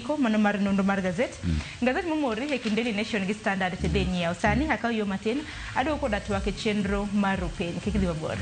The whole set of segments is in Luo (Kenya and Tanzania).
giko mano mar nondo mar gazet gazet momori e Daily Nation gi Standard te denia osani akaw yo matin adwo koda twak e chenro mar open kik dhi mabor.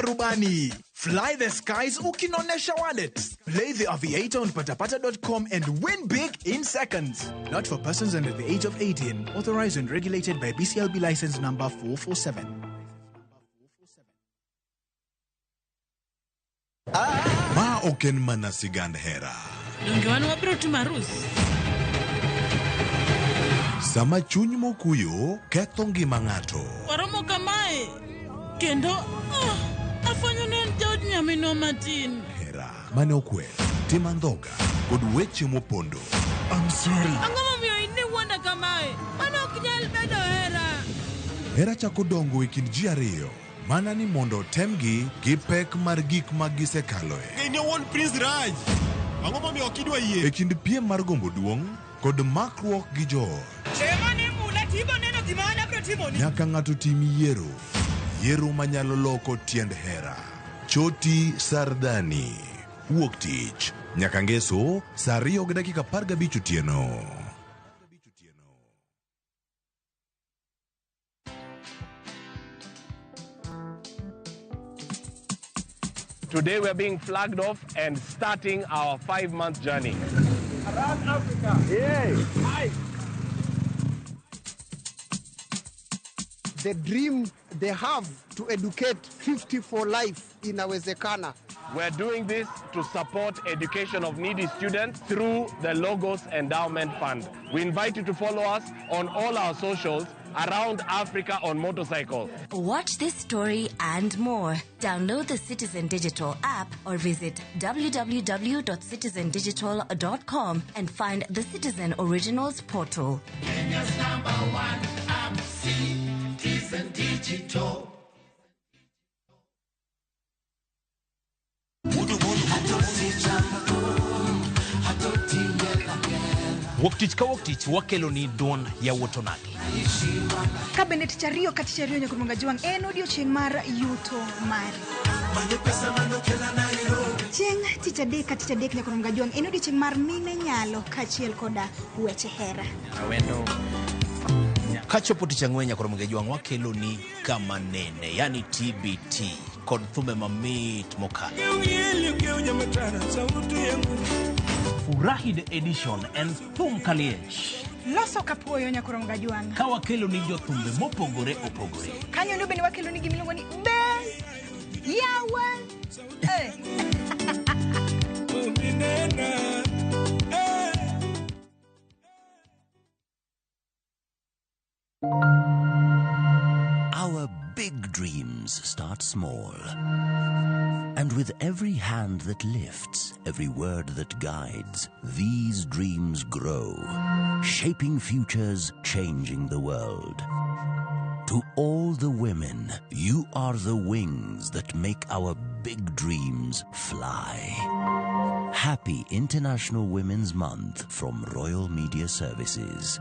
Rubani. Fly the skies ukinonesha wallet. Play the aviator on patapata.com and win big in seconds. Not for persons under the age of 18. Authorized and regulated by BCLB license number 447. Ma oken mana sigand hera. Dongiwanu wabiro timo arus. Sama chuny mokuyo ketho ngima ng'ato. Waromo kamae. Kendo afanyo ne jaod nyamino matin. Hera mane okwe timandhoga kod weche mopondo. I'm sorry. Ang'ama miyo ine wanda kamae. Mano ok nyal bedo hera. Hera chako dongo e kind ji ariyo. Mana ni mondo temgi gi pek mar gik ma gisekaloe. Ne won Prince Raj. Ang'ama miyo okidwa yie. E kind piem mar gombo duong' kod makruok gi joot. Chemane mula tibo neno gimana bro timo ni. Nyaka ng'ato tim yiero. Yiero manyalo loko tiend hera. Choti Sardani. Wuok tich. Nyaka ngeso, saa 2:15 otieno. Today we are being flagged off and starting our 5-month journey. Around Africa. Yay! Hi. The dream they have to educate 50 for life inawezekana. We're doing this to support education of needy students through the Logos Endowment Fund. We invite you to follow us on all our socials around Africa on motorcycle. Watch this story and more. Download the Citizen Digital app or visit www.citizendigital.com and find the Citizen Originals portal. Kenya's #1 app, Citizen Digital. Woktich ka woktich wakelo ni duon ya wotonagi. Kabinet chario kati chario nyakurunga juang en odiochieng' mar yuto mari. Chieng' tich adek nyakurunga juang en odiochieng' mar mine nyalo kachiel koda weche hera. Awendo kachopo tich ang'wen nyakurunga juang wakelo ni kama nene yani TBT kod thumbe mamit mokalo. Furahi the edition and thum kaliech. Loso kapuoyo nyakurunga juang. Ka wakelo ni jothumbe mopogore opogore. Kanyo ndo bende wakelo ni gimiluongo ni Ben Yawa. Our big dreams start small. And with every hand that lifts, every word that guides, these dreams grow, shaping futures, changing the world. To all the women, you are the wings that make our big dreams fly. Happy International Women's Month from Royal Media Services.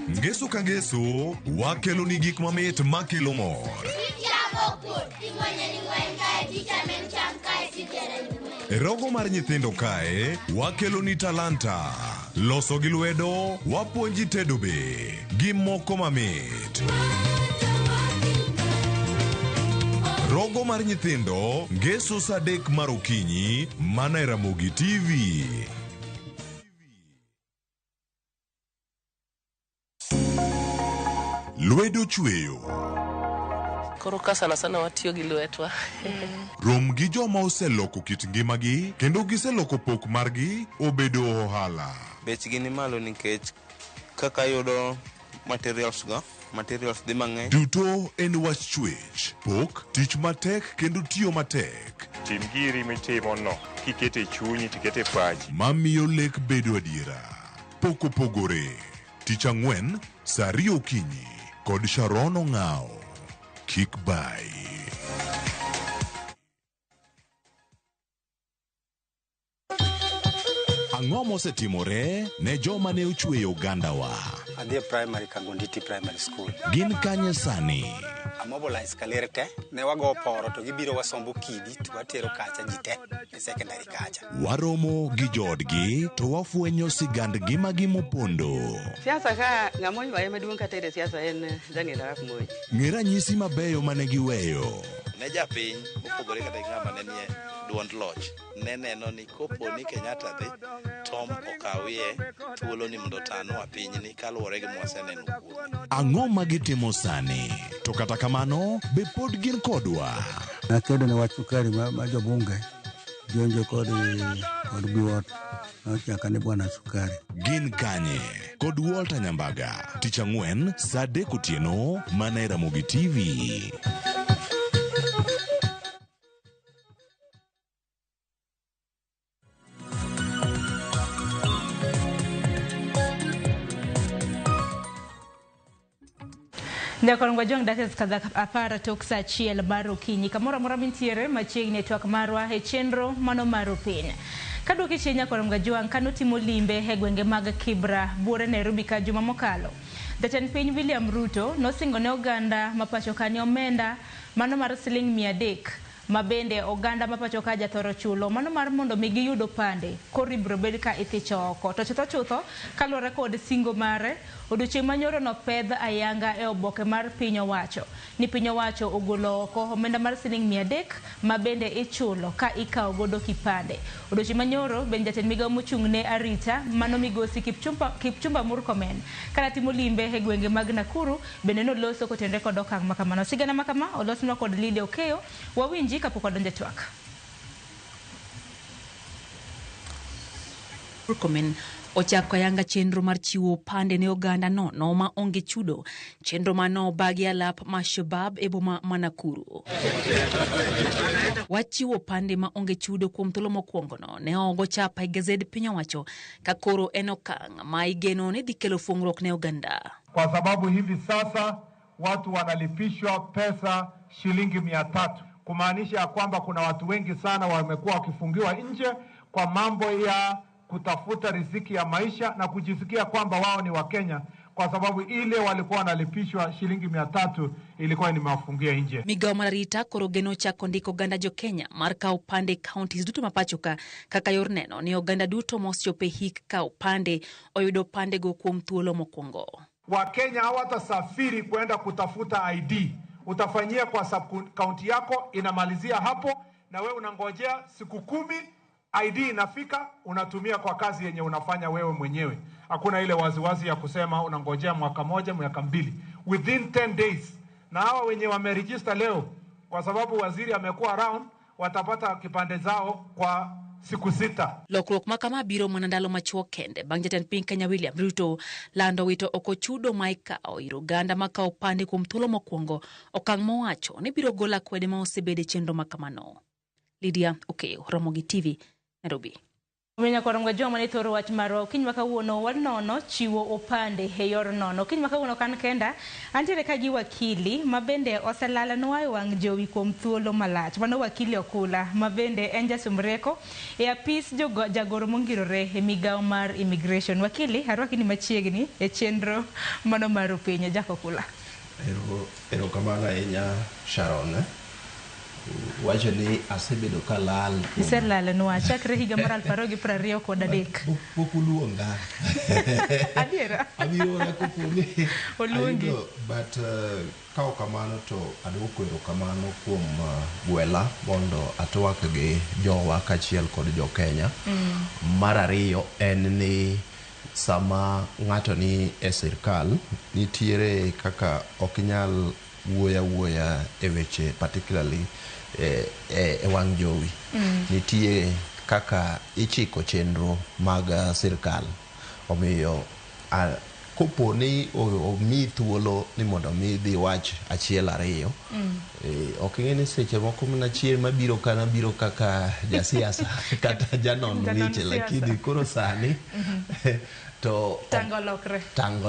Ngeso ka ngeso, wakelo ni gik mamit makelo mor. E rogo mar nyithindo kae, wakelo ni talanta. Loso gi lwedo, wapuonji tedo be, gi moko mamit. Rogo mar nyithindo, ngeso saa 3 mar okinyi, mana e Ramogi TV. Lwedo chweyo. Koro ka sana watiyo gi lwetwa. Rom gi joma oseloko kit ngimagi kendo giseloko pok margi obedo ohala. Bechgi ni malo nikech kaka yudo materials dhi mang'eny. Duto en wach chwech, pok, tich matek kendo tiyo matek. Tim giri mitimo no kikete chunyi tikete pachi. Mamiyo lek bedo adiera. Poko pogore. Tich Ang'wen, saa 2 okinyi kod Sharon Ong'ao. Kik bai. Ang'o mosetimore ne joma ne ochweyo Ugandawa? Adhi primary Kagonditi Primary School. Gin kanye sani? Amobilize kalere te, ne wago poro to gibiro wasombo kidi to watero kacha jite e secondary kacha. Waromo gi jodgi to wafwenyo sigandgi magimopondo. Siasa ka ng'amoi wae maduong' katere siasa en Daniel Arap Moi. Ng'e ranyisi mabeyo mane giweyo. Ne japiny opogore kata ng'ama ne nie duond loch ne neno ni kopo ni Kenyatta dhi Tom okawie thuolo ni mondo tanwa pinyni kaluwore gi mwaseneno kuome. Ang'o magitimo sani? To kata kamano be pod gin kodwa. Nakedo ne wach sukari ma jobunge jonjo kod buot nochaka ne bwana sukari. Gin kanye kod Walter Nyambaga. Tich Ang'wen saa 3 otieno mana e Ramogi TV. Nyakorongwa jong dakika kadha apara tok saa 1 mar okinyi kamoro amora mintiere machiegni e twak marwa e chenro mano mar piny. Kaduoki chien Nyakorongwa jwang kano timo limbe e gwenge mag Kibra, Buore, Nairobi ka juma mokalo. Jatend piny William Ruto nosingo ne oganda mapacho kani omenda mano mar $300 mabende oganda mapacho ka jathoro chulo mano mar mondo mi giyudo pande kori bro bed ka ithicho oko to chutho kalore kod singo mare odiochieng' manyoro no pedh ayanga e oboke mar piny owacho ni piny owacho ogolo oko omenda mar $300 mabende ichulo ka ikawo godo kipande. Odiochieng' manyoro bende jatend migawo mochung' ne arita mano migosi Kipchumba Murkomen kana timo limbe e gwenge mag Nakuru bende noloso kotendre kod okang' makamano. Sigana makama olosno kod Lydia Okeyo wawinji kapok odonjo twak. Murkomen ochako ayanga chenro mar chiwo pande ne oganda no ma onge chudo, chenro mano bagi alap ma Shabab e boma ma Nakuru. Wachiwo pande ma onge chudo kuom thuolo mokwongo no ne ogo chapa e gazed piny owacho ka koro en okang' ma igeno ni dhi kelo fungruok ne oganda. Kwa sababu hivi sasa watu wanalipishwa pesa shilingi 300, kumaanisha ya kwamba kuna watu wengi sana wamekuwa wakifungiwa nje kwa mambo ya kutafuta riziki ya maisha na kujisikia kwamba wao ni Wakenya kwa sababu ile walikuwa wanalipishwa shilingi 300 ilikuwa nimewafungia nje. Migawo mar arita koro geno chako ndiko oganda jo Kenya mar kawo pande counties duto mapacho ka kaka yor neno ni oganda duto mosiope hik kawo pande oyudo pande go kuom thuolo mokwongo. Wakenya hawatasafiri kwenda kutafuta ID. Utafanyia kwa sub-county yako, inamalizia hapo na wewe unangojea siku 10 ID inafika, unatumia kwa kazi yenye unafanya wewe mwenyewe. Hakuna ile waziwazi ya kusema unangojea mwaka 1, mwaka 2. Within 10 days. Na hawa wenye wameregister leo, kwa sababu waziri amekuwa around, watapata kipande zao kwa siku 6. Lokruok makama biro mana ndalo machuok kende bang' jatend piny Kenya William Ruto lando wito oko chudo ma ikawo ir oganda makawo pande kuom thuolo mokwongo, okang' mowacho ni biro gola kwede ma osebede chenro makamano. Lydia Okeyo, Ramogi TV, Nairobi. Nyakorongwa jwang mane thoro wach marwa okinyi makawuono wanono chiwo opande e yor nono. Okinyi makawuono kan kenda antiere ka gi wakili mabende oselala nowayo wang' jowi kuom thuolo malach. Mano wakili Okula mabende en jasumreko e apis jagoro mongirore e migawo mar immigration. Wakili arwaki ni machiegni e chenro mano mar piny Jack Okula. Ero kamano ahinya Sharon. Wacho ni asebedo kalal. Iselala no chakre higa mar 2023. Pokuluonga. Adiera. Abiro na koponi. Oluongi. But kao kamano to adwoko ero kamano kuom gwela mondo atwak gi jowa kachiel kod jo Kenya. Mar ariyo en ni sama ng'ato ni e sirkal nitiere kaka okinyal wuoya e weche particularly e wang' jowi. Nitie kaka ichiko chenro mag sirkal. Omiyo kopo ni omi thuolo ni mondo mi dhi wach achiel ariyo ok ing'e ni seche moko mana achiel mabiro kana biro kaka jasiasa kata janon weche lakini koro sani to tango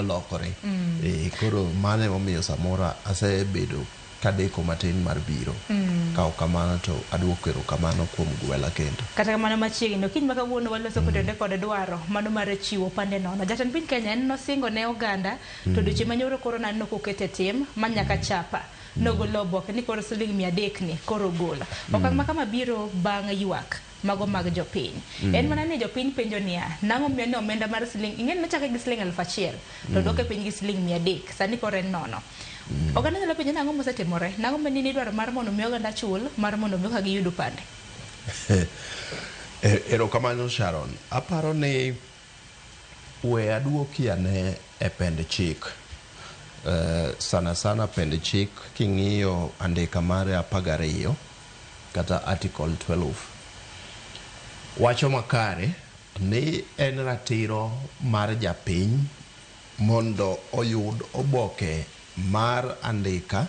lokore koro mane momiyo samoro asebedo kadeko matin mar biro kao kamano to aduoko erokamano kuom gwela kendo kata kamano machiegni kiny ma kawuono waloso kod dwaro mano mar chiwo pande nono. Jatend piny Kenya en nosingo ne oganda to dweche manyoro koro naneno kokete tim manyaka chapa nogolo oboke ni koro siling 300 ni koro gola okang' makama biro bang' ywak mago mag jopiny en mana ni jopiny penjo niya nang'o miyo ni omenda mar siling ing'eni nochake gi siling 1,000 to doke piny gi siling 300 sani koro en nono. Oganda nyalo penjo nang'o mosetimore nang'o ma nini dwaro mar mondo miyo oganda chul mar mondo miyo ka giyudo pande. Erokamano Sharon, aparo ni we aduoki ane e pend chik sana pend chik king'iyo andika mare 12 kata article 12 wacho makare ni en ratiro mar japiny mondo oyud oboke mar andika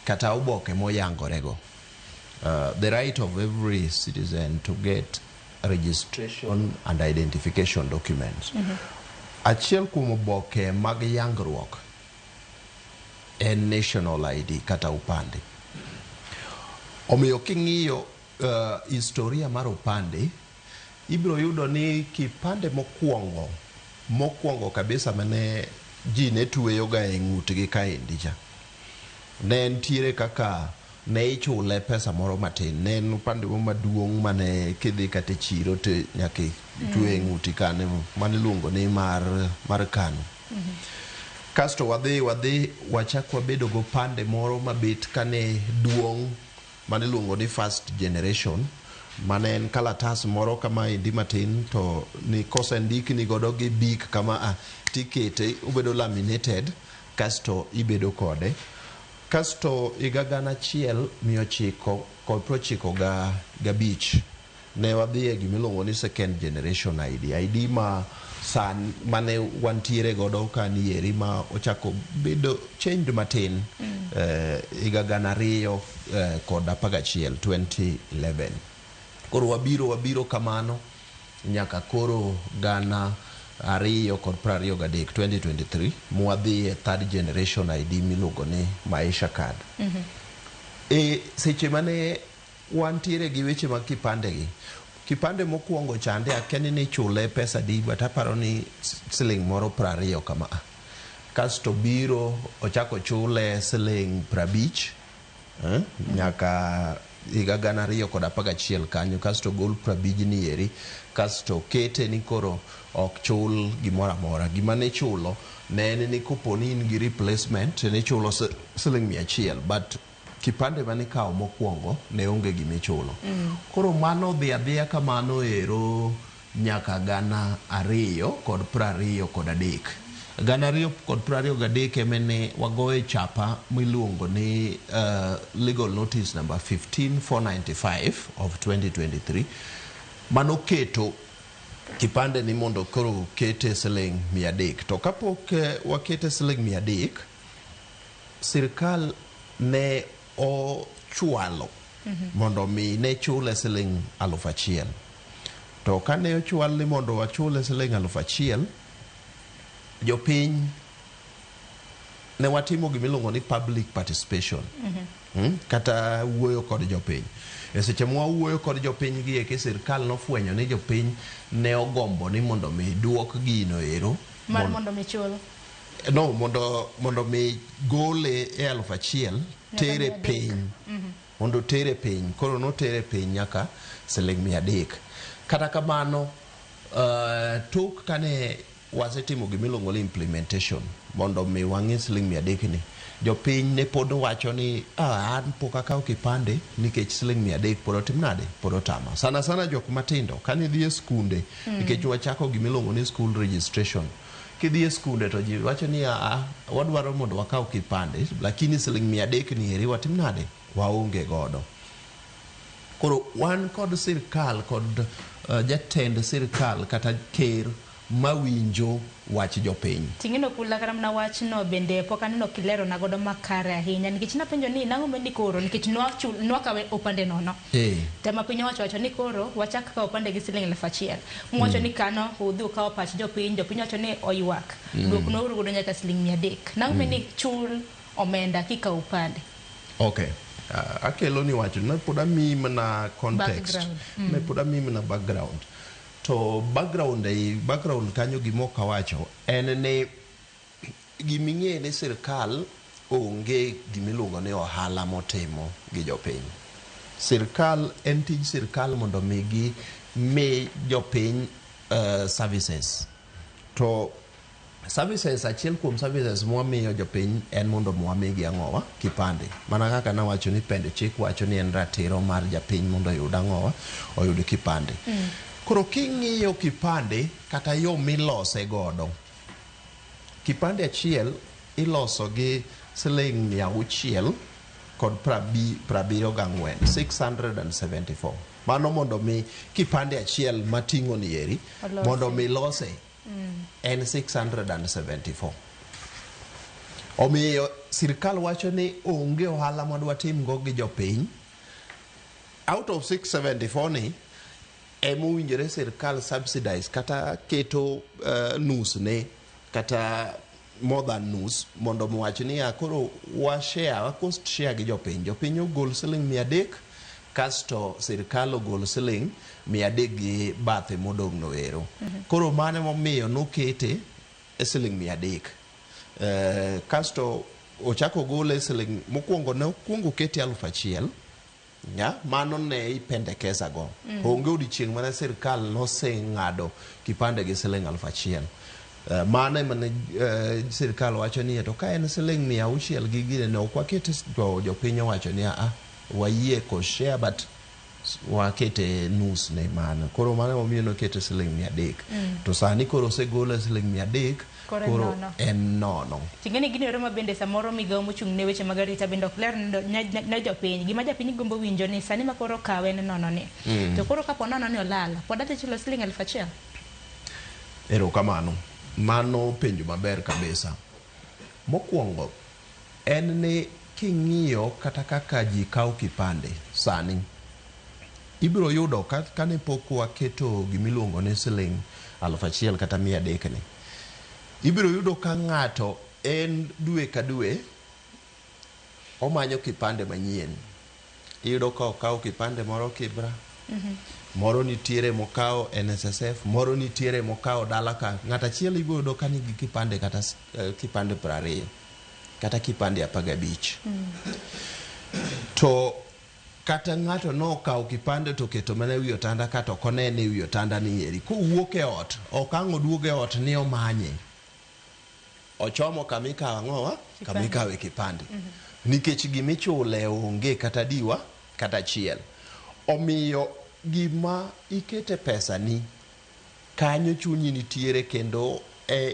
kata oboke moyangorego. The right of every citizen to get registration and identification documents. Achiel kuom oboke mag yangruok en national ID kata upande. Omiyo king'iyo historia mar upande ibiro yudo ni kipande mokwongo kabisa mane ji ne tuweyoga e ng'utgi kaendi cha ne ntiere kaka ne ichule pesa moro matin ne en upande maduong' mane kidhi kata chiro to nyaka tuwe e ng'uti kane mane iluongo ni mar kano. Kasto wadhi wachak wabedo go pande moro mabet kane duong' mane iluongo ni first generation mane en kalatas moro kama indi matin to ni kosendik ni godo gi bik kama tikete ubedo laminated kasto ibedo kode kasto higa 1995 ne wadhi e gimiluongo ni second generation ID ma san mane wantiere godo kani eri ma ochako bedo changed matin higa 2011 koro wabiro kamano nyaka koro 2023 mwadhi e third generation ID miluongo ni Maisha Card. Seche mane wantiere gi weche mag kipande mokwongo chande akeni ni chule pesa di bataparo ni siling moro 20 kama kasto biro ochako chule siling 50 nyaka higa 2011 kanyo kasto gol 50 ni eri kasto kete ni koro ok chul gimora mora gima ne chulo ne en ni kuponi in gi replacement ne chulo siling 100 but kipande mane kao mokwongo ne onge gimichulo koro mano dhi adhiya kamano ero nyaka 2023 2023 emene wagoye chapa miluongo ni legal notice number 15495 of 2023 mano keto kipande ni mondo koro kete siling 300 to kapok wakete siling 300 sirkal ne ochwalo mondo mi ne chule siling 1,000 to kane ochwal ni mondo wachule siling 1,000 jopiny ne watimo gimiluongo ni public participation kata wuoyo kod jopiny e seche mwa wuoyo kod jopiny gi e sirkal nofwenyo ni jopiny ne ogombo ni mondo mi duok gino ero mondo mi chulo no mondo mi gole e 1,000 tere piny mondo tere piny koro no tere piny nyaka siling 300 kata kamano tok kane wasetimo gimiluongo ni implementation mondo mi wang'e siling 300 ni jopiny ne pod wacho ni an pok akaw kipande nikech siling 300 pod otim nade pod otama sana jok matindo kane dhi e skunde nikech wachako gimiluongo ni school registration kidhi e skunde to ji wacho ni wadwaro mondo wakaw kipande lakini siling 300 ni eri watim nade waonge godo koro wan kod sirkal kod jatend sirkal kata ker mawinjo wach jopiny. Tingino kula karam na wach no bende pok aneno kilero na godo makare ahinya nikech napenjo ni nang'o mendi koro nikech nwakawe opande nono. Tema piny wacho ni koro wachak ka opande gi siling 1,000. Mwacho ni kano udhi ka opach jopiny wacho ni oywak. Dwok no uru godo nyaka siling 300. Nang'o mendi chul omenda kika upande. Okay. Akelo ni wacho na poda mimi na context. Na poda mimi na background. To background kanyo gimoka wacho en ni giming'e ne sirkal onge gimiluongo ni ohala motimo gi jopiny. Sirkal en tij sirkal mondo mi jopiny services. To services achiel kuom services mwamiyo jopiny en mondo mwamigi ang'owa kipande. Mana kaka na wacho ni pende chik wacho ni en ratiro mar japiny mondo yud ang'owa oyud kipande. Koro king'iyo kipande kata yo milose godo. Kipande achiel iloso gi siling 600 kod 74 674. Mano mondo mi kipande achiel mating'o ni eri mondo mi lose en 674. Omiyo sirkal wacho ni onge ohala madwa timgo gi jopiny. Out of 674 ni emowinjore sirkal subsidize kata keto nus ne kata more than nus mondo mwach ni koro wa cost share gi jopiny. Jopiny ogol siling 300 kasto sirkal ogol siling 300 gi bathe modong' no ero. Koro mane momiyo nokete siling 300. Kasto ochako gole siling mokwongo kete 1,000. Mano ne ipendekeza go. Onge odiochieng' mana sirkal noseng'ado kipande gi siling 1,000. Mane mane sirkal wacho ni to ka en siling 600 gi gine ne okwakete jopiny wacho ni wayie ko share but wakete nus ne mano. Koro mane momiyo nokete siling 300. To sani koro osegole siling 300 koro en nono. Tingeni gini oroma bende samoro migao mochung' ne weche mag arita bende ok ler ne jopiny. Gima japiny gombo winjo ni sani ma koro kawe ne nono ni. To koro kapo nono ni olala, pod ati chulo siling 1,000. Erokamano. Mano penjo maber kabisa. Mokwongo en ni king'iyo kata kaka ji kawo kipande sani ibiro yudo kane pok waketo gimiluongo ni siling 1,000 kata 300 ni. Ibiro yudo ka ng'ato en dwe ka dwe omanyo kipande manyien. Iyudo ka okawo kipande moro Kibra, moro nitiere mokawo NSSF, moro nitiere mokawo dala ka. Ng'at achiel ibiro yudo ka nigi kipande kata kipande 20 kata kipande 15. To kata ng'ato nokawo kipande to keto mana ewi otanda kata ok onene ewi otanda ni eri. Kowuok e ot, ok ang' oduog e ot ni omanye. Ochomo kamikawo ang'owa, kamikawe kipande. Nikech gimichule onge kata diwa kata achiel. Omiyo gima ikete pesa ni kanyo chunyi nitiere kendo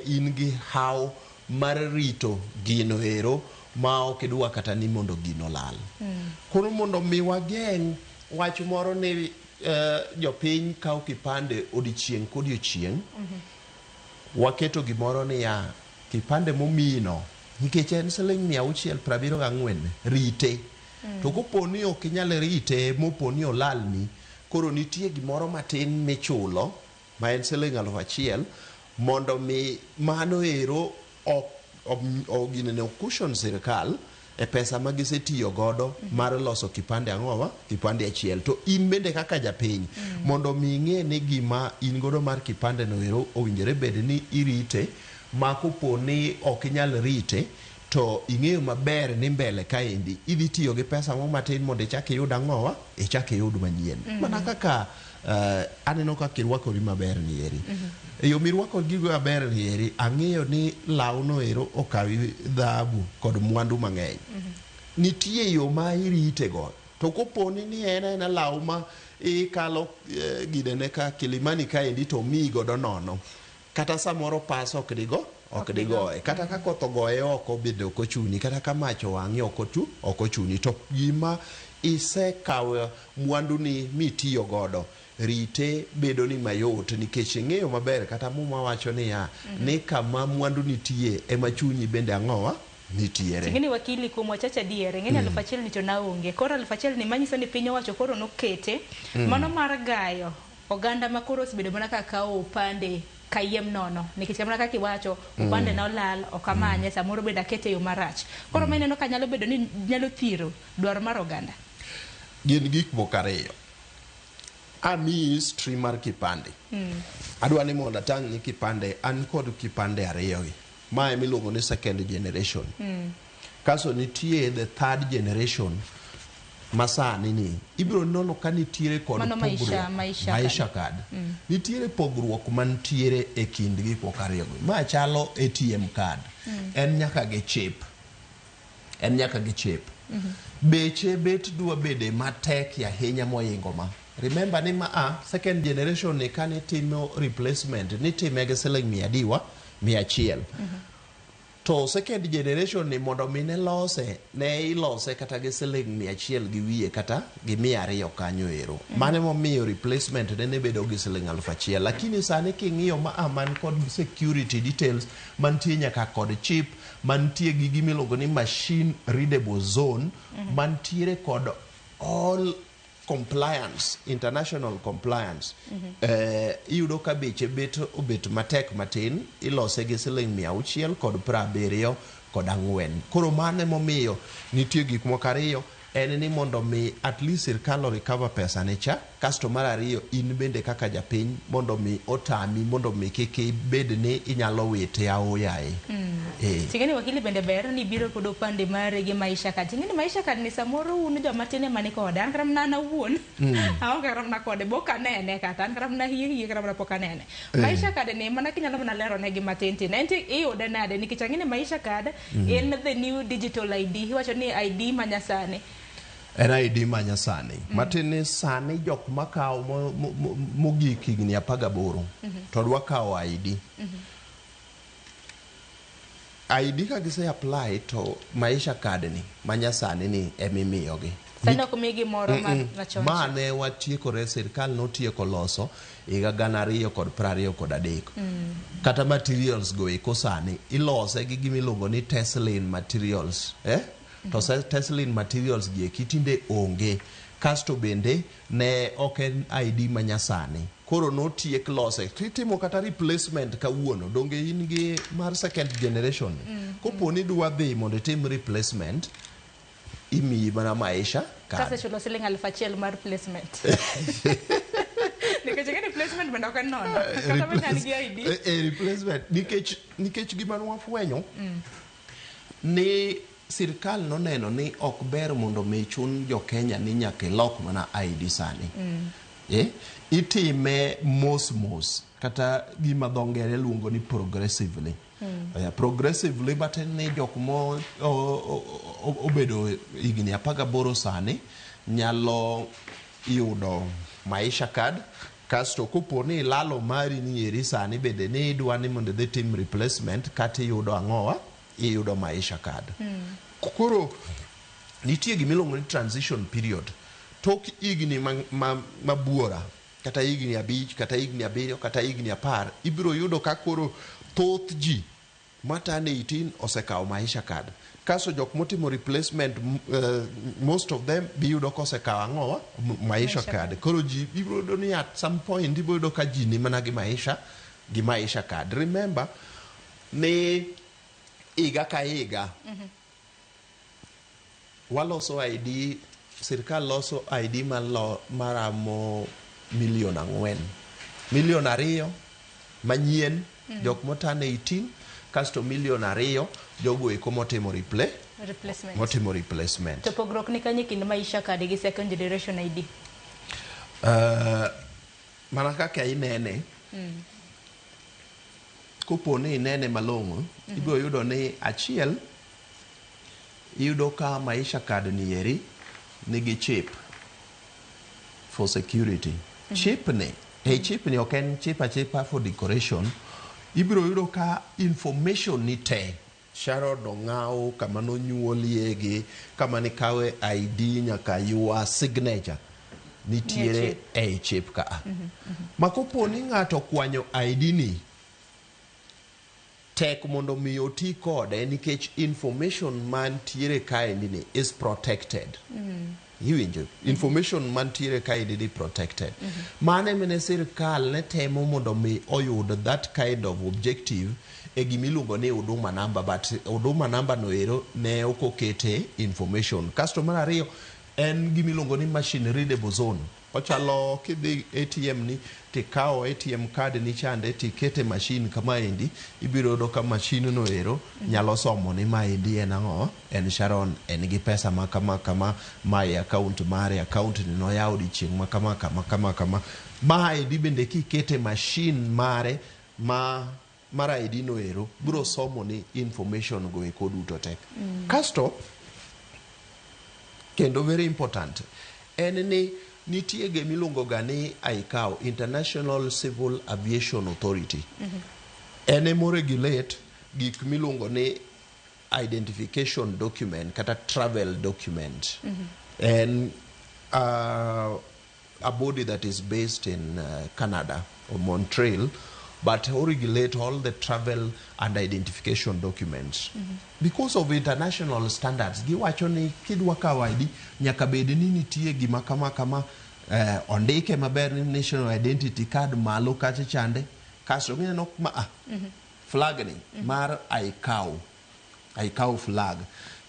in gi haw mar rito gino ero ma ok idwa kata ni mondo gino lal. Koro mondo mi wageng' wach moro ni jopiny kawo kipande odiochieng' kodiochieng', waketo gimoro ni kipande momino nikech en siling 674 rite. To kopo ni ok inyal rite mopo ni olalni, koro nitie gimoro matin michulo ma en siling 1,000 mondo mi mano ero ginene okushon sirkal e pesa ma gisetiyo godo mar loso kipande ang'owa, kipande achiel. To in bende kaka japiny mondo mi ing'e ni gima in godo mar kipande no ero owinjore bed ni irite, ma kopo ni ok inyal rite to ing'eyo maber ni mbele kaendi idhi tiyo gi pesa mo matin mondo ichak iyud ang'owa, ichak iyud manyien. Mana kaka aneno kaka irwakori maber ni eri. Yo mirwako gigo maber ni eri, ang'eyo ni lawno ero okawi dhahabu kod mwandu mang'eny. Nitie yo ma irite go. To koponi ni en law ma ikalo gidene ka Kilimani kaendi to mi godo nono. Kata samoro pas ok digoe. Kata ka koth ogoye oko bende ok ochuni. Kata ka mach owang'e ok ochuni. To gima isekawo mwandu ni mitiyo godo, rite bedo ni mayot nikech ing'eyo maber kata muma wacho niya ni kama mwandu nitie ema chunyi bende ang'owa nitiere. Tingeni wakili kuom wachacha diere ng'eni 1,000 ni to naonge koro 1,000 ni manyiso ni piny owacho koro nokete mano mar gayo oganda ma koro osebedo mana kaka upande kayem nono nikech kamana kaka iwacho upande na olal okamanye samoro beda kete yo marach koro meneno ka nyalo bedo ni nyalo thiro dwaro mar oganda. Gin gik moko ariyo. Ami stream mar kipande. Adwa ni mondo atang' ni kipande an kod kipande ariyo gi. Ma emiluongo ni second generation. Kaso nitie the third generation masani ni ibiro nono ka nitiere kod maisha card. Nitiere pogruok mantiere e kind gik moko ariyo gi. Ma chalo ATM card. En nyaka gi chip. Beche bet dwa bede matek ahinya moingo ma. Remember ni second generation ni kane timo replacement ni time gi siling 100. To second generation ni mondo mine lose ne ilose kata gi siling 100 gi wiye kata gi 200 kanyo ero. Mane momiyo replacement ne bedo gi siling 1,000. Lakini sani king'iyo man kod security details mantie nyaka kod chip, mantie gi gimiluongo ni machine readable zone, mantiere kod all compliance, international compliance. Iyudo ka beche obet matek matin, ilose gi siling 674 kod 4. Koro mane momiyo nitie gik moko ariyo en ni mondo mi at least sirkal recover pesa ne cha, kasto mar ariyo in bende kaka japiny mondo mi otami mondo mi kiki bed ni inyalo wite aoyaye. Tingeni wakili bende ber ni biro kod opande mare gi maisha card. Tingeni maisha card ni samoro unu joma tine mani kode an karam na wuon. Aonge karam na kode boka nene kata an karam na hiye karam na poka nene. Maisha card ni mana kinyalo mana lero ne gi matenti. Nenti iyude nade nikech ang'eni maisha card in the new digital ID. Iwacho ni ID manyasani. En ID manyasani. Matini sani jok makao mogik higni 18 to dwa kao ID. ID ka gise apply to maisha card ni manyasani ni emimiyogi. Sano kumigi moro machoncho. Mane watiekore sirkal notieko loso higa 2023. Kata materials go eko sani ilose gi gimiluongo ni Teslin materials. To Teslin materials gi ekitinde onge. Kasto bende ne oken ID manyasani. Koro notiek lose. Titimo kata replacement kawuono. Donge in gi mar second generation. Koponi dwa dhi mondo tim replacement imiyi mana maisha card. Kasa chulo siling 1,000 mar replacement. Nikech replacement bende ok en nono. Kata bende an gi ID. Replacement nikech gima nwafwenyo ni sirkal noneno ni ok ber mondo michun jo Kenya ni nyaka lok mana ID sani. Itime mos kata gima dhongere luongo ni progressively. Progressively but ni jok mo obedo higni 18 sani nyalo yudo maisha card. Kasto kuponi lalo mari ni eri sani bende ni idwa ni mondo dhi tim replacement kata yudo ang'owa iyudo maisha card. Koro nitie gimiluongo ni transition period. Tok higni mabuora kata higni 5 kata higni 7 kata higni 10 ibiro yudo ka koro thoth ji matane 18 osekawo maisha card. Kaso jok motimo replacement most of them biyudo kosekawo ang'owa maisha card. Koro ji ibiro yudo ni at some point ibiro yudo ka ji ni mana gi maisha card. Remember ni iga ka iga waloso ID, sirkal loso ID maramo 4 million 2 manyien jok motane 18 kasto 2 jogo eko motimo replacement. To pogruok ni kanye kind maisha card gi second generation ID? Mana kaka inene kuponi inene malong'o ibiro yudo ni achiel iyudo ka maisha card ni eri nigi chip for security. Chip ni ok en chip for decoration. Ibiro yudo ka information ni te Sharon ong'aw kama nonyuoliegi, kama nikawe ID nyaka your signature nitiere e chip ka. Ma kopo ni ng'ato kwanyo ID ni tek mondo mi oti kode nikech information mantiere kaendi ni is protected. Iwinjo, information mantiere kaendi ni protected. Mane mene sirkal ne temo mondo mi oyud that kind of objective e gimiluongo ni huduma number, but huduma number no ero ne okokete information. Kasto mar ariyo en gimiluongo ni machine readable zone. Ochalo kidhi ATM ni tikao ATM card ni chande tikete machine kama endi, ibiro yudo ka machine no ero nyalo somo ni ma endi en ang'o, en Sharon en gi pesa ma kama my account mare account ni no yaw di chieng' ma kama ma endi bende kikete machine mare mara ID no ero biro somo ni information go eko duto tek. Kasto kendo very important en ni nitie gimiluongo ga ni ICAO, International Civil Aviation Authority. Ene mo regulate gik miluongo ni identification document kata travel document. And a body that is based in Canada or Montreal, but regulate all the travel and identification documents. Because of international standards, giwacho ni kidwa kawo ID nyaka bed ni nitie gima kama ondike maber ni national identity card malo kacha chande, kasto gineno flag ni mar ICAO flag,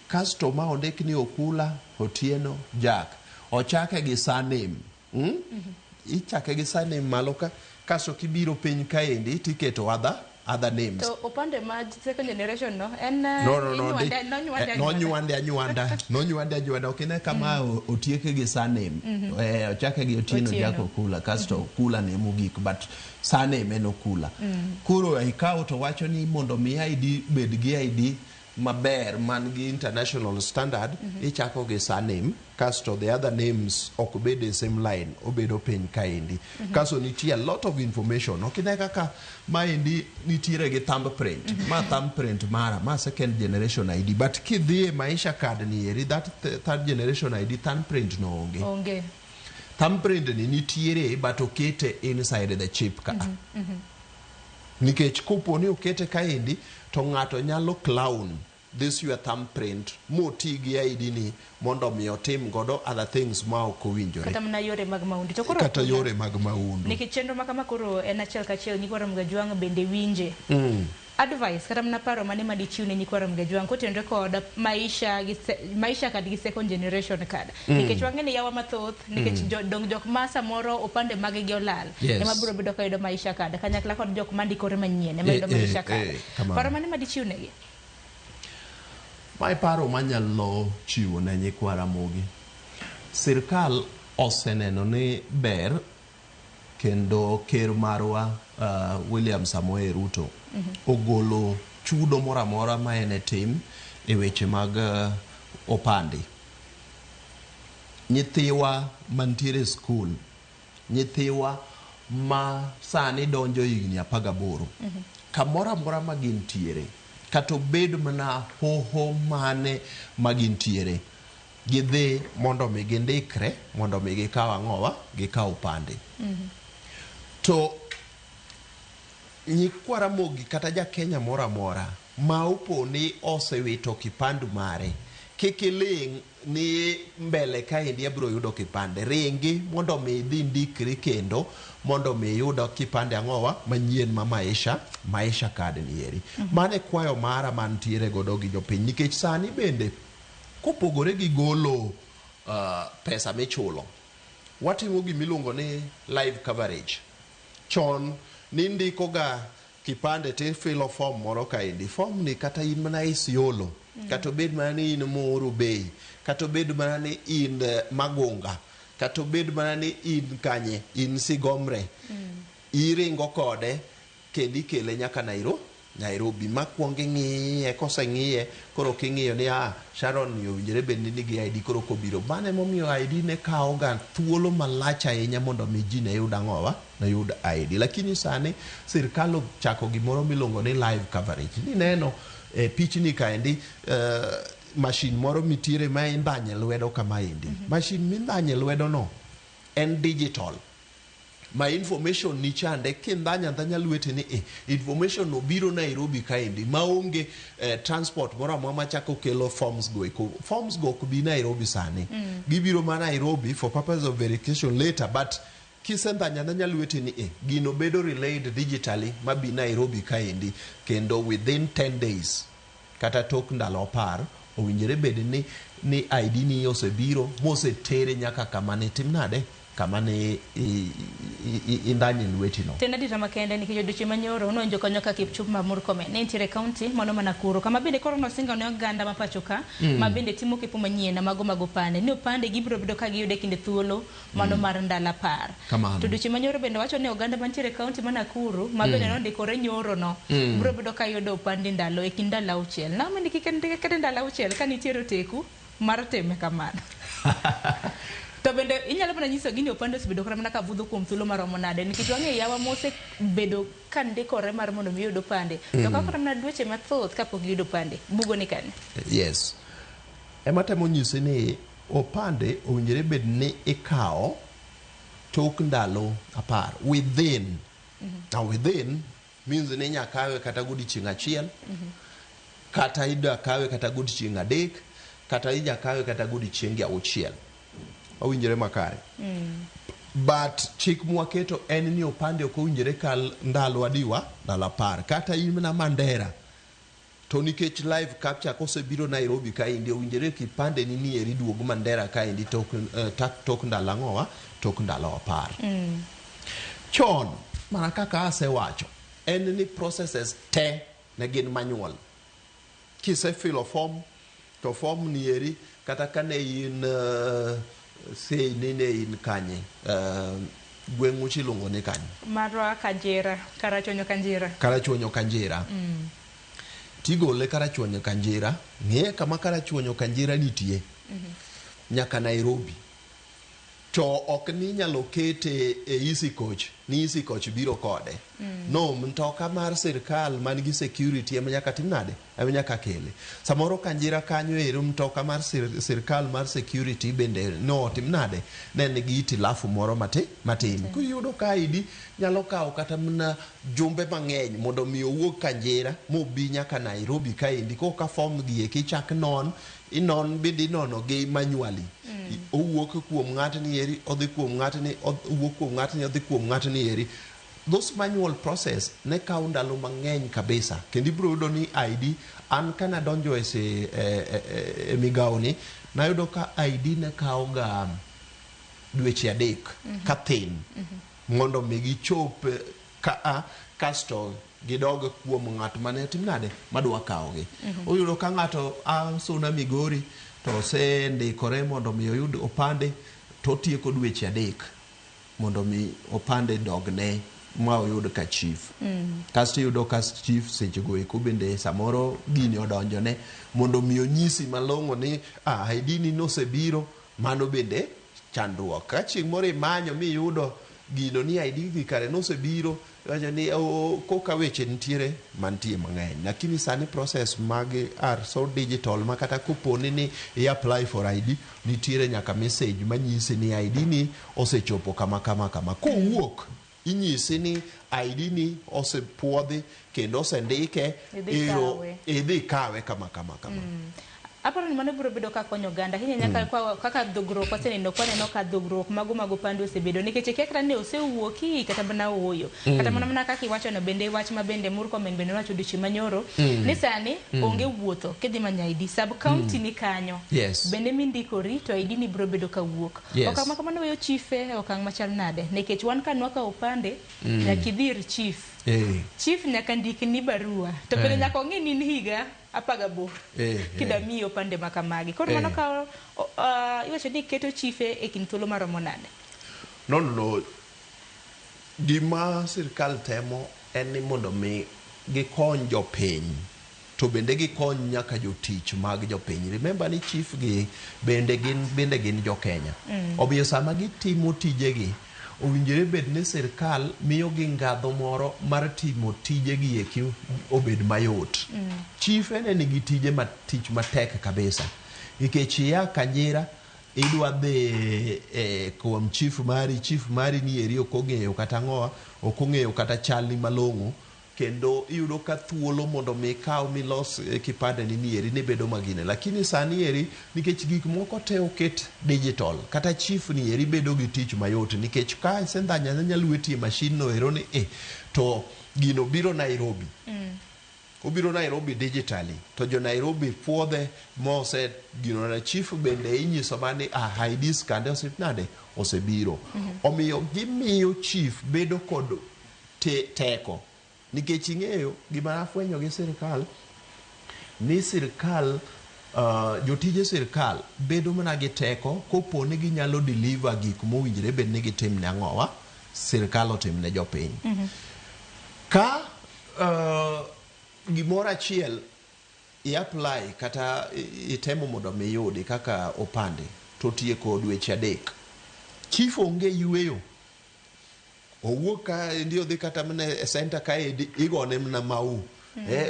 kasto ma ondik ni Okula Otieno Jack, ochake gi surname. Ichake gi surname malo ka, kaso kibiro piny kaendi tiketo other names. To upande ma second generation no en nonywande okine kama otieke gi surname. Ochake gi Otieno Jack Okula, kasto Okula ne mogik, but surname en Okula. Koro ICAO to wacho ni mondo mi ID bed gi ID maber man gi international standard, ichako gi surname, kasto the other names ok bed the same line, obedo piny kaendi. Kaso nitie a lot of information. Okine kaka maendi nitiere gi thumbprint. Ma thumbprint mara, ma second generation ID. But kidhi maisha card ni eri, that third generation ID, thumbprint no onge. Thumbprint ni nitiere but okete inside the chip ka. Nikech kopo ni okete kaendi, to ng'ato nyalo clown this your thumbprint moti gi ID ni mondo mi otim godo other things ma ok owinjore. Kata mna yore mag maundu. To koro kata yore mag maundu. Nikech chenro makama koro en achiel kachiel Nyikwaru Mgajwang' bende winje. Advice kata mna paro mane madichiwne Nyikwaru Mgajwang' kotenore kod maisha kad gi second generation card. Nikech wang'eni yawa mathoth, nikech jok ma samoro opande mage gi olal. Ema biro bedo ka yudo maisha card. Kanyakla kod jok mandikore manyien ema yudo maisha card. Paro mane madichiwne gi? Mai paro manyalo chiwo ne Nyikwaru. Sirkal oseneno ni ber kendo ker marwa William Samoei Ruto ogolo chudo mora mora ma ene tim e weche mag opande. Nyithiwa mantiere school, nyithiwa ma sani donjo higni 18, kamora mora ma gintiere, kato bed mana hoho mane ma gintiere, gidhi mondo mi gindikre, mondo mi gikaw ang'owa, gikaw opande. To Nyikwaru kata ja Kenya mora mora ma upo ni osewito kipandu mare, kikiling ni mbele kaendi abiro yudo kipande, ringi mondo mi dhi ndikri kendo mondo mi yudo kipande ang'owa manyien ma maisha card ni eri. Mane kwayo mara mantiere godo gi jopiny, nikech sani bende kopogore gi golo pesa michulo, watimo gimiluongo ni live coverage. Chon nindiko ga kipande te filo form moro kaendi, form ni kata in mana Isiolo, kata bed mana ni in Moru Bay, kata bed mana ni in Magunga, kata bed mana ni in Kanye, in Sigomre, iringo kode kendi kele nyaka Nairobi makwongo ng'iye koseng'iye koro king'iyo ni Sharon yo winjore bed ni nigi ID koro kobiro mane momiyo ID ne kawo ga thuolo malach ahinya mondo mi ji ne yud ang'owa na yud ID lakini sani sirkal ochako gimoro miluongo ni live coverage ni neno pichni kaendi machine moro mitiere ma indhanye lwedo kama endi machine mindhanye lwedo no en digital my information ni chande kindhanya ndanya lwete ni information no biro Nairobi kaendi maonge transport moro amora machako kelo forms go kubi Nairobi sani gibiro ma Nairobi for purpose of verification later but kisendhanya ndanya lwete ni gino bedo relayed digitally mabi Nairobi kaendi kendo within 10 days kata tok ndalo 10 owinjore bed ni ID ni osebiro mosetere nyaka kama ne timnade kama ne indanye lweti no tena dita makende nikijyo duchi manyoro unonjo konyoka Kipchumba Murkomen ne intire county mono Nakuru kama bende koro nosinga ne oganda mapachoka mabende timo kipo manyien na mago pande ni opande gibro bedo ka giyude kinde thuolo mano mar ndala 10 to duchi manyoro bende wacho ne oganda mantiere county ma Nakuru mabende no ndikore nyoro no bro bedo ka yudo opande ndalo e kinda ndalo 6 na mende kikende ndalo 6 ka nitiere teku mar teme kamano to bende inyalo bana nyiso gini opande bedo kora mana ka vudho kuom thuolo maromo nade nikech wang'e yawa mose bedo ka ndikore mar mondo mi yudo pande to ka kora mana dweche mathoth kapok yudo pande bugo ni kane yes ema temo nyise ni opande owinjore bed ni ikawo tok ndalo 10 within now within means ni nyakawe kata godiochieng' achiel kata ida kawe kata godiochieng' 3 kata ija kawe kata godiochieng' 6 owinjore makare but chik mwaketo en ni opande ok owinjore kal ndalo adiwa ndalo 10 kata imna Mandera to nikech live capture kosebiro Nairobi kaendi owinjore kipande ni eri duogo Mandera kaendi tok ndalo ang'owa tok ndalo 10 chon mana kaka asewacho en ni processes te ne gin manual kisefilo form to form ni eri kata kane in sei nene in kanye gweng'u chilungo ne kanye marwa Kanjira Karachuonyo Kanjira tigole Karachuonyo Kanjira ng'e kama Karachuonyo Kanjira nitie nyaka Nairobi to ok ni nyalo kete easy coach ni easy coach biro kode no mtoka mar sirkal man gi security ema nyaka timnade ema nyaka kele samoro Kanjira kanyo ero mtoka mar sirkal mar security bende no timnade ne gi itilafu moro matin kuyudo ka ID nyalo kawo kata mna jumbe mang'eny mondo mi owuok Kanjira mobi nyaka Nairobi kaendi koka form gi ekichak inon bindi nono gi manually owuok kuom ng'atni eri odhi kuom ng'atni owuok kuom ng'atni odhi kuom ng'atni eri those manual process ne kawo ndalo mang'eny kabisa kendo ibro yudo ni ID an kana donjo e migawoni nayudo ka ID ne kawo ga dweche 3 ka thin mondo mi gichop kasto gidog kuom ng'at mane timnade madwa kawogi oyudo ka ng'ato Suna Migori to se ndikore mondo mi oyud opande to tieko dweche 3 mondo mi opande dogne ma oyud ka chief kasto yudo ka chief seche go eko bende samoro gini odonjone mondo mi onyisi malong'o ni ID ni nosebiro mano bende chandruok ka chieng' moro imanyo mi yudo gino ni ID gi kare nosebiro wacha ni koka weche nitiere mantie mang'eny lakini sani process mag are so digital makata koponi ni apply for ID nitiere nyaka message manyisi ni ID ni osechopo kama kowuok inyisi ni ID ni osepuodhi kendo osendike idhi kawe kama aparo ni mano biro bedo ka konyo ganda hinya nyaka kaka dhugruok waseneno kwaneno ka dhugruok mago pande osebedo nikech kekra ne osewuoki kata bana oyo kata mana kaka iwacho no bende wach ma bende Murkomen bende wacho dichi manyoro ni sani onge wuotho kedhi manya ID sub county ni kanyo bende mindikori to ID ni biro bedo ka wuok okang' makamano weyo chife okang' machal nade nikech wan kanwa ka opande nyakidhir chief nyaka ndik ni barua to bende nyaka ong'e ni higa 18 kida miyo pande makamagi koro mano ka iwacho ni keto chife e kin thuolo maromo nade no gima sirkal temo en ni mondo mi gikony jopiny to bende gikony nyaka jotich mag jopiny. Remember ni chief gi bende gin jo Kenya. Omiyo sama gitimo tijegi owinjore bed ni sirkal miyo gi ngadho moro mar timo tijegi eki obed mayot. Chief nigi tich matek kabisa. Nikech ya Kanyira idwa dhi kuom chief mari ni eri ok ong'eyo kata ng'owa, ok ong'eyo kata chal ni malong'o, kendo iyudo ka thuolo mondo mi kaw milos kipande ni eri ne bedo magine. Lakini sani eri nikech gik moko te oket digital, kata chief ni eri bedo gi tich mayot nikech ka sendanya nyalo wetie mashin no ero ni to gino biro Nairobi. Obiro Nairobi digitally to jo Nairobi puodhe mose gino na chief bende inyiso mani IDs kande osebiro. Omiyo gimiyo chief bedo kod teko nikech ing'eyo gima afwenyo gi sirkal ni sirkal jotije sirkal bedo mana gi teko kopo ni ginyalo deliver gik mowinjore bed ni gitim ne ang'owa sirkal otim ne jopiny. Ka gimoro achiel i-apply kata itemo mondo miyudi kaka opande to tieko dweche 3. Chief onge yueyo. Owuok ka ndio dhi kata mne center ka igone mna mau.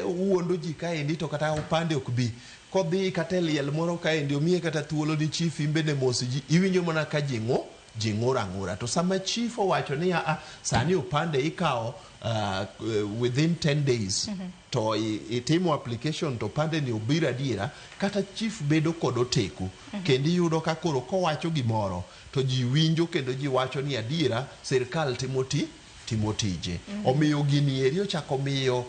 Uondo ji ka to kata opande ok bi. Kodhi kata liel moro ka ndio miye kata thuolo ni chief imbe ne mosi ji. Iwinjo mana ka jing'ora. To sama chief owacho ni sani opande ikao within 10 days to itimo application to pande ni obira diera kata chief bedo kod oteko kendo yudo ka koro kowacho gimoro to ji winjo kendo ji wacho ni adiera sirkal timo tije. Omiyo gini eri ochako miyo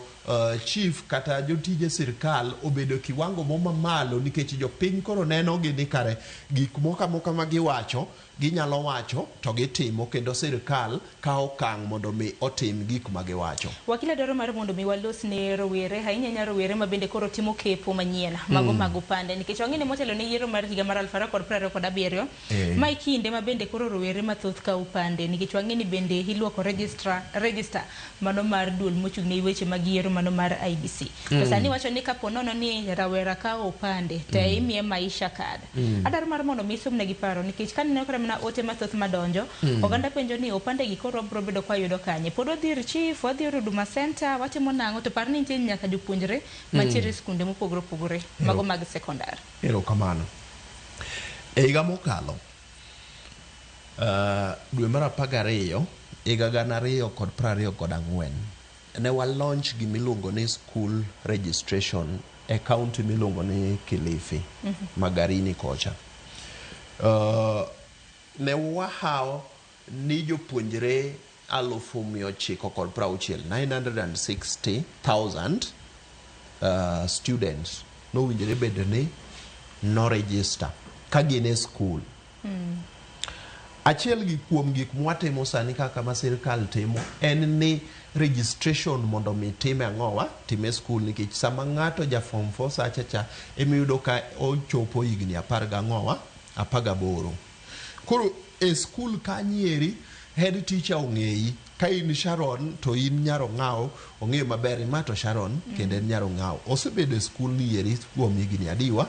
chief kata jotije sirkal obedo kiwango mamalo nikech jopiny koro neno gi ni kare gik moka ma giwacho ginyalo wacho to gitimo kendo sirkal kao okang' mondo mi otim gik ma giwacho. Wakila dwaro mar mondo mi walos ne rowere ahinya rowere ma bende koro timo kepo manyien mag opande nikech wang'e ni motelo ne yiero mar higa mar 2027 ma kinde ma bende koro rowere mathoth ka opande nikech wang'e ni bende iluoko register mano mar duol mochung' ne weche mag yiero mano mar IBC. To sani wacho ni kapo nono ni rawera ka opande to imiye maisha card. Adwaro mar mondo mi som ne giparo nikech kaneno na ote mathoth madonjo oganda penjo ni opande gi koro bro bedo kwa yudo kanye pod odhir chief odhir Huduma Center watimo nang'o to parni nitie nyaka jopuonjre mantiere skunde mopogore mago mag sekondar. Erokamano. E higa mokalo dwe mar 12 higa 2024 ne wa launch gimiluongo ni school registration e county miluongo ni Kilifi Magarini kocha. Ne wahao ni jopuonjre 960,000 students no winjore bedo ni no register kagine school. Achiel gi kuom gik mwatimo sani kaka ma sirkal timo en ni registration mondo mi time ang'owa time school nikech sama ng'ato ja form 4 sacha emiyudo ka ochopo higni 18. Koro e school kanyieri head teacher ong'eyi ka in Sharon to in nyaro ng'ao ong'eyo maber ma to Sharon kendo en nyaro ng'ao osebedo e school ni eri kuom higni 4.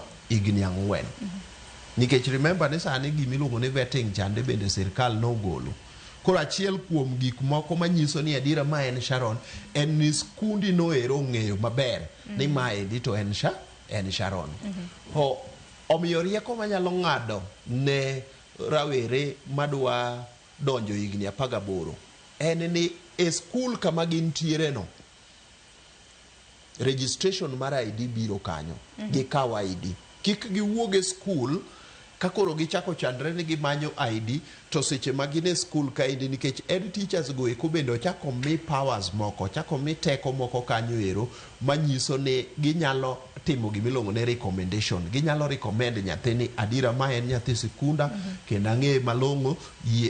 Nikech remember ni sani gimiluongo ni vetting chande bende sirkal nogolo. Koro achiel kuom gik moko manyiso ni adira ma en Sharon en ni skundi no ero ong'eyo maber ni ma endi to en Sharon. Omiyo rieko manyalo ng'ado ne rawere madwa donjo higni 18 en ni e school kama gintiere no registration mar ID biro kanyo gi kawa ID kik giwuoge school kakoro gichako chandre ni gimanyo ID to seche magine school kaindi nikech ed teachers go eko bende ochako mi powers moko ochako mi teko moko kanyo ero manyiso ni ginyalo timo gimiluongo ne recommendation ginyalo recommend nyathini adira ma en nyathi sikunda kendo ang'e malong'o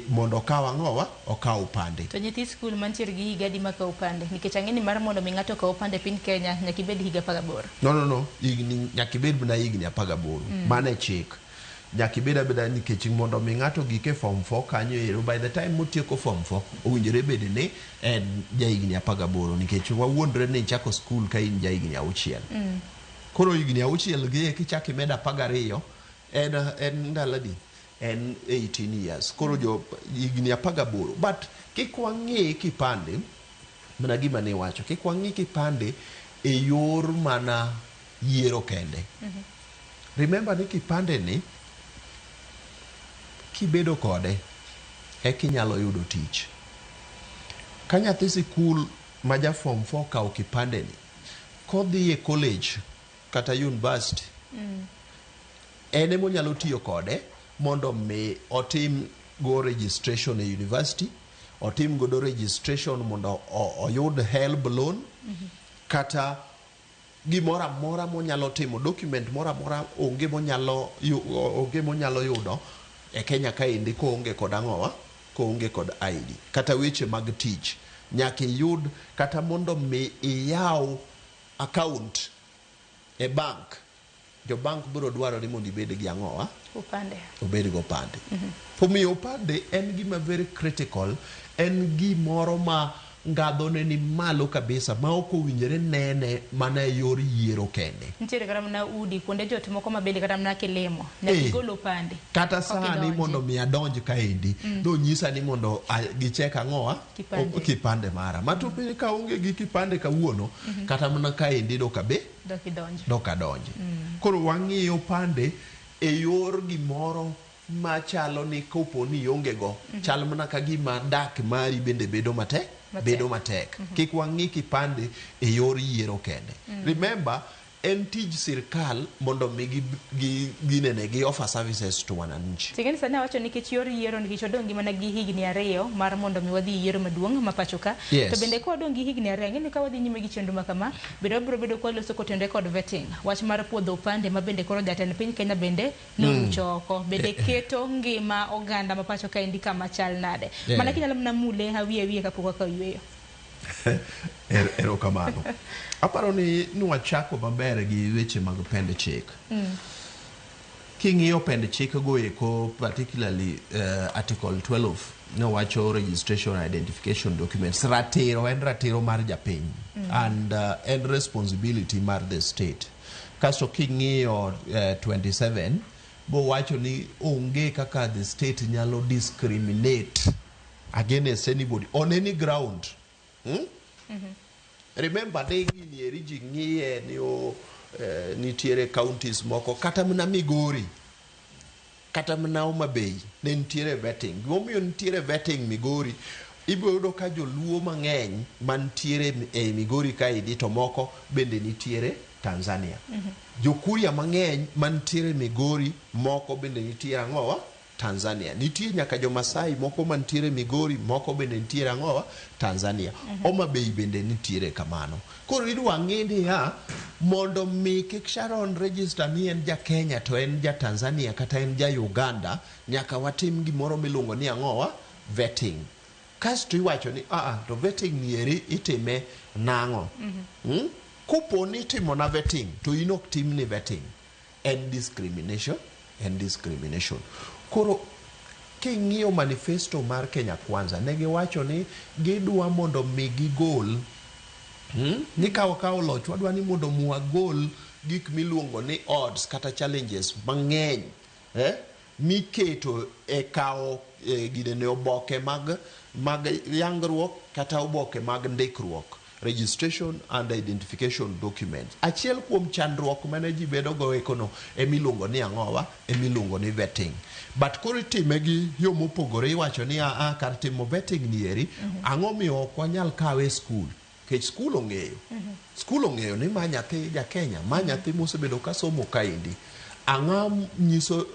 mondo kawa ng'owa okaw upande. To nyathi school mantiere gi higa di maka upande nikech ang'e ni mar mondo mi ng'ato kaw upande piny Kenya nyaka ibed higa 18. No igni nyaka ibed na higni 18 mane chik. nyaka ibed abeda nikech mondo mi ng'ato gike form 4 kanyo ero, by the time motieko form 4 owinjore bed ni en jahigni 18 nikech wawuondre ni chako skul ka in jahigni 6. Koro higni 6 gi kichako imed 12 en ndaladi en 18 years. Koro jo higni 18, but kik wang'i kipande mana gima ne wacho, kik wang'i kipande e yor mana yiero kende. Remember ni kipande ni kibedo kode kinyalo yudo tich. Ka nyathi sikul ma ja form 4 kawo kipande ni, kodhi e college kata university, ene monyalo tiyo kode mondo mi otim go registration e university, otim godo registration mondo oyud HELB loan, kata gimora mora monyalo timo, document mora mora onge monyalo yudo e Kenya ka indi ko onge kod ang'owa, ko onge kod ID, kata weche mag tich nyaka yud, kata mondo mi iyaw account e bank, jo bank biro dwaro ni mondo ibed gi ang'owa, upande, obed go pande. Omiyo upande en gima very critical, en gimoro ma ngadhone ni malo kabisa, ma ok owinjore nene mana yor yiero kende. Nitiere kata mana udi kuonde jot moko ma bende kata mana kilimo nyaka igol upande. Kata sani mondo mi adonj kaendi, do nyisa ni mondo gichek ang'owa kipande mara. Matupini ka onge gi kipande kawuono, kata mana kaendi dok adonji. Koro wang'iyo pande e yor gimoro machalo ni kopo ni onge go, chal mana ka gima dak mari bende bedo matek. Kik wang'i kipande e yor yiero kende. Remember, en tij sirkal mondo mi ginene gi offer services to wananchi. Tingeni sani awacho nikech yor yiero nikech odong' gi mana gi higni 2 mar mondo mi wadhi yiero maduong' ma pacho ka. To bende ko odong' gi higni 2, ng'eni ka wadhi nyime gi chenro ma kama, biro bedo kwa loso kotende kod vetting, wach mar puodho upande ma bende koro jatend piny Kenya bende nochoko, bende keto ngima oganda ma pacho ka indi kama chal nade. Mana kinyalo mna mule hawiye kapok ka yweyo. Erokamano. Aparo ni wachako maber gi weche mag pend chik. King'iyo pend chik go eko, particularly article 12, no wacho registration and identification documents, ratiro mar japiny, and and responsibility mar the state. Kasto king'iyo 27 bo wacho ni onge kaka the state nyalo discriminate against anybody on any ground. Remember, they ng'iye ni nitiere counties moko kata mana Migori, kata mana Homa Bay ne nitiere vetting. Gimomiyo nitiere vetting Migori, ibiro yudo ka joluo mang'eny mantiere e Migori kaendi to moko bende nitiere Tanzania. Jokuria mang'eny mantiere Migori, moko bende nitiere ang'owa Tanzania. Nitie nyaka jo Masai moko mantiere Migori, moko bende nitiere ang'owa Tanzania. Homa Bay bende nitiere kamano. Koro idwa ng'eni mondo mi kik Sharon register ni en ja Kenya to en ja Tanzania kata en ja Uganda, nyaka watim gimoro miluongo ni ang'owa vetting. Kasto iwacho ni to vetting ni eri itime nang'o. Kopo ni timo na vetting to in ok tim ni vetting, en discrimination. Koro king'iyo manifesto mar Kenya Kwanza, ne giwacho ni gidwa mondo mi gigol ni kawo loch, wadwa ni mondo muagol gik miluongo ni odds kata challenges mang'eny miketo e kawo gidene oboke mag yangruok kata oboke mag ndikruok, registration and identification documents. Achiel kuom chandruok mane ji bedo go ekono emiluongo ni ang'owa, emiluongo ni vetting. But koro itime gi yo mopogore, iwacho ni kar timo vetting ni eri, ang'o miyo ok wanyal kawe e skul. Kech skul ong'eyo ni ma nyathi ja Kenya, ma nyathi mosebedo ka somo kaendi. Ang'o miyo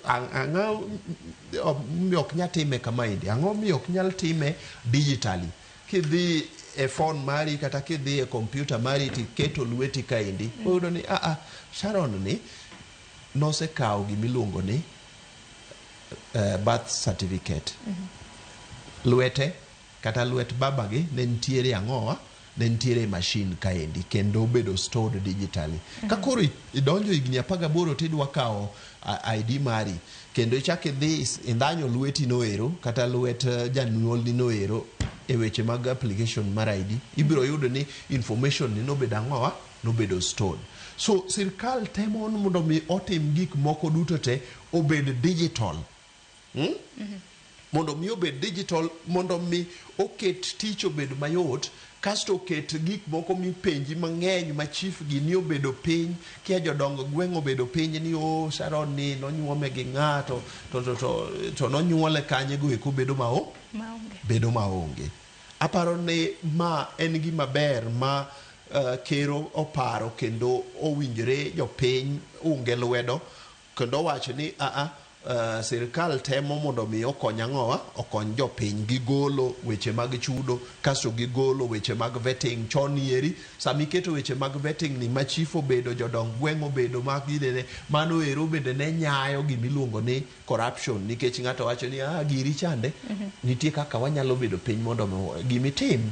ok nyal time kamaendi? Ang'o miyo ok nyal time digitally? Kidhi e phone mari kata kidhi e computer mari tiketo lweti kaendi, oyudo ni Sharon ni nosekawo gimiluongo ni birth certificate. Lwete kata lwet babagi ne nitiere ang'owa ne nitiere machine kaendi kendo bedo stored digitally. Ka koro idonjo higni 18 tidwa kawo ID mari kendo ichak idhi indhanyo lweti noero kata lwet janyuolni noero e weche mag application mar ID, ibiro yudo ni information ni nobedo ang'owa, nobedo stored. So sirkal temo mondo mi otim gik moko duto te obed digital. Mondo mi obed digital, mondo mi oket tich obed mayot, kasto oket gik moko mi penji mang'eny ma chief gi ni obedo piny, kia jodongo gweng' obedo piny ni Sharon ni nonyuome gi ng'ato to nonyuole kanye go eko bedo bedo maonge. Aparo ne ma en gima ber ma kero oparo kendo owinjore jopiny unge lwedo kendo wacho ni sirkal temo mondo mi okony ang'owa, okony jopiny gi golo weche mag chudo, kasto gi golo weche mag vetting chon yeri. Sami keto weche mag vetting ni ma chief obedo, jodong gweng' obedo mag gidene, mano ero bende ne nyayo gimiluongo ni corruption, nikech ng'ato wacho ni giri chande, nitie kaka wanyalo bedo piny mondo gimitim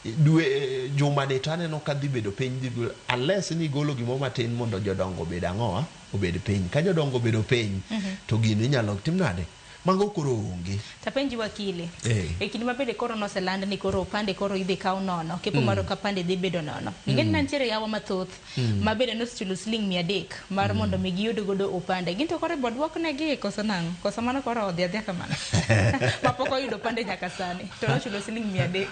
dwe juma ni taneno ka dhi bedo piny unless ni golo gimo matin mondo jodongo obed ang'owa, obed piny. Ka jodongo obedo piny to gini inyalo tim nade mago koro onge. Tapenji wakili e kinde mabede koro noseland ni koro opande koro idhi kaw nono kipo maro ka pande dhi bedo nono, ing'eni nantiere yawa mathoth mabede nosechulo siling 300 mar mondo mi giyud godo opande, ginto koro ibro duok negi koso nang'o, koso mano koro odhi adhiya kamano mapok oyudo opande nyaka sani to nochulo siling 300.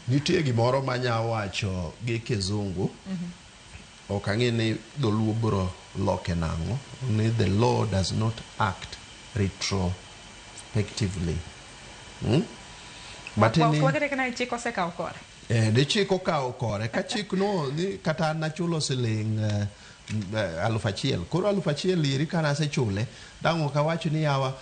Nitie gimoro manya wacho gi kizungu, ok ang'e ni dholuo bro loke nang'o, ni the law does not act retrospectively. Wagere kana chik osekawo kore. De chik okawo kore, ka chik no ni kata nachulo siling 1,000, koro 1,000 iri kana sechule, dang'o ka wacho ni yawa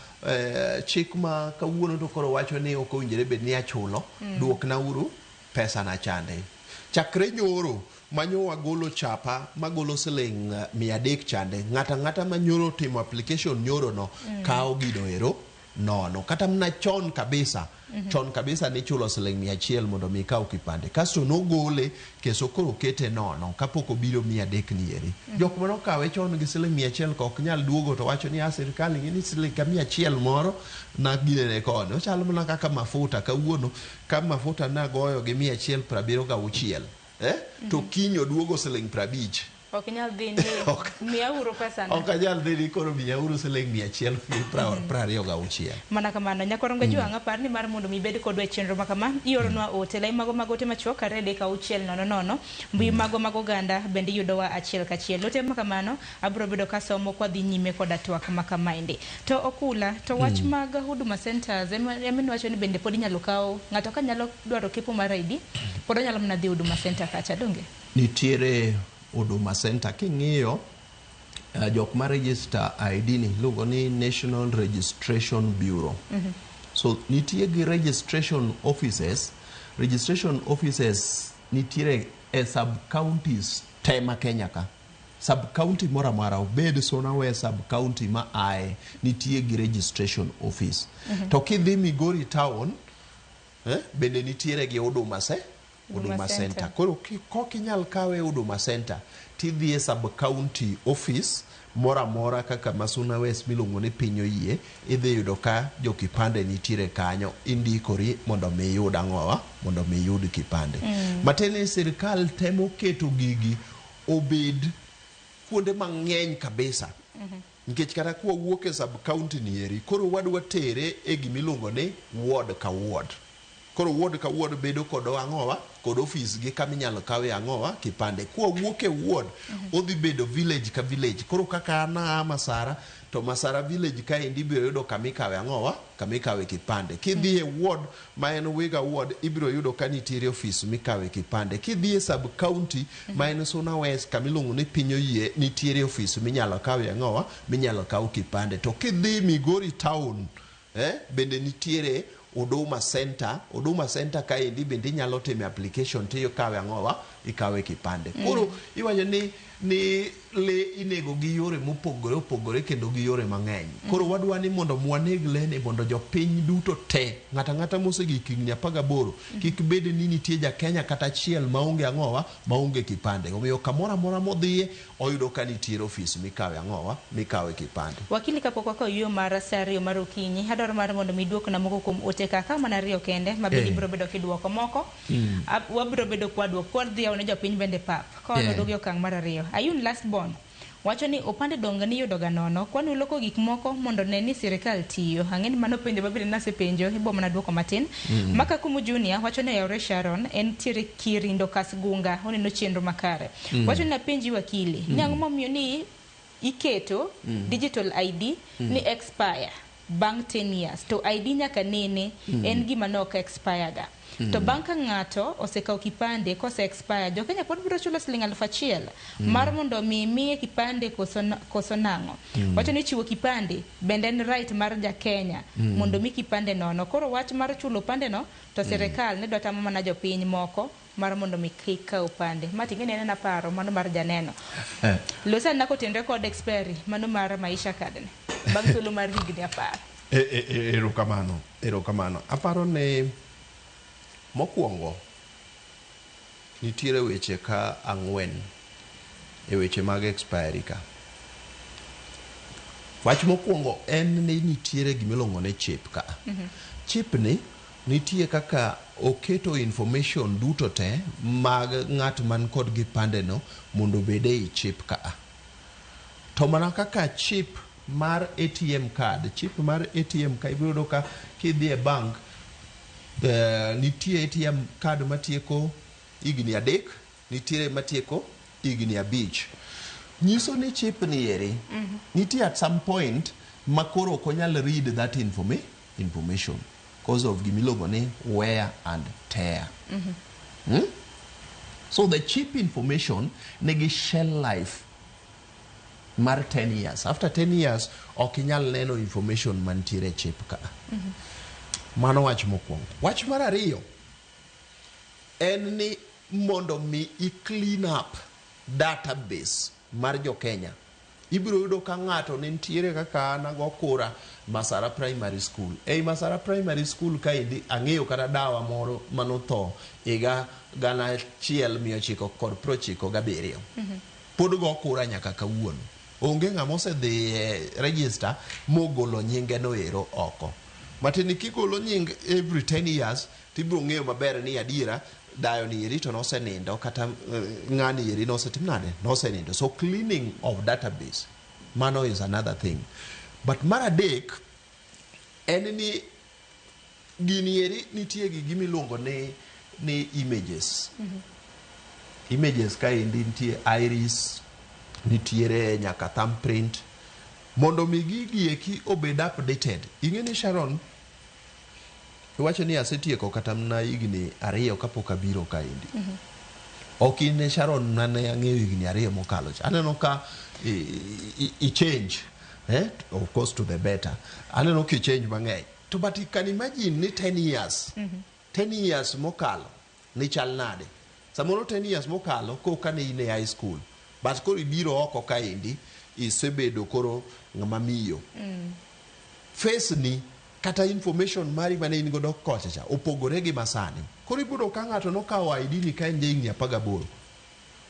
chik ma kawuono to koro wacho ni ok owinjore bed ni achulo, duok na uru pesa na chande. Chakre nyoro manyo golo chapa magolo siling 300 chande, ng'ata manyoro timo application nyoro no kawo gido ero nono, kata mna chon kabisa ni chulo siling 100 mondo mi kaw kipande, kasto no gole keso koro kete nono kapok obiro 300 ni eri. Jok mano kawe chon gi siling 100 kok nyal duogo to wacho ni sirkal ng'ini siling 100 moro na ginene kono, chalo mana kaka mafuta kawuono, ka mafuta na goyo gi 176 to kinyo duogo siling 50. Ok nyal dhi ni 100 pesa na. Ok nyal dhi ni koro 100 siling 126. Mana kamano nyakorongo juang' apar ni mar mondo mi bed kodwa chenro makama ioronwa ote lai magote machuok karede ka 600 mbi mago ganda bende yudowa achiel kachiel. Lote makamano abro bedo kasomo kwa dhi nyime koda twak makamaindi. To okula to wach mag Huduma Centers emin wacho ni bende pod inyalo kawo ng'ato ka nyalo dwaro kipo mar ID pod nyalo mna dhi Huduma Center kacha donge. Nitiere Huduma Center king'iyo jok ma register ID ni luongo ni National Registration Bureau. So nitie gi registration offices nitiere e sub counties tema Kenya ka. Sub county mora mara obed Sona West sub county ma ae nitie gi registration office. To kidhi Migori town bende nitiere gi Huduma Center. Koro kok inyal kawe Huduma Center tidhi e sub county office mora kaka Masuna West milongo ni piny oyie, idhi yudo ka jo kipande nitiere kanyo, indikori mondo mi yud ang'owa, mondo mi yud kipande. Matene sirkal temo keto gigi obed kuonde mang'eny kabisa. Nikech kata kwa wuok e sub county ni eri, koro wadwa tere e gimilongo ni ward ka ward. Koro ward ka ward bedo kod ang'owa, kod office gi kama inyalo kawe ang'owa kipande. Kwa wuok e ward, odhi bedo village ka village. Koro kaka ana Masara, to Masara village ka indi biro yudo kama ikawe ang'owa, kama ikawe kipande. Kidhi e ward, ma en Wega ward, ibiro yudo ka nitiere office mikawe kipande. Kidhi e sub county, ma en Sona West, kama ilongo ni piny oyie, nitiere office minyalo kawe ang'owa, minyalo kaw kipande. To kidhi Migori town, bende nitiere Huduma Center ka indi bende nyalo timo application tiyo kawe ang'owa, ikawe kipande. Koro iwacho ni le inego gi yore mopogore opogore kendo gi yore mang'eny. Koro wadwa ni mondo mwaneg le ni mondo jopiny duto te ng'ata mosegik higni 18 kik bed ni nitie ja Kenya kata achiel maonge ang'owa maonge kipande. Omiyo kamoro amora modhiye oyudo ka nitiere ofis mikawe ang'owa mikawe kipande. Wakili kapok wakawo yo mar saa 2 mar okinyi adwaro mar mondo miduokna moko kuom ote kaka mana 2 kende mabende biro bedo kiduoko moko. Wabiro bedo kwadwoko kod dhiaw ne jopiny bende pap kawadogi okang' mar 2. Ayun last born wacho ni opande donga ni yudo ga nono kwani loko gik moko mondo ne ni sirikal tiyo. Ang'eni mano penjo mabiro nase penjo ibo mana duoko matin. Maka Kumu Junior wacho ni Yaure Sharon en tiere Kirindo Kasgunga oneno chenro makare. Wacho ni penji wakili ni ang'o momiyo ni iketo digital ID ni expire bang 10 years to ID nyaka nene en gima nok expire ga. To banka ng'ato osekawo kipande kose expire jo Kenya pod biro chulo Sh1,000 mar mondo mi kipande koso nang'o. Wacho ni chiwo kipande bende en right mar ja Kenya mondo mi kipande nono. Koro wach mar chulo pande no to sirikal ne dwa tamo mana jopiny moko mar mondo mi kika upande. Mati ngene na paro mano mar janeno. Losa nako tendre kod expiry mano mar maisha card ne. Bang solo mar higni 10. Erokamano. Aparo ne mokwongo nitiere weche ka 4 e weche mag expiry ka. Wach mokwongo en ni nitiere gimiluongo ne chip ka. Chip ni nitie kaka oketo information duto te mag ng'at man kod gipande no mondo bede i chip ka. To mana kaka chip mar ATM card, chip mar ATM ka ibiro ka kidhi e bank nitie ATM card matieko higni 3, nitiere matieko higni 5. Nyiso ni chip ni eri nitie at some point makoro konyal read that information because of gimilogo ni wear and tear. So the chip information negi shell life mar 10 years. After 10 years okinyal neno information mantiere chip ka. Mano wach mokwongo. Wach mar 2 en ni mondo mi clean up database mar jo Kenya. Ibiro yudo ka ng'ato nitiere kaka nago kura Masara Primary School. Ei Masara Primary School ka indi ang'eyo kada dawa moro manotho iga 1997. Pod go kura nyaka kawuono. Onge ng'ama osedhi register mogolo nyinge no ero oko. Matini kigolo nying every 10 years tibiro ng'eyo maber ni adiera dayo ni eri to nosenindo kata ng'ani eri nosetimnade nosenindo. So cleaning of database mano is another thing. But mar 3 en ni gini eri nitie gi gimiluongo ni images. Images ka indi nitie iris, nitiere nyaka thumbprint mondo mi gigi eki obed updated. Ing'eni Sharon iwacho ni asetieko kata mna higni 2 kapok abiro ka indi. Ok in Sharon nane ang'eyo higni 2 mokalo cha. Aneno ka i change of course to the better. Aneno ki change mang'eny. To but you can imagine ni 10 years. 10 years mokalo ni chal nade. Samoro 10 years mokalo koka ne in e high school. But koro ibiro oko ka indi isebedo koro ng'ama miyo. Face ni kata information mari mane in godo kocha cha opogore gi masani. Koro ibiro ka ng'ato nokawo ID ni ka en higni 18.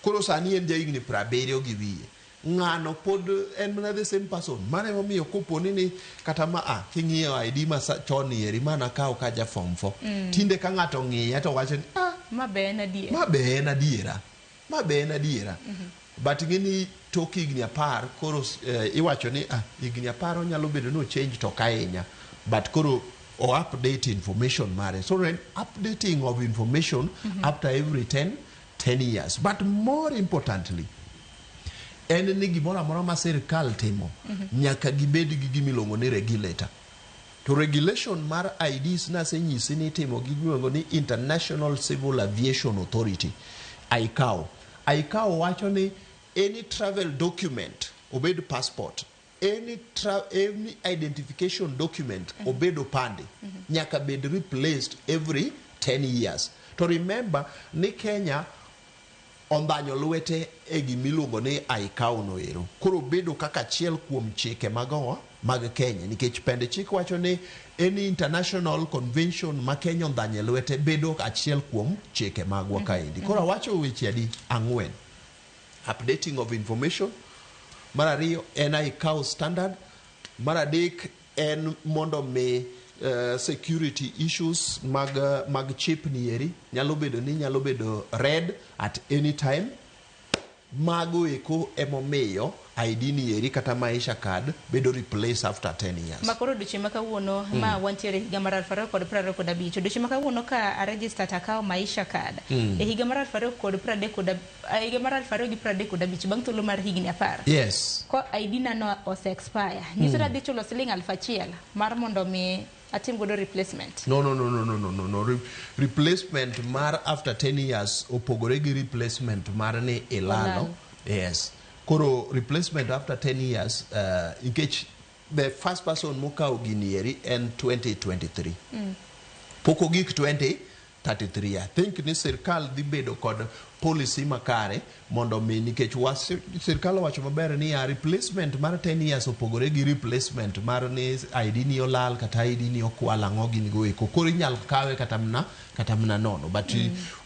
Koro sani en higni 70 gi wiye. Ng'ano pod en mana the same person. Mane momiyo koponi ni kata ma king'iyo ID ma chon eri mana kawo ka ja form 4. Tinde ka ng'ato ng'iya to wacho ni mabe en adiera. But ngini tok higni 10 koro iwacho ni higni 10 onyalo bedo no change to kainya. But koro update information mare. So updating of information after every 10 years. But more importantly en ni gimoro amora ma sirkal timo nyaka gibed gi gimiluongo ni regulator. To regulation mar IDs nasenyisi ni timo gi gimiluongo ni International Civil Aviation Authority, ICAO. ICAO wacho ni any travel document obed passport, any identification document obed opande nyaka bed replaced every 10 years. To remember ni Kenya ondhanyo lwete e gimiluongo ni ICAO no ero. Koro bedo kaka achiel kuom chike mag Kenya, nikech pende chik wacho ni any international convention ma Kenya ondhanye lwete bedo achiel kuom chike magwa kaendi. Koro awacho weche adi 4: updating of information, mar ariyo en ICAO standard, mar adek en mondo mi security issues mag chip ni eri nyalo bedo read at any time. Mago eko emomiyo ID ni eri kata maisha card bedo replace after 10 years. Makoro duche makawuono ma wantiere higa mar 2025 duche makawuono ka a register takao maisha card e higa mar 2035 bang' thuolo mar higni 10. Yes. Ko ID nano ose expire. Nyiso da dhi chulo $1,000 mar mondo mi atim godo replacement. No. Replacement mar after 10 years opogore gi replacement mar ni ilalo. Yes. Koro replacement after 10 years, incase the first person mokao ginieri en 2023. Poko gik 2033. I think ni sirkal dhi bedo kod policy makare mondo mi nikech sirkal wacho maber ni replacement mar 10 years opogore gi replacement mar ni ID ni olal kata ID ni okwala ngogin go eko. Koro inyal kawe kata mna nono, but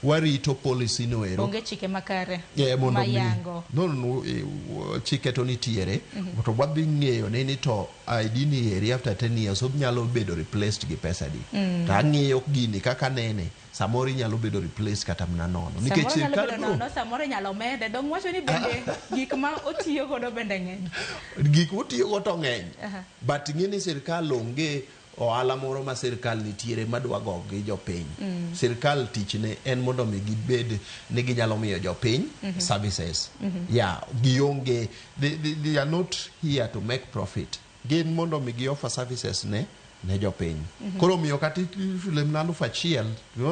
warito policy no ero onge chike makare mayango no chike to nitiere to wadhi ng'eyo ni to ID ni eri after 10 years obnyalo bedo replaced gi pesa di to ang'eyo gini kaka nene samoro nyalo bedo replace kata mna nono nikech samoro nyalo mede dong wacho ni bende gik ma otiyo godo bende ng'eny gik otiyo godo to ng'eny but ng'eni sirkal onge ohala moro ma sirkal nitiere madwa go gi jopiny. Sirkal tichne en mondo mi gibed ni ginyalo miyo jopiny services. Gionge, they are not here to make profit. Gin mondo mi gi offer services ne jopiny. Koro miyo kati chule mnalo fachiel,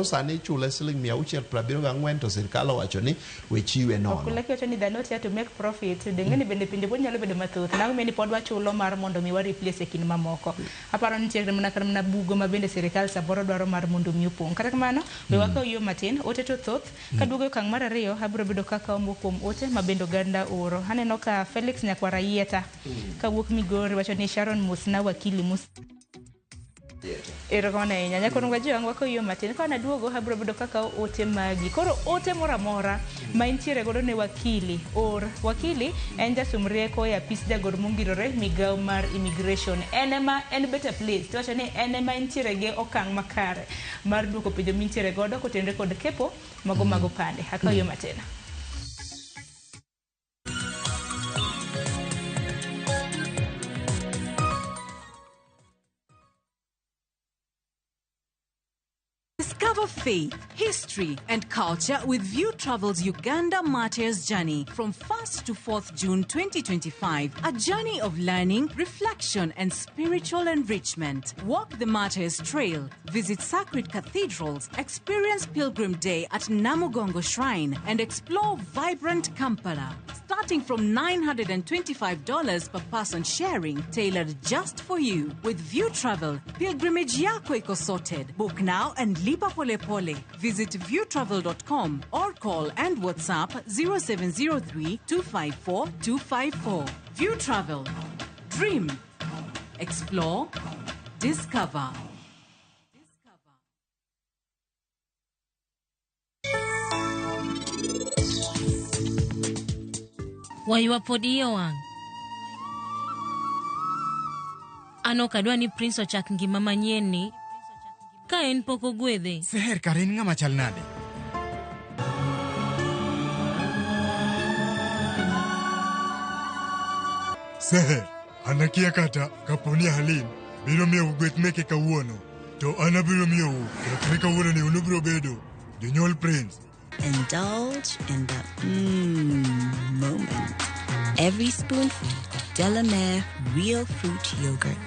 sani chule $674 to sirkal wacho ni wechiwe nono. Okulaki wacho ni they are not here to make profit. Dengeni bende pinde pod nyalo bedo mathoth. Nango meni pod wachulo mar mondo mi wa replace e kin mamoko. Aparo nitiere mana bugo ma bende sirkal saboro dwaro mar mondo mi opong. Kata kamano, we wako yo matin, ote to thoth, kaduogo kang mar ariyo, abiro bedo kaka omo kuom ote mabendo ganda oro. Haneno ka Felix Nyakwara Yieta, kawuok Migori wacho ni Sharon Musna wakili erokamano ahinya nyakoro ngwajiwangu wako yo matin ka naduogo abiro bedo kaka ote magi. Koro ote moramora ma intiere godo ne wakili wakili en jasum rieko e apis jagoro mongirore migao mar immigration. En better place to wacho ni ema intiere ge okang' makare mar duoko penjo mintiere godo kotenre kod kepo mago pande akaw yo matin. Discover faith, history, and culture with View Travel's Uganda Martyrs Journey from 1st to 4th June 2025. A journey of learning, reflection, and spiritual enrichment. Walk the Martyrs Trail, visit sacred cathedrals, experience Pilgrim Day at Namugongo Shrine, and explore vibrant Kampala. Starting from $925 per person sharing, tailored just for you. With View Travel, pilgrimage yako iko sorted. Book now and lipa pole pole. Visit viewtravel.com or call and WhatsApp 0703 254 254. View Travel. Dream. Explore. Discover. Wayuapodiyo wang'. Ano kadwa ni Prince ochak ngima manyien ni ka en pok ogwedhe. Seher kare en ng'ama chal nade? Seher, anakia kata kaponi Halim biro miyo gweth meke kawuono to ana biro miyo rakre kawuono ni unubiro bedo jonyol Prince. Indulge in the moment. Every spoonful Delamere real fruit yogurt.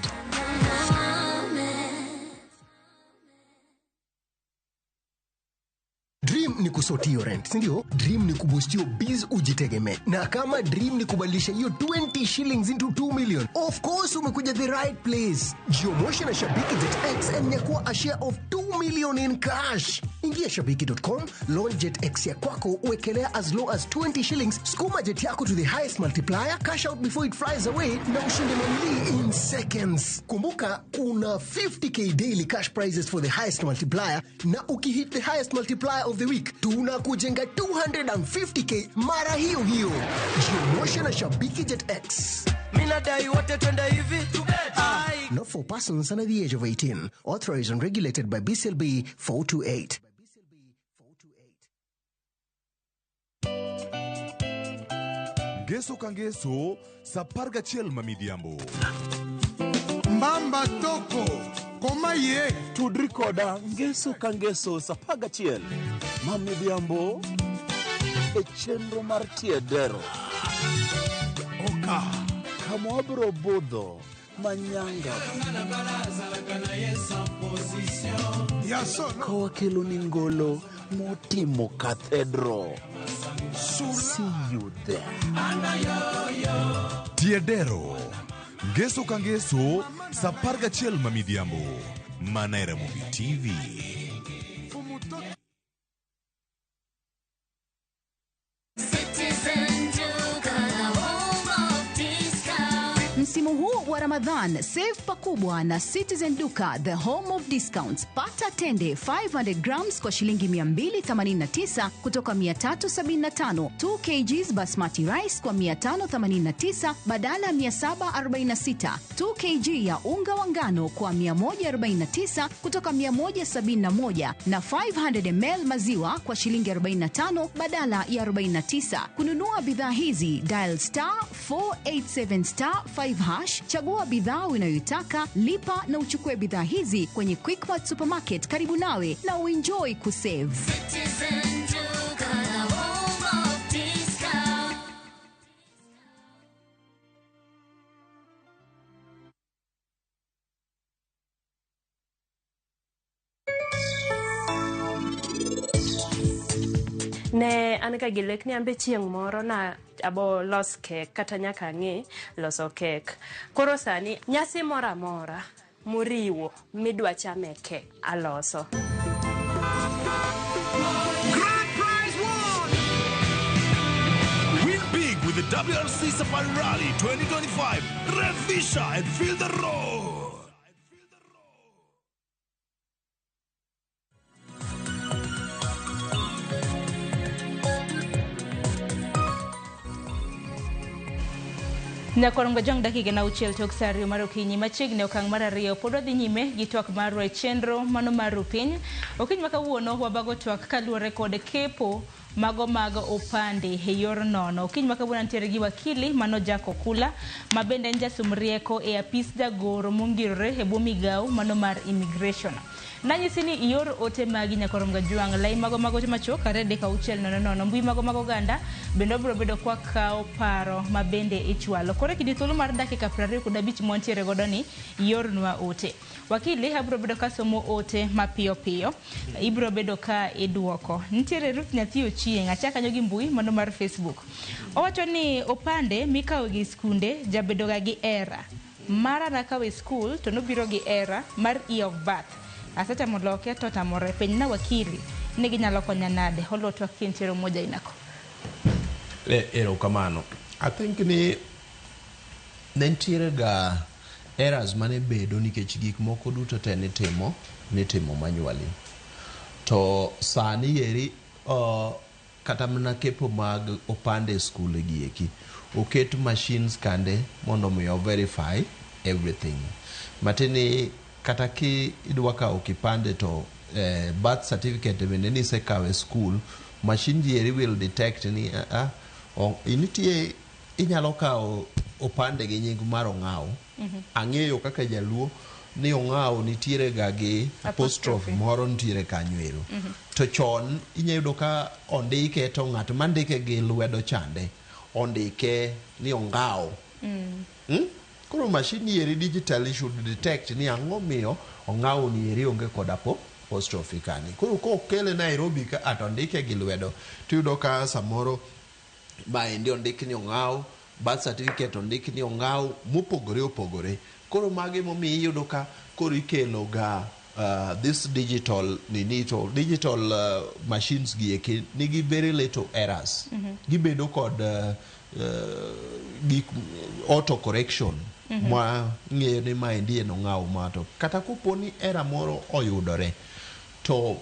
Dream ni kusotio rent, si ndio? Dream ni kubustio biz ujitegemee. Na kama dream ni kubadilisha hiyo 20 shillings into 2 million, of course umekuja the right place. Jiomoshi na Shabiki JetX and nyakua a share of 2 million in cash. Ingia shabiki.com, launch JetX ya kwako, uwekelea as low as 20 shillings, skuma jet yako to the highest multiplier, cash out before it flies away, na ushinde mamili in seconds. Kumbuka, kuna 50k daily cash prizes for the highest multiplier, na ukihit the highest multiplier of the week, tunakujenga 250k mara hiyo hiyo. Jiomoshi na Shabiki JetX. Minadai wote twende hivi. Not for persons under the age of 18. Authorized and regulated by BCLB 428. Ngeso kangeso saparga chiel mamidhiambo. Mbamba toko koma ye tudri koda ngeso kangeso sapaga chiel mamidhiambo e chenro mar tiedero. Oka kamwabro budho manyanga kawakelo ni ngolo motimo cathedral. See you there. Tiedero. Ngeso kangeso saparga chiel mamidhiambo. Manaira Movie TV. Msimu huu wa Ramadhan, save pakubwa na Citizen Duka, the home of discounts. Pata tende 500 grams kwa shilingi 289 kutoka 375. 2 kgs basmati rice kwa 589 badala ya 746. 2 kg ya unga wa ngano kwa 149 kutoka 171, na 500 ml maziwa kwa shilingi 45 badala ya 49. Kununua bidhaa hizi, dial *487*5 hash, chagua bidhaa unayoitaka, lipa na uchukue bidhaa hizi kwenye Quickmart Supermarket karibu nawe na uenjoy kusave. Ne anaka gilek ni ambe chieng' moro na abo los kek kata nyaka ng'e loso kek. Koro sani nyasi mora mora muriwo midwa chame kek aloso. Grand prize won! Win big with the WRC Safari Rally 2025. Refisha and feel the road. Nyakorongo jong dakika na uchiel tok sario mar okinyi machiegni okang' mar ariyo pod wadhi nyime gi twak marwa e chenro mano mar piny. Okinyi ma kawuono wabago twak kaluwore kod kepo mago mag opande e yor nono. Okinyi ma kawuono nitiere gi wakili mano Jack Okula, ma bende en jasum rieko e apis jagoro mongirore e bwo migawo mano mar immigration. Nanyisi ni ior ote magi Nyakorongo Jwang' lai mago machok kare deka uchiel nono mbui mago ganda bende obro bedo kwa kao paro ma bende ichwalo. Kore kidi thuolo mar dakika 25 montiere godo ni iornwa ote. Wakili abro bedo ka somo ote mapiyo piyo, ibro bedo ka iduoko. Nitiere Ruth Nyathi Ochieng' achaka nyogi mbui mano mar Facebook. Owacho ni opande mikawo gi skunde jabedo ga gi era. Mara nakawe school to nobiro gi era mar year of birth. Asata moloke to tamore peny na wakili nigi nyalo konya nade holo to kintiero moja inako. Ero kamano. I think ni nentiere ga errors mane bedo nikech gik moko duto te nitimo manually. To sani yeri kata mana kepo mag opande school gi eki. Oket machines kande mondo mi verify everything. Matini kata ki idwa kawo kipande to birth certificate bende ni se kawe school, machine yeri will detect ni initie inyalo kawo opande gi nying mar Ong'aw. Ang'eyo kaka jaluo ni Ong'aw nitiere ga gi apostrophe moro nitiere kanywero. To chon inyayudo ka ondike to ng'at mandike gi lwedo chande ondike ni Ong'aw. Koro machine yeri digitally should detect ni ang'o miyo Ong'aw ni yeri onge kod apostrophe kani. Koro kokele Nairobi ka atondike gi lwedo tiyudo ka samoro maendi ondik ni ong'aw, birth certificate ondik ni ong'aw mopogore opogore. Koro magi momi iyudo ka koro ikelo ga this digital machines gi nigi very little errors. Gibedo kod gik auto correction ma ng'eyo ni maendi en ong'aw mato. Kata koponi error moro oyudore to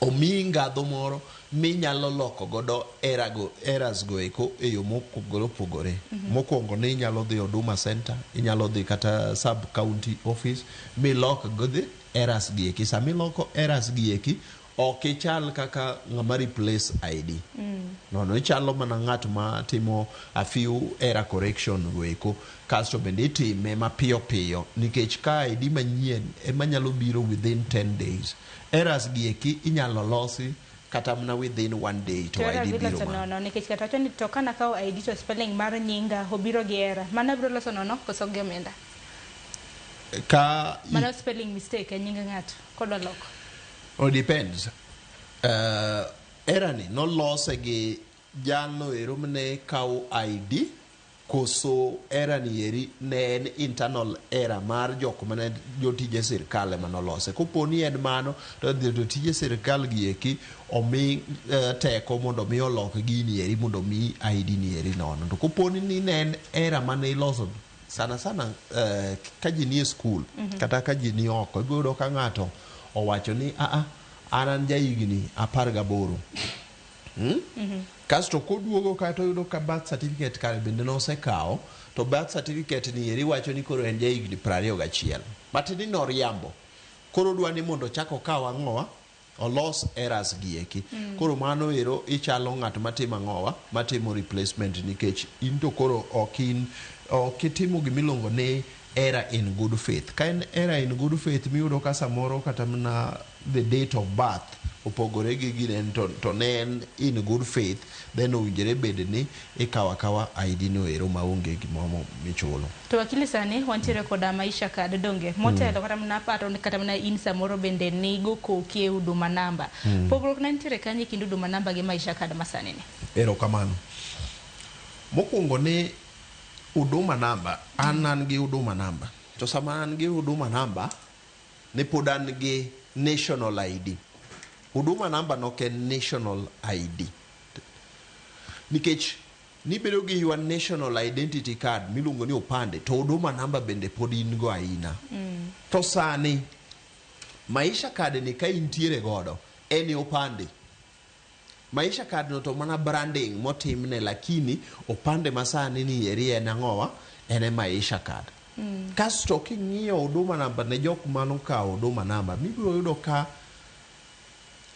omi ngadho moro minyalo loko godo errors go eko e yo mopogore opogore. Mokwongo ni inyalo dhi Huduma Center, inyalo dhi kata sub county office milok godo errors gi eki. Sami loko errors gi eki ok ichal kaka ng'ama replace ID. No, ichalo mana ng'at ma timo a few error correction go eko kasto bende itime mapiyo piyo nikech ka ID manyien ema nyalo biro within 10 days. Errors gi eki inyalo losi kata mna within 1 day to ID biro ma. No, nikech kata to ni to kana kao ID to spelling mar nyinga obiro gi error. Mana biro loso nono koso gi omenda. Ka mana spelling mistake e nyinga ng'ato kodwa loko. It depends. Error ni no lose gi jalno ero mne kao ID koso error ni eri ne en internal error mar jok mane jotije sirkal ema nolose. Koponi en mano to jotije sirkal gi eki omi teko mondo mi olok gini eri mondo mi ID ni eri nono. To koponi ni ne en error mane iloso sana ka ji ni e skul kata ka ji ni oko ibiro ka ng'ato owacho ni an jahigni 18. Kasto koduogo kato yudo ka birth certificate kare bende nosekawo to birth certificate ni eri wacho ni koro en jahigni 21. But ni noriambo. Koro dwa ni mondo chako kawa ng'owa olos errors gi eki. Koro mano ero ichalo ng'at matimo ng'owa matimo replacement nikech in to koro okitimo gimilongo ni error in good faith. Ka en error in good faith miyudo ka samoro kata mna the date of birth opogore gi ginen to ne en in good faith then owinjore bed ni ikawa ID no ero maonge gimomo michulo. To wakili sani wantiere koda maisha kad donge motelo kata mna pato kata mna in samoro bende ni go kokie Huduma namba. Pogruok na ntiere kanye kind Huduma namba gi maisha kad masani ni. Ero kamano. Mokwongo ni Huduma namba an gi Huduma namba. To sama an gi Huduma namba ne pod an gi national ID. Huduma namba no ken national ID. Nikech ni bedo gi your national identity card milungo ni opande to Huduma namba bende pod in go aina. To sani maisha card ni ka intiere godo eni opande. Maisha card no to mana branding motimne lakini opande masani ni eri en ang'owa ene maisha card. Kasto king'iyo Huduma namba ne jok mano ka Huduma namba mibiro yudo ka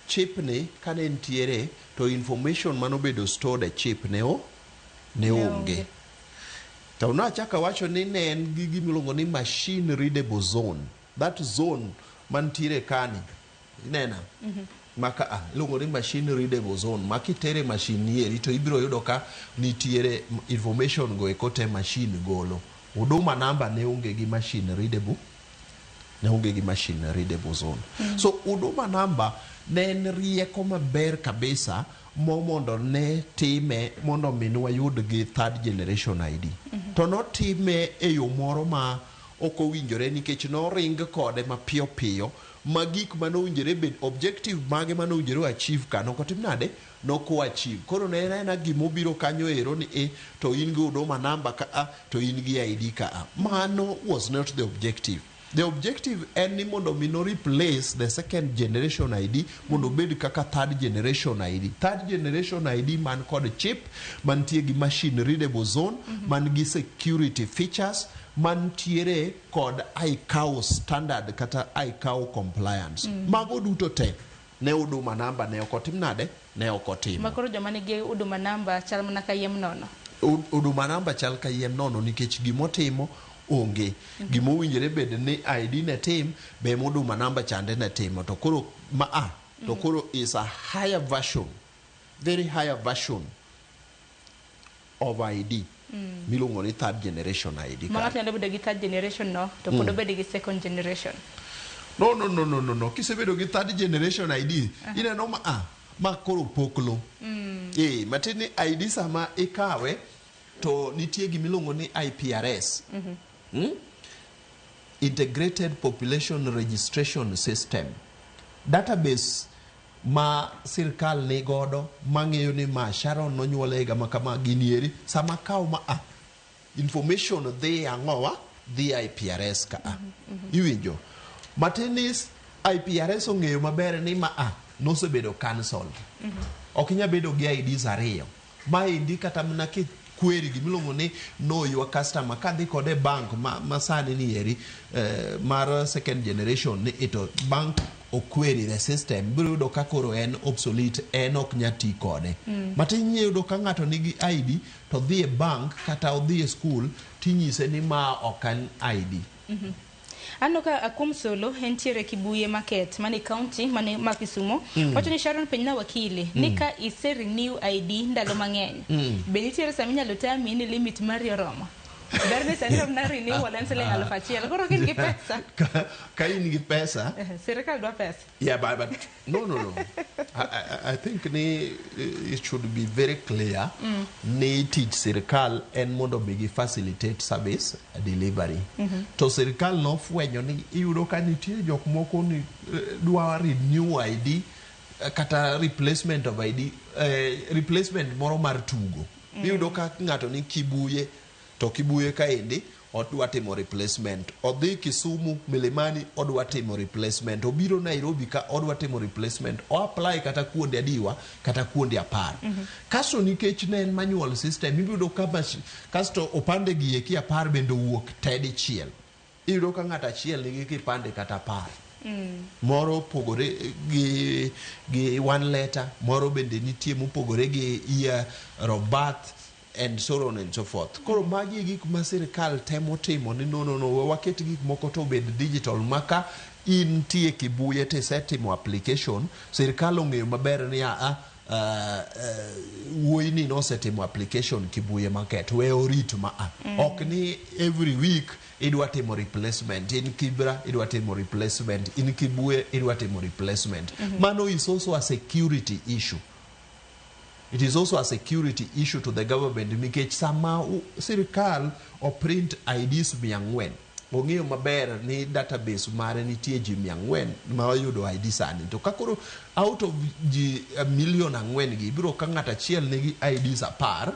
chip ni kane ntiere to information mano bedo stored e chip ne onge. To unachaka wacho ni ne en gi gimilongo ni machine readable zone. That zone mantiere kani inena maka ilongo ni machine readable zone makitere machine eri to ibiro yudo ka nitiere information go ekote machine golo. Huduma namba ne onge gi machine readable zone. So Huduma namba ne en rieko maber kabisa mondo ne time mondo minwa yud gi third generation ID. To notime e yo moro ma oko winjore nikech no ring kode mapiyo piyo magik mano winjore bed objective mage mano winjore achieve kano kotim nade no ko achieve. Koro ne ena gimobiro kanyo ero ni to in gi Huduma namba ka to in gi ID ka mano was not the objective. The objective en ni mondo mi no replace the second generation ID mondo bed kaka third generation ID. Third generation ID man kod chip man tie gi machine readable zone man gi security features man tiere kod ICAO standard kata ICAO compliance. Mago duto te ne Huduma namba ne okotim nade ne okotim. Makoro joma nigi Huduma namba chal mana ka yiem nono. Huduma namba chal ka yiem nono nikech gimotimo onge. Gimo winjore bed ni ID ne tim be Huduma namba chande ne timo to koro to koro is a higher version, very higher version of ID. Milungo ni third generation ID. Mga tiyanda bedo gi third generation no to podo bedo gi second generation. No. Kisebedo gi third generation ID, ineno ma koro poklo. Matini ID sama ikawe, to nitie gimiluongo ni IPRS. Integrated Population Registration System. Database ma sirkal ni godo mang'eyo ni ma Sharon nonyuole higa ma kama ginieri sama kaw ma information dhi ang'owa dhi IPRS ka iwinjo matinis IPRS ong'eyo maber ni ma nosebedo cancelled ok nya bedo gi IDs ariyo ma indi kata mna ki query gimiluongo ni know your customer kadhi kode bank ma sani ni eri mar second generation ni ito bank o query the system biro yudo ka koro en obsolete en ok nya ti kode matin yudo ka ng'ato nigi ID to dhi e bank kata odhi e school tinyise ni ma ok an ID. Anoka akum solo entiere Kibuye market mani county mani Kisumo wacho ni Sharon penjna wakili nika ise renew ID ndalo mang'eny benitiere saminya lotami ni limit mari oromo Berni sani na renew wala nsele alfachiel koro kin gi pesa ka in gi pesa sirkal dwa pesa but no I think it should be very clear ni teach sirkal en mondo bigi facilitate service delivery to sirkal no fwenyo ni iyudo ka nitie jok moko ni dwa renew ID kata replacement of ID replacement moro mar tugo iyudo ka ng'ato ni Kibuye to Kibuye kaendi odwa timo replacement odhi Kisumu Milimani odwa timo replacement obiro Nairobi ka odwa timo replacement o apply kata kuonde adiwa kata kuonde 10 kaso nikech ne en manual system ibiro kama kasto opande gi eki 10 bende wuok tedi chiel ibiro ka ng'ata chiel nigi kipande kata 10 moro pogore gi one letter moro bende nitie mopogore gi year of birth and so on and so forth. Koro magi gik ma sirkal temo timo ni no waket gik moko to bed digital maka in tie Kibuye te setimo application sirkal ong'eyo maber ni wuoyi ni no setimo application Kibuye market we orit ma ok ni every week idwa timo replacement in Kibra idwa timo replacement in Kibuye idwa timo replacement mano is also a security issue. It is also a security issue to the government nikech sama sirkal o print IDs 400 ong'eyo maber ni database mare nitie ji 400 ma oyudo ID sani to kakoro out of ji 1 million 4 gi biro ka ng'ata achiel nigi IDs 10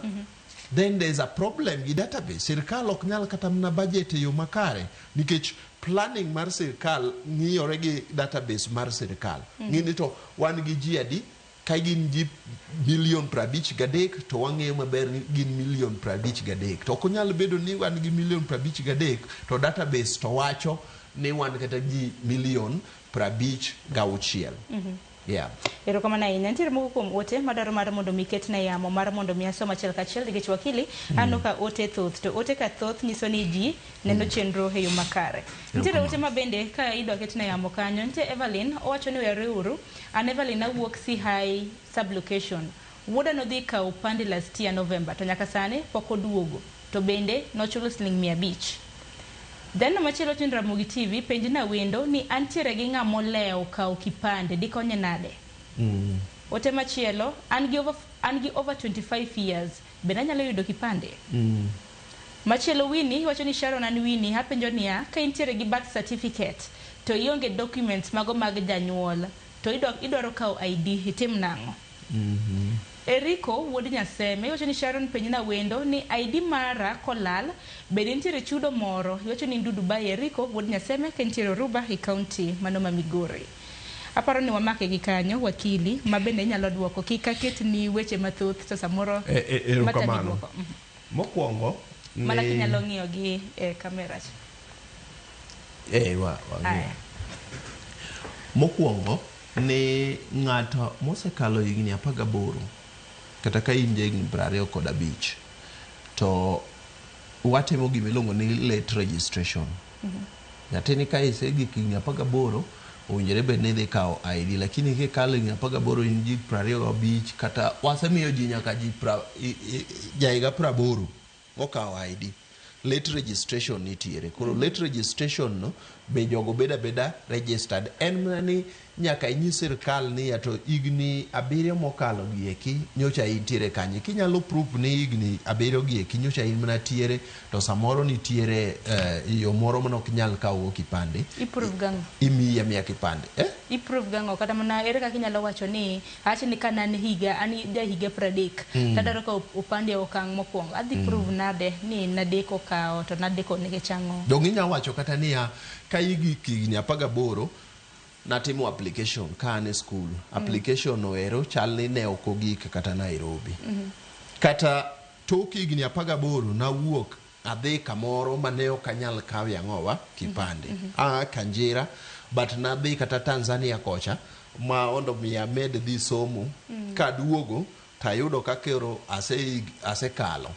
then there is a problem gi database sirkal ok nyal kata mna budget yo makare nikech planning mar sirkal ng'iyore gi database mar sirkal ng'ini to wan gi ji adi ka gin ji 1,53,000 to wang'eyo maber ni gin 1,53,000 to ok onyal bedo ni wan gi 1,53,000 to database to wacho ni wan kata ji 1,56,000 erokamano ahinya nitiere moko kuom ote madwaro mar mondo miket na yamo mar mondo mi asoma achiel kachiel nikech wakili ano ka ote thoth to ote ka thoth nyiso ni ji neno chenro e yo makare nitiere ote ma bende ka idwa ket na yamo kanyo nitiere Evelyn owacho ni were uru an Evelyn awuok si high sublocation wuoda nodhi kawo pande last year November to nyaka sani pok oduogo to bende nochulo $500. Dhano machielo tin Ramogi TV penji na wendo ni antiere gi ng'amo leo kawo kipande dikonye nade ote machielo an gi over 25 years bende anyalo yudo kipande machielo Winnie wacho ni Sharon an Winnie apenjo niya ka intiere gi birth certificate to ionge documents mago mag janyuol to idwaro kawo ID itim nang'o Eriko wuod Nyaseme wacho ni Sharon penji na wendo ni ID mara kolal bende nitiere chudo moro wacho ni Dubai Eriko wuod Nyaseme ka nitiere Ruba e county mano ma Migori aparo ni wamake gi kanyo wakili ma bende nyalo duoko kikaket ni weche mathoth to samoro erokamano mokwongo mala kinyalo ng'iyo gi kamera mokwongo ni ng'ato mosekalo higni 18 kata ka in higni 25 to watimo gimiluongo ni late registration nyathini ka isegik higni 18 owinjore bed ni dhi kawo ID lakini kikalo higni 18 in ji 25 kata wasemiyo ji nyaka ji 80 mokawo ID late registration nitiere. Koro late registration no be jogo beda registered. En mana ni nyaka inyis sirkal ni ato igni 7 mokalo gieki nyocha intiere kanye. Kinyalo prove ni igni 7 gieki nyocha in mana tiere to samoro nitiere yo moro mano kinyal kawo kipande. Iprove gango. Imiye miya kipande. Iprove gango kata mana ere kaka inyalo wacho ni achi ni kana ni higa ani ja higa 30 tadaro ka upande okang mokwongo adhi prove nade ni nadeko kao to nadeko nige chango. Dongi nya wacho kata niya ka igi kigni 18 natimo application kane school application noero chalni ne okogik kata Nairobi kata toki igni 18 na wuok adhi kamoro mane okanyal kawe angowa kipande Kanjira but nadhi kata Tanzania kocha ma ondo mi amed dhi somo kaduogo tayudo kakero ase kalo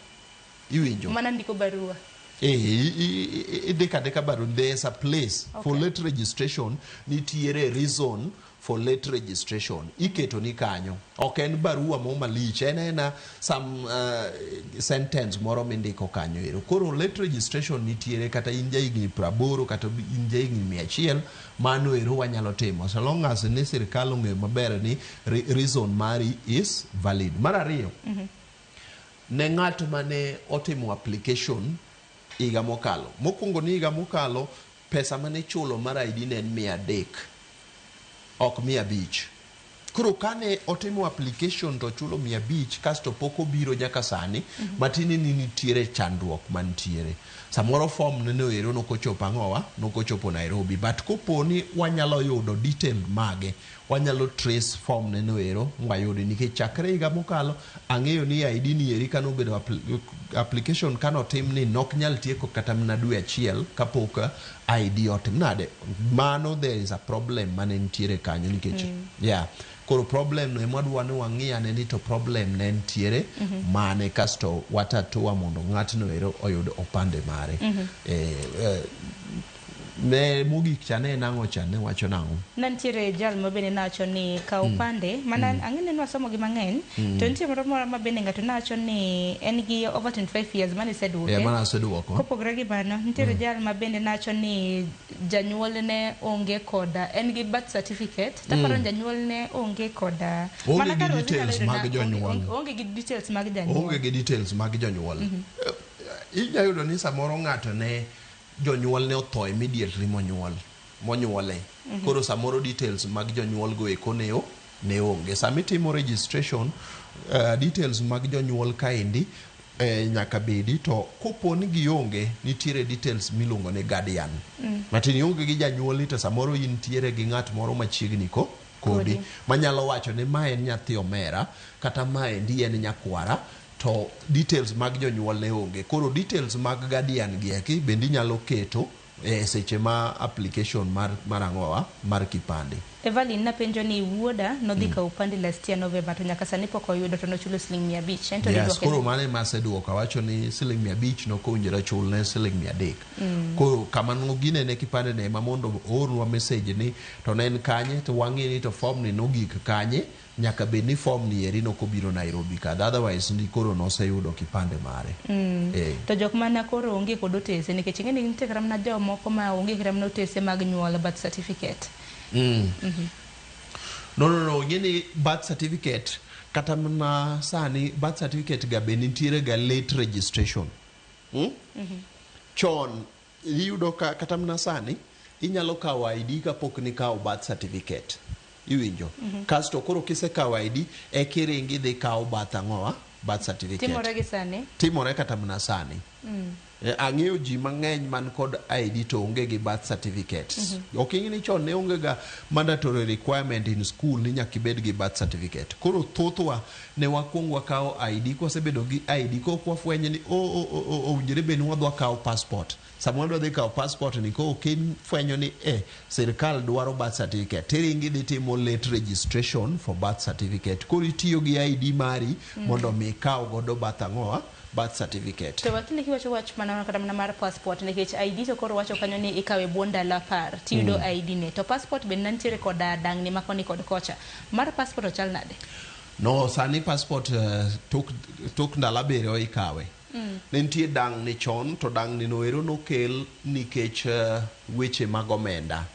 iwinjo mana ndiko barua deka baru. There's a place for late registration. Nitiere reason for late registration. Iketo ni kanyo. En barua mo malich. En some sentence moro mindiko kanyo ero. Koro late registration nitiere kata inja igni 80 kata inja igni 100 mano ero wanyalo timo. So long as ni sirkal ong'e maber ni reason mari is valid. Mar ariyo. Ne ng'at mane otimo application iga mokalo. Mokwongo ni iga mokalo pesa mane chulo mar ID ne en 300 ok 500. Koro kane otimo application to chulo 500 kasto poko biro nyaka sani matini ni nitiere chandruok mantiere. Samoro form neno ero nokochopo angowa nokochopo Nairobi but koponi wanyalo yudo detail mage wanyalo trace form neno ero mwayudi nikech chakre iga mokalo ang'eyo ni ID ni eri kano bedo application kano tim ni nok nyal tieko kata mna dwe achiel kapok ID otim nade mano there is a problem mane nitiere kanyo nikech koro problem no emadwa ni wang'ia ne ni to problem ne nitiere mane kasto watatoa mondo ng'atno ero oyud opande mare ne mogik chane nango chane wacho nango nantiere jal mabene nacho ni ka upande mana ang'ene nwa somo gi mang'eny to nitiere moro mabene ng'ato nacho ni en gi over 25 years mane seduoke mana seduoko kopogre gi mano nitiere jal mabende nacho ni janyuol ne onge koda en gi birth certificate taparo janyuol ne onge koda mana ka details mag jonyuol onge gi details mag janyuol onge gi details mag jonyuol iyudo ni samoro ng'ato ne jonyuol ne otho immediately monyuole koro samoro details mag jonyuol go eko ne onge samitimo registration details mag jonyuol kaendi nyaka bedi to koponi gionge nitiere details miluongo ne guardian matini onge gi janyuol to samoro intiere gi ng'at moro machiegni kodi manyalo wacho ni ma en nyathi omera kata ma endi en nyakwara to details mag jonyuol ne onge koro details mag guardian gi eki bende nyalo keto seche ma application mar angowa mar kipande. Evelyn napenjo ni wuoda nodhi ka upande last year November to nyaka sani pok oyudo to nochulo siling 500 yes koro mane maseduoka wacho ni siling 500 nokowinjore chul ne siling 300 koro kamano gine ne kipande ne ma mondo oorwa message ni to ne en kanye to wang'e ni to form ni nogik kanye nyaka be ni form ni eri nokobiro Nairobi ka otherwise ni koro noseyudo kipande mare to jok mana koro onge kod otese nikech ng'eni nitie kata mana jomoko ma onge kata mana otese mag nyuol birth certificate no ng'eni birth certificate kata mana sani birth certificate ga be nitiere ga late registration chon iyudo ka kata mana sani inyalo kawo ID kapok ni kawo birth certificate iwinjo kasto koro kisekawo ID ekiringi dhi kawo birth certificate timore gi sani timore kata mana sani ang'eyo ji mang'eny man kod ID to onge gi birth certificate ok ing'e ni chon ne onge ga mandatory requirement in school ni nyaka ibed gi birth certificate koro thothwa ne wakwong wakawo ID kwasebedo gi ID kok wafwenyo ni owinjore bed ni wadwa kawo passport samoro dwa dhi kawo passport ni ko fwenyo ni sirkal dwaro birth certificate tiringi dhi timo late registration for birth certificate koro itiyo gi ID mari mondo mi kaw godo birth certificate to wakili kiwacho wach mana kata mana mar passport nikech ID to koro wacho kanyo ni ikawe bonda la par tiyudo ID ne to passport be nantiere koda dang'ni makoni kod kocha mar passport ochal nade no sani passport tok ndalo 7 ikawe Ne nitie dang' ni chon to dang' ni noero nokel nikech weche mag omenda.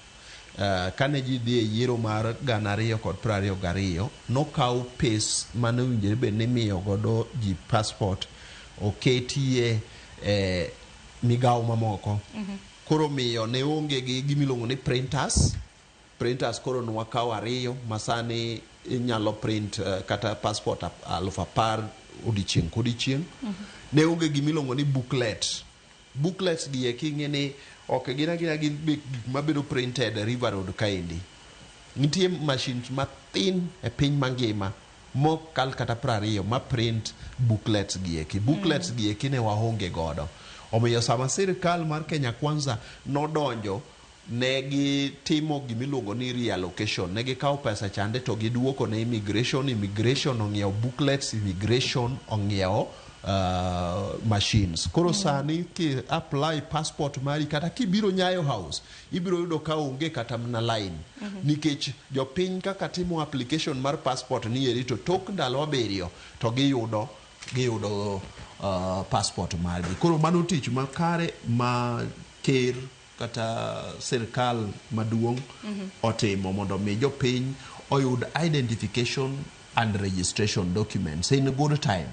Kane ji dhi e yiero mar 2022 nokaw pes mane owinjore bed ni miyo godo ji passport oketie migawo mamoko. Koro miyo ne onge gi gimiluongo ni printers koro nwakaw 2 masani inyalo print kata passport 10,000 odiochieng' kodiochieng'. Ne onge gimiluongo ni booklets gi eking'e ni ok gin gik mabedo printed River Road kaendi. Nitie machines mathin e piny mangima mokal kata 20 ma print booklets gi eki. Booklets gi eki ne waonge godo. Omiyo sama sirikal mar Kenya Kwanza nodonjo, ne gitimo gimiluongo ni reallocation. Ne gikawo pesa chande to giduoko ne immigration ong'iewo booklets, immigration ong'iewo machines. Koro sani ki apply passport mari kata kibiro Nyayo House ibiro yudo ka onge kata mna line nikech jopiny kaka timo application mar passport ni eri to tok ndalo 7 to giyudo passport margi. Koro mano tich makare ma ker kata sirikal maduong' otimo mondo mi jopiny oyud identification and registration documents in a good time.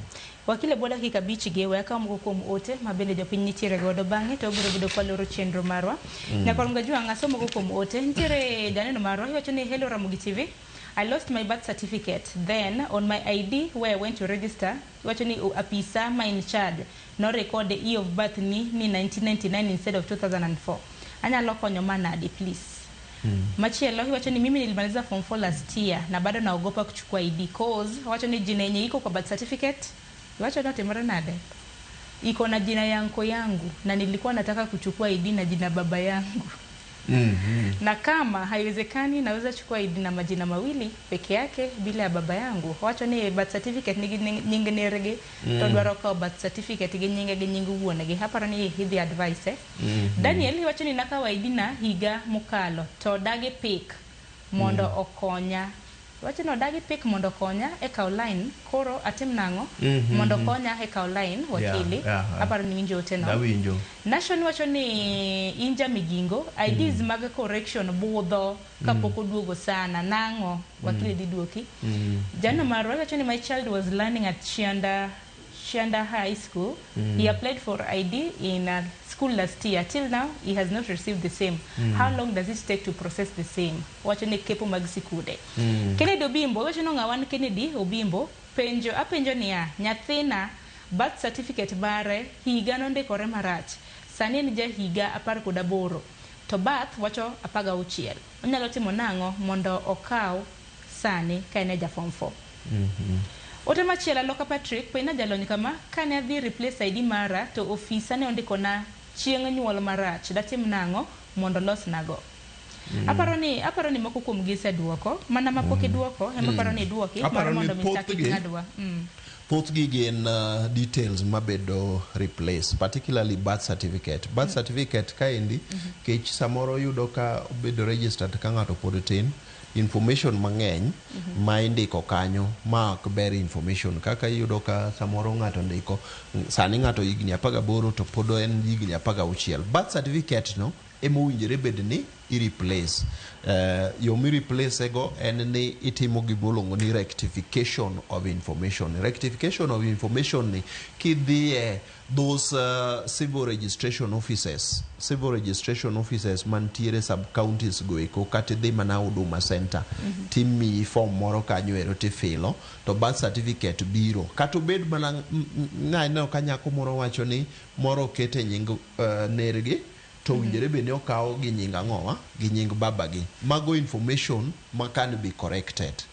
Wakile boda dakika 5 gewe ka moko kuom ote mabende jopiny nitiere godo bang'e to biro bedo kwaloro chenro marwa. Nyakwa ngajua ngaso moko kuom ote nitiere janeno marwa iwacho ni hello Ramogi TV. I lost my birth certificate. Then on my ID where I went to register, iwacho ni apisa ma in charge no record the year of birth ni 1999 instead of 2004. Anyalo konyo manadi please. Machielo iwacho ni mimi nilimaliza form 4 last year na bado naogopa kuchukua ID cause iwacho ni jina yenye iko kwa birth certificate iwacho ndio timora nade iko na jina yangu na nilikuwa nataka kuchukua ID na jina baba yangu. Na kama haiwezekani naweza chukua ID na majina mawili peke yake bila ya baba yangu. Wacho ni birth certificate ni nyinge nerege to dwaro ka birth certificate gi nyinge wuonege. Hapara ni hithi advice Daniel wacho ni nakawa ID na higa mukalo to dage pick mondo okonya. Wacho no dagi pick mondo konya e ka online koro atim nango mondo konya e ka online wakili aparo ni winjo teno Nation wacho ni inja migingo IDs mag correction budho kapoko duogo sana nango wakili diduoki Jana Marwa wacho ni my child was learning at Shianda High School. He applied for ID in a school last year. Till now, he has not received the same. How long does it take to process the same? Wacho ni kepo magsikude. Kennedy Obimbo, wacho no ngawan Kennedy Obimbo, apenjo niya, nyathina birth certificate bare, higa nondikore marach. Sani ni ja higa 18. To birth wacho 16. Onyalo timo nango mondo okaw sani kaine ja form 4. Ote machiela Loka Patrick pena jalony kama kane adhi replace ID mara to ofisa ne ondiko na chieng' nyuol marach datim nango mondo los nago. Aparo ni moko kuom gise duoko mana mapoke duoko ema paro ni duoki mar mondo mitaki ngadwa. Thoth gi gin details mabedo replace, particularly birth certificate. Birth certificate kaendi kech samoro yudo ka obedo registered ka ng'ato pod tin. Information mang'eny ma indiko kanyo ma ok ber information kaka yudo ka samoro ng'ato ndiko sani ng'ato higni 18 to pod en higni 16. Birth certificate no ema owinjore bed ni i-replace. Yo mi-replace ego en ni itimo gimoluongo ni rectification of information. Rectification of information ni kidhie those civil registration offices mantiere sub counties goeko kata dhi mana Huduma Center timi form moro kanyo ero tifilo to birth certificate biro kata obed mana ng'ano kanyako moro wacho ni moro kete nying nergi to winjore be ne okawo gi nying ang'owa gi nying babagi. Mago information ma can be corrected.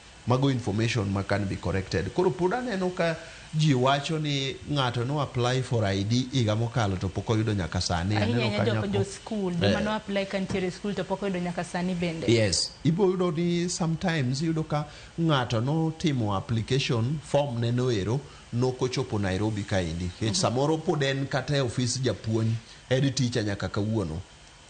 Koro pod aneno ka ji wacho ni ng'ato no apply for ID higa mokalo to pok oyudo nyaka sani. Aneno jo school joma no apply kantiere school to pok oyudo nyaka sani bende. Yes, ibo yudo ni sometimes yudo ka ng'ato no timo application form ne noero nokochopo Nairobi kaendi. Samoro pod en kata e office japuonj head teacher nyaka kawuono.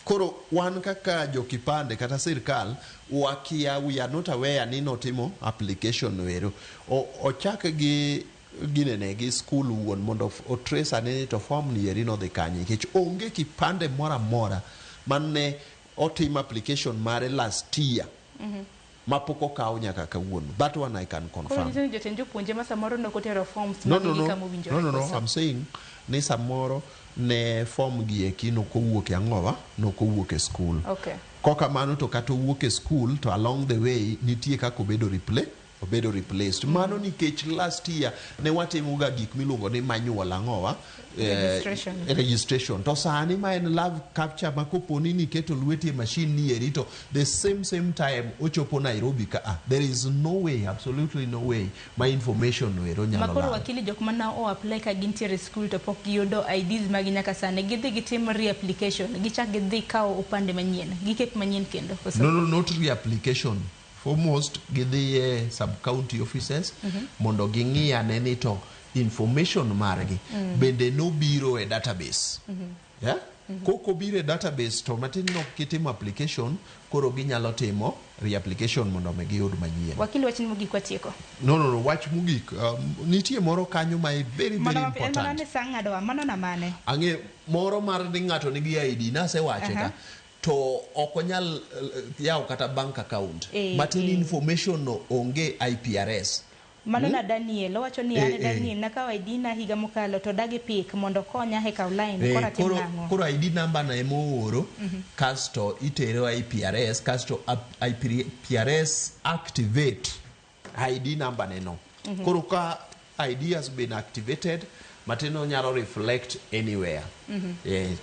Koro wan kaka jokipande kata sirkal wakia we are not aware ni notimo application noero. Ochak gi ginene gi skul wuon mondo otrace ane to form ni eri no dhi kanye nikech onge kipande mora mora mane otim application mare last year mapok okaw nyaka kawuono. That one I can confirm. No, I'm saying ni samoro ne form gi eki no kowuok ang'owa no kowuok e school. Okay. Koka mano to kato wuok e school to along the way nitie kako bedo replaced. Mano nikech last year ne watimo ga gik miluongo ni manual ang'owa registration to sani ma en live capture makoponi ni keto lweti e machine ni eri to the same time ochopo Nairobi ka there is no way, absolutely no way my information no ero nyalo makoro wakili jok mana o apply ka gintiere school to pok giyudo IDs magi nyaka sani gidhi gitim reapplication gichak gidhi kawo opande manyien gikep manyien kendo. No, not reapplication. Foremost gidhi sub county offices mondo ging'i ane ni to information margi bende no biro e database. Yeah? Koko biro e database to matin no kitimo application koro ginyalo timo reapplication mondo me giyud manyien. Wakili wach ni mugik watieko. No, wach mugik nitie moro kanyo ma very important. Mana ne sang'ado mano na mane. Ang'e moro mar ni ng'ato nigi ID na se wache ka to okonyal yaw kata bank account matin information no onge IPRS. Mano na Daniel owacho ni ane Daniel na kawa ID na higa mokalo to dagi pick mondo konya he ka online kora timnango. Koro ID number na emo oro kasto itero IPRS kasto IPRS activate ID number neno. Koro ka ID has been activated matino nyalo reflect anywhere.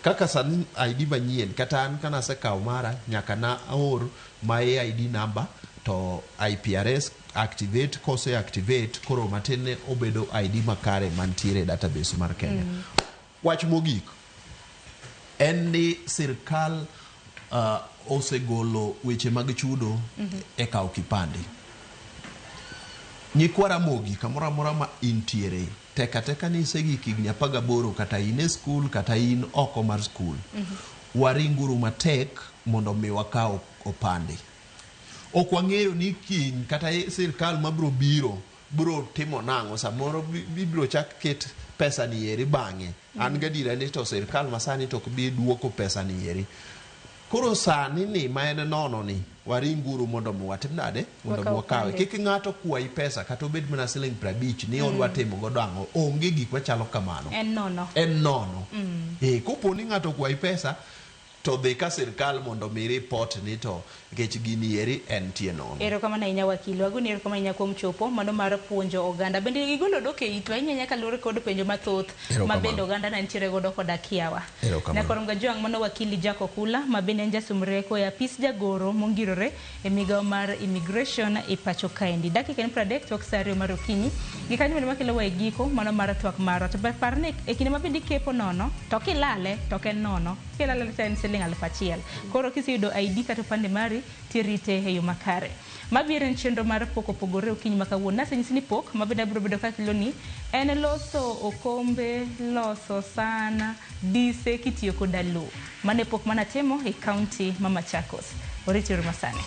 Kaka sani ID manyien kata an kana se kaw mara nyaka na or my ID number to IPRS activate kose activate koro matene obedo ID makare mantiere database mar Kenya. Wach mogik en ni sirkal osegolo weche mag chudo e kaw kipande. Nyikwara mogi kamora mora ma intiere teka ni segi kignya paga boro kata in e school kata in oko mar school. Waringuru matek mondo mi wakaw opande. Ok wang'eyo ni kiny kata sirkal mabro biro timo nang'o samoro bibiro chak ket pesa ni eri bang'e. An gadira ni to sirkal masani to bi duoko pesa ni eri. Koro sani ni ma en nono ni waringuru mondo watim nade mondo wakawe kik ng'ato kuai pesa kata obed mana siling 50 ni odwa timo godo ang'o onge gik machalo kamano. En nono. Kopo ni ng'ato kuai pesa to dhi ka sirkal mondo mi report ni to nikech gini eri en tie nono. Erokamano ahinya wakili wagoni erokamano ahinya kuom chopo mano mar puonjo oganda bende gigolo dok e itu ahinya nyaka luwore kod penjo mathoth ma bende oganda nantiere godo koda kiawa. Na korom ga jwang' mano wakili Jack Okula ma bende en jasumreko e apis jagoro mongirore e migawo mar immigration e pacho kaendi. Dakika en 30 tok saa 2 mar okinyi gi kanyo bende makelo wae giko mano mar twak marwa to parne e kinde ma bende kepo nono to kilale to ken nono kilale sen siling 1,000 koro kisiyudo ID kata pande mari tirite e yo makare. Mabiro en chenro mar poko pogore okinyi makawuono nasenyisi ni pok mabende biro bedo kakilo ni en loso okombe loso sana dise kitiyo koda lo mane pok manatemo e county ma Machakos. Oritiru masane.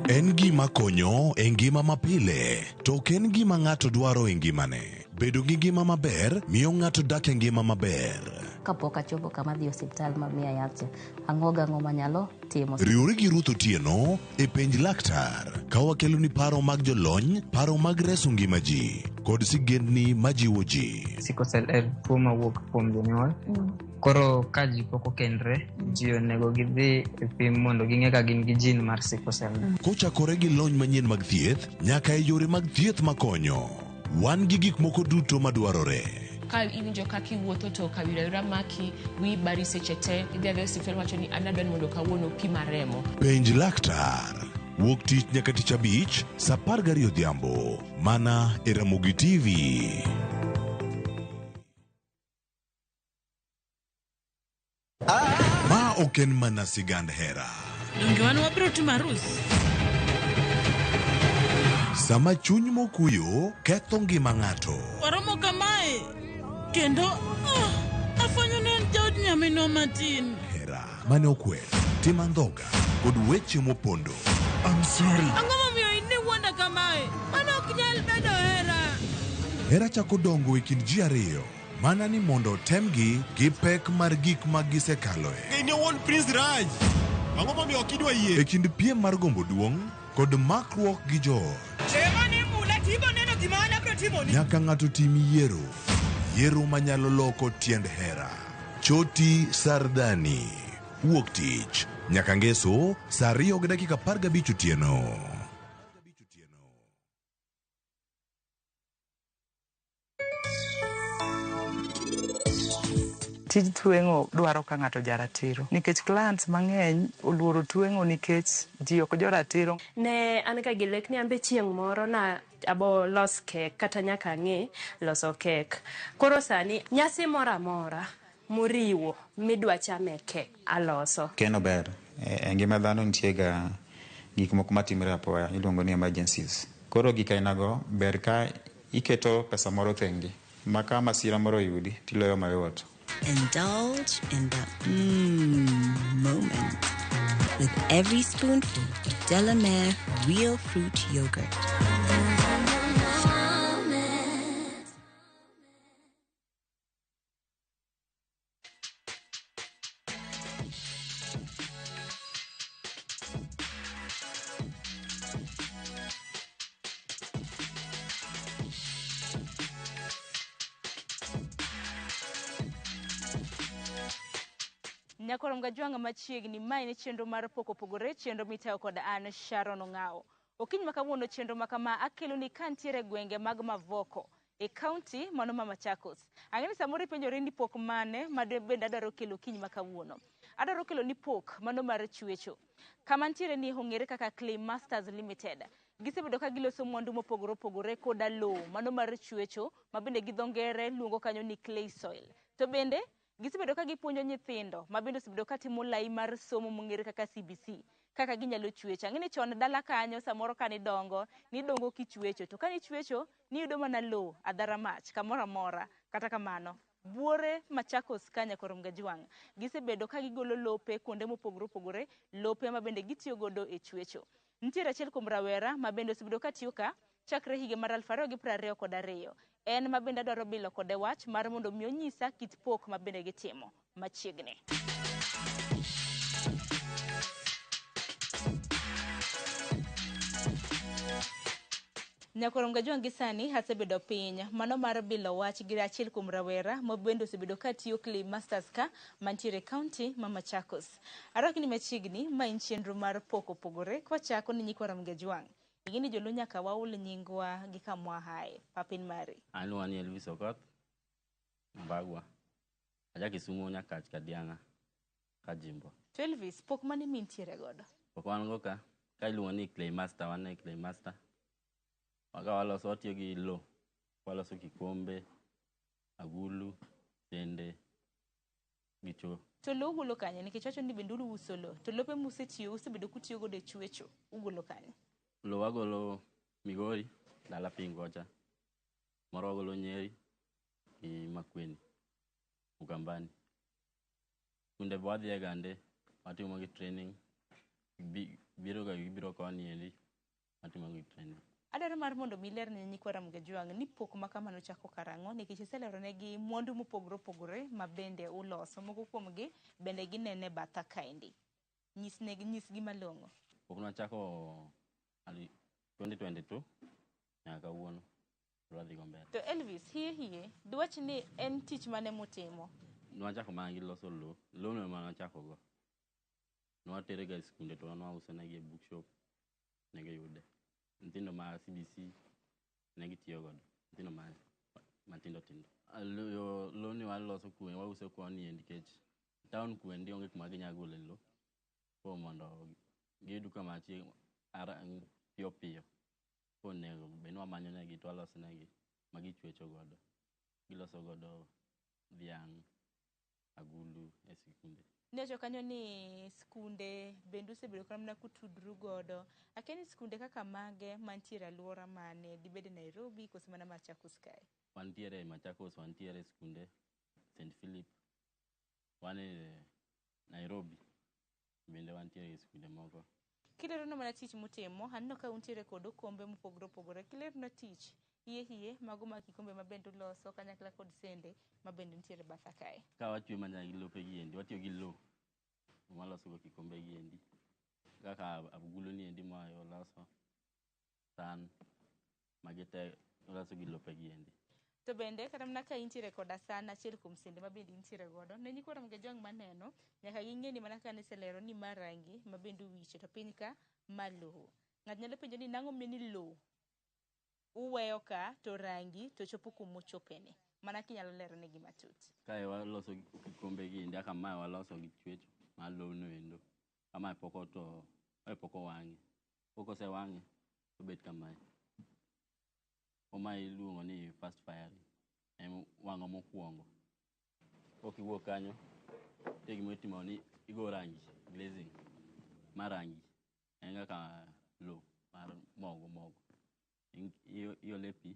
En gima konyo e ngima mapile, to ok en gima ng'ato dwaro e ngimane. Bedo gi ngima maber miyo ng'ato dak e ngima maber. Kapok achopo kama dhi osiptal mamiya yath, ang'o manyalo timo. Riwri gi Ruth Otieno e penj laktar ka wakelo ni paro mag jolony, paro mag reso ngima ji kod sigendni majiwo ji. Sickle cell en tuo mawuok kuom jonyuol. Koro ka ji pok okendre, ji onego gidhi e pim mondo ging'e ka gin gi jin mar sickle cell. Kochakore gi lony manyien mag thieth nyaka e yore mag thieth makonyo. Wan gi gik moko duto madwarore. Ka iwinjo kaka iwuotho to kawira maki wi bari seche te idhi adhi osiptal wacho ni anadwa ni mondo kawuono pima remo. Penj laktar wuok tich nyaka tich abich saa 12 odhiambo mana e Ramogi TV. Ma ok en mana sigand hera. Donge wan wabiro timo arus. Sama chuny mokuyo ketho ngima ng'ato. Waromo kamae. Kendo afanyo ne jaod nyamino matin. Hera mane okwer, tim andhoga kod weche mopondo. I'm sorry. Ang'o momiyo in wuonda kamae? Mano ok nyal bedo hera. Hera chako dongo e kind ji ariyo, mana ni mondo temgi gi pek mar gik ma gisekaloe. Ne wuon Prince Raj. Ang'o momiyo ok idwa yie? E kind piem mar gombo duong' kod makruok gi joot. Nyaka ng'ato tim yiero manyalo loko tiend hera. Choti Sardani. Wuok tich nyaka ngeso saa 2:15 otieno. Tij tweng'o dwaro ka ng'ato jaratiro nikech clients mang'eny oluoro tweng'o nikech ji ok joratiro. Ne an ka gilek ni ambe chieng' moro na abo los kek kata nyaka ng'e loso kek. Koro sani nyasi moro amora moriwo midwa chame kek aloso. Keno ber. E ngima dhano nitie ga gik moko matimore apoya iluongo ni emergencies. Koro gik ainago ber ka iketo pesa moro thengi. Maka masira moro yudi tiloyo mayot. Indulge in the moment with every spoonful Delamere real fruit yogurt. Nyakoro mgajwanga machiegni mai ni chenro mar poko pogore chenro mitayo kod an Sharon Ong'ao. Okiny makawuono chenro makama akelo ni kantiere gwenge mag Mavoko e county mano ma Machakos. Ang'eni samoro ipenjori ni pok mane bende adwaro kelo kiny makawuono. Adwaro kelo ni pok mano mar chwecho. Kama ntiere ni ong'ere kaka Clay Masters Limited. Gisebedo ka giloso mwandu mopogore opogore koda lowo mano mar chwecho mabende gi dho ngere luongo kanyo ni clay soil. To bende gisebedo ka gipuonjo nyithindo mabende osebedo ka timo lai mar somo mong'ere kaka CBC kaka ginyalo chwecho. Ang'eni chon dala kanyo samoro ka nidongo nidongo kichwecho to ka nichwecho niyudo mana lowo adhara mach kamoro amora. Kata kamano buore Machakos kanya koro Mgajwang' gisebedo ka gigolo lope kuonde mopogore opogore, lope ma bende gitiyo godo e chwecho. Nitiere achiel kuom rawera ma bende osebedo ka tiyo ka chakre higa mar 2022. En ma bende adwaro bilo kode wach mar mondo mi onyisa kit pok ma bende gitimo machiegni. Nyakoro Mgajwang' gisani hasebedo piny mano mar bilo wach gi achiel kuom rawera ma bende osebedo ka tiyo Clay Masters ka mantiere county ma Machakos. Arwaki ni machiegni ma in chenro mar poko pogore kwa chako ni nyikwara Mgajwang'. Ingini jolo nyaka waul nyingwa gi kamwa hae papin mari. Anu ani Elvis Okoth Mbagwa. Aja Kisumu nyaka Kadianga Kajimbo. To Elvis pok mane mintiere godo. Pok wan go ka iluongo ni Clay Master, wan Clay Master. Waka waloso tiyo gi lo. Waloso kikombe, agulu, tende, gicho. To lo ugolo kanye nikech wacho ni bende uso lo. To lope musetiyo usebedo kutiyo godo e chwecho ugolo kanye. Lo wagolo Migori dala Pingocha. Moro wagolo Nyeri gi Makueni Ukambani. Kunde bwadhi e gande watimo gi training biro koni endi watimo gi training. Adwaro mar mondo miler ne nyikwara Mgajwang' ni pok makamano chako karang'o nikech iselero negi mwandu mopogore opogore ma bende uloso moko kuomgi bende ginene batha kaendi. Nyisgi malong'o. Pok nachako 2022 nyaka wuono radhi gombe. To Elvis hie dwach ni en tich mane mutimo. Nwachako mangi loso lo no mana chako go. Nwatere ga skunde to nwauso negi e bookshop negi yude. Ntindo ma CBC negi tiyo godo. Ntindo ma matindo tindo. Lo ni waloso kuwe wauso koni nikech town kuendi onge kuma ginyagole lo. Po mondo gidu kama chi piyo. Po nego benwa manyo negi to waloso negi magichwecho godo. Giloso godo dhiang', agulu e sikunde. Necho kanyo ni skunde bende bende usebedo kamna kutudru godo. Akeni skunde kaka mage mantiere alwora mane dibede Nairobi kose mana Machakos kae? Wantiere Machakos, wantiere skunde St. Philip, wane Nairobi, bende wantiere skunde moko. Kilerona mana tich mutimo, anno ka untiere kod okombe mopogore opogore. Kilerona tich hiye mago ma kikombe mabende uloso kanyakla kod sende mabende nitiere batha kae. Ka wachwe manya gi lope giendi, watiyo gi lo waloso go kikombe giendi. Kaka abugulu ni endi ma waloso san magete waloso gi lope giendi. To bende kata mana ka intiere koda san achiel kuom sende mabende intiere godo, ne nyikwaram ge jong maneno nyaka ging'eni mana ka niselero ni ma rangi mabende uwicho to piny ka malo. Ng'at nyalo penjo ni nang'o meni lo uweyo ka to rangi to chopo kumochopeni. Mana kinyalo lero ne gi matut. Kae waloso kikombe giendi aka ma waloso gi chwech malo no endo. Ama poko to poko wange. Poko se wange to bet kamae. Oma iluongo ni fast firing. Wang'o mokwongo. Kiwuok kanyo te gima itimo ni igo rangi glazing mar rangi. En kaka lo mar mogo. Iole pi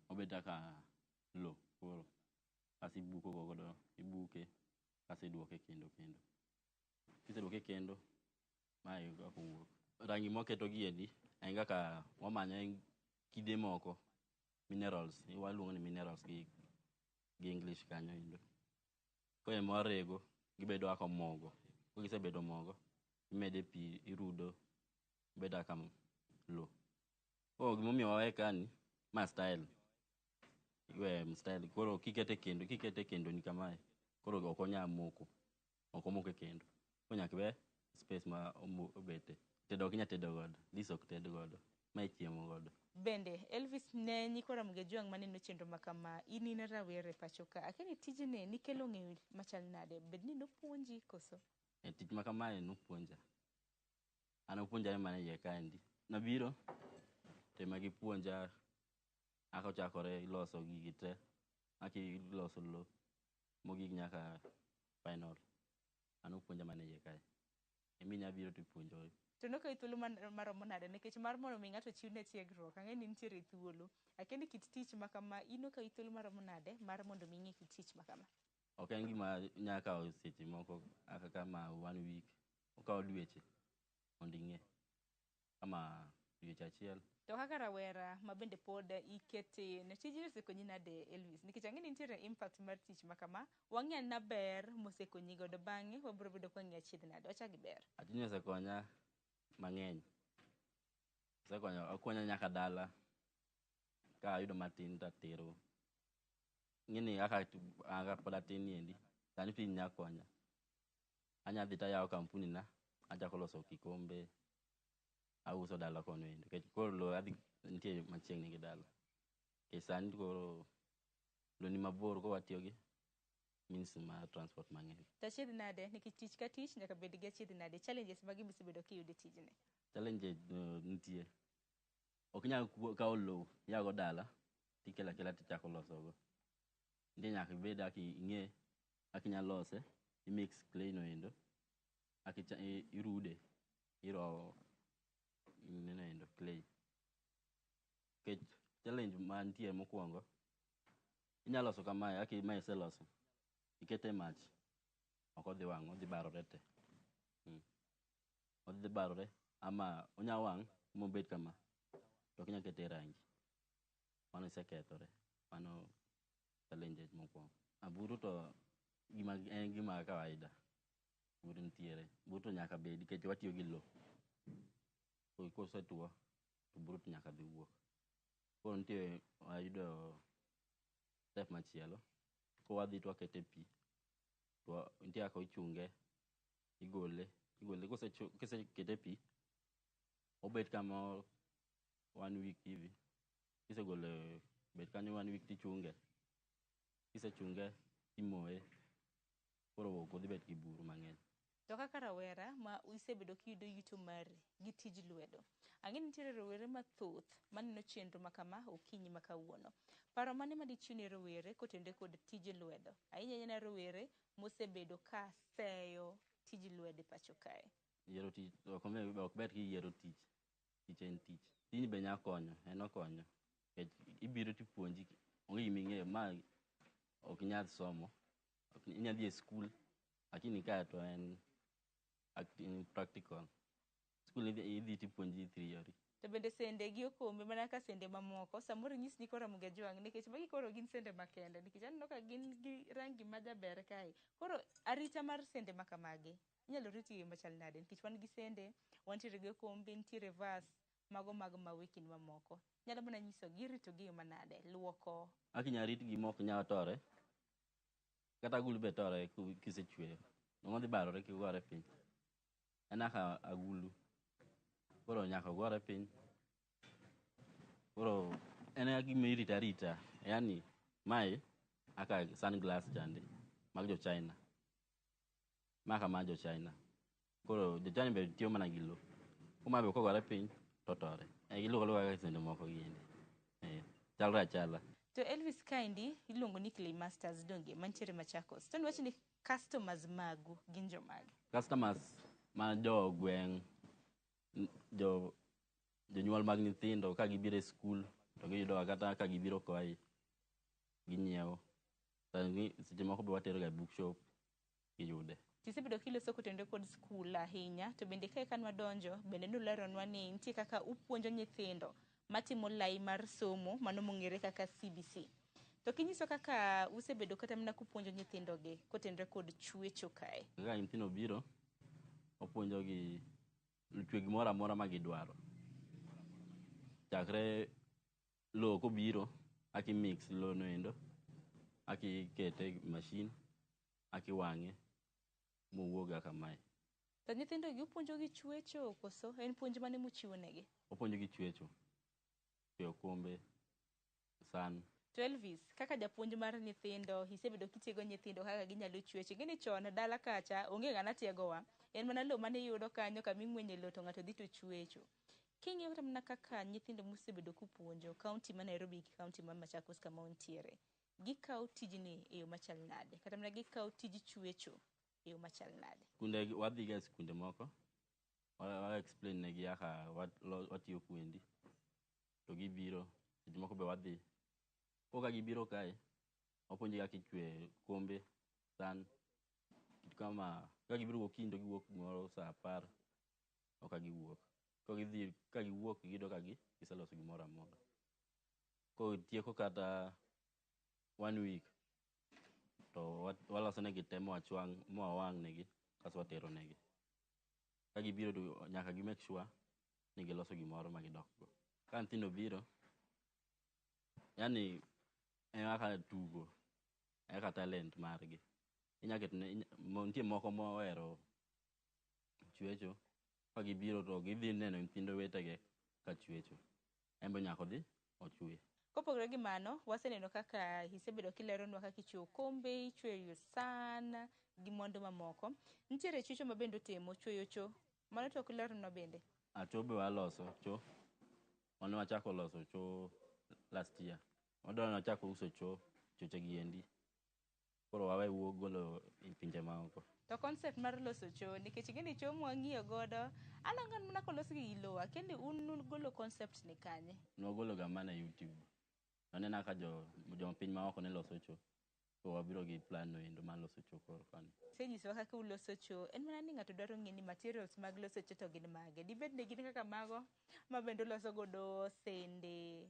obet kaka lo koro kasi ibuko godo ibuke kasi duoke kendo. Kiseduoke kendo mae kako wuok. Rangi moketo giendi en kaka wamanya kide moko minerals, waluongo ni minerals gi English kanyo endo. Ko emo warego gibedo kaka mogo. Ko gisebedo mogo imede pi irudo bedo kaka lo. Gimomiyo wawe kani ma style. Iwe style koro kikete kendo ni kamae. Koro ok onya moko. Ok omoke kendo. Konya kbe space ma obete. Tedo ok nya tedo godo. This ok tedo godo. Ma ichiemo godo. Bende Elvis ne nyikwaram ge jwang maneno chenro makama inina rawere pachoka. Akeni tijne nikelo ng'eyo machal nade? Bedni nopuonji koso? Tich makamae nopuonja. An opuonjare mana iye kaendi. Nabiro tema gipuonja aka ochakore iloso gigi te. Aki iloso lo mogik nyaka final. An opuonja mana iye kae. Eminya biro tipuonjori. To noka thuolo maromo nade nikech mar mondo mi ng'ato chiwne tiegruok ang'eni nitiere thuolo. Akeni kit tich makama inoka thuolo maromo nade mar mondo mi ng'e kit tich makama? Ok en gima nyaka seche moko aka kama 1 week. Okawo dweche mondo ing'e. Kama dweche achiel. To kaka rawera mabende pod ikete ne tijni osekonyi nade Elvis? Nikech ang'eni nitiere impact mar tich makama. Wang'e na ber mosekonyi godo bang'e wabiro bedo kwa ng'e achiedh nade. Wachagi ber. Tijni osekonya mang'eny. Okonya nyaka dala. Ka ayudo matin tatero. Ng'eni aka pod atin niendi. Sani piny nyakonya. Anya dhi tayawo kampuni na. Achako loso kikombe. Auso dala kono endo. Koro lo adhi nitie machiegni gi dala. Sani koro lo ni mabor ko watiyo gi means ma transport mang'eny. Tachiedh nade nikech tich ka tich nyaka bed gi achiedh nade. Challenges magi misebedo kiyudo tijni? Challenge nitie. Ok nyal kawo lo yago dala tikela tichako loso go. Ndi nyaka ibed ing'e akinya lose, imix clay no endo. Irude. Iro neno endo clay. Challenge mantie mokwongo. Inya loso kamae mae seloso. Ikete mach. Ok odhi wang', odhi barore te. Odhi barore ama onya wang' mobet kama. To ok nya kete rangi. Mano isekethore. Mano challenge mokwongo. Aburu to gima kawaida. Aburu nitiere. Aburu to nyaka bed nikech watiyo gi lo. Kosetuo to aburu to nyaka dhi wuok. Koro nitie ayudo step machielo. Ko wadhi to wakete pi. To nitie kaka ichunge. Igole. Kisekete pi. Obet kama 1 week hivi. Kisegole bet kanyo 1 week tichunge. Kisechunge imoye. Koro ok odhi bet gi buru mang'eny. To kaka rawera ma isebedo kiyudo yuto mari gi tij lwedo. Ang'eni nitiere rowere mathoth maneno chenro makama okinyi makawuono. Paro mane madichiw ne rowere kotende kod tij lwedo? Ahinya rowere mosebedo ka seyo tij lwedo pacho kae. Yiero tich ok ber kiyiero tich. Tich en tich. Tijni be nya konyo, en okonyo. Ibiro tipuonji, onge gima ing'eyo, ma ok inyal somo. Inyalo dhi e skul, lakini ka to en practical. Skul idhi tipuonji theory. To bende sende gi okombe mana ka sende mamoko samoro nyis ni koro Muge Jwang nikech magi koro gin sende makende nikech aneno ka gin gi rangi majaber kae. Koro arita mar sende makamagi inyalo riti machal nade nikech wan gi sende, wantiere gi okombe, nitiere vas mago mag mawekin mamoko. Nyalo mana nyiso gi rito gi manade, luoko. Akinya rit gi mok nya tore. Kata agulu be tore kisechweyo. Nong'o dhi barore kigore piny. Enaka agulu. Koro nyaka gore piny. Koro en gima irita arita. Yani mae aka sunglass chande mag jo China. Maka mag jo China. Koro jo China be tiyo mana gi lo. Kuma be kogore piny to tore. Giluoko ka sende moko giende. Chalre achala. To Elvis Kaindi iluongo ni Clay Masters donge mantiere Machakos. To niwacho ni customers magu gin jo magi. Customers ma jo gweng', jonyuol mag nyithindo ka gibiro e skul to giyudo kata ka gibiro kwayi ginyiewo. Seche moko be watero ga bookshop giyude. Tisebedo kiloso kotende kod skul ahinya to bende kae kanwa donjo bende nuleronwa ni nitie kaka upuonjo nyithindo matimo lai mar somo mano mong'ere kaka CBC. To kinyiso kaka usebedo kata mana kupuonjo nyithindo gi kotende kod chwecho kae. Ka nyithindo biro opuonjo gi chwe gimoro amora ma gidwaro. Chakre lo kobiro, aki mix lo noendo, aki kete machine, aki wang'e mowuoga kamae. To nyithindo gi upuonjo gi chwecho koso en puonj mane muchiwo negi? Opuonjo gi chwecho. Chweyo kombe, san. To Elvis, kaka japuonj mar nyithindo, isebedo kitiego nyithindo kaka ginyalo chwecho. Gini chon dala kacha onge ng'ana tiegowa. En mana lo mane yudo kanyo kama ing'wenye lo to ng'ato dhi to chwecho. King'iyo kata mana kaka nyithindo musebedo kupuonjo kaunti ma Nairobi gi kaunti ma Machakos kama untiere, gikawo tijni e yo machal nade? Kata mana gikawo tij chwecho e yo machal nade? Kunde wadhiga e skunde moko, wa explain negi kaka watiyo kwendi. To gibiro, seche moko be wadhi. Ka gibiro kae, wapuonji kaka ichwe kombe, san. Kama ka gibiro gokinyi to giwuok moro saa 10 oka giwuok. Ka giwuok giyudo ka giseloso gimoro amora. Ko tieko kata 1 week to waloso negi te mwawang' negi kaso watero negi. Ka gibiro to nyaka gi make sure ni giloso gimoro ma gidok go. Ka nyithindo biro, yani en kaka tugo, en kaka talent margi. Nitie moko mohero chwecho, ka gibiro to gidhi neno nyithindo wetege ka chwecho. En be nyaka odhi ochwe. Kopogore gi mano, waseneno kaka isebedo kileronwa kaka ichweyo kombe, ichweyo san gi mondo mamoko. Nitiere chwecho ma bende temo chweyo cho. Mano to kileronwa bende? Cho be waloso cho. Mano wachako loso cho last year. Wadwa wachako uso choche giendi. Koro wawe wuok golo pinje maoko. To concept mar loso cho nikech gini cho mwang'iyo godo anangan mana kolos gi ilowa kende un golo concept ni kanye? Nwagolo ga mana YouTube. Nanena ka jo piny maoko ne loso cho. To wabiro gi plan no endo mar loso cho koro kani. Senyiso kaka uloso cho en mana ni ng'ato dwaro ng'e ni materials mag loso cho to gin mage. Dibed ne gin kaka mago ma bende loso godo sende,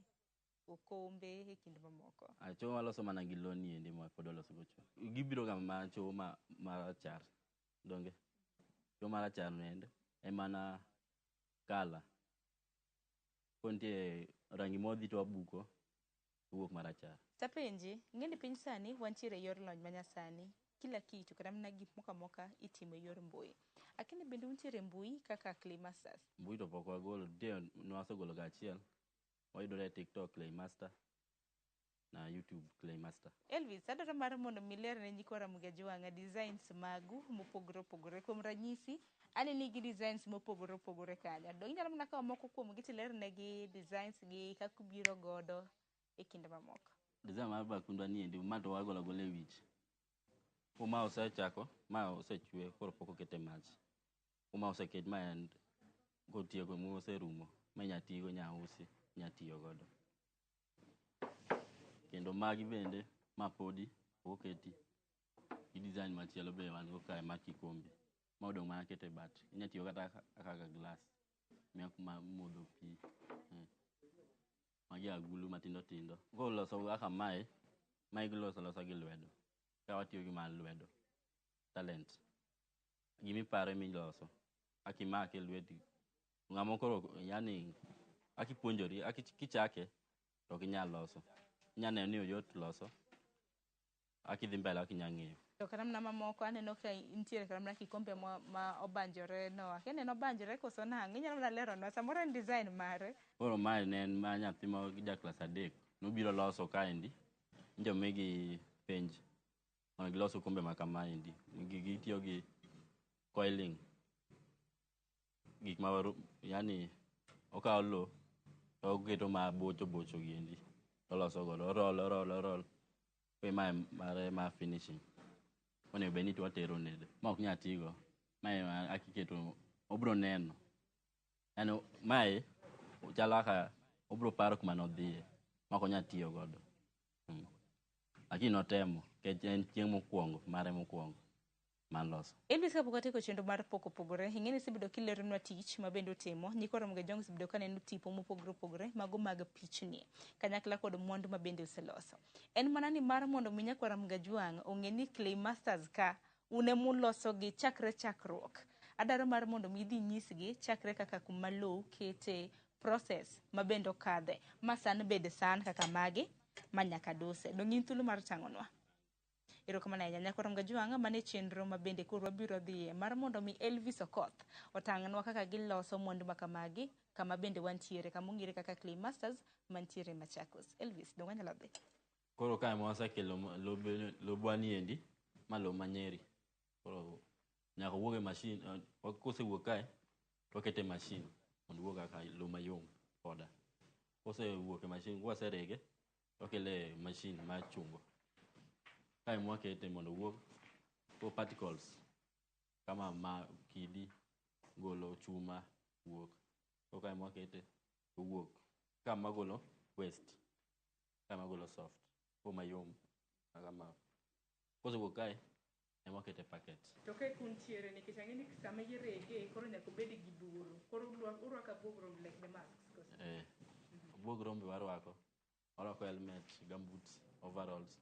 okombe e kind mamoko. Cho waloso mana gi loni ende ma pod waloso go cho. Gibiro ga ma cho marachar. Donge. Cho marachar nende e mana kala. Kontie rangi modhi to wabuko wuok marachar. Tapenji, ng'eni piny sani wantiere yor lony manyasani. Kila kitu kata mana gik moka itimo e yor mbui. Akini bende untiere mbui kaka Clay Masters. Mbui to pok wagolo, nwasegolo ga achiel. Wayudore TikTok Clay Master na YouTube Clay Master. Elvis, adwaro mar mondo miler ne nyikwa Muge Jwang designs magu mopogore opogore. Kuom ranyisi, aneni gi designs mopogore opogore kanyo. Do inyalo mana kawo moko kuom gi tiler negi designs gi kaka ubiro godo e kinde mamoko. Design mar bakundwa ni endi ma to wagolo gola e wich. Ma osechako, ma osechwe koro pok okete mach. kuma oseket maend gotieko moserumo manyatigo nyausi nyatiyo godo. Kendo magi bende mapodi oketi gi design machielo be wan go kae mar kikombe ma odong' mana kete bat inyatiyo kata kaka glass miya kuma modho pi. Magi agulu matindo tindo goloso kaka mae giloso gi lwedo ka watiyo gi mar lwedo talent gimiparo miloso akimake lweti ng'ama koro yani akipuonjori kichake to kinyal loso inya neno ni oyot loso akidhi mbele akinya ng'eyo. To karamna mamoko aneno ka intiere karamna kikombe ma obanjore no akeneno obanjore koso nang'o inyalo mana leronwa samoro en design mare. Koro mae ne en ma nyathi ma ja klas 3 nobiro loso kaendi njomigi penj mondo giloso kombe ma kamaendi gitiyo gi coiling gik ma yani okawo lo to oketo mabocho bocho giendi oloso godo orol kwe mae mare ma finishing onego bed ni twatero nede ma ok nyatigo mae akiketo obro neno yani mae chalo kaka obro paro kuma nodhiye ma ok onyatiyo godo lakini notemo kech en chieng' mokwongo mare mokwongo maloso. Elvis kapok atieko chenro mar pogore ing'eni isebedo kileronwa tich ma bende utimo nyikoro Ramogi Jongo isebedo kaneno tipo mopogore opogore mago mag pichni kanyakla kod mwandu ma bende useloso. En mana ni mar mondo mi nyakwa Ramogi Jwang ong'e ni Clay Masters ka une muloso gi chakre chakruok. Adaro mar mondo mi idhi nyisgi chakre kaka kuma low kete process ma bende okadhe ma san bede san kaka magi ma nyaka duse. Dong' in thuolo mar tang'onwa. Erokamano ahinya nyakwa Ramogi Jwang mane chenro ma bende koro wabiro dhiye mar mondo mi Elvis Okoth otang'nwa kaka giloso mwandu ma kamagi kama bende wantiere kama ong'ere kaka Clay Masters mantiere Machakos. Elvis dong' wanyalo dhi. Koro kae mwasekelo lobwa niendi ma lo manyeri koro nyaka wuoge machine kosewuok kae twakete machine mondo wuog kaka lo mayom poda kosewuok e machine kwaserege twakele machine ma chungo kae mwakete mondo wuog ko particles kama ma kidi golo chuma wuok to kae mwakete wuok kama golo waste kama golo soft ko mayom kama kosewuok kae emwakete packet. To kae kuntiere nikech ang'eni sama irege koro nyaka obed gi buru koro urwako abuog rombe like the masks. Abuog rombe warwako helmet, gumboots, overalls.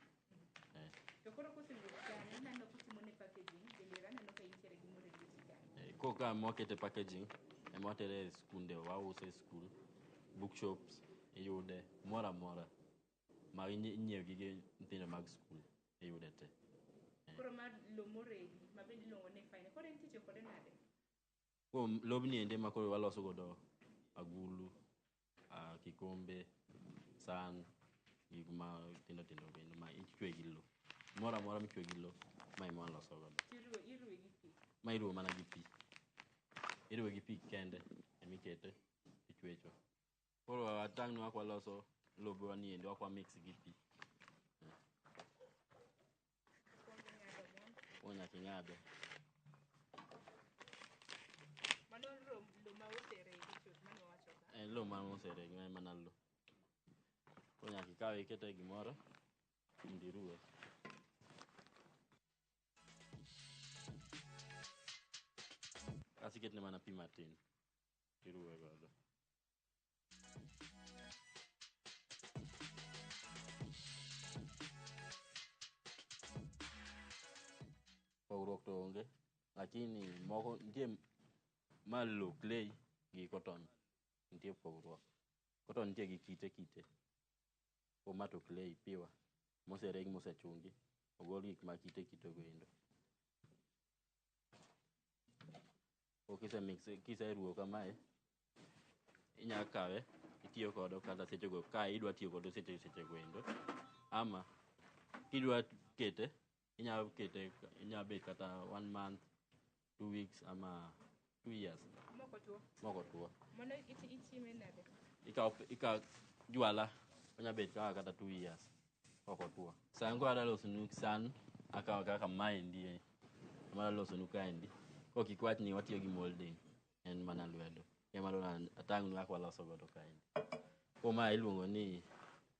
To koro kosewuok kanyo aneno kutimone packaging bende aneno ka intiere gi more gi ko ka mwakete packaging emwatere skunde wause skul bookshops iyude mora mora ma inyiew gige nyithindo mag skul iyude te. Koro mar lo moregi ma bende iluongo ni fine koro enticho kode nade? Lobni ende ma koro waloso godo agulu kikombe san gik ma tindo tindo bende ma ichwe gi lo mora mora michwe gi lo ma ema waloso godo. Iruwe gi pi? Ma iruwe mana gi pi. Iruwe gi pi kende emikete ichwecho. Koro atang'ni wak waloso logo ni ende wak wamix gi pi. Nyaka ing'ado. Mano lo ma oseregi chuth mane wawacho ka? Lo ma oseregi ma mana lo. Koro nyaka ikawe ikete gimoro mondo iruwe. Kasto iketne mana pi matin iruwe godo. Pogruok to onge lakini moko nitie ma lo clay gi cotton nitie pogruok. Cotton nitie gi kite ko ma to clay piwa moseregi mosechungi ogol gik ma kite go endo. Kiseruwo kamae inya kawe itiyo kodo kata sechego ka idwa tiyo kodo sechego endo ama kidwa kete inya bet kata 1 month 2 weeks ama 2 years moko tuo. Mano ichime nade? Ikaw jwala onya bet kata 2 years moko tuo. Sango ada loso nu san akawa kaka maendi ema loso nu kaendi Kikwach ni watiyo gi molding en mana lwedo. Ema dona atang' ng'ak waloso godo kae. Ma iluongo ni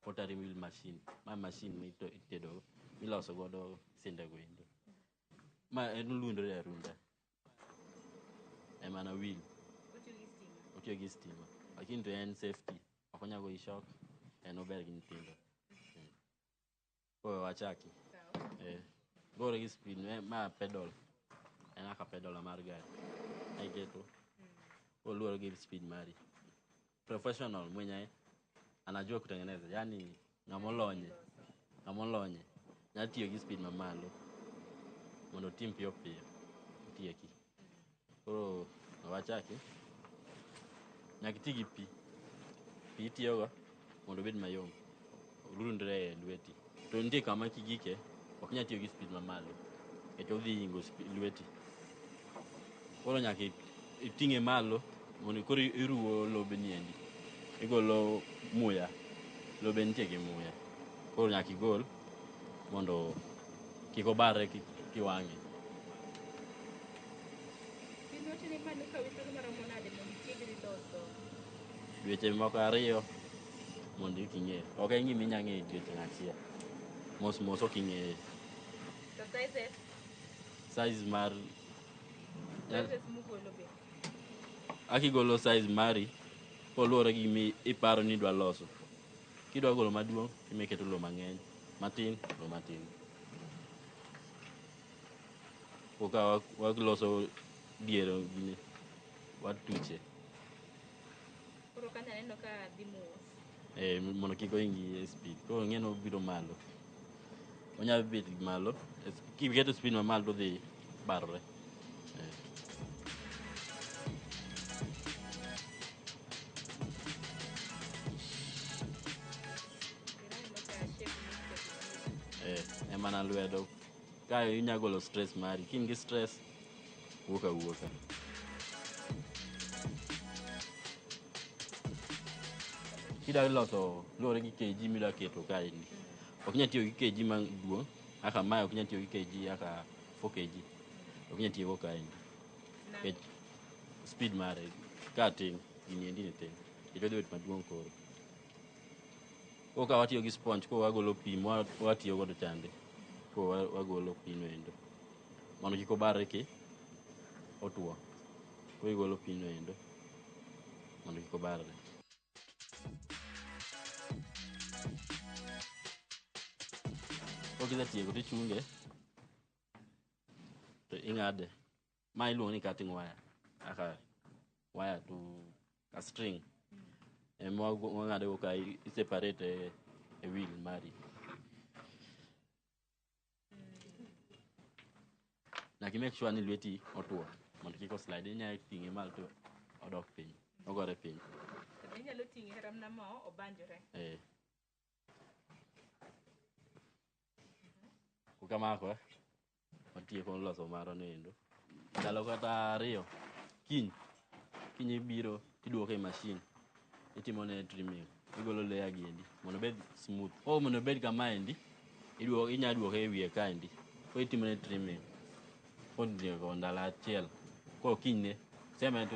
pottery mill machine. Ma machine itedo miloso godo sende go endo. Ma en lundre arunda. Ema na wheel. Otiyo gi stima. Lakini to en safety. Okonya go shock. En ober gi nyithindo. Wachaki. Gore gi speed ma pedal. En aka pedal mar gari. Aigeto. Luoro gi speed mari. Professional mwenye anajua kutengeneza. Yani ngamolonye. Nyatiyo gi speed mamalo. Mondo tim piyo tieki. Koro wachaki. Nyakiti gi pi. Pi itiyogo mondo bed mayom. Rundre lweti. To nitie kama kigike ok nyal tiyo gi speed mamalo. Odhi hingo lweti. Koro nyaka iting'e malo mondo koro iruwo lobe niendi. Igolo muya. Lobe nitie gi muya. Koro nyaka igol mondo kik obarre kiwang'e. Dweche moko 2 mondo iking'e. Ok en gima inya ng'e dweche achiel. Mos ok ing'e. To sizes? Size mar Sizes mugolo be. Akigolo size mari koluwore gi gima iparo ni idwa loso. Kidwa golo maduong' imeketo lo mang'eny, matin lo matin. Koka waloso diero gini watuche. Koro kanya neno ka dhi mos. Mondo kik ohingi speed. Koro ng'eno biro malo. Onyalo bet malo. Kiketo speed mamalo to dhi barore. Ema na lwedo. Ka inya golo stress mari. Ka in gi stress, wuoka. Kidwa loso luwore gi kg midwa keto kaendi. Ok nyal tiyo gi kg maduong'. Aka mae ok nyal tiyo gi kg aka 4 kg. Ok nyal tiyo go kaendi. Speed mare ka tin gini endi ni tin. Ito dwet maduong' koro. Koka watiyo gi sponge ko wagolo pi watiyo godo chande. Ko wagolo pi no endo. Mondo kik obarre otuo. Ko igolo pi no endo. Mondo kik obarre. Kisetieko tichunge to ing'ade. Ma iluongo ni cutting wire. Aka wire to a string. Ema wang'ade go ka separate e wheel mari. Nyaka make sure ni lweti otuo mondo kik slide. Inya ting'e malo to odok piny. Ogore piny. Inyalo ting'e ramna mo obanjore. Kukamako watieko loso maro nendo. Ndalo kata 2 kiny ibiro tiduoke e machine. Itimo ne trimming. Igolo layer giendi mondo bed smooth. Mondo bed kama endi inya duoke e wiye kaendi. Ko itimo ne trimming. Ondiego ndalo 1. Ko kinyne sema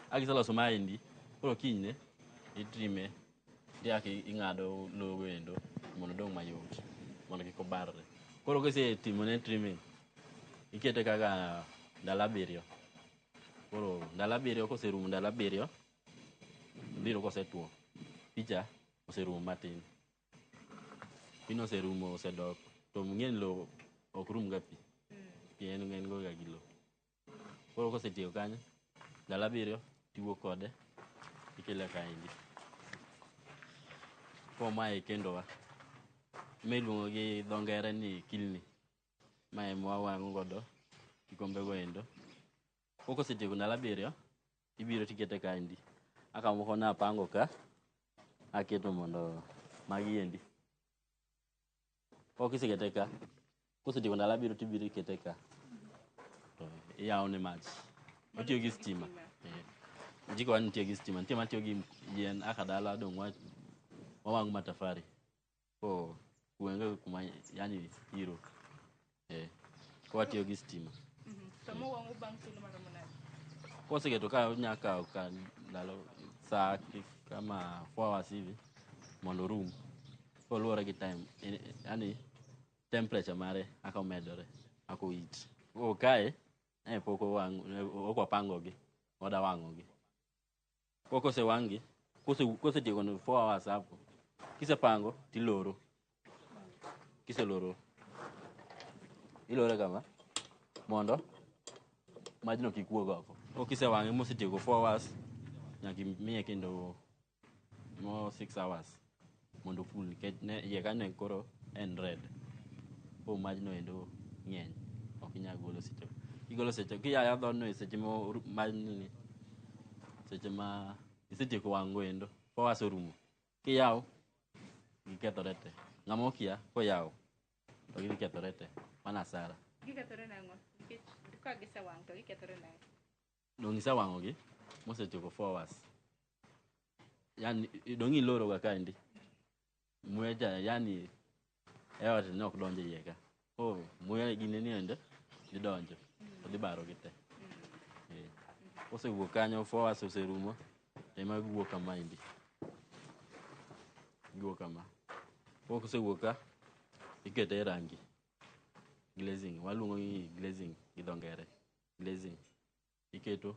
akiseloso maendi. Ko kinyne itrime. Ndiaki ing'ado logo endo mondo dong mayot. Mondo kik obarre. Koro kisetimo ne trimming, ikete kaka ndalo 7. Koro ndalo 7 koserumo ndalo 7 biro kosetuo. Picha oserumo matin. Pino oserumo osedok. To ng'en lo ok rum ga pi. Pi en go ga gi lo. Koro kosetieko kanyo ndalo 7 tiwuok kode ikele kaendi. Mae kendo wa. Miluongo gi dho ngere ni kilni. Mae mwawang'o godo kikombe go endo. Kosetieko ndalo 7 ibiro tikete kaendi. Aka moko napango ka aketo mondo magi endi. Kisekete ka. Kosetieko ndalo 7 tibiro ikete ka. To iyawo ne mach. Otiyo gi stima. Jiko wani tiyo gi stima. Nitie matiyo gi yien aka dala dong wawang'o matafari. Kuenge kuma hiro. Kwa tiyo gi stima. Samo wang'o bang' thuolo maromo nade? Kose ketoka nyaka ndalo saa kama 4 hours hivi mondo room ko luore gi time yani temperature mare aka medore ako heat kae poko wang oko pango gi oda wango gi poko se wangi kose tieko 4 hours hapo kise pango tiloro kise loro ilore kama mondo majno kikuogo hapo kise wangi mosetieko 4 hours nyaki miye kendo mo 6 hours mondo full ne ye kanyo koro en red majno endo ngeny okinya golo seche igolo seche ki ya dhono seche mo majni seche ma isetieko wango endo 4 hours orumo ki yaw gikethore te ngamo kia ko yaw to gikethore te mana sara gikethore nango ka gise wang to gikethore nango dongisa wango gi mosetieko 4 hours yani dongi loro ga kandi mueja yani ewa te nok donje yeka muya gine ni ende di donjo to di baro gite ose wuok kanyo 4 hours oserumo ema wuok kama indi wuok kama ose wuok ka ikete rangi glazing waluongo ni glazing gidongere glazing iketo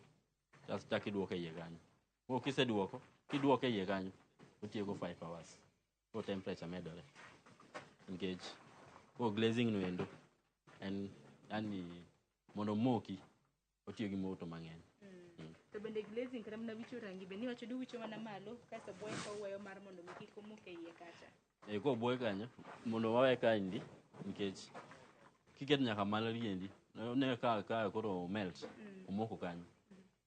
just takiduoke iye kanyo kiseduoko kiduoke iye kanyo otieko 5 hours ko temperature medore engage glazing no endo en yani mondo moki otiyo gi moto mang'eny to bende glazing kata mna wicho rangi bende wacho du wicho mana malo kasto boy ko weyo mar mondo miki komuke iye kacha ko boy kanyo mondo wawe ka indi engage kiket nyaka malo riendi ne ka koro melt omoko kanyo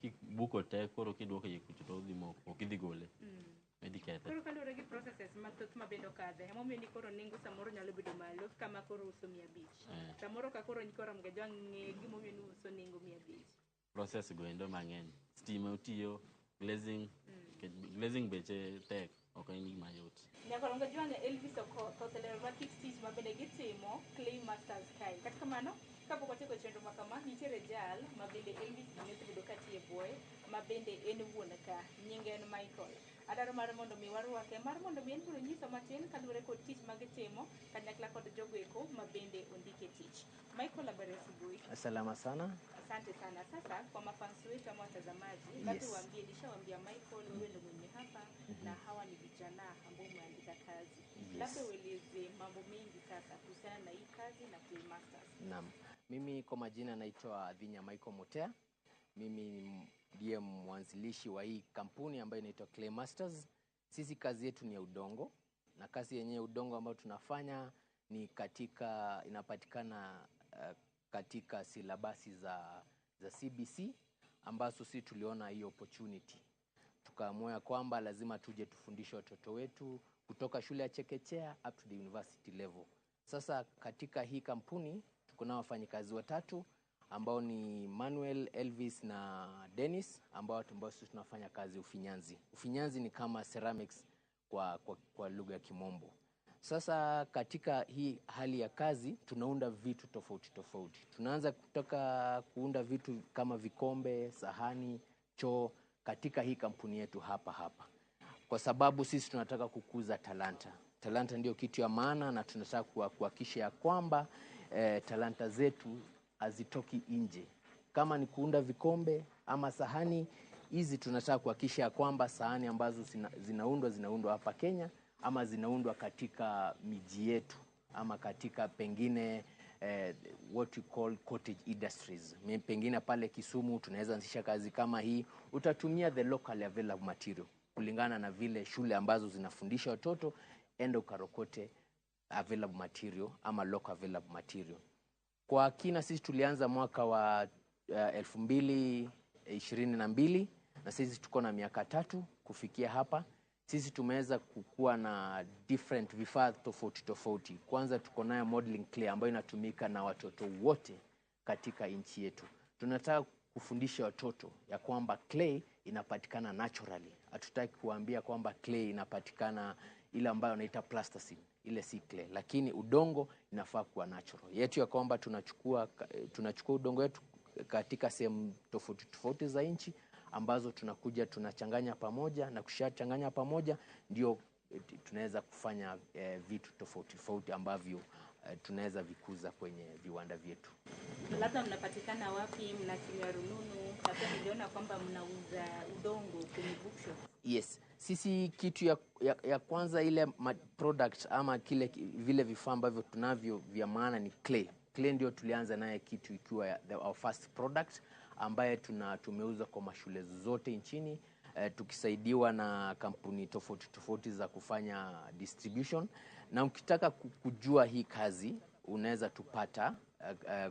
kibuko te koro kiduoke iye kucho to dhi moko okidhi gole medikete koro kalore gi processes mathoth mabendo kadhe emomiyo ni koro nengo samoro nyalo bedo malo kama koro uso 500 samoro ka koro nikora mgejo ng'e gimomiyo ni uso nengo 500 process go endo mang'eny stima utiyo glazing beche tek ok en mayot nyakoro mgejo ng'e Elvis Okoth kit tich mabende gitimo Clay Masters kai kata kamano kapok otieko chenro makama nitiere jal mabende Elvis osebedo katiye buoye mabende en wuon ka nyinge en Michael adaro mar mondo mi warwake mar mondo mi en biro nyiso matin kaluwore kod tich magitimo kanyakla kod jogoeko mabende ondike tich. Michael, habari asubuhi. Salama sana. Asante sana. Sasa kwa mafansi wetu ama watazamaji, basi waambie, nishawaambia Michael wewe ndio mwenye hapa na hawa ni vijana ambao umeandika kazi. Labda ueleze mambo mengi sasa kuhusiana na hii kazi na Clay Masters. Naam. Mimi kwa majina naitwa Adhinya Michael Motea. Mimi ndiye mwanzilishi wa hii kampuni ambayo inaitwa Clay Masters. Sisi kazi yetu ni ya udongo na kazi yenyewe udongo ambayo tunafanya ni inapatikana katika silabasi za CBC ambazo sisi tuliona hii opportunity. Tukaamua kwamba lazima tuje tufundishe watoto wetu kutoka shule ya chekechea up to the university level. Sasa katika hii kampuni tuko na wafanyikazi watatu ambao ni Manuel, Elvis na Dennis ambao sisi tunafanya kazi ufinyanzi. Ufinyanzi ni kama ceramics kwa lugha ya Kimombo. Sasa katika hii hali ya kazi tunaunda vitu tofauti tofauti. Tunaanza kutoka kuunda vitu kama vikombe, sahani, choo katika hii kampuni yetu hapa. Kwa sababu sisi tunataka kukuza talanta. Talanta ndio kitu ya maana na tunataka kuhakikisha ya kwamba talanta zetu hazitoki nje. Kama ni kuunda vikombe ama sahani, hizi tunataka kuhakikisha ya kwamba sahani ambazo zinaundwa hapa Kenya ama zinaundwa katika miji yetu ama katika pengine what you call cottage industries. Pengine pale Kisumu tunaweza anzisha kazi kama hii, utatumia the local available material kulingana na vile shule ambazo zinafundisha watoto, enda ukarokote available material ama local available material. Kwa kina sisi tulianza mwaka wa 2022 na sisi tuko na miaka 3 kufikia hapa. Sisi tumeweza kukua na different vifaa tofauti. Kwanza tuko nayo modeling clay ambayo inatumika na watoto wote katika nchi yetu. Tunataka kufundisha watoto ya kwamba clay inapatikana naturally. Hatutaki kuambia kwamba clay inapatikana ile ambayo wanaita plasticine, ile si clay, lakini udongo inafaa kuwa natural. Yetu ya kwamba tunachukua udongo wetu katika sehemu tofauti tofauti za nchi ambazo tunakuja tunachanganya pamoja, na kushachanganya pamoja ndio tunaweza kufanya vitu tofauti tofauti ambavyo tunaweza vikuza kwenye viwanda vyetu. Labda mnapatikana wapi? Mnatumia rununu? Sasa niliona kwamba mnauza udongo kwenye bookshop. Yes, sisi kitu ya kwanza ile product ama vile vifaa ambavyo tunavyo vya maana ni clay. Clay ndio tulianza naye kitu ikiwa our first product ambaye tumeuza kwa mashule zote nchini, tukisaidiwa na kampuni tofauti tofauti za kufanya distribution. Na ukitaka kujua hii kazi unaweza tupata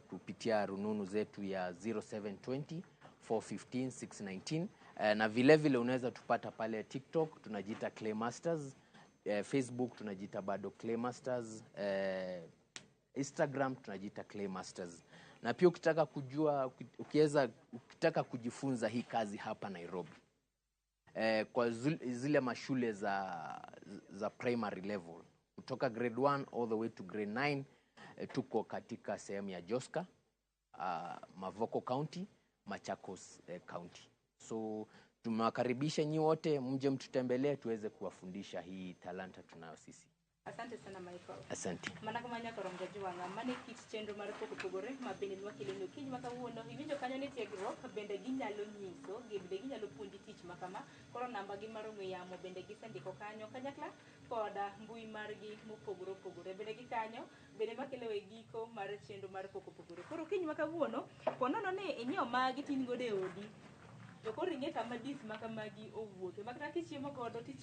kupitia rununu zetu ya 0720 415 619, na vile unaweza tupata pale TikTok tunajiita Clay Masters, Facebook tunajiita bado Clay Masters, Instagram tunajiita Clay Masters. Na pia ukitaka kujifunza hii kazi hapa Nairobi, kwa zile mashule za primary level kutoka grade 1 all the way to grade 9, tuko katika sehemu ya Joska, Mavoko County, Machakos County. So tumewakaribisha nyinyi wote mje mtutembelee tuweze kuwafundisha hii talanta tunayo sisi. Asante sana Michael. Asante. Mana kumanya koronga juanga mane kit chenro mar poko pogore mabende wakile no kiny makawuono iwinjo kanyo ni tiegruok bende ginyalo nyiso bende ginyalo puonji tich makama. Koro namba gi mar ong'we yamo bende gisendiko kanyo kanyakla koda mbui margi mopogore opogore bende gikanyo bende makelo e giko mar chenro mar poko pogore. Koro kiny makawuono ponono ni inyiew magi tin gode e odi to koro ing'e kama dis makamagi owuothe makata kichiemo godo gi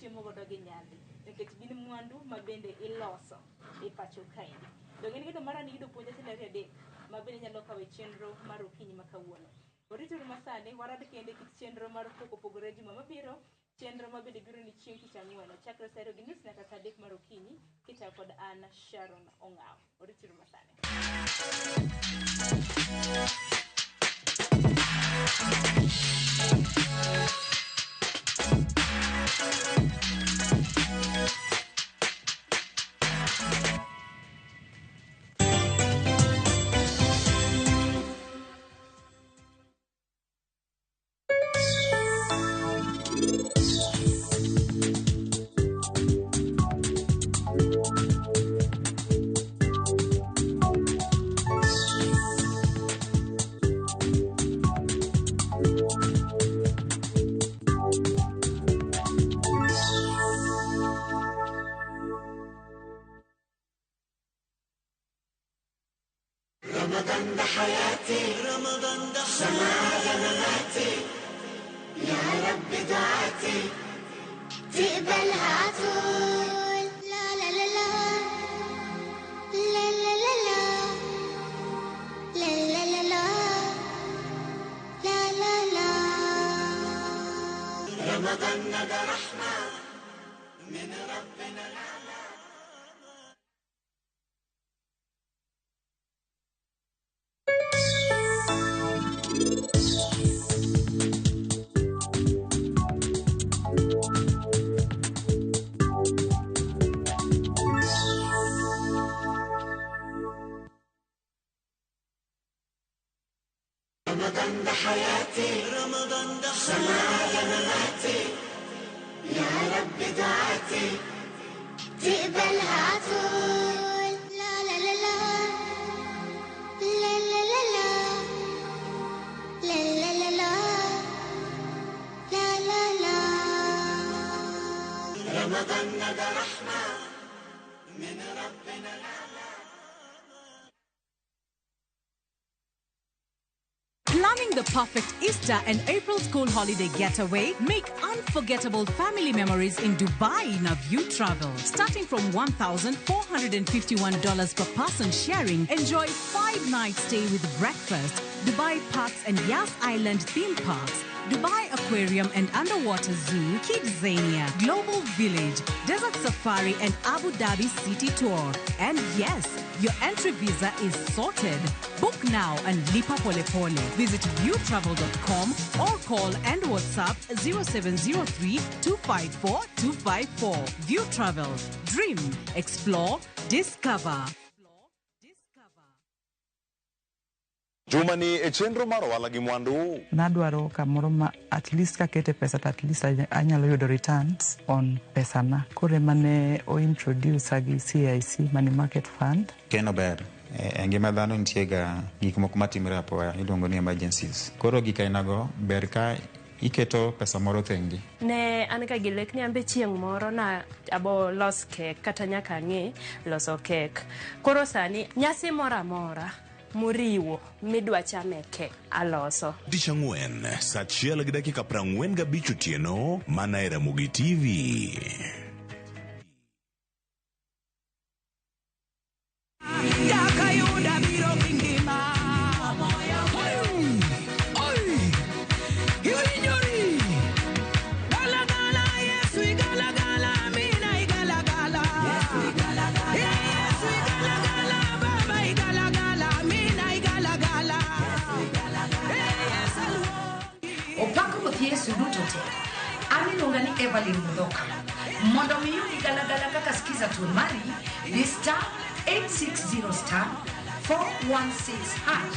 nyadhi nikech gin mwandu mabende iloso e pacho kaendi. To gin gido mara ni gido puonje tendari adek mabende nyalo kawe chenro mar okinyi makawuono. Oritoru masani warad kende kit chenro mar poko pogore juma mabiro, chenro mabende biro ni chieng' tich ang'wen chakre saa 2:30 nyaka saa 3 mar okinyi kitayo kod Anna Sharon Ong'aw. Oritoru masani. رمضان ده حياتي، رمضان ده سماع مماتي، يا رب دعاتي تقبلها عطول. لا لا لا لا لا لا لا لا لا لا لا لا لا لا. رمضان ده رحمة من ربنا الأعلى. رمضان ده حياتي، رمضان ده سماع مماتي، يا رب دعاتي تقبلها عطول. لا لا لا لا لا لا لا لا لا لا لا لا لا لا. رمضان ده رحمة من ربنا الأعلى. Planning the perfect Easter and April school holiday getaway? Make unforgettable family memories in Dubai in a View Travel. Starting from $1,451 per person sharing, enjoy 5-night stay with breakfast, Dubai Parks and Yas Island theme parks, Dubai Aquarium and Underwater Zoo, Kidzania, Global Village, Desert Safari and Abu Dhabi City Tour. And yes, your entry visa is sorted. Book now and lipa pole pole. Visit viewtravel.com or call and WhatsApp 0703 254 254. View Travel. Dream, explore, discover. Juma ni e chenro mar ohala gi mwandu. Nadwaro kamoro ma at least kakete pesa to at least anyalo yudo returns on pesa na. Kore mane o introduce agi CIC money market fund. Keno ber. Ngima dhano nitie ga gik moko matimore apoya iluongo ni emergencies. Koro gik ainago ber ka iketo pesa moro thengi. Ne an ka gi lek ni ambe chieng' moro na abo los kek kata nyaka ang'e loso kek. Koro sani nyasi mora mora muriwo midwa chame kek aloso. Tich ang'wen saa 1:45 otieno mana e Ramogi TV. Yesu duto te. Aminonga ni Evelyn Mudoka. Mondo miyudi galagala kaka skiza tuon mari ni *860*416#.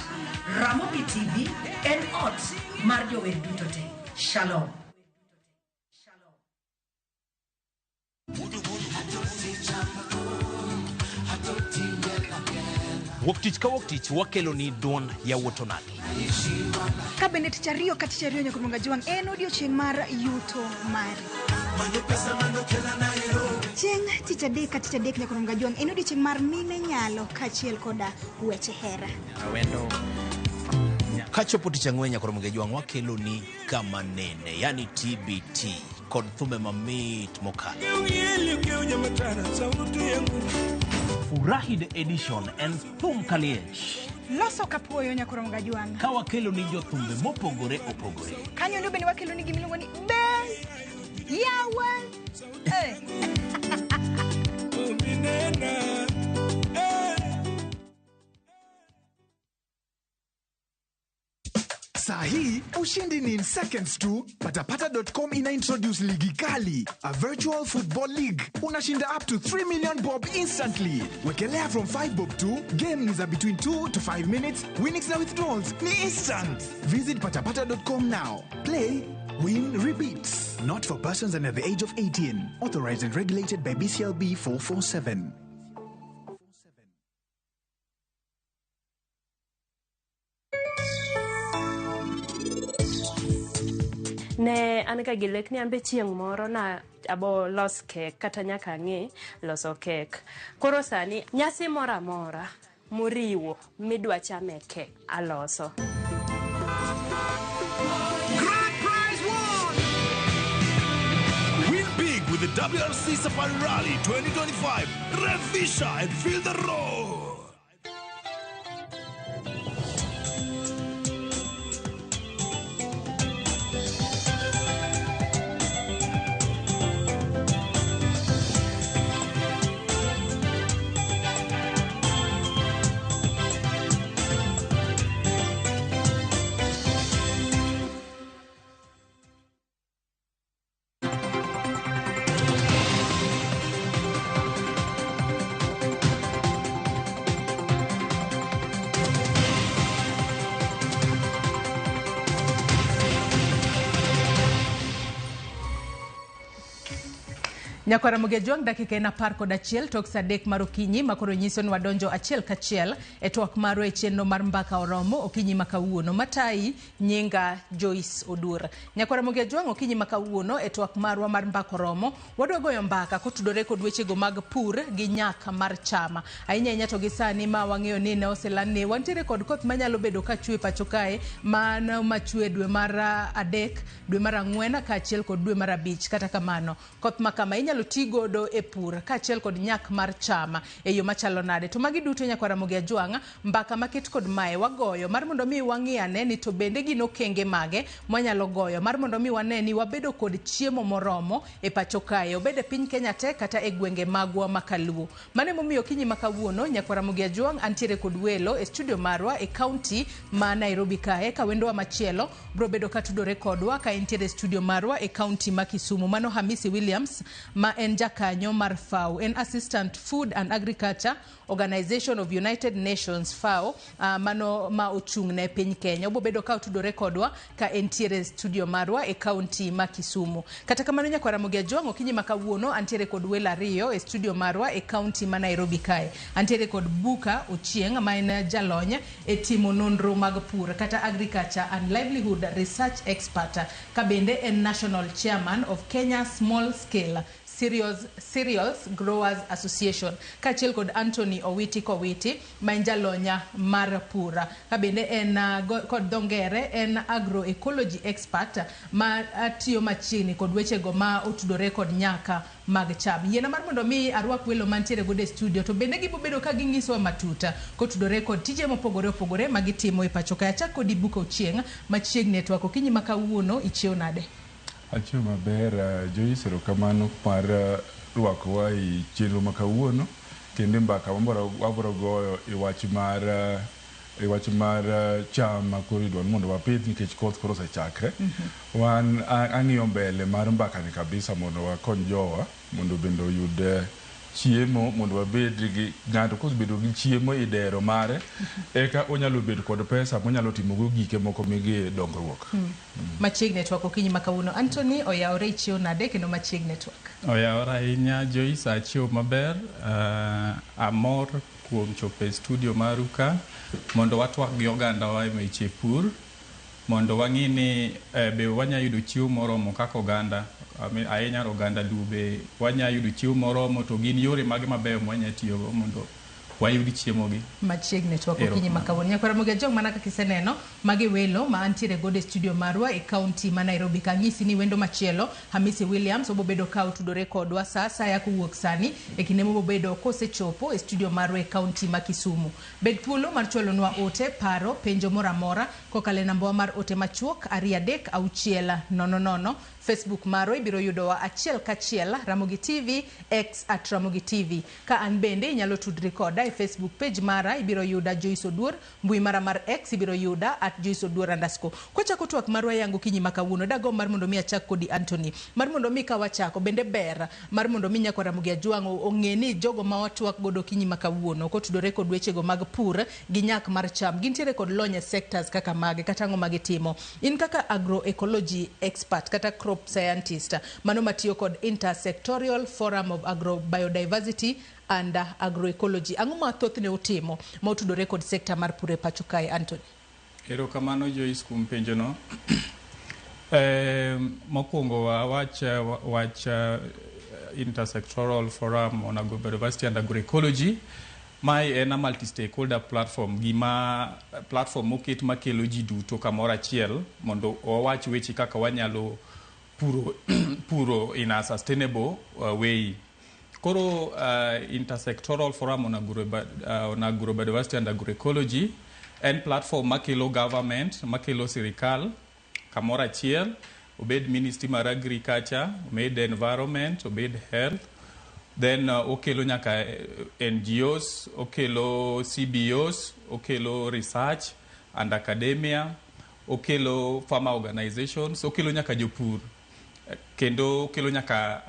Ramogi TV en ot mar jower duto te. Shalom. Woktich ka woktich wakelo ni duon ya wotonagi. Kabende tich ariyo ka tich ariyo nyakuonga jwang' en odiochieng' mar yuto mari. Chieng' tich adek ka tich adek nyakuonga jwang' en odiochieng' mar mine nyalo kaachiel koda weche hera. Awendo. Kachopo tich ang'wen nyakuonga jwang' wakelo ni kama nene, yani TBT kod thume mamit mokalo. Furahide edition en thum kaliech. Loso kapuoyo nyakuonga jwang'. Ka wakelo ni jothumbe mopogore opogore. Kanyo ndo bende wakelo ni gimiluongo ni Bes Yawa. Sahi, ushindi ni in seconds tu. Patapata.com ina introduce Ligi Kali, a virtual football league. Unashinda up to 3 million bob instantly. Wekelea from 5 bob to game ni za between 2 to 5 minutes. Winnings na withdrawals ni instant. Visit patapata.com now. Play, win, repeats. Not for persons under the age of 18. Authorized and regulated by BCLB 447. Ne an ka gi lek ni ambe chieng' moro na abo los kek kata nyaka ang'e loso kek. Koro sani nyasi mora mora muriwo midwa chame kek aloso. Grand prize won! Win big with the WRC Safari Rally 2025. Revisha and feel the road. Nyakwara Mugejwang dakika en 11 tok saa 3 mar okinyi makoro nyiso ni wadonjo achiel kachiel e twak marwa e chenro mar mbaka oromo okinyi makawuono matai nyinga Joyce Odur. Nyakwara Mugejwang okinyi makawuono e twak marwa mar mbaka oromo wadwa goyo mbaka kotudore kod wechego mag pur gi nyak mar chama. Ahinya to gi sani ma wang'eyo ni ne oselani wantiere kod koth manyalo bedo ka chwe pacho kae mano machwe dwe mar 3 dwe mar 4 kaachiel kod dwe mar 5 kata kamano koth makama inyalo tigodo e pur kaachiel kod nyak mar chama e yo machalo nade. To magi duto Nyakwara Mugejwang mbaka maket kod mae wagoyo mar mondo mi wang'iane ni to bende gino kenge mage mwanyalo goyo mar mondo mi wane ni wabedo kod chiemo moromo e pacho kae obede piny Kenya te kata e gwenge magwa makaluo. Mane momiyo kinyi makawuono Nyakwara Mugejwang antiere kod welo e studio marwa e county ma Nairobi kae ka wendo wa machielo bro bedo katudore kodwa ka entiere studio marwa e county ma Kisumu. Mano Hamisi Williams ma en jakanyo mar FAO, en Assistant Food and Agriculture Organization of United Nations FAO, mano ma ochung'ne piny Kenya. Obo bedo ka otudore kodwa ka entiere studio marwa e kaunti ma Kisumu. Kata kamano nyakwara Mogi Ajwang' okinyi ma kawuono antiere kod welo ariyo e studio marwa e kaunti ma Nairobi kae. Antiere kod Buka Ochieng' ma en jalony e timo nonro mag pur kata Agriculture and Livelihood Research Expert, ka bende en National Chairman of Kenya Small Scale Cereals Growers Association, kachiel kod Anthony Owiti ma en jalonya mar pura, ka bende en kod dongere en agroecology expert ma tiyo machiegni kod wechego ma otudore kod nyaka mag cham. Yiena mar mondo mi arwak welo mantiere gode studio, to bende gibobedo ka ginyiso matuta kotudore kod tije mopogore opogore ma gitimo e pacho ka. Achak kod Buka Ochieng' machiegni e twak. Okinyi ma kawuono ichiew nade? Achiew maber. Joyce, erokamano mar rwakowa e chenro ma kawuono, kendo mbaka wabro goyo e wach mar cham ma koro idwaro mondo wapidh nikech koth koro osechakre. Wan ang'iyo mbele mar mbaka ni kabisa mondo wakony jowa mondo bende oyud chiemo, mondo wabed gi ng'ato kosebedo gi chiemo e dero mare eka onyalo bedo kod pesa monyalo timogo gike moko mege dongruok. Machiegni e twak. Okinyi ma kawuono Anthony oyawore ichiew nade kendo machiegni e twak? Oyawore ahinya Joyce, achiew maber. Amor kuom chopo e studio maru ka mondo watwak gi oganda wa e weche pur, mondo wang'i ni be wanya yudo chiemo moromo kaka oganda. Ahinya oganda Lube wanya yudo chiemo moromo, to gin yore mage mabeyo mwanya tiyogo mondo wayud chiemo gi machiegni to okinyi ma kawuono. Nyakwara Mogi Ajwang' mana kaka iseneno magi welo ma antiere gode studio marwa e kaunti ma Nairobi ka. Ng'isi ni wendo machielo Hamisi Williams obo bedo ka otudore kodwa sa kowuok sani e kinde mobo bedo kosechopo e studio marwa e kaunti ma Kisumu. Bed thuolo mar chwalonwa ote, paro, penjo moramora kokalo e namba mar ote machuok 236000. Facebook marwa ibiro yudowa achiel kachiel Ramogi TV X @Ramogi TV. Ka an bende inyalo tudri koda e Facebook page mara ibiro yuda Joyce Oduor, mbui mara mar X ibiro yuda @JoyceOduor_. Kochako twak marwa yangu kinyi makawuono dago mar mondo mi achak kodi Anthony. Mar mondo mi ka wachako bende ber mar mondo mi Nyakwara Mogi Ajwang' ong'eni jogo ma watwak godo kinyi makawuono kotudore kod wechego mag pur gi nyak mar cham gintiere kod lony sectors kaka mage kata ang'o magitimo. In kaka agroecology expert kata crop scientist mano matiyo kod Intersectorial Forum of Agrobiodiversity and Agroecology, ang'o ma thothne utimo ma utudore kod sekta mar pur e pacho kae Anthony? Erokamano Joyce kuom penjono. Mokwongo wach Intersectoral Forum on Agrobiodiversity and Agroecology. Mae en a multi-stakeholder platform, gima platform moket makelo ji duto kamoro achiel mondo wawach weche kaka wanyalo puro in a sustainable way. Koro Intersectoral Forum on Agrobiodiversity and Agroecology en platform makelo government, makelo sirikal kamoro achiel, obed Ministry mar Agriculture, obed Environment, obed Health, then okelo nyaka NGOs, okelo CBOs, okelo research and academia, okelo farmer organizations, okelo nyaka jopur, kendo okelo nyaka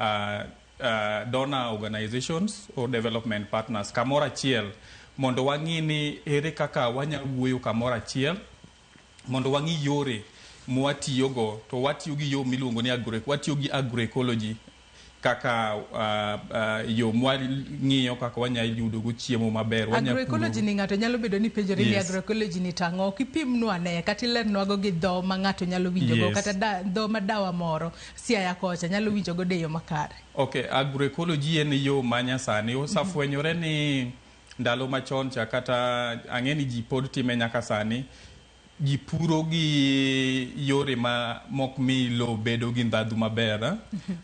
donor organizations or development partners kamoro achiel mondo wang'i ni ere kaka wanyalo wuoyo kamoro achiel mondo wang'i yore mwatiyogo, to watiyo gi yo miluongo ni watiyo gi agroecology kaka yo mwang'iyo kaka wanyalo yudo go chiemo maber. Agroecology ni ng'ato nyalo bedo ni penjore ni agroecology ni tang'o, kipimnwa ne kata ilernwago gi dho ma ng'ato nyalo winjogo kata dho ma dawa moro Siaya kocha nyalo winjogo de yo makare. Okay, agroecology en yo manyasani osafwenyore ni ndalo machon cha kata ang'eni ji pod time nyaka sani. Ji puro gi yore ma mok mi lo bedo gi ndhadhu maber,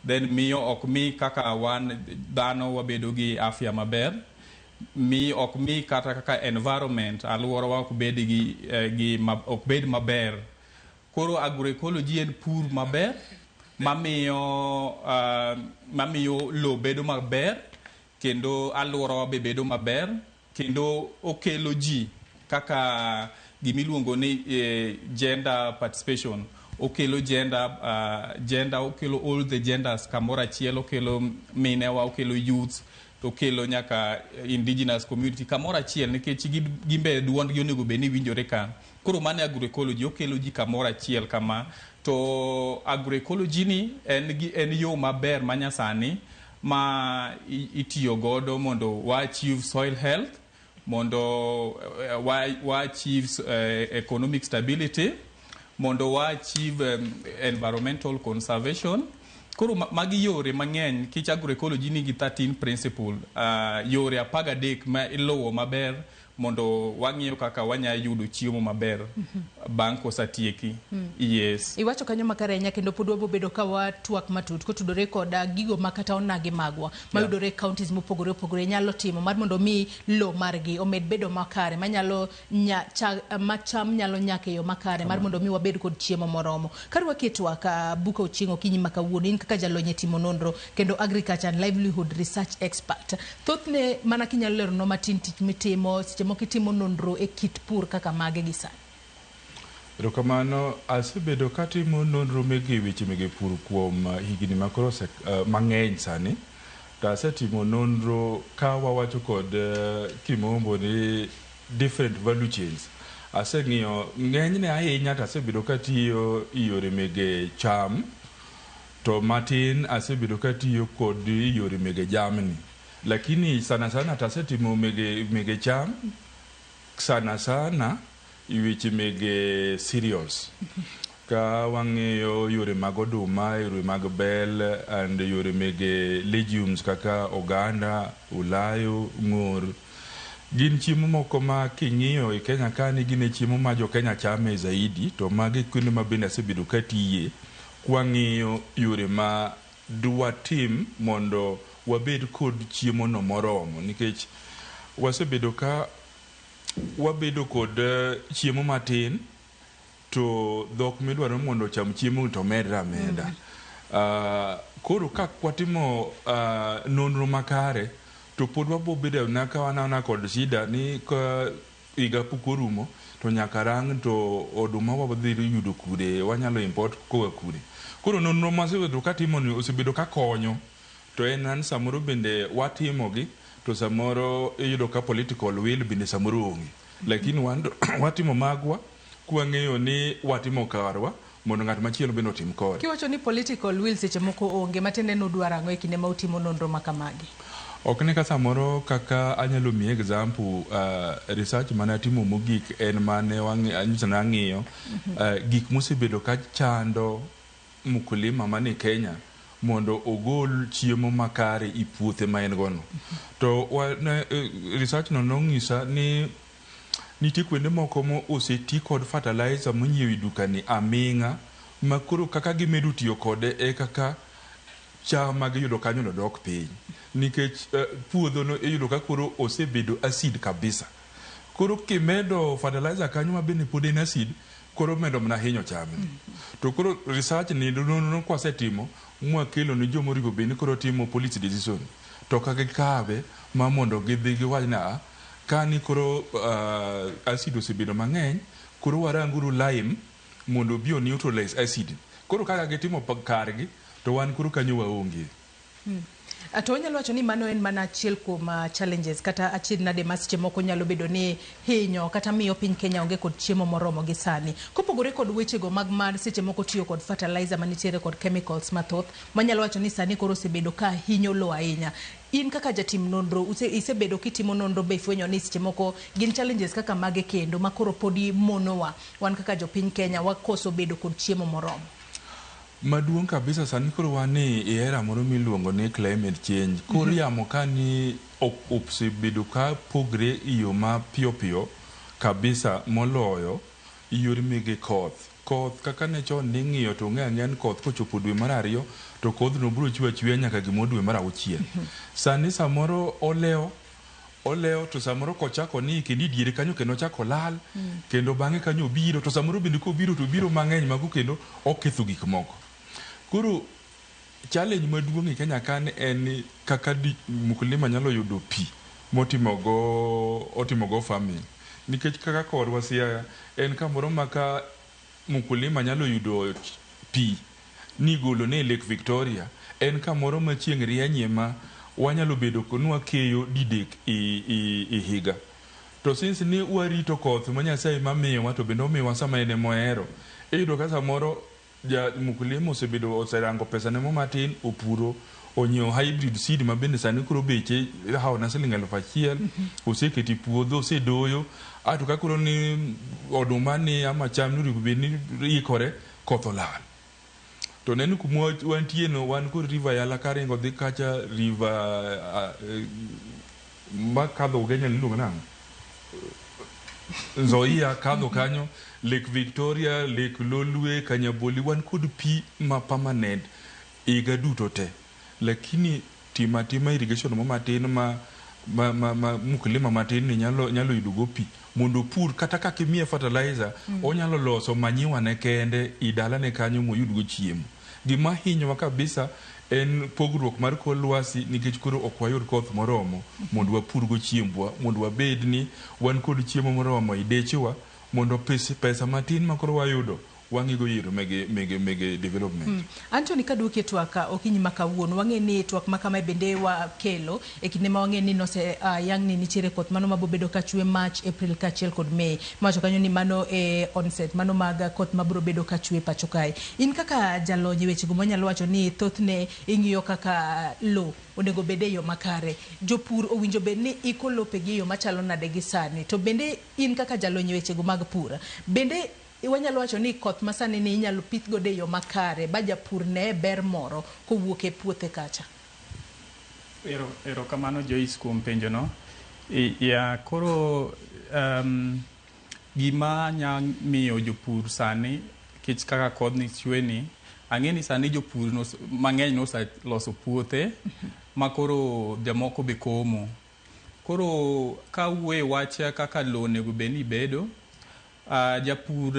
then miyo ok mi kaka wan dhano wabedo gi afya maber, mi ok mi kata kaka environment alworawa ok bed ok bed maber. Koro agroecology en pur maber mamiyo lo bedo maber kendo alworawa be bedo maber, kendo okelo ji kaka gimiluongo ni gender participation. okelo gender okelo all the genders kamoro achiel, okelo minewa, okelo youth, okelo nyaka indigenous community kamoro achiel, nikech gimbe duondgi onego bed ni winjore ka. Koro mano agroecology okelo ji kamoro achiel kama. To agroecology ni en yo maber manyasani ma itiyo godo mondo wa achieve soil health, mondo wa achieve economic stability, mondo wa achieve environmental conservation. Koro magi yore mang'eny, kich agroecology nigi 13 principle, yore 13 ma iluwo maber mondo wang'iyo kaka wanya yudo chiemo maber bang' kosatieki. Yes. Iwacho kanyo makare ahinya, kendo pod wabobedo ka watwak matut kotudore koda gigo makata onagi magwa mayudore counties mopogore opogore nyalo timo mar mondo mi lo margi omed bedo makare manyalo macham nyalo nyak e yo makare mar mondo mi wabed kod chiemo moromo. Kar waketwa ka buka ochingo kinyi makawuono, in kaka jalony e timo nonro kendo agriculture and livelihood research expert, thothne mana kinyalo lero no matin tich mitimo mokitimo nonro e kit pur kaka mage gi sani. Erokamano, asebedo katimo nonro mege weche mege pur kuom higni makoro mang'eny sani. To asetimo nonro ka wawacho kod kimombo ni different value chains. Aseng'iyo ng'enyne ahinya to asebedo katiyo yore mege cham, to matin asebedo katiyo kod yore mege jamni. Lakini sana sana tasetimo mege cham, sana iweche mege cereals. Ka wang'eyo yore mag oduma, yore mag bel, and yore mege legumes kaka oganda, ulayo, ng'or. Gin chiemo moko ma king'iyo e Kenya kani gine chiemo ma jo Kenya chame zaidi, to mage kuonde ma bende asebedo katiye kwang'iyo yore ma dwa tim mondo wabed kod chiemo no moromo, nikech wasebedo ka wabedo kod chiemo matin to dhok midwaro mondo cham chiemo to medra meda. Koro ka kwatimo nonro makare to pod wabobedo naka wanana kod shida ni ka iga pukorumo to nyaka rang to oduma wabadhi yudo kude, wanyalo import koa kude. Koro nonro masebedo katimo ni osebedo ka konyo, to enan samoro bende watimogi to samoro iyudo ka political will bende samoro onge, lakini watimo magwa kwang'eyo ni watimo karwa mondo ng'at machielo bende otim kore. Kiwacho ni political will seche moko onge, matende nodwaro ang'o e kinde ma utimo nonro makamagi? Ok ne ka samoro kaka anyalo miye example, research mane atimo mogik en mane wang'iyo gik mosebedo ka chando mkulima mane Kenya mondo ogol chiemo makare i puothe ma en gono. To research no nong'isa ni nitie kuonde moko mo oseti kod fertilizer monyiewi dukani aming'a, makoro kaka gimedo tiyo kode e kaka cham mag yudo kanyo no dok piny, nikech puodho no iyudo ka koro osebedo acid kabisa. Koro kimedo fertilizer kanyo ma bende pod en acid, koro medo mna hinyo chame. To koro research ni nonro kwasetimo mwakelo ni jomorigo bende koro timo policy decision to kaka gikawe ma mondo gidhi giwachna kani koro acid osebedo mang'eny, koro waranguru lime mondo bio neutralize acid. Koro kaka gitimo kargi to wan koro kanyo waonge. To onyalo wacho ni mano en mana achiel kuom challenges kata achiel nade ma seche moko nyalo bedo ni hinyo kata miyo piny Kenya onge kod chiemo moromo gi sani. Kopogore kod wechego mag seche moko tiyo kod fertilizer manitiere kod chemicals mathoth manyalo wacho ni sani koro osebedo ka hinyo lo ahinya. In kaka jatim nonro isebedo kitimo nonro be ifwenyo ni seche moko gin challenges kaka mage kendo makoro podi monowa wan kaka jopiny Kenya wakoso bedo kod chiemo moromo? Maduong' kabisa sani koro wani e era moro miluongo ni climate change. Koro yamo kani osebedo ka pogre iyo ma piyo kabisa moloyo yore mege koth kaka ne chon ning'iyo to ng'eny koth kochopo dwe mar 2 to kodhno biro chwe nyaka gimo dwe mar 6. Sani samoro oleo to samoro kochako ni kendi diere kanyo kendo chako lal kendo bang'e kanyo biro to samoro bende kobiro to biro mang'eny mago kendo oketho gik moko. Koro challenge maduong' e Kenya kan en kaka mkulima nyalo yudo pi otimogo farming, nikech kaka korwa Siaya en kamoro maka mkulima nyalo yudo pi nigolo ne Lake Victoria en kamoro ma chieng' rienye ma wanyalo bedo konwa keyo didek i higa. To since ni warito koth ma Nyasaye mamiyowa to bende omiyowa sama ene mohero, iyudo ka samoro mkulima oserango pesa ne mo matin opuro onyiewo hybrid seed ma bende sani koro beche haona siling 1,000 oseketi puodho osedoyo ato ka koro ni oduma ni ama cham ni bende ikore koth olal. To neno kuma wantie no wan kod river Yala karingo dhi kacha river makadho Ugenya niluongo nang'o Nzoia kadho kanyo, Lake Victoria, Lake Lolwe, Kanyaboli, wan kod pi ma permanent iga duto te. Lakini tima irrigation mo matin ma mkulima matin ni nyalo yudo pi mondo pur kata kaka imiye fertilizer onyalo loso manyiwa ne kende idala ne kanyo moyud go chiemo. Gima hinyowa kabisa en pogruok mar kor lwasi nikech koro ok wayud koth moromo mondo wapur go chiembwa mondo wabed ni wan kod chiemo moromo idechewa mondo pesa matin ma koro wayudo wangigo yiro mege development. Anthony kaduoke twaka okinyi makawuono wang'e ni twak makama bende wa kelo e kinde ma wang'e ni nose yang ni nitiere koth mano mabobedo ka chwe March, April kachiel kod May. Macho kanyo ni mano onset mano maga koth mabro bedo ka chwe pacho kae. In kaka jalonye weche go manyalo wacho ni thothne ing'iyo kaka lo onego bede yo makare. Jopur owinjo bed ni iko lope gi yo machalo nade gi sani. To bende in kaka jalonye weche go mag pur bende wanyalo wacho ni koth masani ni inyalo pith gode yo makare ba japur ne ber moro kowuok e puothe kacha. Ero kamano Joyce kuom penjo no. Koro gima nya miyo jopur sani kech kaka koth ni chwe ni ang'e ni sani jopur mang'eny loso puothe ma koro jamoko be komo. Koro ka wuoye wacha kaka lo onego bed ni bedo japur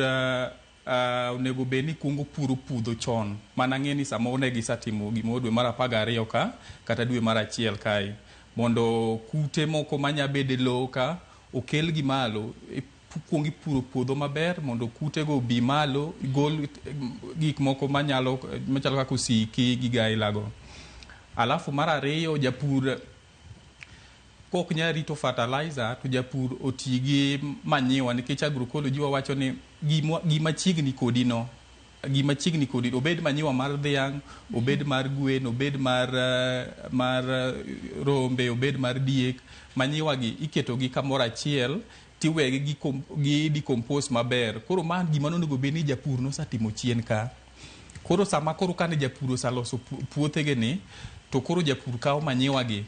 onego bed ni kungo puro puodho chon mana ng'e ni sama onego isatimo gimo dwe mar 12 ka kata dwe mar 1 kae mondo kute moko manya bede lo ka okel gi malo kuongi puro puodho maber mondo kute go bi malo gol gik moko machalo kaka osiki gi gailago. Alafu mar 2 japur kok nya rito fertilizer to japur otigi manyiwa nikech agroecology wacho ni gima chiegni kodi no obed manyiwa mar dhiang', obed mar gwen, obed mar rombe, obed mar diek, manyiwa gi iketo gi kamoro achiel tiwegi gi decompose maber. Koro man gima nonego bed ni japur nosatimo chien ka. Koro sama koro kane japur osaloso puothege ni to koro japur kawo manyiwa gi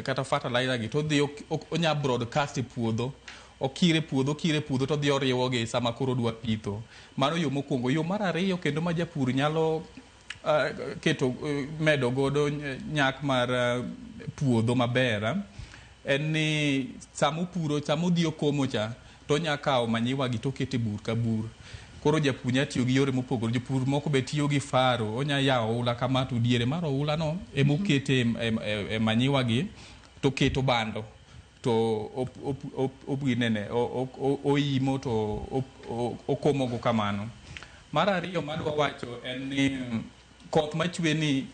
kata fertilizer gi to dhi onya broadcast e puodho okire puodho to dhi oriwo gi sama koro dwa pitho. Mano yo mokwongo. Yo mar 2 kendo ma japur nyalo medo godo nyak mar puodho maber en ni sama odhi okomo cha to nya kawo manyiwa gi to kete bur ka bur. Koro japur nya tiyo gi yore mopogore. Jopur moko be tiyo gi faro, onya yawo oula kama to diere mar oula no emokete e manyiwa gi to keto bando to oimo to okomo go kamano. Mar 2 madwa wacho en ni koth machwe ni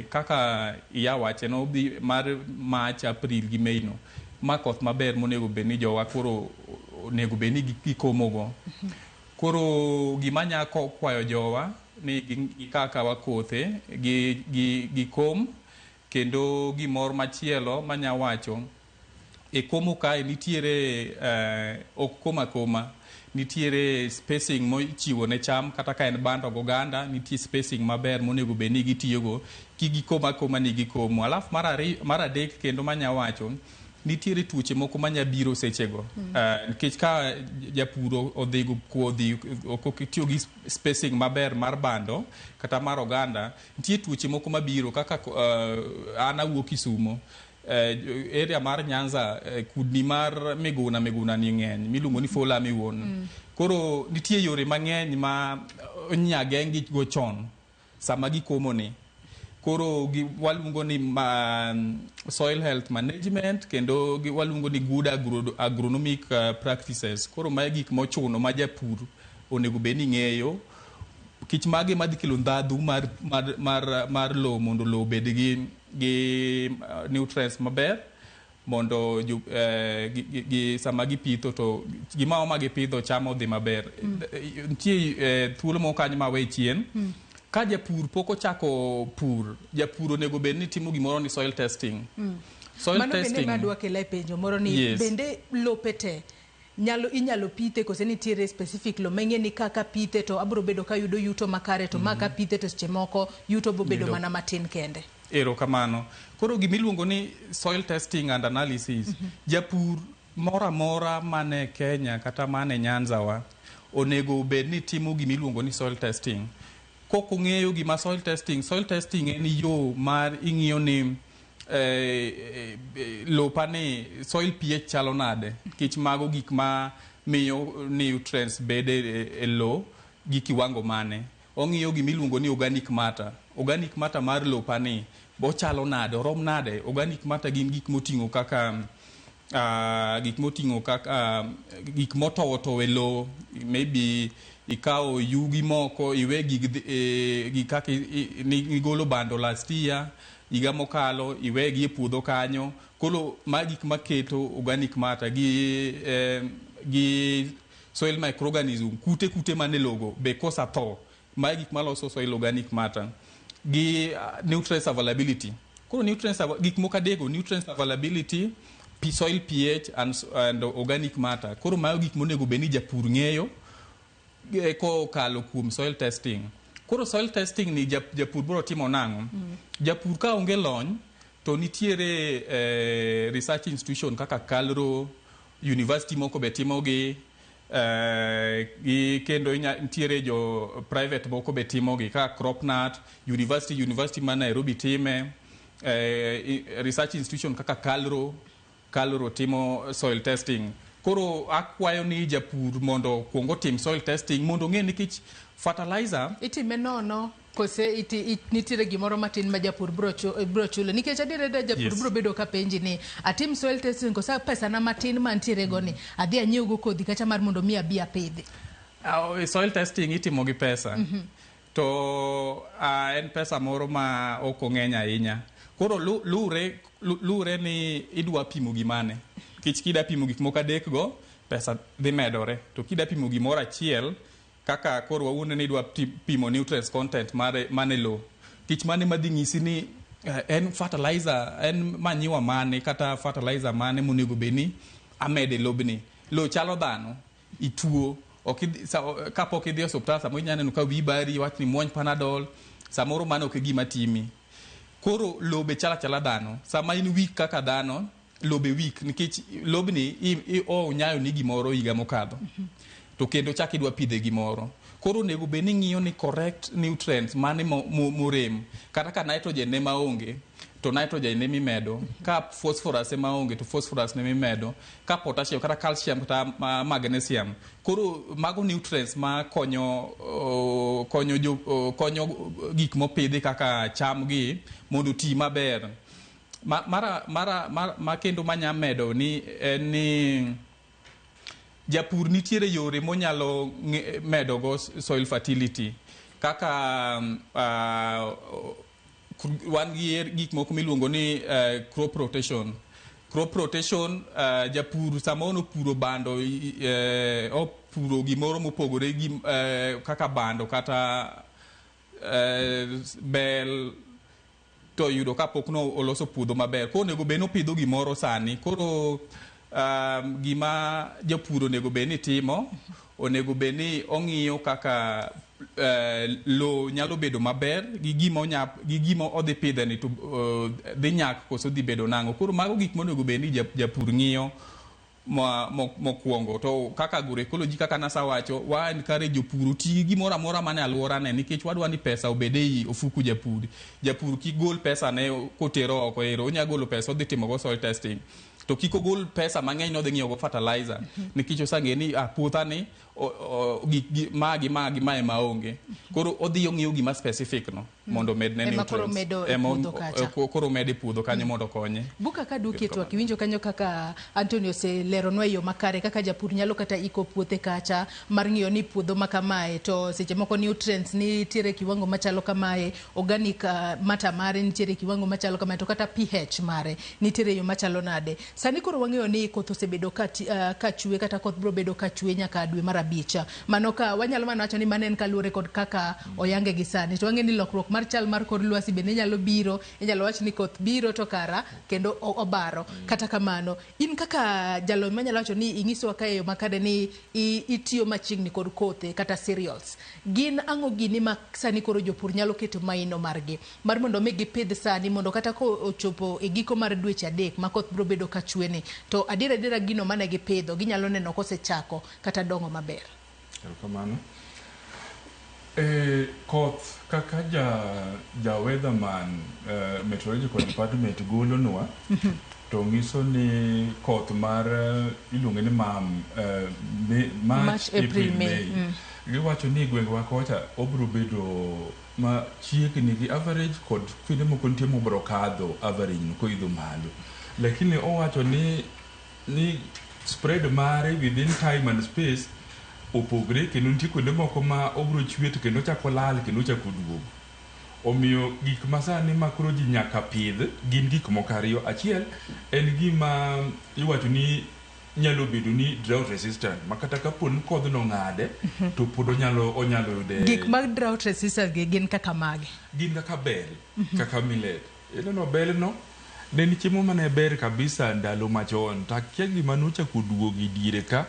kaka wache no mar March, April gi May no ma koth maber monego bed ni jowa koro onego bed ni gikomo go. Koro gima nya kwayo jowa ni kaka wakothe gi kom kendo gimor machielo manya wacho e komo kae nitiere koma nitiere spacing mochiwo ne cham kata ka en bando goganda nitie spacing maber monego bed ni gitiyogo kigikoma ni gikomo. Alafu mar 3 kendo manya wacho nitiere tuoche moko manya biro sechego nikech ka japur odhigo kodhi okitiyo gi spacing maber mar bando kata mar oganda nitie tuoche moko mabiro kaka an awuok Kisumo area mar Nyanza kudni mar Miguna ni ng'eny miluongo ni fall armyworm. Koro nitie yore mang'eny ma nya geng'i go chon sama gikomo ni. Koro waluongo ni soil health management kendo waluongo ni good agronomic practices. Koro mae gik mochuno ma japur onego bed ni ng'eyo kich mage madhi kelo ndhadhu mar lo mondo lo bed gi nutrients maber mondo sama gipitho to gimao ma gipidho chamo dhi maber. Nitie thuolo moko kanyo ma we chien. Ka japur pok ochako pur, japur onego bed ni timo gimoro ni soil testing. Soil Mano testing. bende madwa kela e penjo moro ni Yes. bende lopete inyalo pithe kose nitiere specific lo meng'e ni kaka pithe to abro bedo ka yudo yuto makare to maka pithe to seche moko yuto bo bedo mana matin kende. Erokamano. Koro gimiluongo ni soil testing and analysis. Japur mora mora mane Kenya kata mane Nyanza wa onego bed ni timo gimiluongo ni soil testing. Kok ong'eyo gima soil testing en yo mar ing'iyo ni lopani soil pH chalo nade, kich mago gik ma miyo nutrients bede e lo gi kiwango mane. Ong'iyo gimiluongo ni organic matter mar lopani bo chalo nade, orom nade. Organic matter gin gik moting'o kaka gik motowo e lo, maybe ikawo yugi moko iwe gi kaka igolo bando last year, higa mokalo iwegi e puodho kanyo. Koro magik maketo organic matter gi soil microorganism kute mane logo be kosatho, magik maloso soil organic matter gi nutrients availability. Koro nutrients gik mokadego, nutrients availability, soil pH and organic matter. Koro mayo gik monego beni japur ng'eyo ko kalo kuom soil testing. Koro soil testing ni japur bro timo nang'o? Japur ka onge lony to nitiere research institution kaka KALRO, university moko be timogi, kendo nitiere jo private moko be timogi kaka CropNat, university ma Nairobi time, research institution kaka KALRO timo soil testing. Koro akwayo ni japur mondo kuongo tim soil testing mondo ng'e nikech fertilizer itime nono kose nitiere gimoro matin ma japur bro chulo nikech adiere da japur bro bedo ka penji ni atim soil testing kosa pesa na matin mantiere go ni adhi anyiew go kodhi kacha mar mondo mi abi apidhi. Soil testing itimo gi pesa. To en pesa moro ma ok ong'eny ahinya. Koro lure ni idwa pimo gimane. Kich kida pimo gik moko adek go, pesa dhi medore. To kida pimo gimoro achiel, kaka koro wawuone ni idwa pimo nutrients content mane lo. Kich mane madhi ng'isi ni en fertilizer, en manyiwa mane kata fertilizer mane monego beni amede lobni. Lo chalo dhano, ituo. Kapok idhi osuptal, samo inyaneno ka wi bari, wach ni muony Panadol, samoro mano ok gima timi. Koro lobe chala dhano. Sama in weak kaka dhano, lobe weak nikech lobni onyayo ni gimoro higa mokadho. To kendo chak idwa pidhe gimoro. Koro nego be ni ng'iyo ni correct nutrients mane morem. Kata ka nitrogen ne maonge, to nitrogen ne mimedo. Ka phosphorus ne maonge, to phosphorus ne mimedo. Ka potassium kata calcium kata magnesium. Koro mago nutrients ma konyo gik mopidhi kaka cham gi mondo ti maber. Ma kendo manya medo ni ni japur nitiere yore monyalo medo go soil fertility kaka wan gi gik moko miluongo ni crop rotation. Japur sama ono puro bando opuro gimoro mopogore gi kaka bando kata bel, to yudo kapok no oloso puodho maber. Koro onego bed ni opidho gimoro sani. Koro gima japur onego bed ni timo, onego bed ni ong'iyo kaka lo nyalo bedo maber gi gima odhi pidhe ni to dhi nyak koso dhi bedo nang'o. Koro mago gik monego bed ni japur ng'iyo mokwongo. To kaka agroecology kaka nasawacho, wa encourage jopur oti gi gimoro amora mane alwora ne, nikech wadwa ni pesa obede i ofuku japur. Japur kik gol pesa ne kotero oko ero, onya golo pesa odhi timo go soil testing. To kik ogol pesa mang'eny no dhi ng'iewo go fertilizer, nikech osang'e ni puotha ni mae maonge. Koro odhi ong'iyo gima specific no. mondo med ne nutrients koro med e puodho kanyo mondo konye. Buka ka duke to kiwinjo kanyo kaka Antonio se leronwa yo makare kaka japur nyalo kata iko puothe kacha mar ng'iyo ni puodho makamae to seche moko nutrients ni tiere kiwango machalo kamae, organic matter mare nitiere kiwango machalo kamae, to kata pH mare nitiere yo machalo nade. Sani koro wang'eyo ni koth osebedo ka chwe kata koth bro bedo ka chwe nyaka dwe mar abich. Mano ka wanyalo mana wacho ni manen kaluore kod kaka oyange gi sani. To wang'e ni lokruok mar chal mar kor lwasi bende nyalo biro, inyalo wach ni koth biro to kara kendo obaro. Kata kamano, in kaka jalony manyalo wacho ni ing'iso ka yo makade ni itiyo machiegni kod kothe kata cereals. Gin ang'o gini ma sani koro jopur nyalo keto maino margi mar mondo mi gipidh sani mondo kata ko ochopo e giko mar dweche 3 ma koth bro bedo ka chweni to adira gino mane gipidho ginyalo neno kosechako kata dongo maber. Kamano. Koth kaka ja weatherman meteorological department golonwa to ngiso ni koth mar iluongo ni March, April, May. Giwacho ni gwengwa kocha obro bedo ma chiegni gi average kod kinde moko nitie mobro kadho average ko idho malo, lakini owacho ni spread mare within time and space opogre kendo nitie kuonde moko ma obro chwet kendo chako lal kendo chako duogo. Omiyo gik masani makro ji nyaka pidh gin gik moko ariyo. Achiel en gima iwacho ni nyalo bedo ni drought resistant makata kapon kodh no ng'ade to pod onyalo yude. Gik mag drought resistant gin kaka mage? Gin kaka bel, kaka millet. No bel no ne ni chiemo mane ber kabisa ndalo machon, takia gima nochako duogi diere ka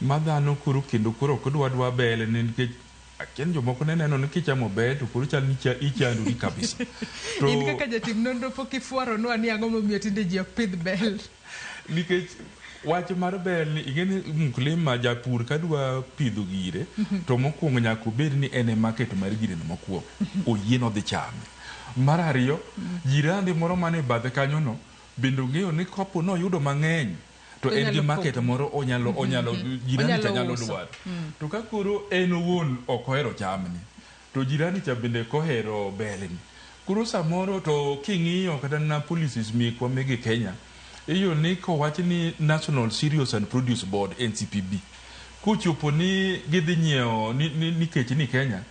madhano koro kendo koro kodwa bel ne nikech aken jomoko ne neno ni kichamo bel to koro chal ni ichanduri kabisa. In kaka jatim nonro pok ifuaro no ani ang'o momiyo tinde ji ok pidh bel? Nikech wach mar bel ni ingeni mkulima japur kadwa pidho gire to mokwongo nyaka obed ni en e market mar gire no mokwongo oyieno dhi chame. Mar ariyo, jirani moro mane badhe kanyo no bende ng'eyo ni kopo no yudo mang'eny to en gi market moro onyalo jirani cha nyalo dwaro. To ka koro en owuon ok ohero chamni to jirani cha bende kohero belni, koro samoro to king'iyo kata na policies mikwa mege Kenya iyo ni kowach ni National Cereals and Produce Board NCPB kuchopo ni gidhi nyiewo nikech ni Kenya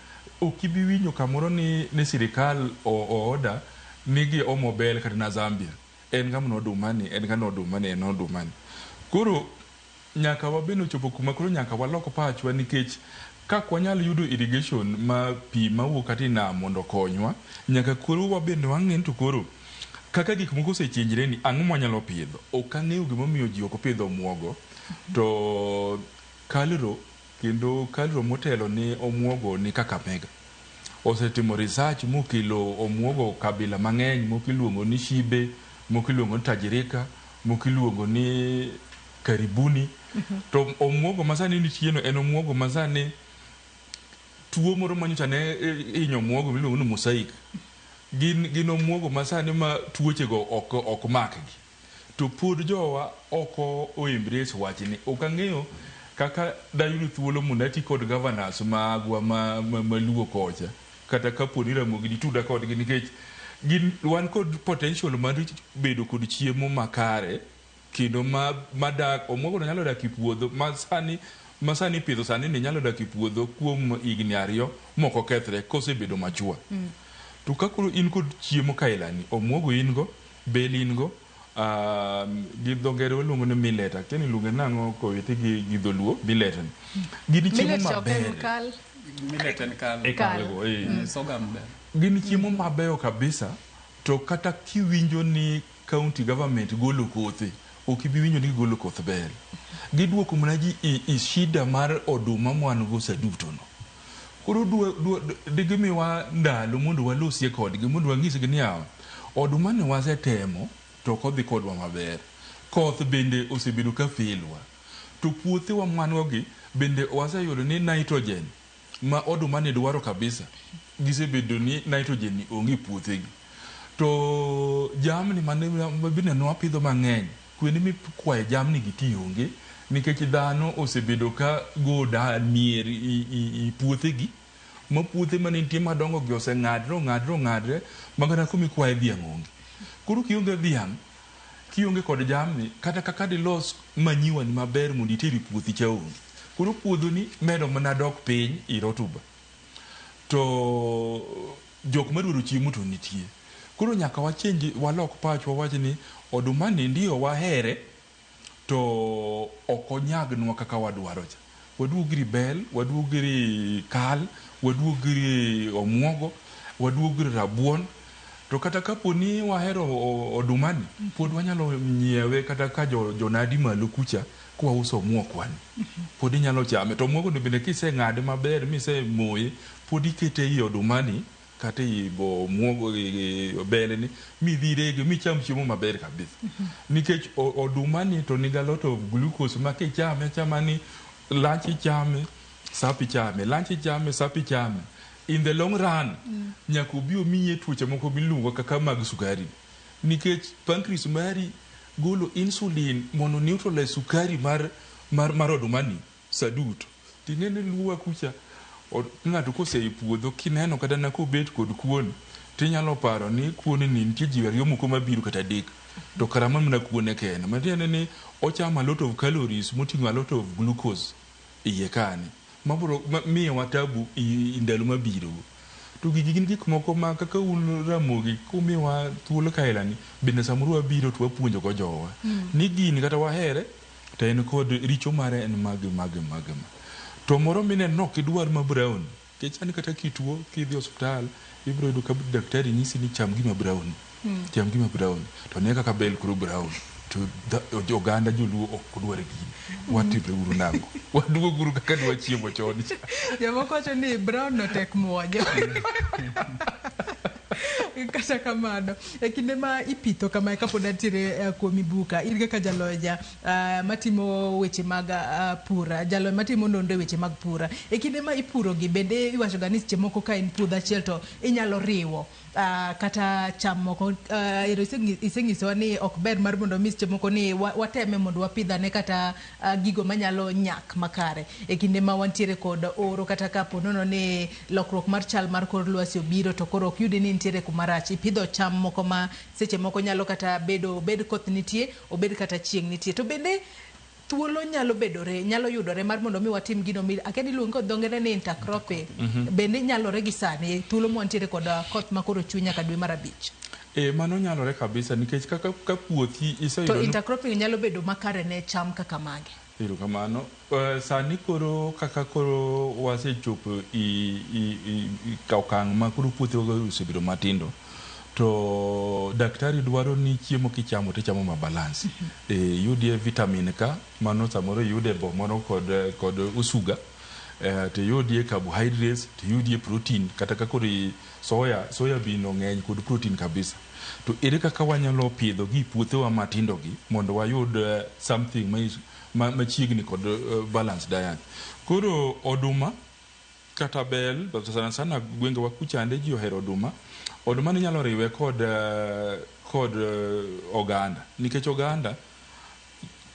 okibi winyo kamoro ni sirikal order nigi omo bel kata na Zambia en ga odumani en odumani. Koro nyaka wabeno chopo kuma koro nyaka waloko pachwa nikech kak wanyalo yudo irrigation ma pi mawuok kata nam mondo konywa, nyaka koro wabende wang'en to koro kaka gik moko osechenjre ni ang'o mwanyalo pidho. Ok ang'eyo gimomiyo ji ok pidho omuogo to kalro motelo ni omuogo ni Kakamega osetimo research mokelo omuogo kabila mang'eny, mokiluongo ni Shibe, mokiluongo ni Tajirika, mokiluongo ni Karibuni. To omuogo masani nitieno en omuogo masani tuo moro manyocha ne hinyo omuogo miluongo ni mosaic. Gin omuogo masani ma tuoche go ok makgi. To pod jowa oko o embrace wachni. Ok ang'eyo kaka dayudo thuolo mondo ati kod governors magwa maluo kocha kata kaponi Ramogi nituda kodgi nikech gin wan kod potential mar bedo kod chiemo makare kendo madak omuogo nyalo dak e puodho masani pidho sani ni nyalo dak e puodho kuom higni 2 moko kethre kosebedo machua. To kakoro in kod chiemo kailani omuogo in go, bel in go, gi dho ngere waluongo ni millet, akeni iluonge nang'o kowete gi dholuo millet. Gini chiemo maber. Millet en kal. Sorghum ber. Gini chiemo mabeyo kabisa to kata kiwinjo ni county government golo kothe ok ibi winjo ni golo koth bel. Giduoko mana ji shida mar oduma mwan go saduto no. Koro digimiwa ndalo mondo walosie kodgi mondo wang'isgi ni oduma ne wasetemo to kodhi kodwa maber. Koth bende osebedo ka failwa. To puothe wa mwangogi bende waseyudo ni nitrogen ma oduma ne dwaro kabisa gisebedo ni nitrogen ni onge puothegi. To jamni mane bende nwapidho mang'eny kuonde mikwaye jamni gi tionge nikech dhano osebedo ka goda mier i puothegi ma puothe mane nitie madongo gi oseng'adre magana kumi kwaye dhiang' onge. Koro kionge dhiang', kionge kod jamni, kata kaka dilos manyiwa ni maber mondo iteri puothi cha onge. Koro puodho ni medo mana dok piny i rotuba. To jok madwaro chiemo to nitie. Koro nyaka wachenji walok pachwa wach ni oduma ni ndio wahere to ok onyagnwa kaka wadwaro cha. Waduogri bel, waduogri kal, waduogri omuogo, waduogri rabuon. To kata kapo ni wahero oduma ni, pod wanyalo nyiewe kata ka jonadi malo kucha kwa uso muokwani. Pod inyalo chame. To muogo ni bende kiseng'ade maber mise moye, pod ikete i oduma ni kata i bo muogo bele ni midhi rege micham chiemo maber kabisa. Nikech oduma ni to niga lot of glucose ma kichame chamani lunch ichame, sap ichame, lunch ichame, sap ichame. In the long run, nyaka obi omiyi tuoche moko miluongo kaka mag sukari. Nikech pancreas mari golo insulin mondo neutralize sukari mar oduma ni saduto. Tinene luwa kucha ng'ato kosei puodho kineno kata na kobet kod kuon tinyalo paro ni kuon ni nitie ji ariyo moko mabiro kata adek. To karama mana kuon kende. Matiende ni ochamo a lot of calories moting'o a lot of glucose iye kani. Mabro miyo watabu i ndalo mabiro. To gigi gin gik moko ma kaka un ramogi kumiwa thuolo kaelani bende samoro wabiro to wapuonjo go jowa. Ni gini kata wahere to en kod richo mare en mage. To moro mine nok idwar ma brown. Kechani kata kituo kidhi hospital ibro yudo ka daktari nyisi ni cham gima brown. Cham gima brown. To ne kaka bel kuro brown. To oganda joluo ok dware gini. Watibre uru nango. Wadugo guru kaka dwa chiemo choni. Jamoko wacho ni brown no tek muojo. Kata kamano e kinde ma ipitho kama kapod nitiere kuom ibuka in kaka jaloja matimo weche mag pura, jalo matimo nonro e weche mag pura, e kinde ma ipuro gi bende iwacho ga ni seche moko ka in puodho achiel to inyalo riwo kata cham moko iseng'isowa ni ok ber mar mondo mi seche moko ni wateme mondo wapidhane kata gigo manyalo nyak makare e kinde ma wantiere kod oro kata kapo nono ni lokruok mar chal mar kor lwasi obiro to koro ok yudi ni nitiere kumarach ipidho cham moko ma seche moko nyalo kata bed koth nitie obed kata chieng' nitie. To bende thuolo nyalo yudore mar mondo mi watim gino mi akedi luongo kod dhongere ni intercropping. Bende nyalore gi sani thuolo mwantiere kod koth makoro chunya ka dwe mar abich. Mano nyalore kabisa nikech kaka puothi iseyudo. To intercropping nyalo bedo makare ne cham kaka mage. Kamano sani koro kaka koro wasechopo i okang' ma koro puothe osebedo matindo to daktari dwaro ni chiemo kichamo to chamo mabalance. Yudie vitamin K mano samoro yude bo moro kod usuga, to yudie carbohydrates, to yudie protein kata kaka soya bean ng'eny kod protein kabisa. To ere kaka wanyalo pidho gi puothewa matindo gi mondo wayud something machiegni kod balance diet. Koro oduma kata bel sana gwengewa kuchande ji ohero oduma. Oduma ni nyalo riwe kod oganda nikech oganda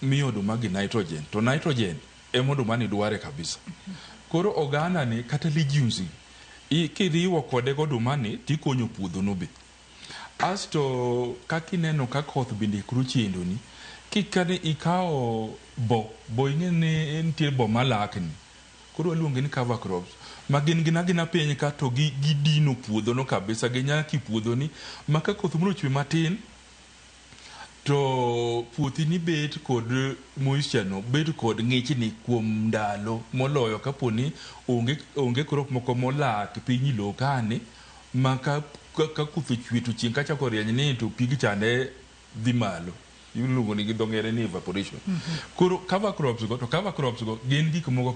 miyo oduma gi nitrogen, to nitrogen ema oduma ni dware kabisa. Koro oganda ni kata legumes kiriwo kode goduma ni tikonyo puodho no be. Asto kakineno ka koth bende kuro chendo ni kikane ikao bo ing'e nitie bo malakni. Koro waluonge ni cover crops ma gin gina piny ka to gidino puodho no kabisa ginyaki puodho ni maka koth moro chwe matin to puothi ni bet kod moisture no bet kod ng'ich ni kuom ndalo moloyo kaponi onge crop moko molak piny lo kane maka ka kuthi chwe to chieng' kacha korieny ni to pigi chande dhi malo. Iluongo ni gidongere ni evaporation. Koro cover crops go gin gik moko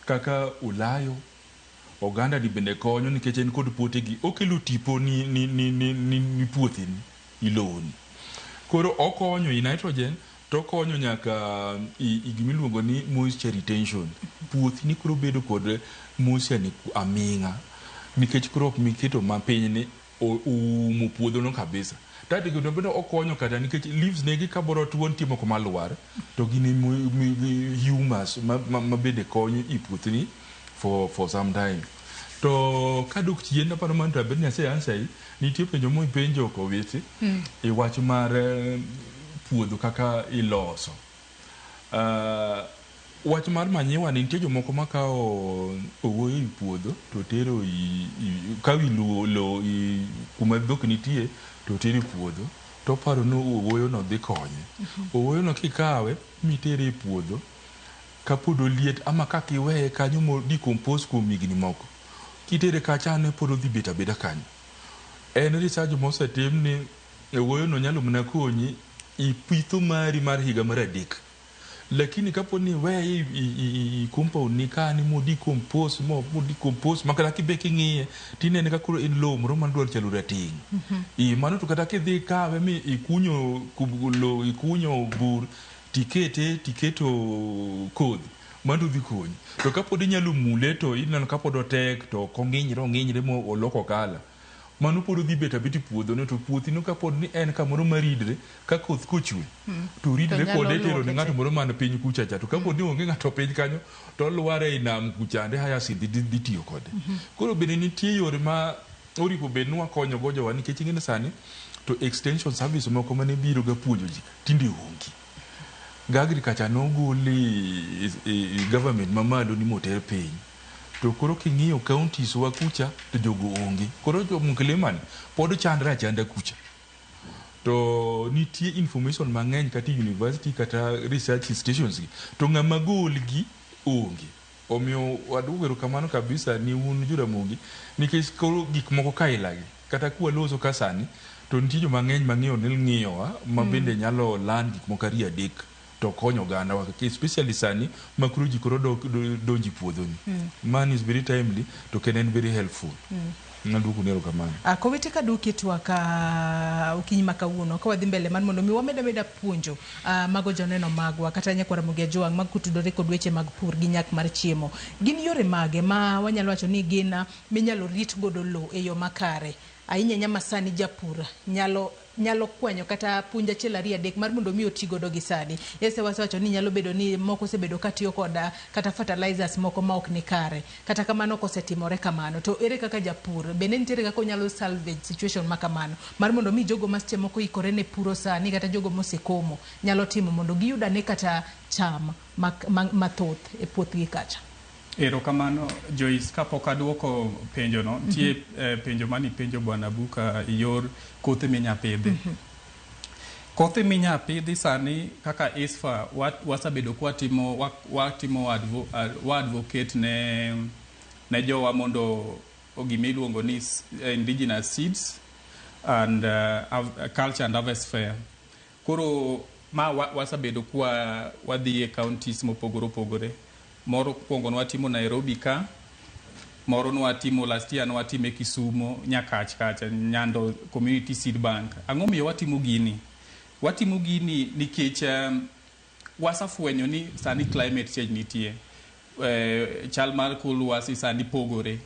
kaka ulayo, oganda di bende konyo nikech en kod pote gi okelo tipo ni puothi ni iloni. Koro okonyo i nitrogen to konyo nyaka gimiluongo ni moisture retention. Puothi ni koro bedo kod moisture ni aming'a nikech crop miketo mapiny ni umo puodho no kabisa. Tati gino bendo okonyo kata nikech leaves negi kaboro tuon timo ko malwar to gini humus ma bende konyo i puothni for some time. To kaduk chien aparo man to abed nyase ansai nitie penjo mo penjo ko wete e wach mar puodho kaka iloso. Wach mar manyiwa ni nitie jomoko makao owuoyo i puodho to tero kawi lo kuma dhok nitie to tero i puodho to paro no owuoyo no dhi konye. Owuoyo no kikawe mitere i puodho kapod oliet ama kaka iweye kanyo mo decompose kuom higni moko. Kitere kacha ne pod odhi bet abeda kanyo. En research mosetim ni owuoyo no nyalo mana konyi i pitho mari mar higa mar 3. Lakini kapo ni weye i compound ni kani mo decompose makata kibeki ng'iye tinene ka koro in low moro man dwaro chalo rating. Mano to kata kidhi kawe mi ikunyo bur tiketo kodhi mando dhi konyi. To kapod inyalo mule to ineno kapod otek to kong'inyre mo oloko kala. Mano pod dhi bet abeti puodho no to puothi no kapod ni en kamoro maridre ka koth kochwe to ridre kode tero ne ng'ato moro man piny kucha cha to kapod ni onge ng'ato piny kanyo to luare i nam kuchande haya sidhi dhi tiyo kode. Koro bende nitie yore ma oripo bed ni wakonyo go jowa nikech ing'e sani to extension service moko mane biro ga puonjo ji tinde onge. Agriculture no goli government mamalo ni moter piny. To koro king'iyo counties wa kucha to jogo onge. Koro jo Mkeleman pod chandra kucha. To nitie information mang'eny kata university kata research stations gi. To ng'ama golgi onge. Omiyo waduogero kamano kabisa ni un Juramogi nikech koro gik moko kailagi. Kata kuwa loso kasani to nitie jo mang'eny mang'eyo ni ng'iyowa ma bende nyalo land gik moko 3 to konyo ganda wa especially sani makuru ji koro donji puodho ni. Man is very timely to can very helpful. Nanduku nero kamano. Kowete ka duki twaka ukinyi makawuono ka wadhi mbele man mondo mi wameda puonjo mago joneno magwa kata nyakwara Mugia Jwang mag kutudore kod weche mag pur gi nyak mar chiemo. Gin yore mage ma wanyalo wacho ni gin minyalo rit godo lo e yo makare. Ahinya nyama sani japur nyalo kwanyo kata punja chela ria dek mar mondo mi otigo do gisani. Yese wasacho ni nyalo bedo ni moko se bedo katiyo koda kata fertilizers moko ma ok ni kare. Kata kamano kosetimore kamano to ere kaka japur bende nitere kaka nyalo salvage situation makamano mar mondo mi jogo maste moko ikore ne puro sani kata jogo mosekomo nyalo timo mondo giyuda ne kata cham mathoth e puothgi kacha. Ero kamano Joyce kapok aduoko penjo no tie penjo mani penjo bwana Buka yor kothe minya pidhi. Kothe minya pidhi sani kaka ISFA wasabedo kwa watimo advocate ne jowa mondo ogimiluongo ni indigenous seeds and culture and harvest fair. Koro ma wasabedo kwa wadhi counties mopogore. Moro kuongo nwatimo Nairobi ka, moro nwatimo last year nwatime Kisumo, Nyakach kacha, Nyando Community Seed Bank. Ang'o miyo watimo gini? Watimo gini nikech wasafwenyo ni sani climate change nitie. Chal mar kor lwasi sani pogore.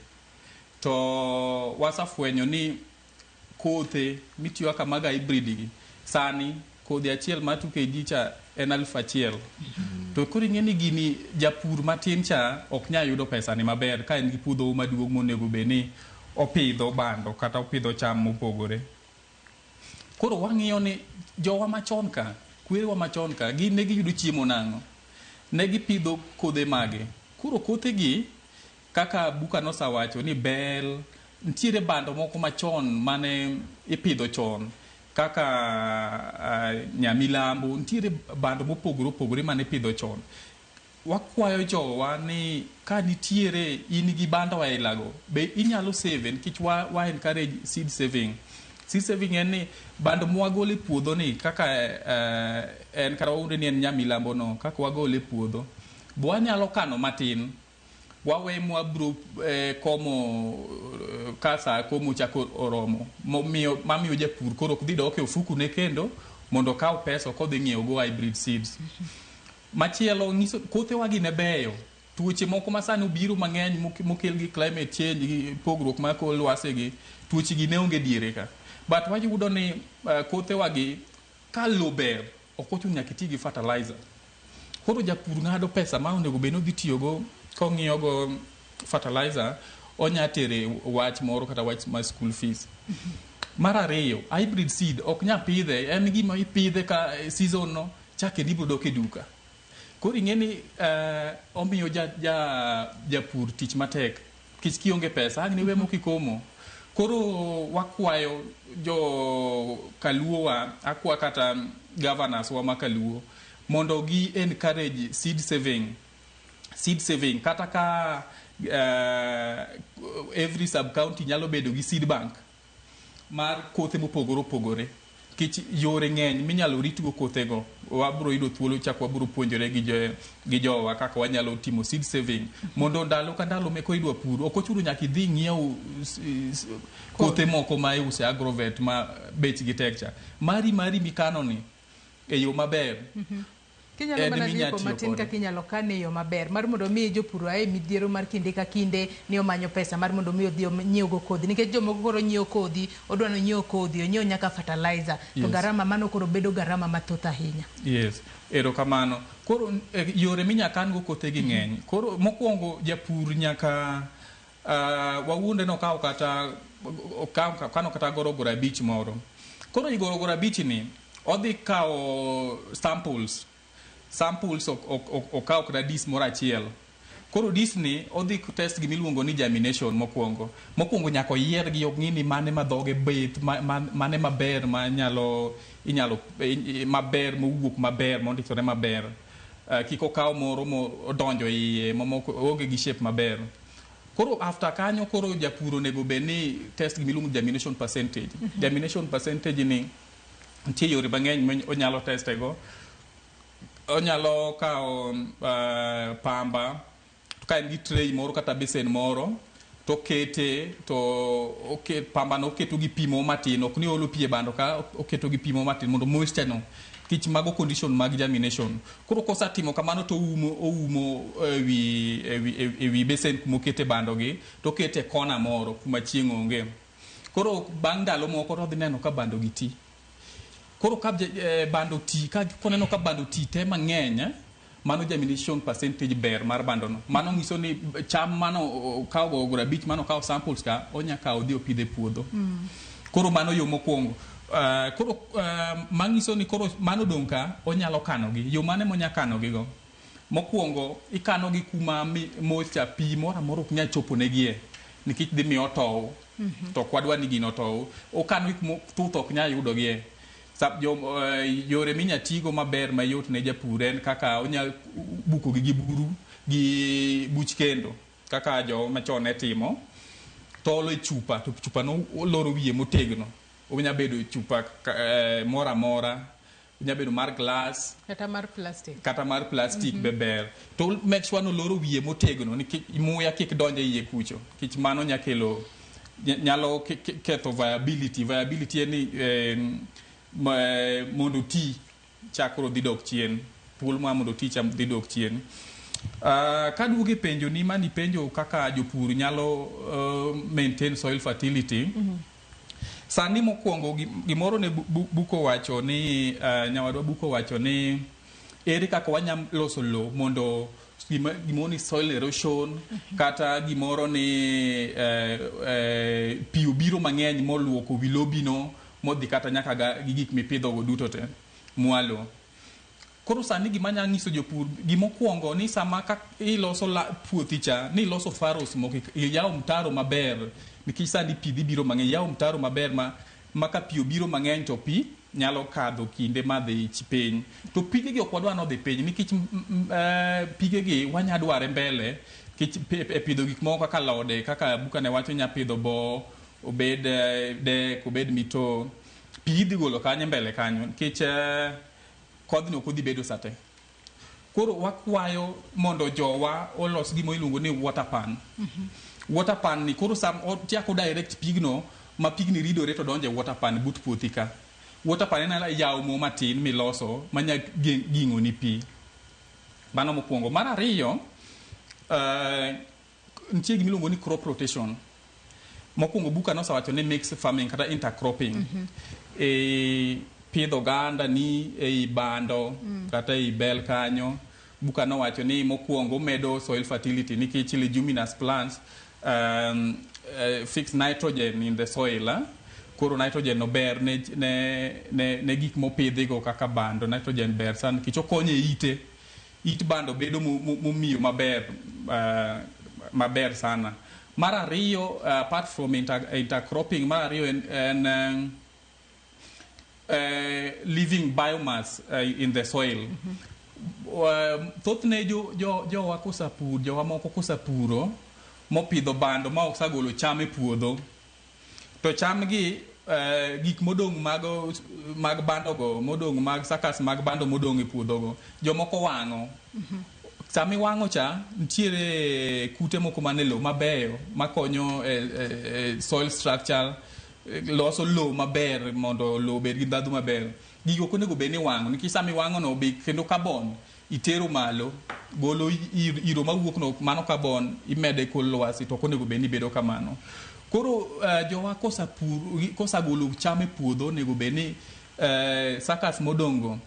To wasafwenyo ni kothe mitiyo kamaga hybrid gi sani kodhi achiel matuke jicha en 1,000. To koro ing'eni gini japur matin cha ok nya yudo pesa ni maber ka en gi puodho maduong' monego beni opidho bando kata opidho cham mopogore. Koro wang'iyo ni jowa machon ka, kwerewa machon ka, gin ne giyudo chiemo nang'o. Ne gipidho kothe mage. Koro kothe gi kaka Buka nosawacho ni bel, ntiere bando moko machon mane ipidho chon. Kaka Nyamilambo ntiere bando mopogore mane pidho chon. Wakwayo jowa ni ka nitiere in gi bando ailago be inyalo save nikech wa encourage seed saving. Seed saving en ni bando mwagole puodho ni kaka en kara waunde ni en Nyamilambo no kaka wagole puodho bo wanyalo kano matin wawe mwabro komo kasa komo chako oromo mamiyo japur koro kudhi doke ofuku ne kendo mondo kaw pesa kodhi ng'iewo go hybrid seeds. Machielo nyiso kothe wagi ne beyo. Tuoche moko masani obiro mang'eny mokel gi climate change gi pogruok ma kor lwasi gi tuoche gi ne onge diere ka. But wayudo ni kothe wagi ka lo ber ok ochuno nyaka iti gi fertilizer. Koro japur ng'ado pesa ma onego bed ni odhi tiyo go kong'iyo go fertilizer onya tere wach moro kata wach ma school fees. Mar ariyo, hybrid seed ok nya pidhe, en gima ipidhe ka season no chake ibro dok e duka. Koro ing'eni omiyo japur tich matek kich kionge pesa agni we mokikomo. Koro wakwayo jo Kaluo wa akwa kata governors wa makaluo mondo gi encourage seed saving kata ka every sub county nyalo bedo gi seed bank mar kothe mopogore opogore. Kich yore ng'eny minyalo ritgo kothego, wabro yudo thuolo chak wabro puonjore gi jowa kaka wanyalo timo seed saving mondo ndalo ka ndalo meko idwa pur ok ochuno nyaka idhi ng'iew kothe moko ma iuse agrovet ma bechgi tek cha. Mari mikano ni e yo maber. Kinyalo mana rieko matin kaka inyalo kane e yo maber mar mondo mi jopur ae midhiero mar kinde ka kinde ni omanyo pesa mar mondo mi odhi nyiewo kodhi, nikech jomoko koro nyiewo kodhi, odwano nyiewo kodhi, onyiewo nyaka fertilizer to garama mano koro bedo garama mathoth ahinya. Yes, erokamano. Koro yore minyakan go kothe gi ng'eny. Koro mokwongo japur nyaka wawunde no kawo kata kano kata gorogoro abich moro. Koro igorogoro abich ni odhi kawo samples okaw kata dis moro achiel. Koro dis ni odhi test gimiluongo ni germination mokwongo nyaka oyier gi ng'ini mane ma dhoge bith mane maber ma inyalo maber mowuok maber mondikore maber. Kiko kaw moro odonjo iye mamoko onge gi shape maber. Koro after kanyo koro japur onego bed ni test gimiluongo germination percentage. Germination percentage ni nitie yore mang'eny onyalo testego. Onyalo kawo pamba ka en gi tray moro kata besen moro to kete to pamba no oketo gi pimo matin, ok ni olo pie bando ka oketo gi pimo matin mondo moisture no kich mago condition mag germination. Koro kosatimo kamano to oumo ewi besen kuma okete bando gi to kete kona moro kuma chieng' onge. Koro bang' ndalo moko to dhi neno ka bando gi ti. Koro ka bando ti ka koneno ka bando ti te mang'eny, mano germination percentage ber mar bando no. Mano nyiso ni cham mano kawo gorogoro abich mano kawo samples ka onya kawo dhi opidhe puodho. Koro mano yo mokwongo. Koro manyiso ni koro mano dong' ka onyalo kano gi. Yo mane monya kano gi go? Mokwongo ikano gi kuma moisture pi moro amora ok nya chopo negie nikech dhi miyo otow. To kwadwa ni gino otow. Okano gi kuma thuth ok nya yudo gie. Yore minya tigo maber mayot ne japur en kaka onya buko gi buru gi buch kendo kaka jo machon ne timo, to olo chupa to chupa no loro wiye motegno. Onya bedo chupa mora mora, onya bedo mar glass kata mar plastic beber. To make sure no loro wiye motegno nikech muya kik donje iye kucho. Kich mano nyakelo nyalo ketho viability en mondo ti chakro dhi dok chien, pul ma mondo ti cham dhi dok chien. Ka duoge penjo ni mani penjo kaka jopur nyalo maintain soil fertility. Sani mokwongo gimoro ne buko wacho ni nyawadwa buko wacho ni ere kaka wanyam loso lo mondo gimoro ni soil erosion kata gimoro ni pi obiro mang'eny moluoko wi lobino modhi kata nyaka gi gik mipidho go duto te mwalo. Koro sani gima nya nyiso jopur gimokwongo ni sama ka iloso puothi cha ni iloso faros moko iyawo mtaro maber nikech sani pi dhi biro mang'eny, yawo mtaro maber ma ka pi obiro mang'eny to pi nyalo kadho kinde madhi chipeny. To pige gi ok wadwa no dhi piny nikech pige gi wanya dware mbele e pidho gik moko kaka lode, kaka buka ne wacho nya pidho bo obed dek obed mito, pi idhi golo kanyo mbele kanyo nikech kodhno kodhi bedo sate. Koro wakwayo mondo jowa olos gimo iluongo ni water pan. Water pan ni koro sam otiako direct pigno ma pigni ridore to donje water pan but puothi ka. Water pan en yawo mo matin miloso manya ging'o ni pi. Mano mokwongo. Mar ariyo, nitie gimiluongo ni crop rotation. Mokwongo buka nosawacho ni mixed farming kata intercropping. Pidho oganda ni ei bando kata ei bel kanyo. Buka nowacho ni mokwongo medo soil fertility nikech leguminous plants fix nitrogen in the soil. Koro nitrogen no ber ne gik mopidhigo kaka bando. Nitrogen ber san kicho konye it bando bedo mumiyo maber sana. Mar ariyo, apart from intercropping, mar ariyo en living biomass in the soil. Thothne jowa kosapur, jowa moko kosapuro mopidho bando ma osagolo cham e puodho, to cham gi gik modong mag bando go, modong mag sakas mag bando modong e puodho go, jomoko wang'o. Sami wang'o cha, ntiere kute moko mane lo mabeyo makonyo soil structure, loso lo maber mondo lo bed gi ndhadhu maber. Gigo konego bed ni wang'o, nikech sami wang'o no be kendo carbon itero malo, golo iro mawuok no, mano carbon imede kor lwasi, to konego bed ni bedo kamano. Koro jowa kosagolo cham e puodho, nego bed ni sakas modongo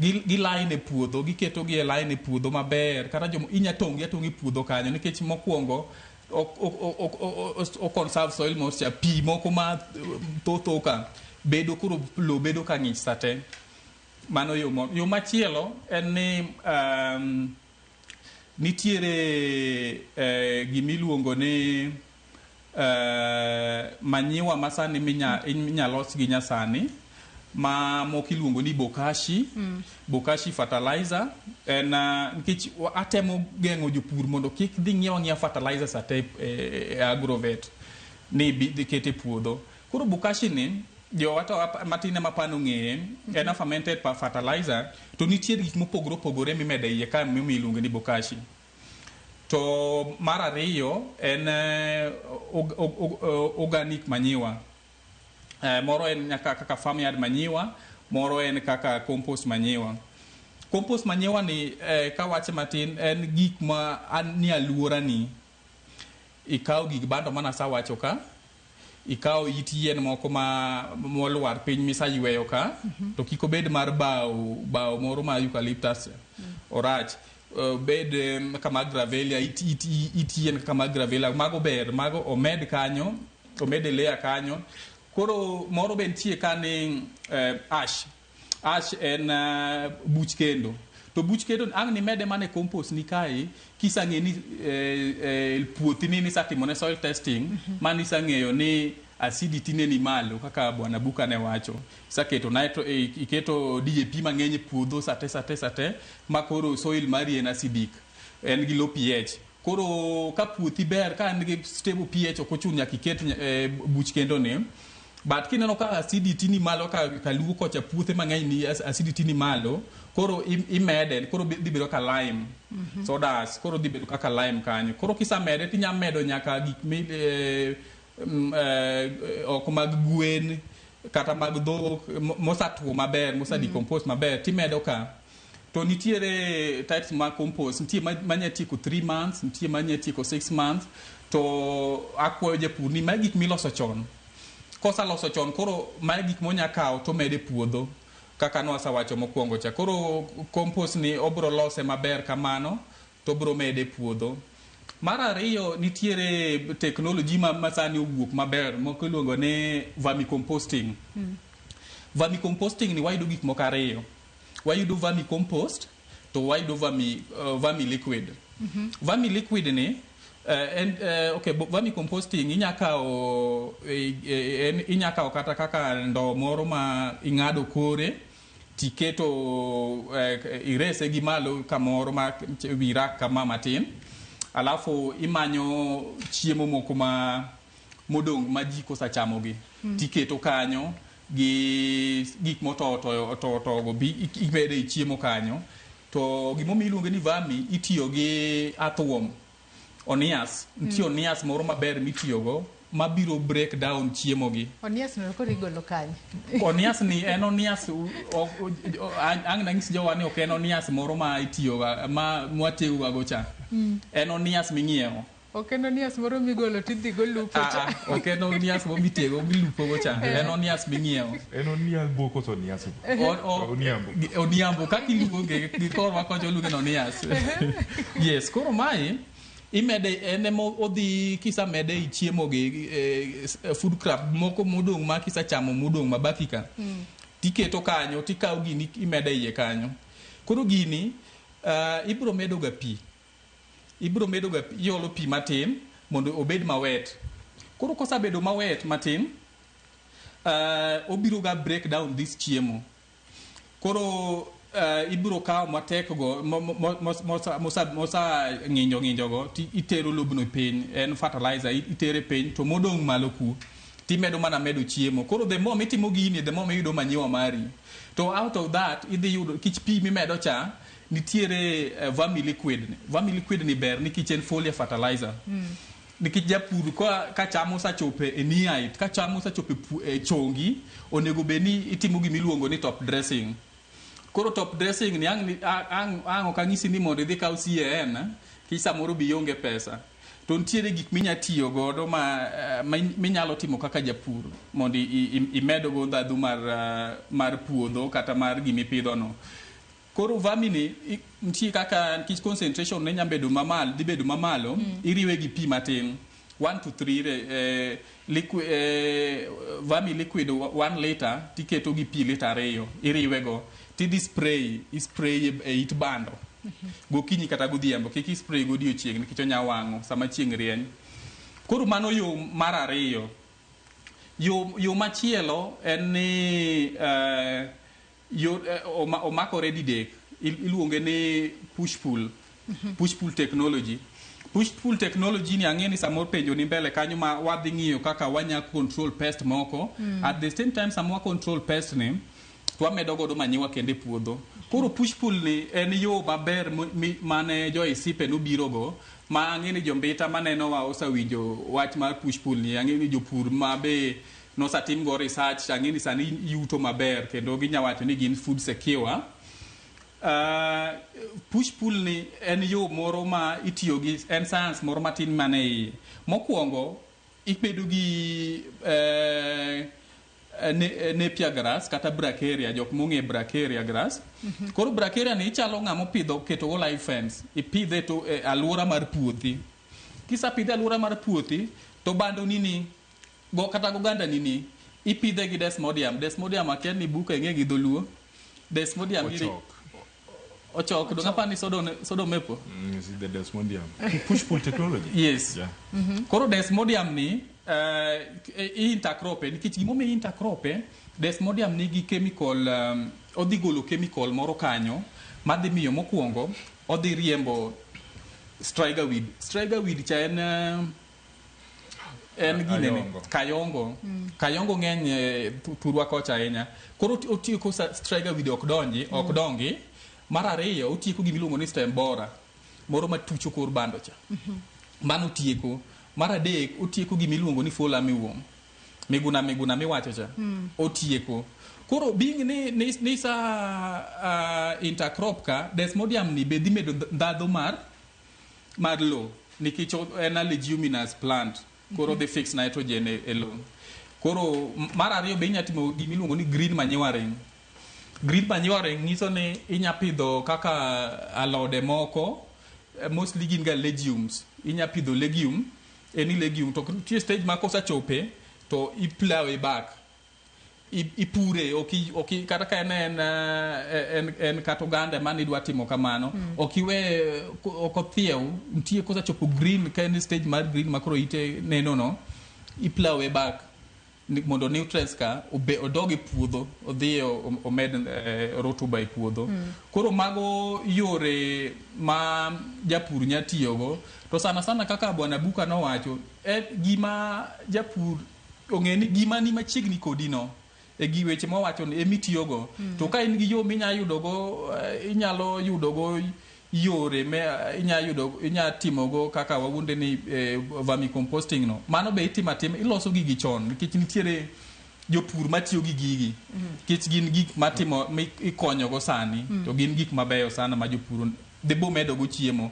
gi line e puodho, giketo gi e line e puodho maber, kata inya tong'i e puodho kanyo, nikech mokwongo o conserve soil moisture, pi moko ma thoka bedo, koro lo bedo ka ng'ich sate. Mano yo machielo en ni nitiere gimiluongo ni manyiwa masani minya los gi nyasani, ma mokiluongo ni bokashi. Bokashi fertilizer en nikech atemo geng'o jopur mondo kik dhi ng'iew fertilizer sate agrovet ni kete puodho. Koro bokashi ni jowata matine mapano ng'eye en a fermented fertilizer, to nitiere gik mopogore opogore mimede iye ka miluongo ni bokashi. To mar ariyo en organic manure. Moro en kaka farmyard manure, moro en kaka compost manure. Compost manure ni kawache matin en gik ma ni aluora ni ikaw gik bando mana sawacho ka, ikaw it yien moko molwar piny misayweyo ka, to kik obed mar bao moro ma eucalyptus orach, bed kama gravelia, it yien kama gravelia, mago ber, mago omed kanyo, omed layer kanyo. Koro moro ben tie kani ash en buch kendo, to buch kendo ang ni mede mane compost ni kai, kisang'e ni puothi ni satimone soil testing, mani sang'eyo ni acidity ne ni malo, kaka bwana Buka ne wacho. Saketo iketo DAP mang'eny puodho sate makoro soil mari en acidic, en gi low pH. Koro ka puothi ber, ka en gi stable pH, ok ochuno nyaka iket buch kendo ni. But kineno ka acidity ni malo, ka luwo kocha puothe mang'eny ni acidity ni malo, koro imede, koro dhi bedo ka lime. Sodas, koro dhi bedo kaka lime kanyo. Koro kisamede tinya medo nyaka gik oko mag gwen kata mag dhok mosatuo maber, mosadecompose maber, timedo ka. To nitiere types mag compost, nitie manya tieko 3 months, nitie manya tieko 6 months, to akwayo japur ni ma gik miloso chon. Kosa loso chon, koro mae gik monya kawo to mede puodho, kaka nwasawacho mokwongo cha. Koro compost ni obro lose maber kamano, to bro mede puodho. Mar ariyo, nitiere technology masani owuok maber mokiluongo ni vermicomposting. Vermicomposting ni wayudo gik moko ariyo. Wayudo vermicompost, to wayudo vermiliquid. Vermiliquid ni vermicomposting inya kawo kata kaka ndo moro ma ing'ado kore, tiketo irese gi malo kamoro ma wirak kama matin, alafu imanyo chiemo moko modong ma ji kosachamogi, tiketo kanyo gi gik motogo imede i chiemo kanyo. To gimomiyo iluonge ni vermi, itiyo gi earthworm, onias. Nitie onias moro maber mitiyogo mabiro break down chiemo gi. Onias no koro igolo kanyo. Onias ni en onias, ang nang'is jowa ni ok en onias moro ma itiyoga, ma mwatego go cha. En onias ming'iewo. Ok en onias moro migolo tidhi go lupo cha. Ok en onias moro mitego milupo go cha. En onias ming'iewo. En onias boko to onias. Oniambo kaka iluonge gi korwa konjo luonge no onias. Yes, koro mae imede enemo odhi kisa mede I chiemo gi food craft moko modong ma kisa chamo modong mabaki ka tiketo kanyo tikaw gini imede iye kanyo koro gini ibro medo ga pi iolo pi matin mondo obed mawet koro kosabedo mawet matin obiro ga break down this chiemo koro ibiro kawo matek go mosa ng'injo go itero lobno piny en fertilizer itere piny to modong malo ku timedo mana medo chiemo koro the more mitimo gini the more miyudo manyiwa mari to out of that idhi yudo kich pi mimedo cha nitiere vermiliquid ni ber nikech en foliar fertilizer nikech japur ka chamo sachope e night ka chamo sachope e chongi onego beni itimo gimiluongo ni top dressing koro top dressing ni ang okangisi ni mondo idhi kaw CAN kisa moro bionge pesa to ntiere gik minya tiyo godo minyalo timo kaka japur mondo imedo go ndadhu mar puodho kata mar gimipidho no koro vermini ntie kaka kich concentration ne nyambedo mamalo dibedo mamalo iriwe gi pi matin 1 to 3 vermi liquid 1 liter tiketo gi pi liter 2 iriwe go tidhi spray e it bando gokinyi kata godhiambo kik spray godiochieng nikech onya wang'o sama chieng' rieny koro mano yo mar ariyo yo machielo en ni omakore didek iluonge ni push pull technology ni ang'eni samoro penjo ni mbele kanyo ma wadhi ng'iyo kaka wanya control pest moko at the same time samwa control pest ni twamedo godo manyiwa kende puodho koro push pull ni en yo maber mane jo isipe nobiro go ma ang'eni jombita maneno wa osawinjo wach mar push pull ni ang'eni jopur mabe nosatim go research ang'eni sani yuto maber kendo ginyawacho ni gin food secure push pull ni en yo moro ma itiyo gi en science moro matin mane mokwongo ibedo gi napier grass kata bracharia jok mong'e bracharia grass koro bracharia ni ichalo ng'amo pidho keto go live fence ipidhe to alwora mar puothi kisapidhe alwora mar puothi to bando nini go kata goganda nini ipidhe gi desmodium akia ni buka ing'e gi dholuo desmodium ochok do ng'apa ni sodo mepo is the desmodium push pull technology yes koro desmodium ni intercrope nikech gimomiyo intercrope desmodium nigi chemical odhi golo chemical moro kanyo madhi miyo mokwongo odhi riembo striga weed cha en ginene kayongo ng'eny turwa kocha ahinya koro otieko striga weed ok dongi mar ariyo otieko gimiluongo ni stem borer moro matucho kor bando cha mano tieko mar adek otieko gimiluongo ni fall armyworm miguna miwacho cha otieko koro being ni sa intercrop ka desmodium ni be dhi medo ndhadhu mar low nikech en a leguminous plant koro dhi fix nitrogen e low koro mar ariyo be inya timo gimiluongo ni green manuring nyiso ni inya pidho kaka alode moko mostly gin ga legumes inya pidho legume to tie stage ma kosachope to iplow back ipure oki kata ka en kata oganda mane idwa timo kamano okiwe okothiew nitie kosachopo green ka en stage mar green makoro ite neno no iplow back mondo nutrients ka odogi puodho odhi omed rotuba e puodho koro mago yore ma japur nya tiyogo to sana kaka bwana Buka nowacho gima japur ong'eni gima ni machiegni kodi no e gi weche mowacho ni emitiyogo to ka in gi yo minya yudogo inyalo yudogo yore inya timogo kaka wawunde ni vermicomposting no mano be itimatima iloso gigi chon nikech nitiere jopur matiyo gi gigi nikech gin gik matimo ikonyogo sani to gin gik mabeyo sana ma jopur debo medo go chiemo.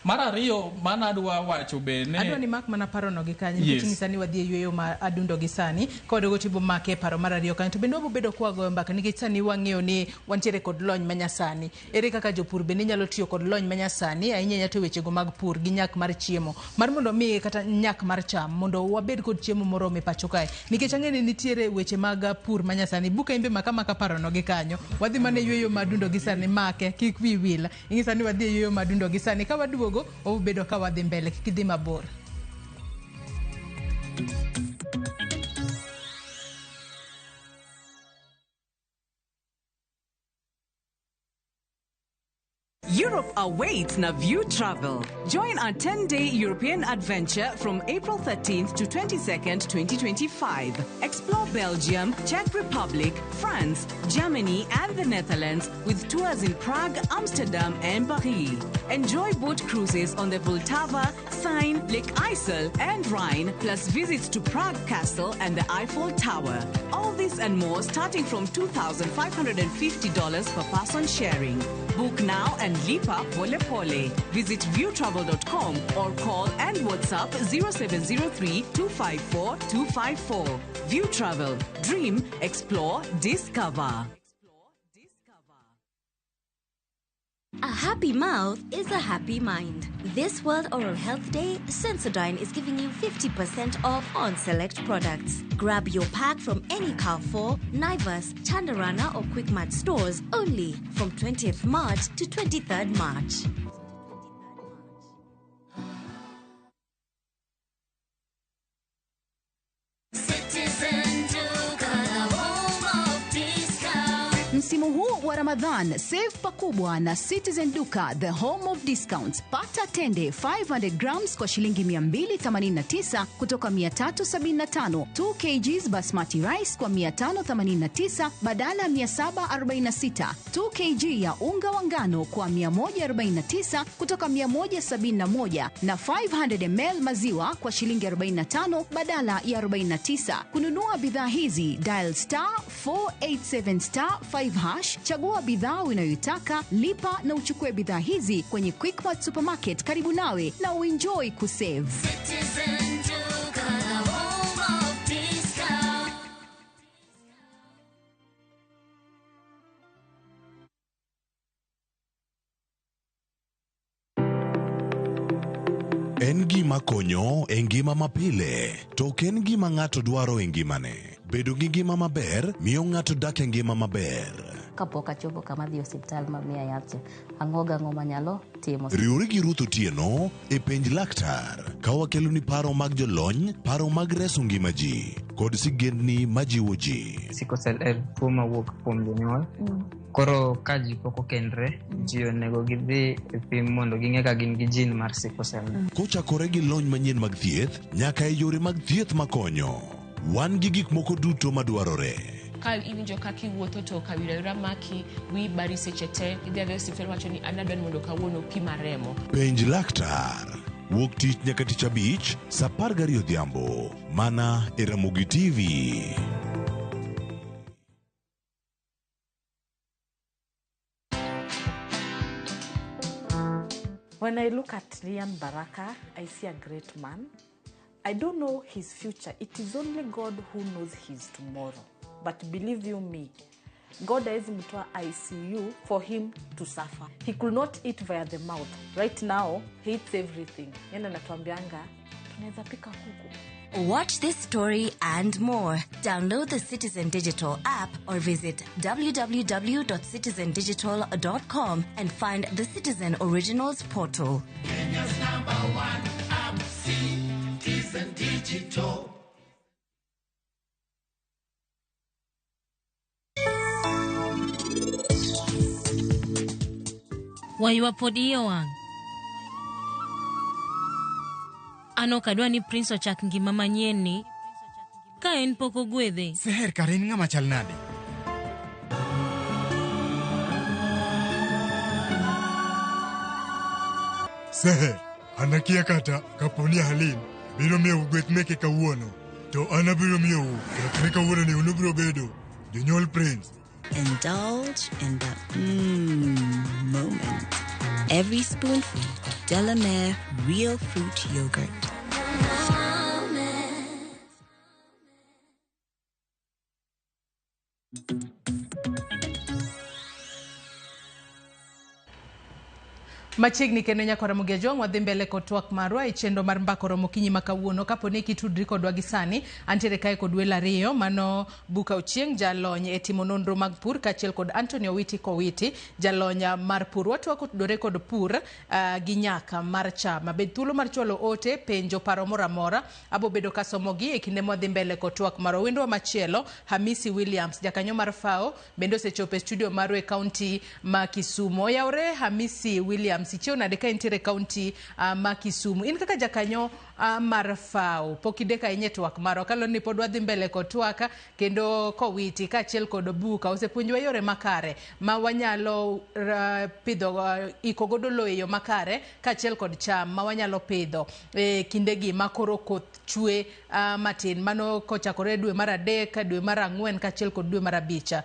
Mar ariyo mana adwa wacho bene. Adwa ni mak mana paro no gi kanyo nikech ni sani wadhi yweyo ma adundo gi sani kod go tibo make paro mar ariyo kanyo to bende wabo bedo kwa go mbaka nikech sani wang'eyo ni wantiere kod lony manyasani. Ere kaka jopur bende nyalo tiyo kod lony manyasani ahinya to weche go mag pur gi nyak mar chiemo. Mar mondo mi kata nyak mar cham mondo wabed kod chiemo moro me pacho kae. Nikech ang'e ni nitiere weche mag pur manyasani buka imbe maka paro no gi kanyo. Wadhi mane yweyo madundo gi sani make kik wi wila. Ingisa ni wadhi yweyo madundo gi sani ka waduogo obedo ka wadhi mbele kik dhi mabor. Europe awaits na View Travel. Join our 10-day European adventure from April 13th to 22nd, 2025. Explore Belgium, Czech Republic, France, Germany, and the Netherlands with tours in Prague, Amsterdam, and Paris. Enjoy boat cruises on the Vltava, Seine, Lake Isle, and Rhine, plus visits to Prague Castle and the Eiffel Tower. All this and more starting from $2,550 per person sharing. Book now and lipa pole pole. Visit viewtravel.com or call and WhatsApp 0703 254 254. View Travel. Dream, explore, discover. A happy mouth is a happy mind. This World Oral Health Day, Sensodyne is giving you 50% off on select products. Grab your pack from any Carrefour, Naivas, Chandarana or Quickmart stores only from 20th March to 23rd March. Msimu huu wa Ramadhan, save pakubwa na Citizen Duka, the home of discounts. Pata tende 500 grams kwa shilingi 289 kutoka 375. 2 kgs basmati rice kwa 589 badala 746. 2 kg ya unga wa ngano kwa 149 kutoka 171 na 500 ml maziwa kwa shilingi 45 badala ya 49. Kununua bidhaa hizi, dial *487*5 hash, chagua bidhaa unayoitaka, lipa na uchukue bidhaa hizi kwenye Quickmart supermarket karibu nawe na uenjoy kusave. En gima konyo e ngima mapile, to ok en gima ng'ato dwaro e ngimane. Bedo gi ngima maber miyo ng'ato dak e ngima maber. Kapok achopo kama dhi osiptal mamiya yath, ang'o manyalo timo. Riwri gi Ruth Otieno e penj laktar, ka wakelo ni paro mag jolony, paro mag reso ngima ji, kod sigendni majiwo ji. Sickle cell en tuo mawuok kuom jonyuol. Koro ka ji pok okendre, ji onego gidhi e pim mondo ging'e ka gin gi jin mar sickle cell. Kochakore gi lony manyien mag thieth, nyaka e yore mag thieth makonyo. Wan gi gik moko duto madwarore. Ka iwinjo kaka iwuotho to kawira maki wi bari seche te idhi adhi osiptal wacho ni anadwa mondo kawuono pima remo. Penj laktar. Wuok tich nyaka tich abich, saa 12 odhiambo. Mana e Ramogi TV. When I look at Ryan Baraka, I see a great man. I don't know his future. It is only God who knows his tomorrow. But believe you me, God has mtoa ICU for him to suffer. He could not eat via the mouth. Right now, he eats everything. Yena natuambianga, tunaweza pika kuku. Watch this story and more. Download the Citizen Digital app or visit www.citizendigital.com and find the Citizen Originals portal. Kenya's #1 app, Citizen Digital. Wayuapodiyo wang'. Ano kadwa ni Prince ochak ngima manyien ni ka en pok ogwedhe. Seher Karin ng'ama chal nade? Seher, anakia kata kaponi Halin biro miyo gweth meke kawuono. To ana biro miyo gweth meke kawuono ni unubiro bedo jonyuol Prince. Indulge in the moment. every spoonful of Delamere real fruit yogurt. Machiegni kendo nyakora Mugejong wadhi mbele kod twak marwa e chenro mar mbako romo kinyi makawuono kaponi kitudri kodwa gi sani antiere kae kod welo ariyo mano Buka Ochieng jalony e timo nonro mag pur kachiel kod Anthony Owiti Kowiti jalony mar pur. Watwako tudore kod pur gi nyaka mar cham. Abed thuolo mar chwalo ote penjo paro mora mora abo bedo kasomogi e kinde mwadhi mbele kod twak marwa. Wendwa machielo Hamisi Williams jakanyo mar FAO bendo sechope studio marwa e kaunti ma Kisumu. Yaure Hamisi Williams sicheo na deka intere kaunti ma Kisumu. In kaka jakanyo mar FAO pokideka inye twak maro kalo ni pod wadhi mbele kod twaka kendo Kowiti kachiel kod Buka osepuonjwa yore makare ma wanyalo pidho iko godo lowo e yo makare kachiel kod cham ma wanyalo pidho kindegi makoro koth chwe matin mano kochakore dwe mar 3 dwe mar 4 kachiel kod dwe mar 5.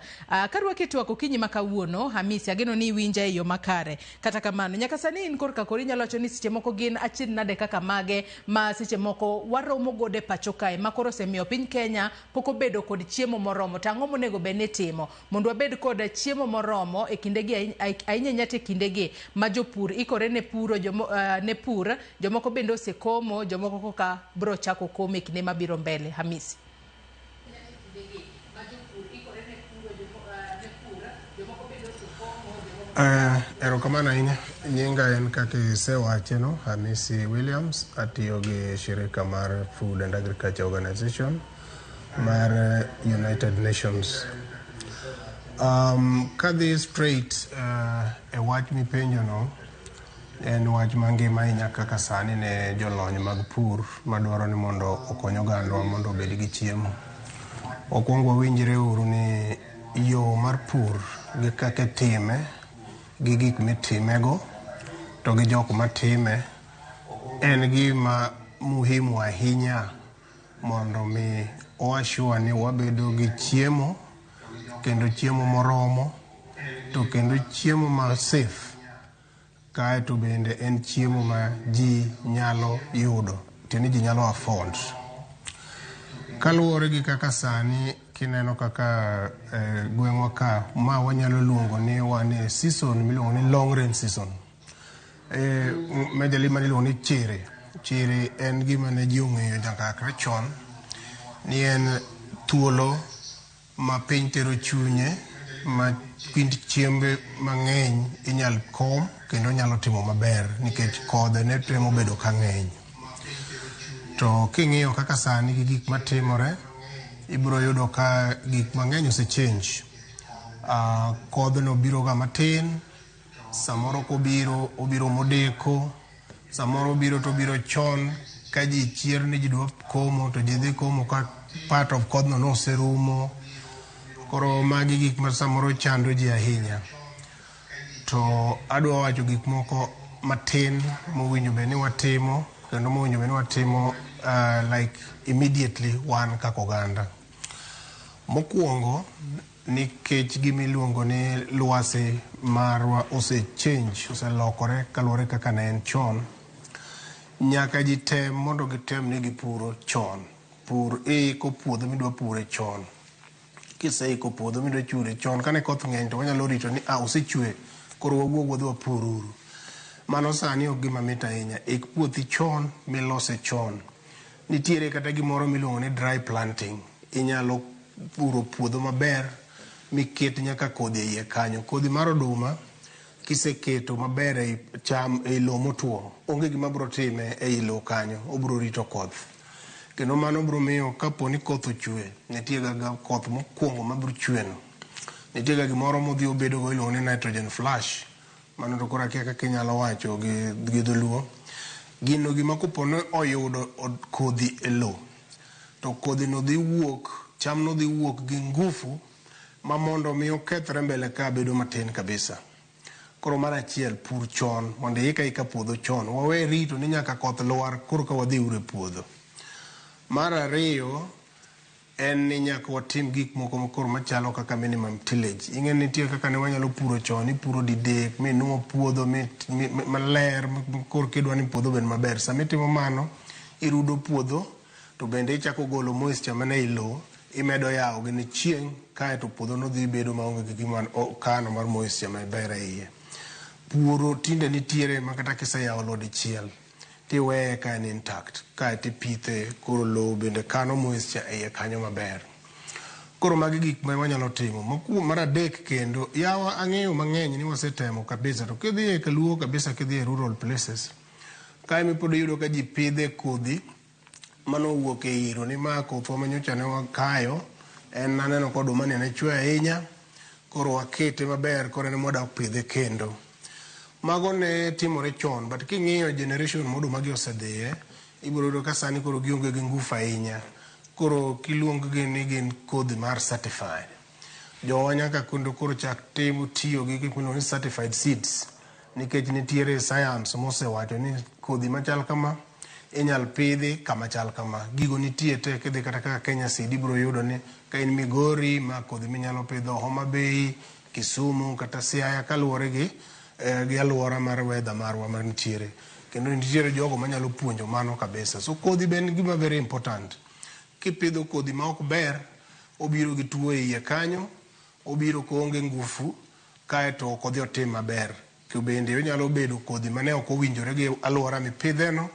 Karwake twako kinyi makawuono Hamisi ageno ni winja e yo makare kata kamano nyaka sani in korka kori nyalo wacho ni seche moko gin achir nade kaka mage ma seche moko waromo gode pacho kae makoro semiyo piny Kenya poko bedo kod chiemo moromo. Tang'o monego bene timo mondo wabed kod chiemo moromo e kindegi ahinya nyate kindegi ma jopur ikore ne puro ne pur jomoko bende osekomo jomoko koka bro chako komo e kinde mabiro mbele. Hamisi erokamano ahinya. Nyinga en kaka isewache no, Hamisi Williams, atiyo gi shirika mar Food and Agriculture Organization mar United Nations. Kadhi straight e wach mipenjo no en wach mangima ahinya kaka sani ne jolony mag pur madwaro ni mondo okony ogandwa mondo obed gi chiemo. Okwongo winjre uru ni yo mar pur gi kaka time gi gik mitimego to gi jok matime en gima muhimu ahinya mondo mi oashua ni wabedo gi chiemo kendo chiemo moromo to kendo chiemo ma safe kae to bende en chiemo ma ji nyalo yudo tini ji nyalo afford. Kaluwore gi kaka sani kineno kaka gweng'wa ka ma wanyalo luongo ni wane season miluongo ni long rain season. Majali mani luongo ni chiri. Chiri en gima ne ji ong'eyo nyaka akre chon ni en thuolo ma piny tero chunye ma kind chiembe mang'eny inyal kom kendo nyalo timo maber nikech kodhe ne temo bedo ka ng'eny. To king'iyo kaka sani gi gik matimore ibiro yudo ka gik mang'eny ose change. Kodhno biro ga matin, samoro kobiro obiro modeko, samoro biro to biro chon ka ji chier ni ji dwa komo to ji dhi komo ka part of kodhno noserumo. Koro magi gik ma samoro chando ji ahinya. To adwa wacho gik moko matin mowinjo bed ni watimo kendo mowinjo bed ni watimo like immediately wan kaka oganda. Mokwongo nikech gimiluongo ni lwasi marwa ose change, ose lokore kaluwore kaka ne en chon. Nyaka ji tem mondo gitem ni gipuro chon. Pur iko puodho midwa pure chon. Kiseiko puodho midwa chure chon kane koth ng'eny to wanyalo rito ni osechwe koro wawuog wadhi wapur uru. Mano sani ok gima mit ahinya. Ik puothi chon milose chon. Nitiere kata gimoro miluongo ni dry planting. Inyalo puro puodho maber miket nyaka kodhi iye kanyo. Kodhi mar oduma kiseketo maber e cham e lowo motuo onge gima biro time e lowo kanyo, obiro rito koth. Kendo mano biro miyo kapo ni koth ochwe, nitie ga koth mokwongo mabiro chweno. Nitie ga gimoro modhi obedo go iluongo ni nitrogen flash. Mano to kora kaka kinyalo wacho gi dholuo. Gino gima kopo ni oyudo kodhi e lowo to kodhi no dhi wuok, cham no dhi wuok gi ngufu ma mondo mi okethre mbele ka bedo matin kabisa. Koro mar achiel pur chon mondo ika puodho chon. Wawe rito ni nyaka koth lwar koro ka wadhi ure puodho. Mar ariyo en ni nyaka watim gik moko mokoro machalo kaka minimum tillage. Ing'e nitie kaka ne wanyalo puro chon, ipuro didek, minuo puodho maler, koro kidwa ni puodho bed maber. Sama itimo mano, irudo puodho, to bende ichako golo moisture mane i lowo, imedo yawo gi ni chieng', kae to puodho no dhi bedo maonge gi gima kano mar moisture maber e iye. Puro tinde nitiere makata kiseyawo lo dichiel, tiweye ka en intact, kae tipithe, koro lowo bende kano moisture e iye kanyo maber. Koro magi gik ma wanyalo timo. Mar adek kendo, yawa ang'eyo mang'eny ni wasetemo kabisa, to kidhi e Kaluo kabisa, kidhi e rural places, kae mipod yudo ka ji pidhe kodhi mano wuok e iro, ni ma kothwa manyocha ne wakayo, en naneno ka oduma ne chwe ahinya, koro wakete maber, koro ne mwadak pidhe kendo. Mago ne timore chon, but king'iyo generation moduma gi osedhiye, ibiro yudo ka sani koro gionge gi ngufu ahinya. Koro kiluong gi ni gin kodhi mar certified. Jowa nyaka koro chak tiyo gi gik miluongo ni certified seeds, nikech nitiere science mosewacho ni kodhi machal kama inyal pidhi kama chal kama. Gigo nitie te, kidhi kata kaka Kenya Seed ibiro yudo ni ka in Migori, ma kodhi minyalo pidho Homa Bay, Kisumu kata Siaya, kaluwore gi alwora mar weather marwa manitiere. Kendo nitiere jogo manyalo puonjo mano kabisa. So kodhi ben gima very important. Kipidho kodhi ma ok ber, obiro gi tuo e iye kanyo, obiro koonge ngufu, kae to ok odhi otim maber. Bende onyalo bedo kodhi mane ok owinjore gi alwora mipidheno,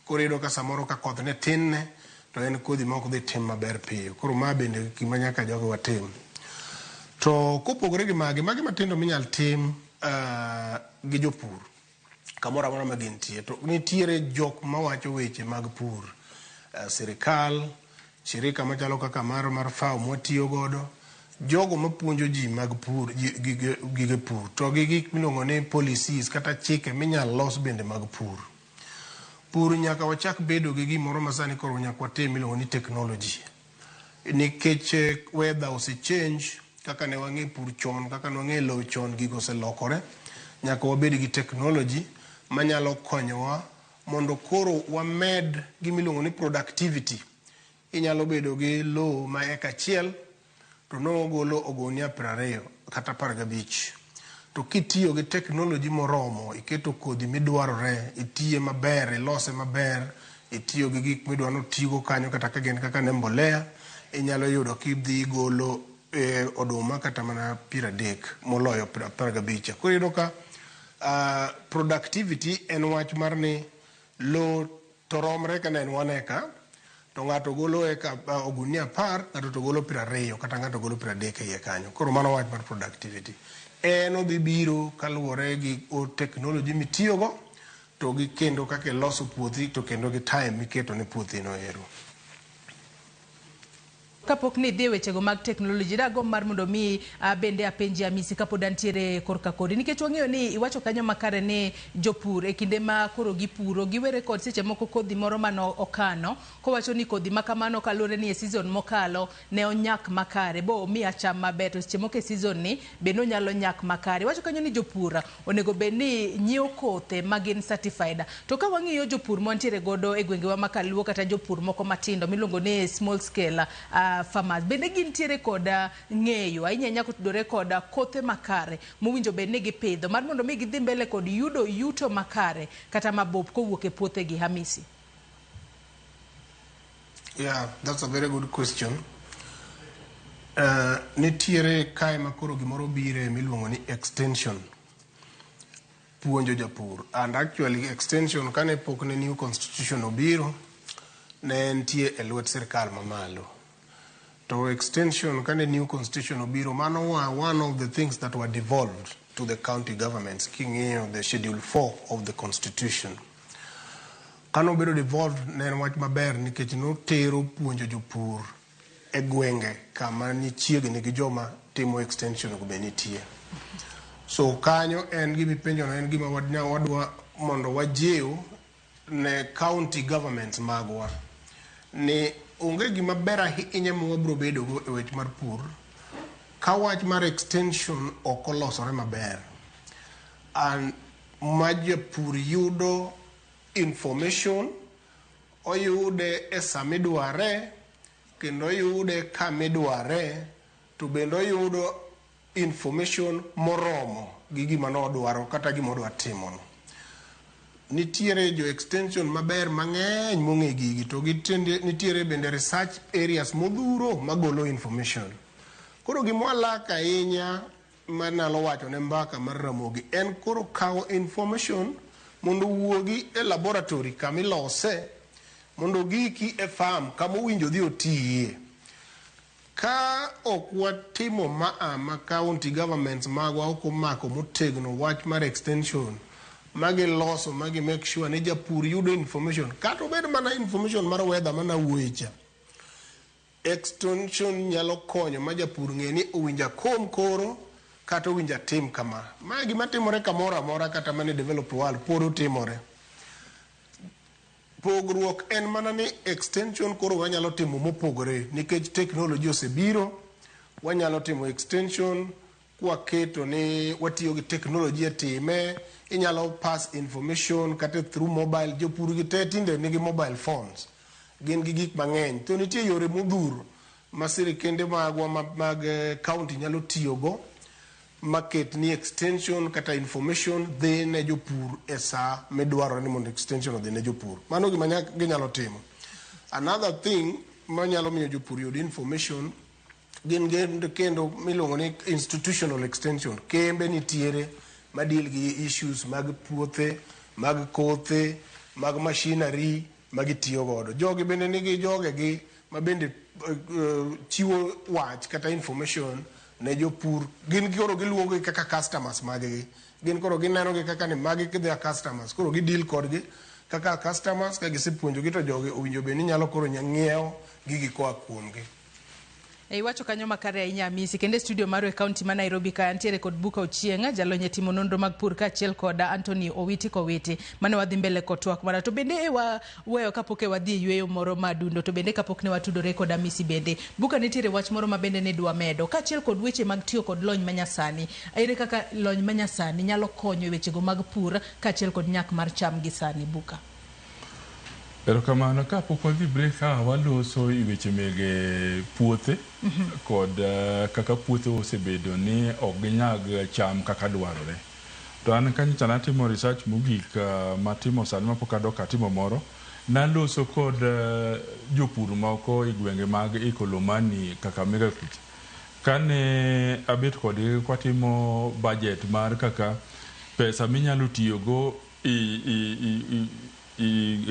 koro iyudo ka samoro ka koth ne tin ne, to en kodhi ma ok dhi tim maber piyo. Koro ma bende gima nyaka jogo watim. To kopogore gi magi matindo minyal tim gi jopur, kamoro amora ma gintie, to nitiere jok mawacho weche mag pur. Sirikal, shirika machalo kaka mar FAO mwatiyo godo, jogo mapuonjo ji mag pur, gige pur, to gi gik miluongo ni policies kata chike minyal los bende mag pur. Pur nyaka wachak bedo gi gimoro masani koro nyaka watim miluongo ni technology. Nikech weather osechange, kaka ne wang'e pur chon, kaka ne wang'e lowo chon, gigo oselokore, nyaka wabed gi technology manyalo konyowa mondo koro wamed gimiluongo ni productivity. Inyalo bedo gi lowo ma eka achiel, to nogolo ogunia 20 kata 15. To kitiyo gi technology moromo, iketo kodhi midwarore, itiye maber, ilose maber, itiyo gi gik midwano tigo kanyo kata ka gin kaka ne mbolea, inyalo yudo kidhi golo oduma kata mana 30 moloyo 15. Koro yudo ka productivity en wach mar ni lowo to romre ka ne en 1 eka, to ng'ato golo ogunia 10, ng'ato to golo 20 kata ng'ato golo 30 e iye kanyo. Koro mano wach mar productivity. En odhi biro kaluwore gi technology mitiyogo, to gi kendo kaka loso puothi, to kendo gi time miketo ne puothi no ero. Kapok ni dhi wechego mag technology, dago mar mondo mi bende apenji Amisi kapod antiere korka kodi, nikech wang'eyo ni iwacho kanyo makare ni jopur e kinde ma koro gipuro giwere kod seche moko kodhi moro mano okano, kowacho ni kodhi makamano kaluwore ni e season mokalo ne onyak makare bo omiya cham maber, to seche moko e season ni bende onyalo nyak makare. Wacho kanyo ni jopur onego bed ni nyiewo kothe magin certified. To ka wang'iyo jopur mantiere godo e gwengewa ma Kaluo kata jopur moko matindo miluongo ni small scale farmers, bende gintiere koda ng'eyo ahinya kotudore koda kothe makare mowinjo bed ni gipidho mar mondo mi gidhi mbele kod yudo yuto makare kata mabup kowuok e puothe gi. Hamisi? Yeah, that's a very good question. Nitiere kae makoro gimoro bire miluongo ni extension, puonjo japur. And actually extension kane pok ne new constitution obiro, ne nitie e lwet sirkal mamalo. To extension kane new constitution obiro, mano one of the things that were devolved to the county governments, king'iyo the schedule 4 of the constitution. Kano obiro devolved ne en wach maber nikech notero puonjo jopur e gwenge kama nichiegni gi joma timo extension go be nitie. So kanyo en gima ipenjono, en gima wadwa mondo wajiw ne county governments magwa ni onge gima ber ahinya ma wabiro bedogo e wech mar pur ka wach mar extension ok olosore maber. And ma japur yudo information, oyude e sama idware, kendo yude kamidware to bendo yudo information moromo gi gima nodwaro kata gima odwa timono. Nitiere jo extension maber mang'eny mong'e gigi to nitiere bende research areas modhuro magolo information. Koro gima lak ahinya manalo wacho ne mbaka mar Ramogi en koro kawo information mondo wuogi e laboratory kamilose mondo giki e farm kama owinjo dhi otiye. Ka ok watimo ma county governments magwa ok omako motegno wach mar extension magiloso magi make sure ni japur yudo information kata obed mana information mar weather mana wuocha. Extension nyalo konyo ma japur ng'e ni owinja kom koro kata owinja tim kama. Ma gima timore kamoro amora kata mana developed world pod timore. Pogruok en mana ni extension koro wanyalo timo mopogore nikech technology osebiro. Wanyalo timo extension kwaketo ni watiyo gi technology e time. Inyalo pass information kata through mobile. Jopur gi te tinde nigi mobile phones. Gin gi gik mang'eny. To nitie yore modhuro ma sirikende magwa mag county nyalo tiyogo market ni extension kata information dhi ne jopur e sa midwaro ni mondo extension odhi ne jopur. Mano gima ginyalo timo. Another thing manyalo miyo jopur yud information gin kendo miluongo ni institutional extension. Kembe nitiere madil gi issues mag puothe, mag kothe, mag machinery magitiyo godo. Jogi bende nigi jogegi ma bende chiwo wach kata information ne jopur. Gin koro giluongo kaka customers maggi. Gin koro gineno gi kaka ni magi their customers. Koro gidil kodgi kaka customers ka gisepuonjogi to jogi owinjo bende nyalo koro nyang'iewo gigi koa kuomgi. Iwacho kanyo makare ahinya Hamisi kende studio maru e county ma Nairobi ka antiere kod Buka Ochieng' jalony e timo nonro mag pur kaachiel kod Anthony Owiti mane wadhi mbele kotwak mara to bende weyo kapok wadhi e yweyo moro madundo to bende kapok ne watudore kod Hamisi bende Buka nitiere wach moro ma bende ne dwa medo kaachiel kod weche mag tiyo kod lony manyasani. Ere kaka lony manyasani nyalo konyo e wechego mag pur kaachiel kod nyak mar cham gi sani Buka? Erokamano kapok wadhi break waloso i weche mege puothe kod kaka puothe osebedo ni ok ginyag cham kaka dwarore. To an kanyicha natimo research mogik matimo sani mapok adok atimo moro. Naloso kod jopur moko i gwenge mag Ikolomani Kakamega kucha. Kane abet kodgi kwatimo budget mar kaka pesa minyalo tiyogo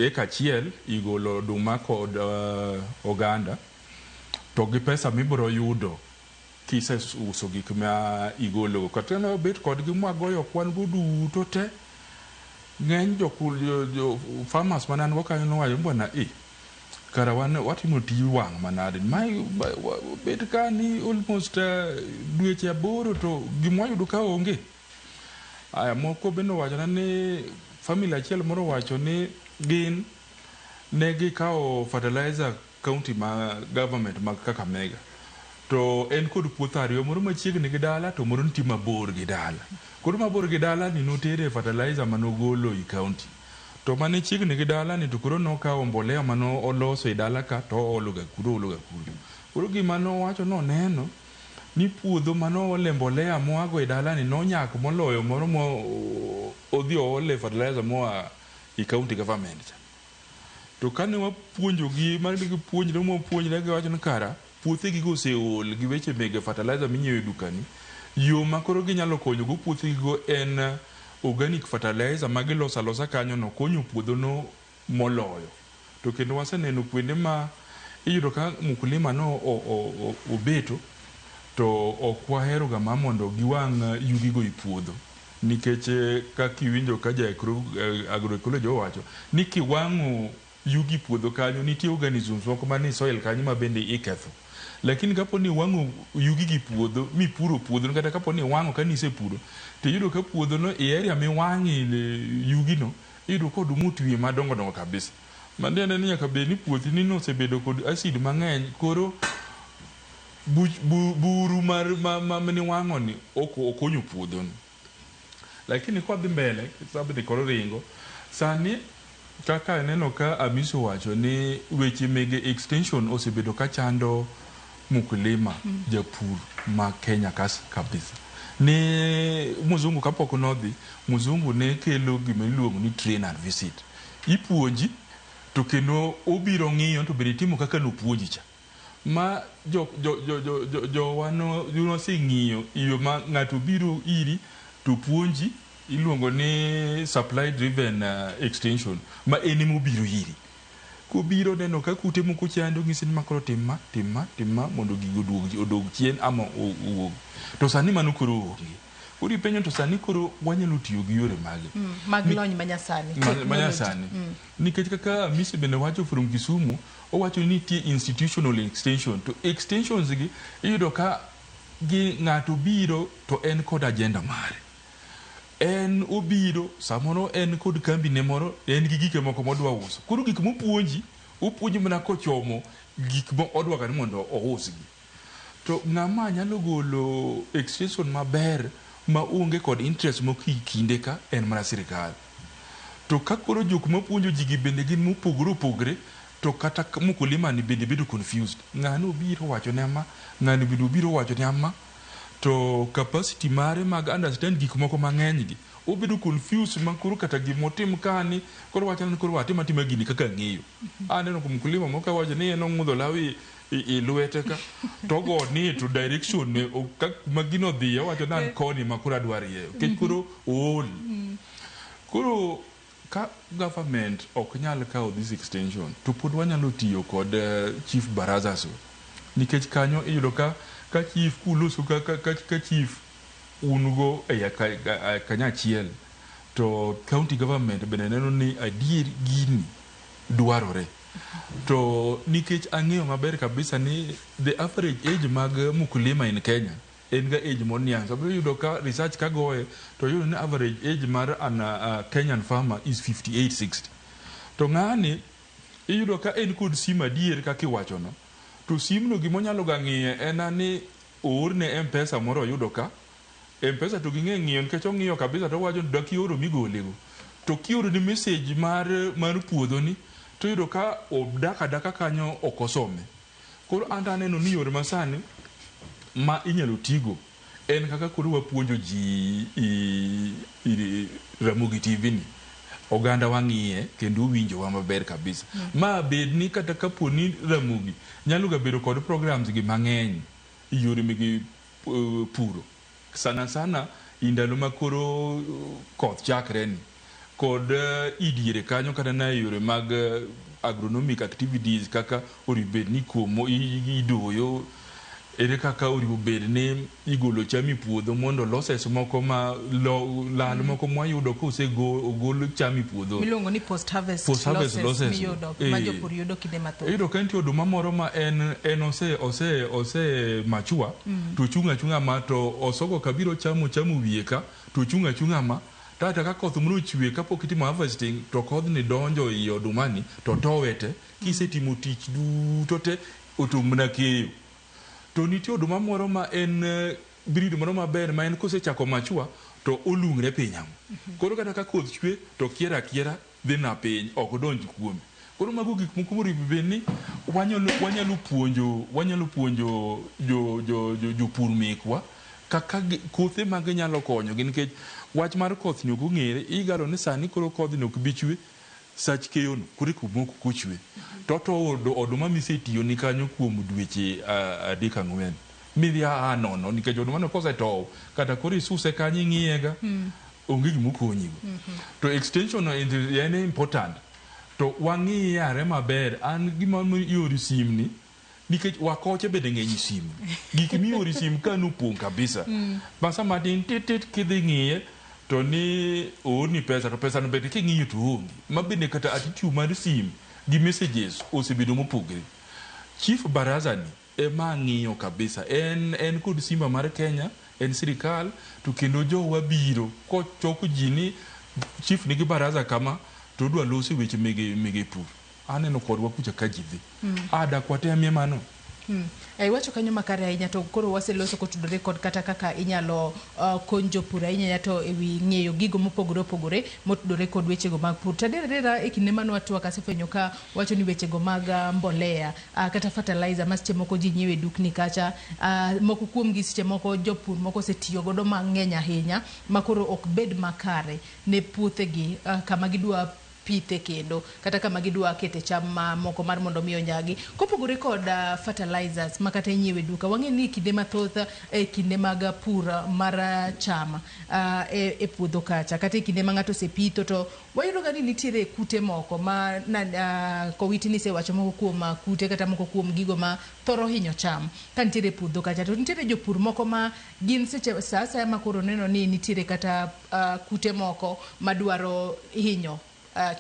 eka achiel igolo oduma kod oganda to gi pesa mibiro yudo kise uso gik ma igolo kata no bet kod gi mwagoyo kwan duto te ng'eny jo farmers manan go kanyo no wayo mbona kara wan watimo tij wang' manade mai bet ka ni almost dweche 8 to gimwa yudo ka onge aya moko beno wacho ni family achiel moro wacho ni gin negi kao fertilizer county ma government mag Kakamega to en kod puothe ariyo moro machiegni gi dala to moro nitie mabor gi dala. Koro mabor gi dala ni notere fertilizer manogolo i county to mane chiegni gi dala ni to koro nokao mbolea mano oloso i dala ka to ologa kuro. Koro gima nowacho noneno ni puodho mano ole mbolea moago i dala ni nonyak moloyo moro mo odhi ole fertilizer moa i county government. To kane wapuonjogi margi puonjre mopuonjre gi wacho ni kara puothe gi oseol gi weche mege fertilizer minyiewo e dukani. Yo makoro ginyalo konyo go puothe go en organic fertilizer magiloso alosa kanyo no konyo puodho no moloyo. To kendo waseneno kuonde ma iyudo ka mkulima no obeto to ok wahero ga mondo giwang' yugigo i puodho nikech kaka iwinjo ka agroecology owacho ni kiwang'o yugi puodho kanyo nitie organisms moko mani soil kanyo ma bende iketho. Lakini kapo ni wang'o yugi gi puodho mipuro puodho kata kapo ni wang'o kanise puro to yudo ka puodho no e area mi wang'i yugi no yudo kod mutwi madongo kabisa. Mandene ni nyaka bed ni puothi ni no osebedo kod acid mang'eny koro buru mar mani wang'o ni okonyo puodho ni. Lakini kwa dhi mbele sababu ni koro ringo sani kaka neno ka Amiso wacho ni weche mege extension osebedo ka chando mkulima japur ma Kenya kabisa. Ne muzungu kapok nodhi, muzungu ne kelo gima iluongo ni train and visit. Ipuonji to kendo obiro ng'iyo to bende timo kaka nopuonji cha. Ma jo wano yuno se ng'iyo iyo ma ng'ato biro iri to puonji iluongo ni supply driven extension ma eni mobiro iri. Kubiro neno ka kute moko chando ng'isi ni makoro timma mondo gigo odog chien ama owuog. To sani mano koro onge. Kuri penyo to sani koro wanyalo tiyo gi yore mage. Mag lony manyasani. Manyasani. Nikech kaka Amisi bende wacho from Kisumu, owacho ni tie institutional extension. To extensions gi iyudo ka gi ng'ato biro to en kod agenda mare. En obiro samoro en kod kambi ne moro en gi gike moko modwa uso. Koro gik mopuonji mana kochomo gik mo odwa ka ni mondo ousgi. To ng'ama nyalo golo extension maber ma onge kod interest kinde ka en mana sirikal. To ka koro jok mapuonjo ji bende gin mopogore to kata mkulima ni bende bedo confused. Ng'ano biro wacho ne ama, ng'ano biro wacho ne ama. To capacity mare mag understand gik moko mang'eny gi obedo confused makuru kata gimotim kani koro wacho ni koro watima gini kaka ng'eyo. Aneno ko mkulima moko wacho ni en ong'udho lawi lwete ka to go ni to direction ne magino dhi wacho nan koni makura dwarie kech koro all koro ka government ok nyal kawo this extension to pod wanyalo tiyo kod chief baraza so nikech kanyo iyudo ka chief kuloso ka chief ungo kanyachiel to county government bende neno ni adier gini dwarore. To nikech ang'eyo maber kabisa ni the average age mag mkulima in Kenya en ga age moniang. So yudo ka research ka goye to yudo ni average age mar Kenyan farmer is 58-60. To ng'ani iyudo ka en kod sim adier kaka iwacho no. To sim no gimonyalo ga ng'iye en ni oorne M-Pesa moro yudo ka M-Pesa to ging'e ng'iyo nikech ong'iyo kabisa to wacho dakioro migolego. To kioro ni message mar puodho ni to yudo ka odaka kanyo okosome. Koro anda neno ni yore masani ma inyalo tigo en kaka koro wapuonjo ji Ramogi TV ni oganda wang'iye kendo winjo wa maber kabisa. Ma bed ni kata kapo ni Ramogi nyalo ga bedo kod programs gi mang'eny yore migi puro sana indalo makoro koth chakre ni kod idiere kanyo kata na yore mag agronomic activities kaka oribed ni komo idoyo ere kaka oribed ni igolo cham puodho mondo losses moko ma lal moko mwayudo kose gol cham puodho milongo ni post harvest losses miyudo ma jopur yudo kinde mathoth. Iyudo ka nitie oduma moro ma en ose machua to chunga ma to osogo kabiro chamo wiye ka to chunga ma tata ka koth mro chwe kapok itimo harvesting to kodhni donjo i odumani to towete kisetimo tich duto te otumna keyo. To nitie oduma moro ma en breed moro maber ma en kosechako machua to olungre pinyamo. Koro kata ka koth chwe to kiera dhi na piny ok donj kuome. Koro mago gik moko moribe ni wanyalo puonjo jopur mekwa kaka kothe mag nyalo konyo gi nikech wach mar koth ni ong'ere igalo ni sani koro kodh ni ok bichwe sach keyo no kuri kumoko kuchwe to oduma misetiyo ni kanyo kuom dweche 3-4 midhia nono nikech oduma no kosetow kata koro isuse kanyo ing'iyega onge gimokonyigo. To extension no en important to wang'iyare maber an gima yori sim ni nikech wakoche bende ng'eny sim gik miyori sim kanu pong kabisa basa matin tit kidhi ng'iye to ni oorni pesa to pesa no bende king'iyo to onge ma bende kata attitude mar sim gi messages osebedo mopogre. Chief baraza ni ema ng'iyo kabisa en kod simba mar Kenya en sirikal to kendo jowa biro kochoko ji ni chief nigi baraza kama to dwa losi weche mege pur aneno kodwa kucha ka ji dhi adakwate amie mano Iwacho kanyo makare ahinya to koro waseloso kotudore kod kata kaka inyalo konyo jopur ahinya to ewi ng'eyo gigo mopogore opogore motudore kod wechego mag pur. Tadera e kinde mane watwak asefwenyo ka wacho ni wechego mag mbolea kata fertilizer ma seche moko ji nyiewe dukni kacha, moko kuom gi seche moko jopur moko osetiyo godo mang'eny ahinya makoro ok bed makare ne puothegi kama gidwa pithe kendo kata kama gidwa kete cham moko mar mondo mi onyagi kopogore kod fertilizers makata inyiewe duka. Wang'e ni kinde mathoth kinde mag pur mar cham e puodho kacha kata kinde ma ng'ato osepitho to wayudo ga ni nitiere kute moko ma kowiti ni sewacho moko kuom kute kata moko kuom gigo ma thoro hinyo cham ka nitiere puodho kacha to nitiere jopur moko ma gin seche sa asaya makoro neno ni nitiere kata kute moko madwaro hinyo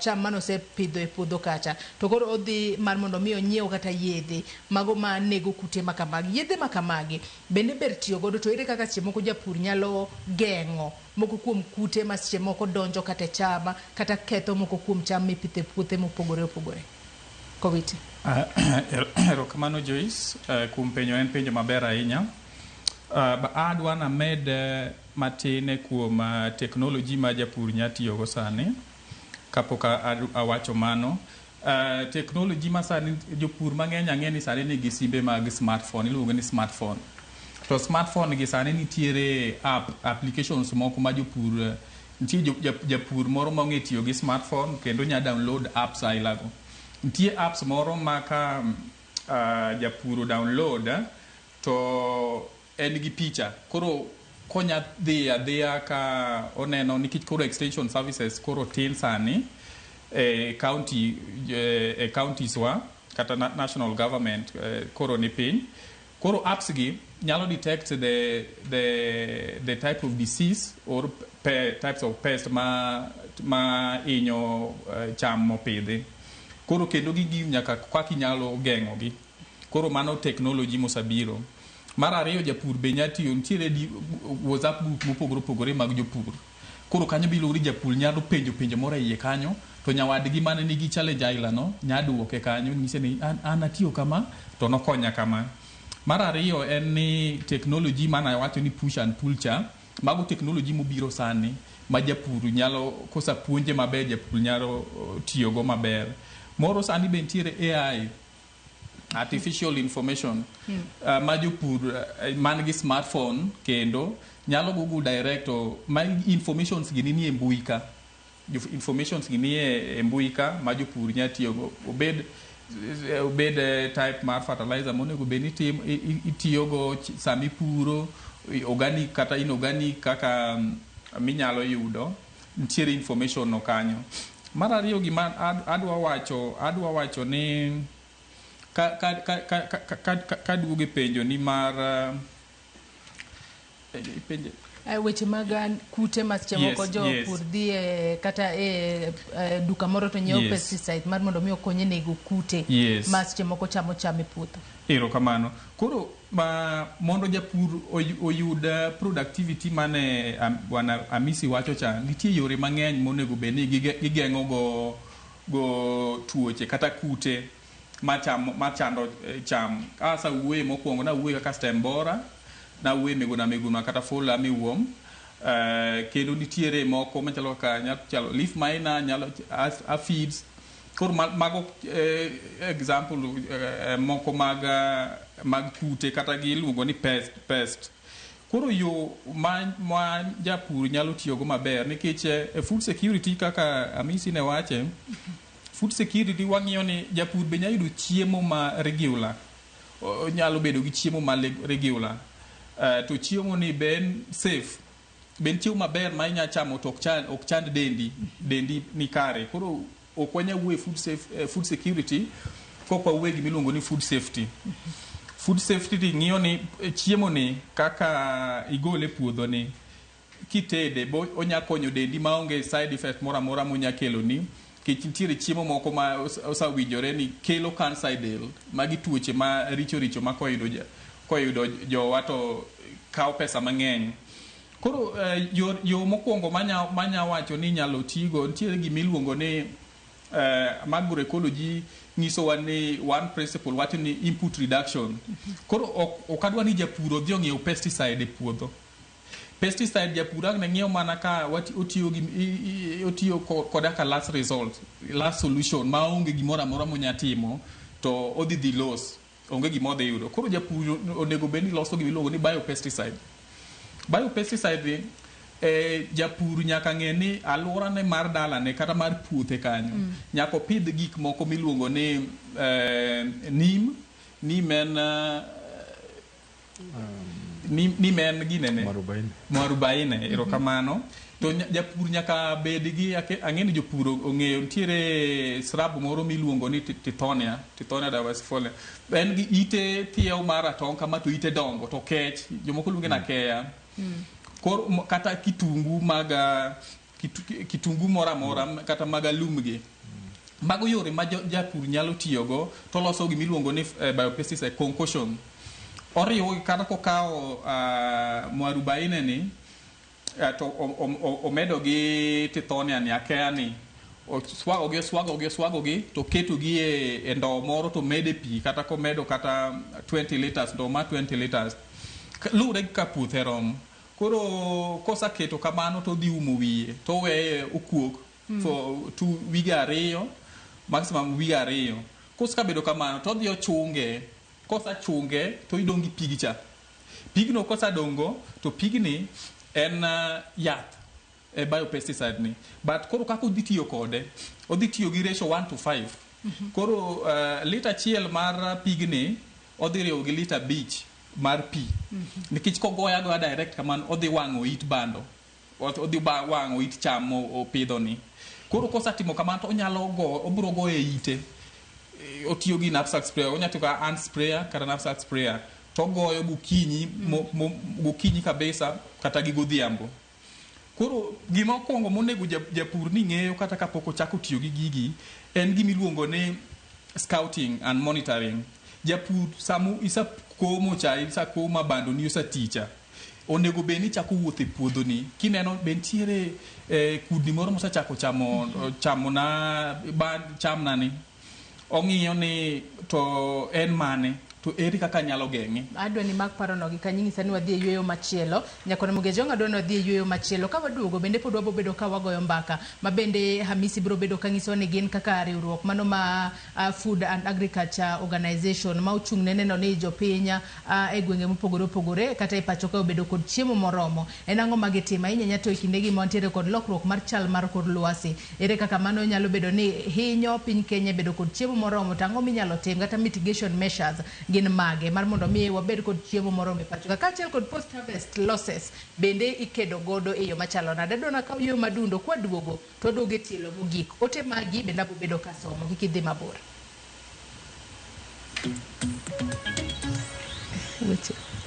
cham mano se pidho e puodho kacha to koro odhi mar mondo mi onyiew kata yedhe mago ma nego kute makamagi. Yedhe makamagi bende ber tiyo godo to ere kaka seche moko japur nyalo geng'o moko kuom kute ma seche moko donjo kata chama kata ketho moko kuom cham mipidho e puothe mopogore opogore. Kowiti. Erokamano Joyce, kuom penjo en penjo maber ahinya. Adwa named matine kuom teknoloji ma japur nya tiyogo sani. Kapok awacho mano, teknoloji ma sani jopur mang'eny ang'e ni sani nigi simbe mag smartphone, iluongo ni smartphone. To smartphone gi sani nitiere applications moko ma jopur, nitie japur moro ma ong'e tiyo gi smartphone kendo nya download apps ailago. Nitie apps moro ma ka japur download to en gi picha. Koro konya dhia ka oneno nikech koro extension services koro tin sani counties wa kata national government koro ni piny. Koro apps gi nyalo detect the type of disease or types of pest ma inyo cham mopidhi. Koro kendo gigi nyaka kaka inyalo geng'o gi. Koro mano technology mosabiro. Mar ariyo japur be nya tiyo nitiere WhatsApp group mopogore opogore mag jopur. Koro kanyo bilori japur nyalo penjo moro iye kanyo to nyawadgi mane nigi challenge aila no nya duoke kanyo nyise ni an atiyo kama to nokonya kama. Mar ariyo en ni technology mana wacho ni push and pull cha mago technology mobiro sani ma japur nyalo kosa puonje maber japur nyalo tiyo go maber. Moro sani be nitiere AI, artificial information, ma jopur man gi smartphone kendo nyalo Google direct ma informations gini ni e mbui ka. Informations gini e mbui ka ma jopur nya tiyo go obed type mar fertilizer monego be ni itiyo go sami puro organic kata inorganic kaka minyalo yudo nitiere information no kanyo. Mar ariyo gima adwa wacho ni ka duoge penjo ni mar penjo weche mag kute ma seche moko jopur dhi kata duka moro to nyiewo pesticide mar mondo mi okonye nego kute ma seche moko chamo cham e puodho. Erokamano. Koro mondo japur oyud productivity mane bwana Amisi wacho cha nitie yore mang'eny monego be ni gigeng'o go tuoche kata kute machando cham. Asa uwe mokwongo na uwe kaka stem borer na uwe meguna kata fall armyworm. Kendo nitiere moko machalo kaka nyalo leaf miner, nyalo aphids. Koro mago example moko mag kute kata giluongo ni pest. Koro yo ma japur nyalo tiyo go maber nikech food security kaka Amisi ne wache, food security wang'iyo ni japur be nyalo yudo chiemo ma regular. Nyalo bedo gi chiemo ma regular. To chiemo ni ben safe. Ben chiemo maber ma inya chamo to ok chand dendi ni kare. Koro okwanya uwe food security kokwa uwe gimiluongo ni food safety. Food safety ng'iyo ni chiemo ni kaka igole puodho ni kitede bo onya konyo dendi maonge side effect mora monya kelo ni nitiere chiemo moko ma osawinjore ni kelo cancer e del magi tuoche ma richo ma koyudo jowa to kawo pesa mang'eny. Koro yo mokwongo manya wacho ni nyalo tigo nitiere gimiluongo ni mag agroecology nyiso wa ni one principle wacho ni input reduction. Koro ok adwa ni japur odhi ong'iew pesticide e puodho. Pesticide japur ang ng'iew mana ka otiyo koda ka last result, last solution ma onge gimoro amora monya timo to odhi dhi los, onge gimo dhi yudo. Koro japur onego bed ni loso gima iluongo ni biopesticide. Biopesticide japur nyaka ng'e ni alworane mar dalane kata mar puothe kanyo nyaka opidh gik moko miluongo ni neem en ginene marubaine erokamano. To japur nyaka bed gi ang'eni jopur ong'eyo nitiere shrub moro miluongo ni tithonia diversifolia. En gi ite thiew mar atong' kama to ite dongo to kech jomoko luonge na keya. Kata kitungu moro amora kata mag alumgi. Mago yore ma japur nyalo tiyogo to loso gima iluongo ni biopesticide concoction. Oriwo kata kokawo mwarubaine ni to omedo gi tithonia ni akeya ni oswago gi to keto gi e ndo moro to mede pi kata komedo kata 20 liters ndo ma 20 liters luwre ka puothe rom. Koro kosaketo kamano to dhi umo wiye to weye okuok for 2 wige 2 maximum wige 2. Kosabedo kamano to dhi ochunge. Kosachunge to idong' gi pigi cha. Pigno kosadongo to pigni en yath biopesticide ni. But koro kako odhi tiyo kode, odhi tiyo gi ratio 1:5. Koro lita achiel mar pigni odhi riwo gi lita 5 mar pi. Nikech kogoya goya direct kamano odhi wang'o it bando, odhi wang'o it cham opidho ni. Koro kosatimo kamano to obiro go e ite. Otiyo gi knapsack sprayer, onya tiyo ka hand sprayer kata knapsack sprayer to goyo gokinyi kabisa kata gi godhiambo. Koro gima okwongo monego japur ni ng'eyo kata kapok ochako tiyo gi gigi en gima iluongo ni scouting and monitoring. Japur samu isakomo bando ni osaticha onego bed ni chako wuotho e puodho ni kineno bentiere kudni moro mosechako chamo na chamna ni ong'iyo ni to en mane to eri kaka nyalo geng'e. Adwa ni mag paro no gi kanyingisa ni wadhi e yweyo machielo nyakona mugejo ng'ado no wadhi e yweyo machielo ka waduogo bende pod wabobedo ka wagoyo mbaka ma bende Hamisi biro bedo ka nyiso ni gin kaka riwruok mano ma Food and Agriculture Organization ma ochung' ne neno ni jopiny e gwenge mopogore opogore kata e pacho ka obedo kod chiemo moromo. En ang'o ma gitimo ahinya to e kinde gi mantiere kod lokruok mar chal mar kor lwasi. Ere kaka mano nyalo bedo ni hinyo piny Kenya bedo kod chiemo moromo tango minyalo tim kata mitigation measures gin mage mar mondo mi wabed kod chiemo moromo e pacho ka achiel kod post harvest losses bende ikedo godo e yo machalo nade. Dona ka yo madundo kwa duogo to doge tielo mogik ote magi bende abobedo ka somo gikidhi mabor.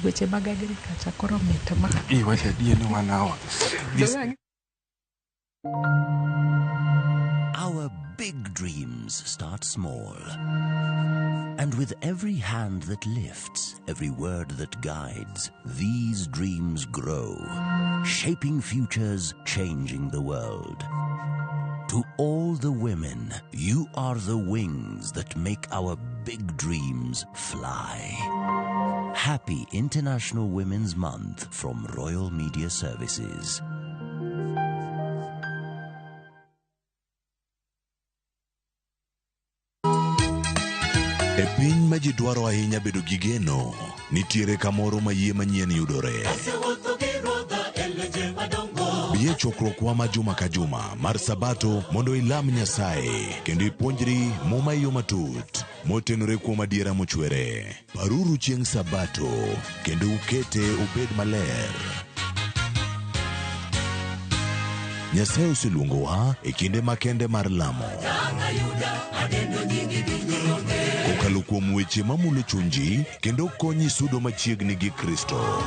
Weche mag agriculture koro meta ma wacha diene wanawa. Our big dreams start small. And with every hand that lifts, every word that guides, these dreams grow, shaping futures, changing the world. To all the women, you are the wings that make our big dreams fly. Happy International Women's Month from Royal Media Services. E piny ma ji dwaro ahinya bedo gi geno, nitiere kamoro ma yie manyien yudore. Biye chokruokwa ma juma ka juma mar Sabato mondo ilam Nyasaye kendo ipuonjri muma yo matut motenore kuom adiera mochwere. Paruru chieng' Sabato kendo ukete obed maler. Nyasaye oseluongowa e kinde makende mar lamo. Kokalo kuom weche mamulo chunji kendo konyi sudo machiegni gi Kristo.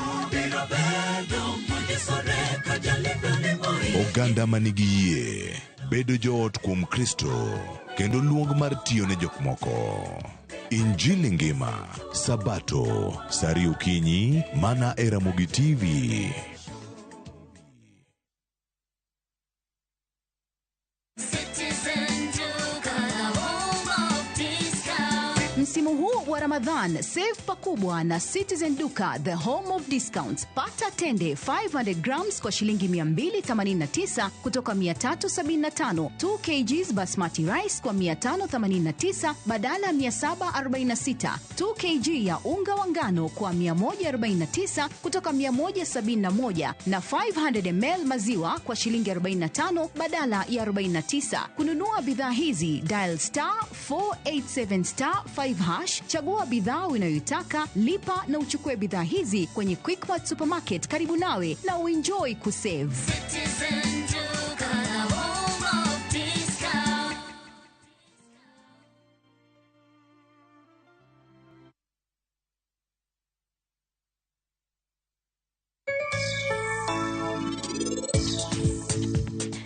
Oganda manigi yie bedo joot kuom Kristo kendo luong mar tiyo ne jok moko. Injili ngima Sabato sari okinyi mana e Ramogi TV. Citizen Duga. Msimu huu wa Ramadhan, save pakubwa na Citizen Duka, the home of discounts. Pata tende 500 grams kwa shilingi 289 kutoka 375, 2 kgs basmati rice kwa 589 badala ya 746, 2 kg ya unga wa ngano kwa 149 kutoka 171 na 500 ml maziwa kwa shilingi 45 badala ya 49. Kununua bidhaa hizi, dial *487*5#, chagua bidhaa unayoitaka, lipa na uchukue bidhaa hizi kwenye Quickmart Supermarket karibu nawe na uenjoy kusave. Citizen Duka, the home of discount.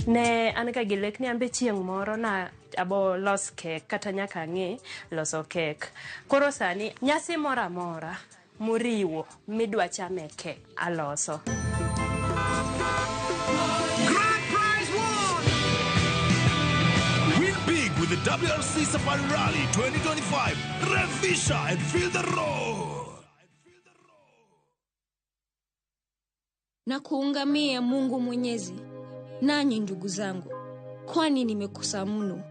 Ne an ka gilek ni ambe chieng' moro na abo los kek kata nyaka ng'e loso kek. Koro sani nyasi mora mora muriwo midwa chame ke aloso. Grand prize won! Win big with the WRC Safari Rally 2025. Revisha and feel the roar! Na kuungamia Mungu Mwenyezi, nanyi ndugu zangu, kwani nimekosa mno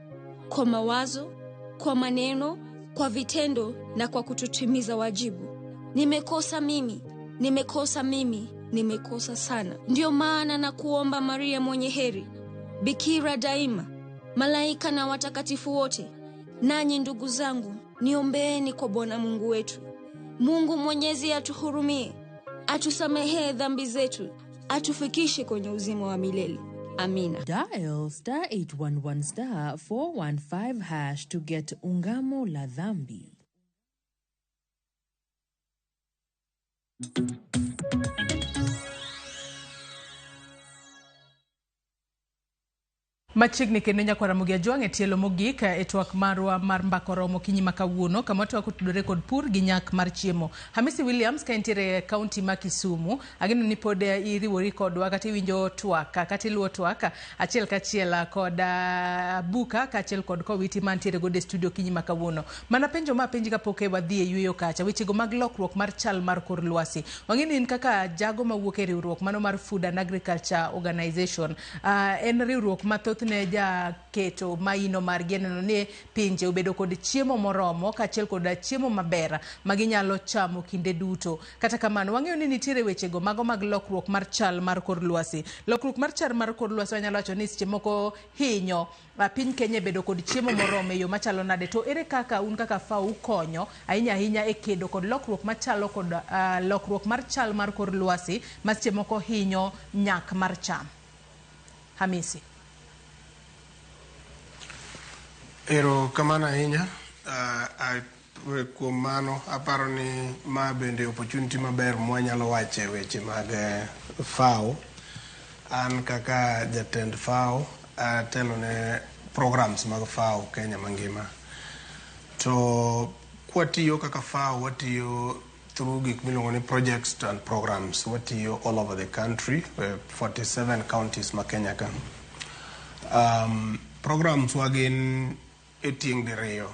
kwa mawazo, kwa maneno, kwa vitendo na kwa kutotimiza wajibu. Nimekosa mimi, nimekosa sana. Ndio maana na kuomba Maria mwenye heri, Bikira daima, malaika na watakatifu wote, nanyi ndugu zangu, niombeeni kwa Bwana Mungu wetu. Mungu Mwenyezi atuhurumie, atusamehe dhambi zetu, atufikishe kwenye uzima wa milele. Amina. Dial *811*415# to get ungamo la dhambi. Machiegni kendo nyakwara Mugia Jwang' e tielo mogik e twak marwa mar mbako romo kinyi makawuono kama twak otudore kod pur gi nyak mar chiemo. Hamisi Williams ka entiere kaunti ma Kisumu, ageno ni pod iriwori kodwa kata iwinjo twak kata iluwo twak achiel kachiel kod Buka kachiel kod Kowiti mantiere gode studio kinyi makawuono. Mana penjo ma penji kapok e wadhi e yueyo kacha wechego mag lokruok mar chal mar kor lwasi. Wang'eni in kaka jago mawuok e riwruok mano mar Food and Agriculture Organization, en riwruok mathoth ne ja keto maino mar geneno ne pinje obedo kod chiemo moromo kachiel kod chiemo maber maginyalo chamo kinde duto. Kata kamano wang'eyo ni nitiere wechego mago mag lokruok mar chal mar kor lwasi. Lokruok mar chal mar kor lwasi wanyalo wacho ni seche moko hinyo piny Kenya bedo kod chiemo moromo e yo machalo nade, to ere kaka un kaka FAO ukonyo ahinya e kedo kod lokruok machalo kod lokruok mar chal mar kor lwasi ma seche moko hinyo nyak mar cham? Hamisi. Ero kamana ahinya, kuom mano aparo ni ma bende opportunity maber mwanyalo wache weche mag FAO. An kaka jatend FAO telo ne programs mag FAO Kenya mangima. To kwatiyo kaka FAO watiyo through gik miluongo ni projects and programs. Watiyo all over the country, 47 counties ma Kenya ka. Programs wagin etieng diriyo.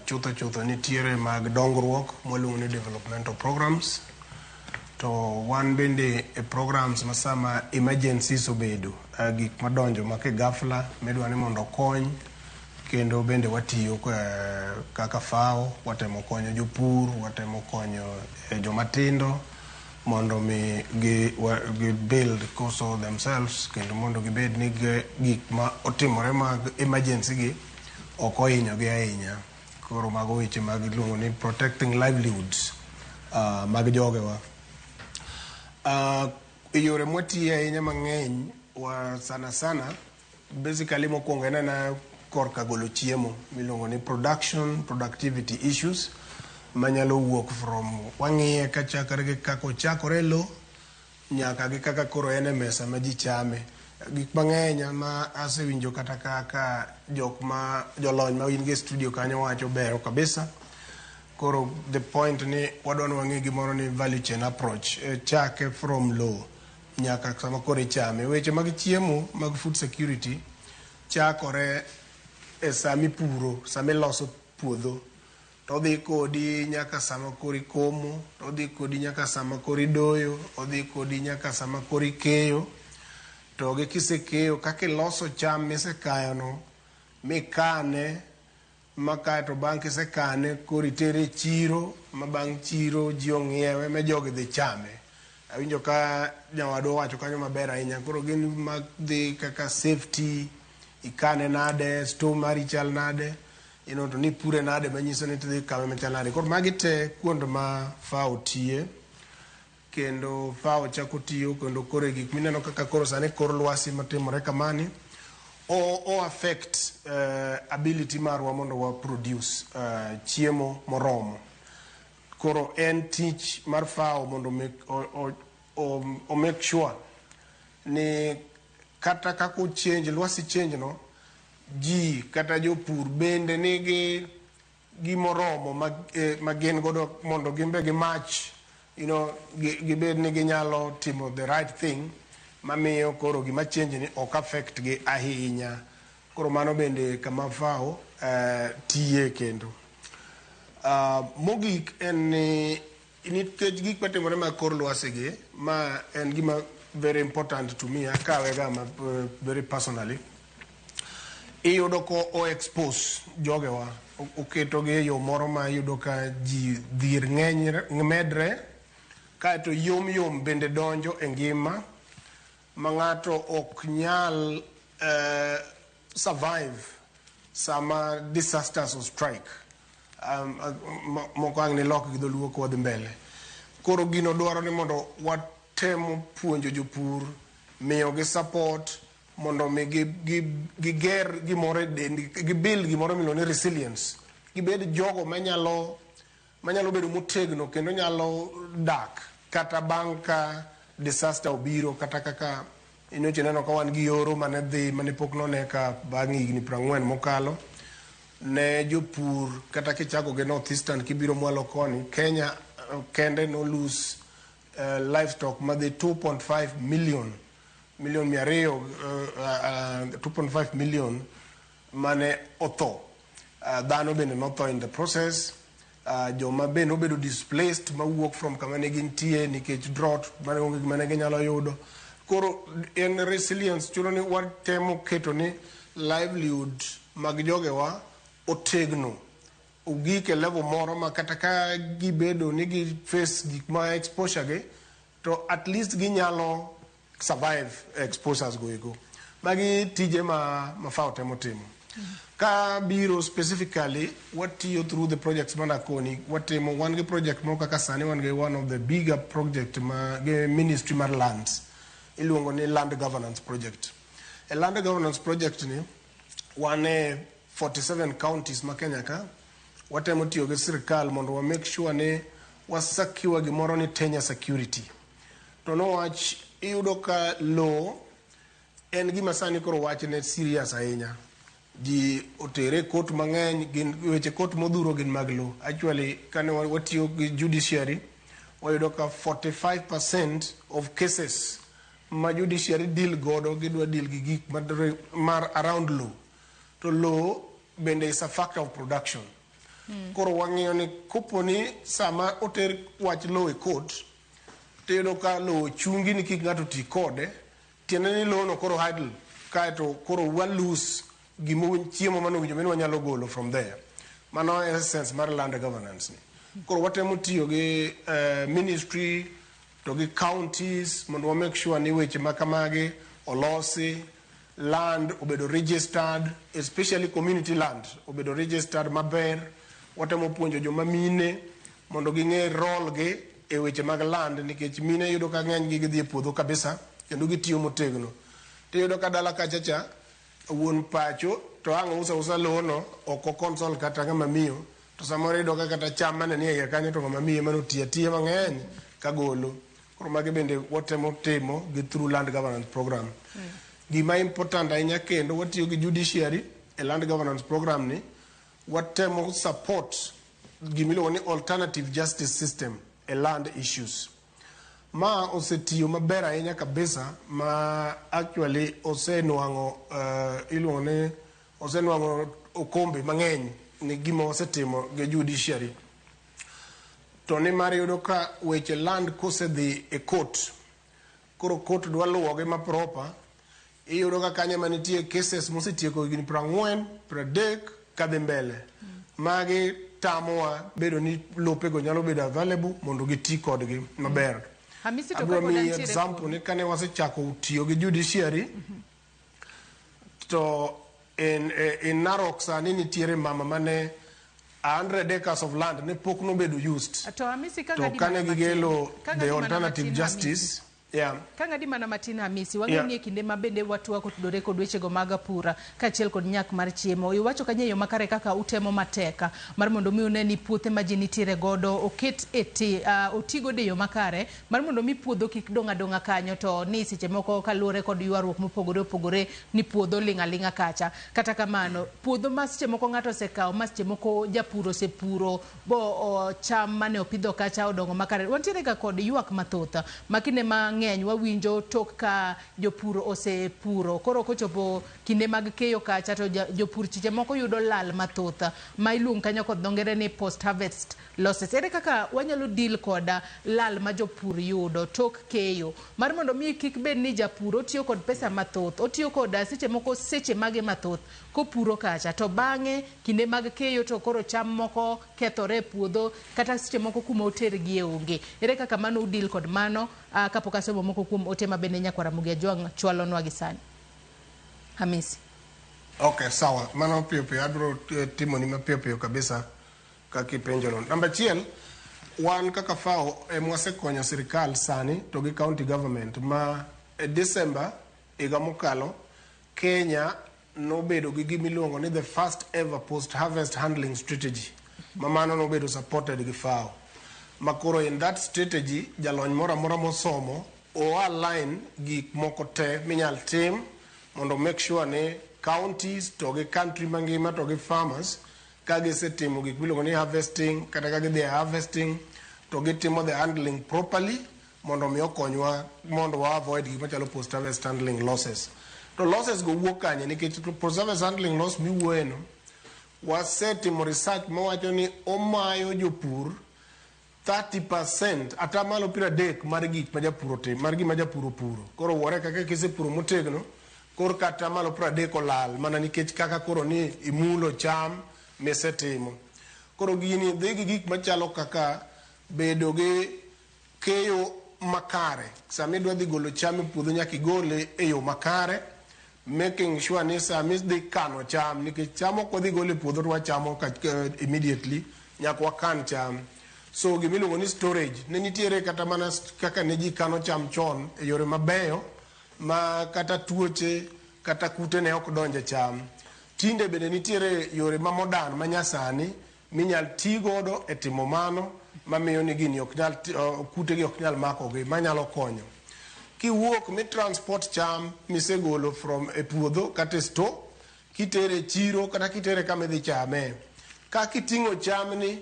Chutho nitiere mag dongruok mwaluongo ni developmental programs. To wan bende programs masama emergencies obedo, gik madonjo make ghafla medwa ni mondo kony, kendo bende watiyo kaka FAO, watemo konyo jopur, watemo konyo jomatindo mondo mi gi build also themselves, kendo mondo gibed ni gik ma otimore mag emergency gi ok ohinyo gi ahinya. Koro mago weche mag iluongo ni protecting livelihoods mag jogewa. Yore mwatiye ahinya mang'eny wa sana basically mokwongo en korka golo chiemo miluongo ni productivity issues manyalo wuok from wang'iye kachakore gi kaka ochakore lo nyaka gi kaka koro en e mesa ma ji chame. Gik mang'eny ma asewinjo kata kaka jolony ma in gi studio kanyo wacho bero kabisa. Koro the point ni wadwa ni wang'e gimoro ni value chain approach, chake from low nyaka sama koro ichame. Weche mag chiemo mag food security chakore e sami puro, sami loso puodho, odhi kodi nyaka sama kori komo, odhi kodi nyaka sama kori doyo, odhi kodi nyaka sama kori keyo. To gi kisekeyo kaka iloso cham misekayono mikane makae to bang' kisekane kori tere chiro ma bang' chiro ji ong'iewe ma jogi dhi chame. Awinjo ka nyawadwa wacho kanyo maber ahinya. Koro gin mag dhi kaka safety, ikane nade, store mari chal nade, to ni pure nade manyiso ni tidhi kame machal nade. Koro magi te kuonde ma FAO tiye, kendo FAO chako tiyo kendo kore gik mineno kaka koro sani kor lwasi matimore kamani o affect ability marwa mondo wa produce chiemo moromo. Koro en tich mar FAO mondo make sure ni kata kako change lwasi change no ji kata jopur bende nigi gimoromo ma gin godo mondo gimbe gi match gibed ni ginyalo timo the right thing mamiyo koro gima change ni ok affect gi ahinya. Koro mano bende kama FAO tiye kendo. Mogik en ni nikech gik matimore mag kor lwasi gi ma en gima very important to me, akawe gama very personally. Iyudo ko o expose jogewa, oketo gi yo moro ma iyudo ka ji dhir ng'eny medre, kaeto yom bende donjo e ngima ma ng'ato ok nyal survive sama disasters or strike. Moko ang' ni lok gi dholuo ko wadhi mbele. Koro gino dwaro ni mondo watemo puonjo jopur, miyo gi support mondo mi giger gimoro e dendi, gibuild gimoro miluongo ni resilience. Gibed jogo manyalo bedo motegno kendo nyalo dak kata bang' ka disaster obiro, kata kaka inoche neno ka wan gi yoro mane pok none ka bang' higni 40 mokalo. Ne jopur kata kichako gi North Eastern kibiro mwalo koni, Kenya kende no lose livestock madhi 2.5 million 2.5 million mane otho. Dhano bende notho in the process. Joma bende obedo displaced mawuok from kama ne gintie nikech drought mane onge gima ne ginyalo yudo. Koro en resilience chuno ni watemo keto ni livelihood mag jogewa otegno, ugik e level moro ma kata ka gibedo ni gi face gik ma exposure gi, to at least ginyalo survive exposures go ego. Magi tije ma FAO temo timo. Ka biro specifically watiyo through the projects mana koni, watimo one project mo kaka sani one of the bigger project ma Ministry mar Lands, iluongo ni Land Governance Project. A Land Governance Project ni wane 47 counties ma Kenya ka, watemo tiyo gi sirkal mondo wa make sure ni wasakiwa gimoro ni tenure security. To no wach iyudo ka law en gima sani koro wach ne serious ahinya. Ji otere court mang'eny, gin weche court modhuro gin mag law. Actually kane watiyo gi judiciary, wayudo ka 45% of cases ma judiciary deal godo gidwa deal gi gik mar around law. To law bende is a factor of production. Koro wang'iyo ni koponi sama oter wach law e court, tiyudo ka law chungi ni kik ng'ato ti kode, tiende ni law no koro idle, kaeto koro wa lose chiemo manowinjo meni wanyalo golo from there. Mano e essence mar land governance ni. Koro watemo tiyo gi ministry to gi counties mondo wa make sure ni weche makamagi olosi, land obedo registered, especially community land obedo registered maber. Watemo puonjo joma mine mondo ging'e role gi e weche mag land, nikech mine yudo ka ng'eny gi gidhi e puodho kabisa kendo gitiyo motegno. Tiyudo ka dala kachacha wuon pacho to ang' usa lono oko console kata ng'ama miyo, to samoro iyudo ka kata cham mane ni e iye kanyo to ng'ama miyo mano tiya mang'eny kagolo. Koro magi bende watemo timo gi through land governance program. Gima important ahinya kendo watiyo gi judiciary e land governance program ni, watemo support gimiluongo ni alternative justice system e land issues. Ma osetiyo maber ahinya kabisa, ma actually osenuang'o okombe mang'eny ni gima wasetimo gi judiciary to ni mar yudo ka weche land kosedhi e court koro court dwa luwogi ma proper iyudo ka kanyo manitie cases mosetieko higni 40 30 kadhi mbele magi tamowa bedo ni lopego nyalo bedo available mondo giti kodgi maber. Abro mi example ni kane wasechako tiyo gi judiciary to in Narok sani nitiere mama mane 100 acres of land ne pok nobedo used to kane gigelo the alternative justice Kanga di mana matin Hamisi wang'e kinde mabende watu wako tudore kod wechego mag apura kaachiel kod nyak mar chiemo iwacho kanye yo makare kaka utemo mateka mar mondo mi une ni puothe ma ji nitiere godo oket otigo de yo makare mar mondo mi puodho kik donga kanyo to ni seche moko kaluore kod ywaruok mopogore ni puodho linga kacha kata kamano puodho ma seche moko ng'ato osekawo ma seche moko japuro osepuro bo cham mane opidho kacha odongo makare wantiere ga kod ywak mathoth makine ng'eny wawinjo tok ka jopur osepuro koro kochopo kinde mag keyo kacha to jopur chiche moko yudo lal mathoth ma iluong kanyo kod dongere ni post harvest losses. Ere kaka wanyalo deal koda lal ma jopur yudo tok keyo mar mondo mi kik bed ni japur otiyo kod pesa mathoth otiyo koda seche moko seche mage mathoth kopuro kacha to bang'e kinde mag keyo to koro cham moko kethore puodho kata seche moko kuma otergi e onge. Ere kaka mano udil kod mano kapok asomo moko kuom ote ma bende Nyakwara Mugia Jwang' chwalonwa gi sani. Hamisi. Okay, sawa. Mano piyo abro timo ni mapiyo kabisa kaka ipenjono. Namba achiel, wan kaka FAO mwasekonyo sirikal sani to gi county government ma December higa mokalo Kenya nobedo gi gimiluongo ni the first ever post harvest handling strategy ma mano nobedo supported gi FAO. Makoro in that strategy jalony mora mosomo o align gik moko te minyal tim mondo make sure ne counties to gi country mangima to gi farmers ka gisetimo gik miluongo ni harvesting kata ka gidhi harvesting to gitimo the handling properly mondo mi okonywa mondo wa avoid gik machalo post harvest handling losses. To losses go wuok kanye nikech post harvest handling loss miwuoyeno wasetimo research mawacho ni omayo jopur 30% atamalo 30 mar gik ma japuro timo mar gik ma japuro puro. Koro wuore kaka kisepuro motegno koro kata malo 30 olal mana nikech kaka koro ni imulo cham mesetimo. Koro gini dhi gi gik machalo kaka bedo gi keyo makare. Sami dwa dhi golo cham e puodho nyaka igole e yo makare, making sure ni sami dhi kano cham nikech cham ok wadhi golo e puodho to wachamo immediately nyaka wakan cham. So gimiluongo ni storage ne nitiere kata mana kaka ne ji kano cham chon e yore mabeyo ma kata tuoche kata kute ne ok donje cham. Tinde bende nitiere yore ma modern ma nyasani minyal ti godo e timo mano mamiyo ni gini ok nyal kute gi ok nyal mako gi manyalo konyo. Kiwuok mi transport cham misegolo from e puodho kata store kitere chiro kata kitere kama dhi chame. Ka kiting'o cham ni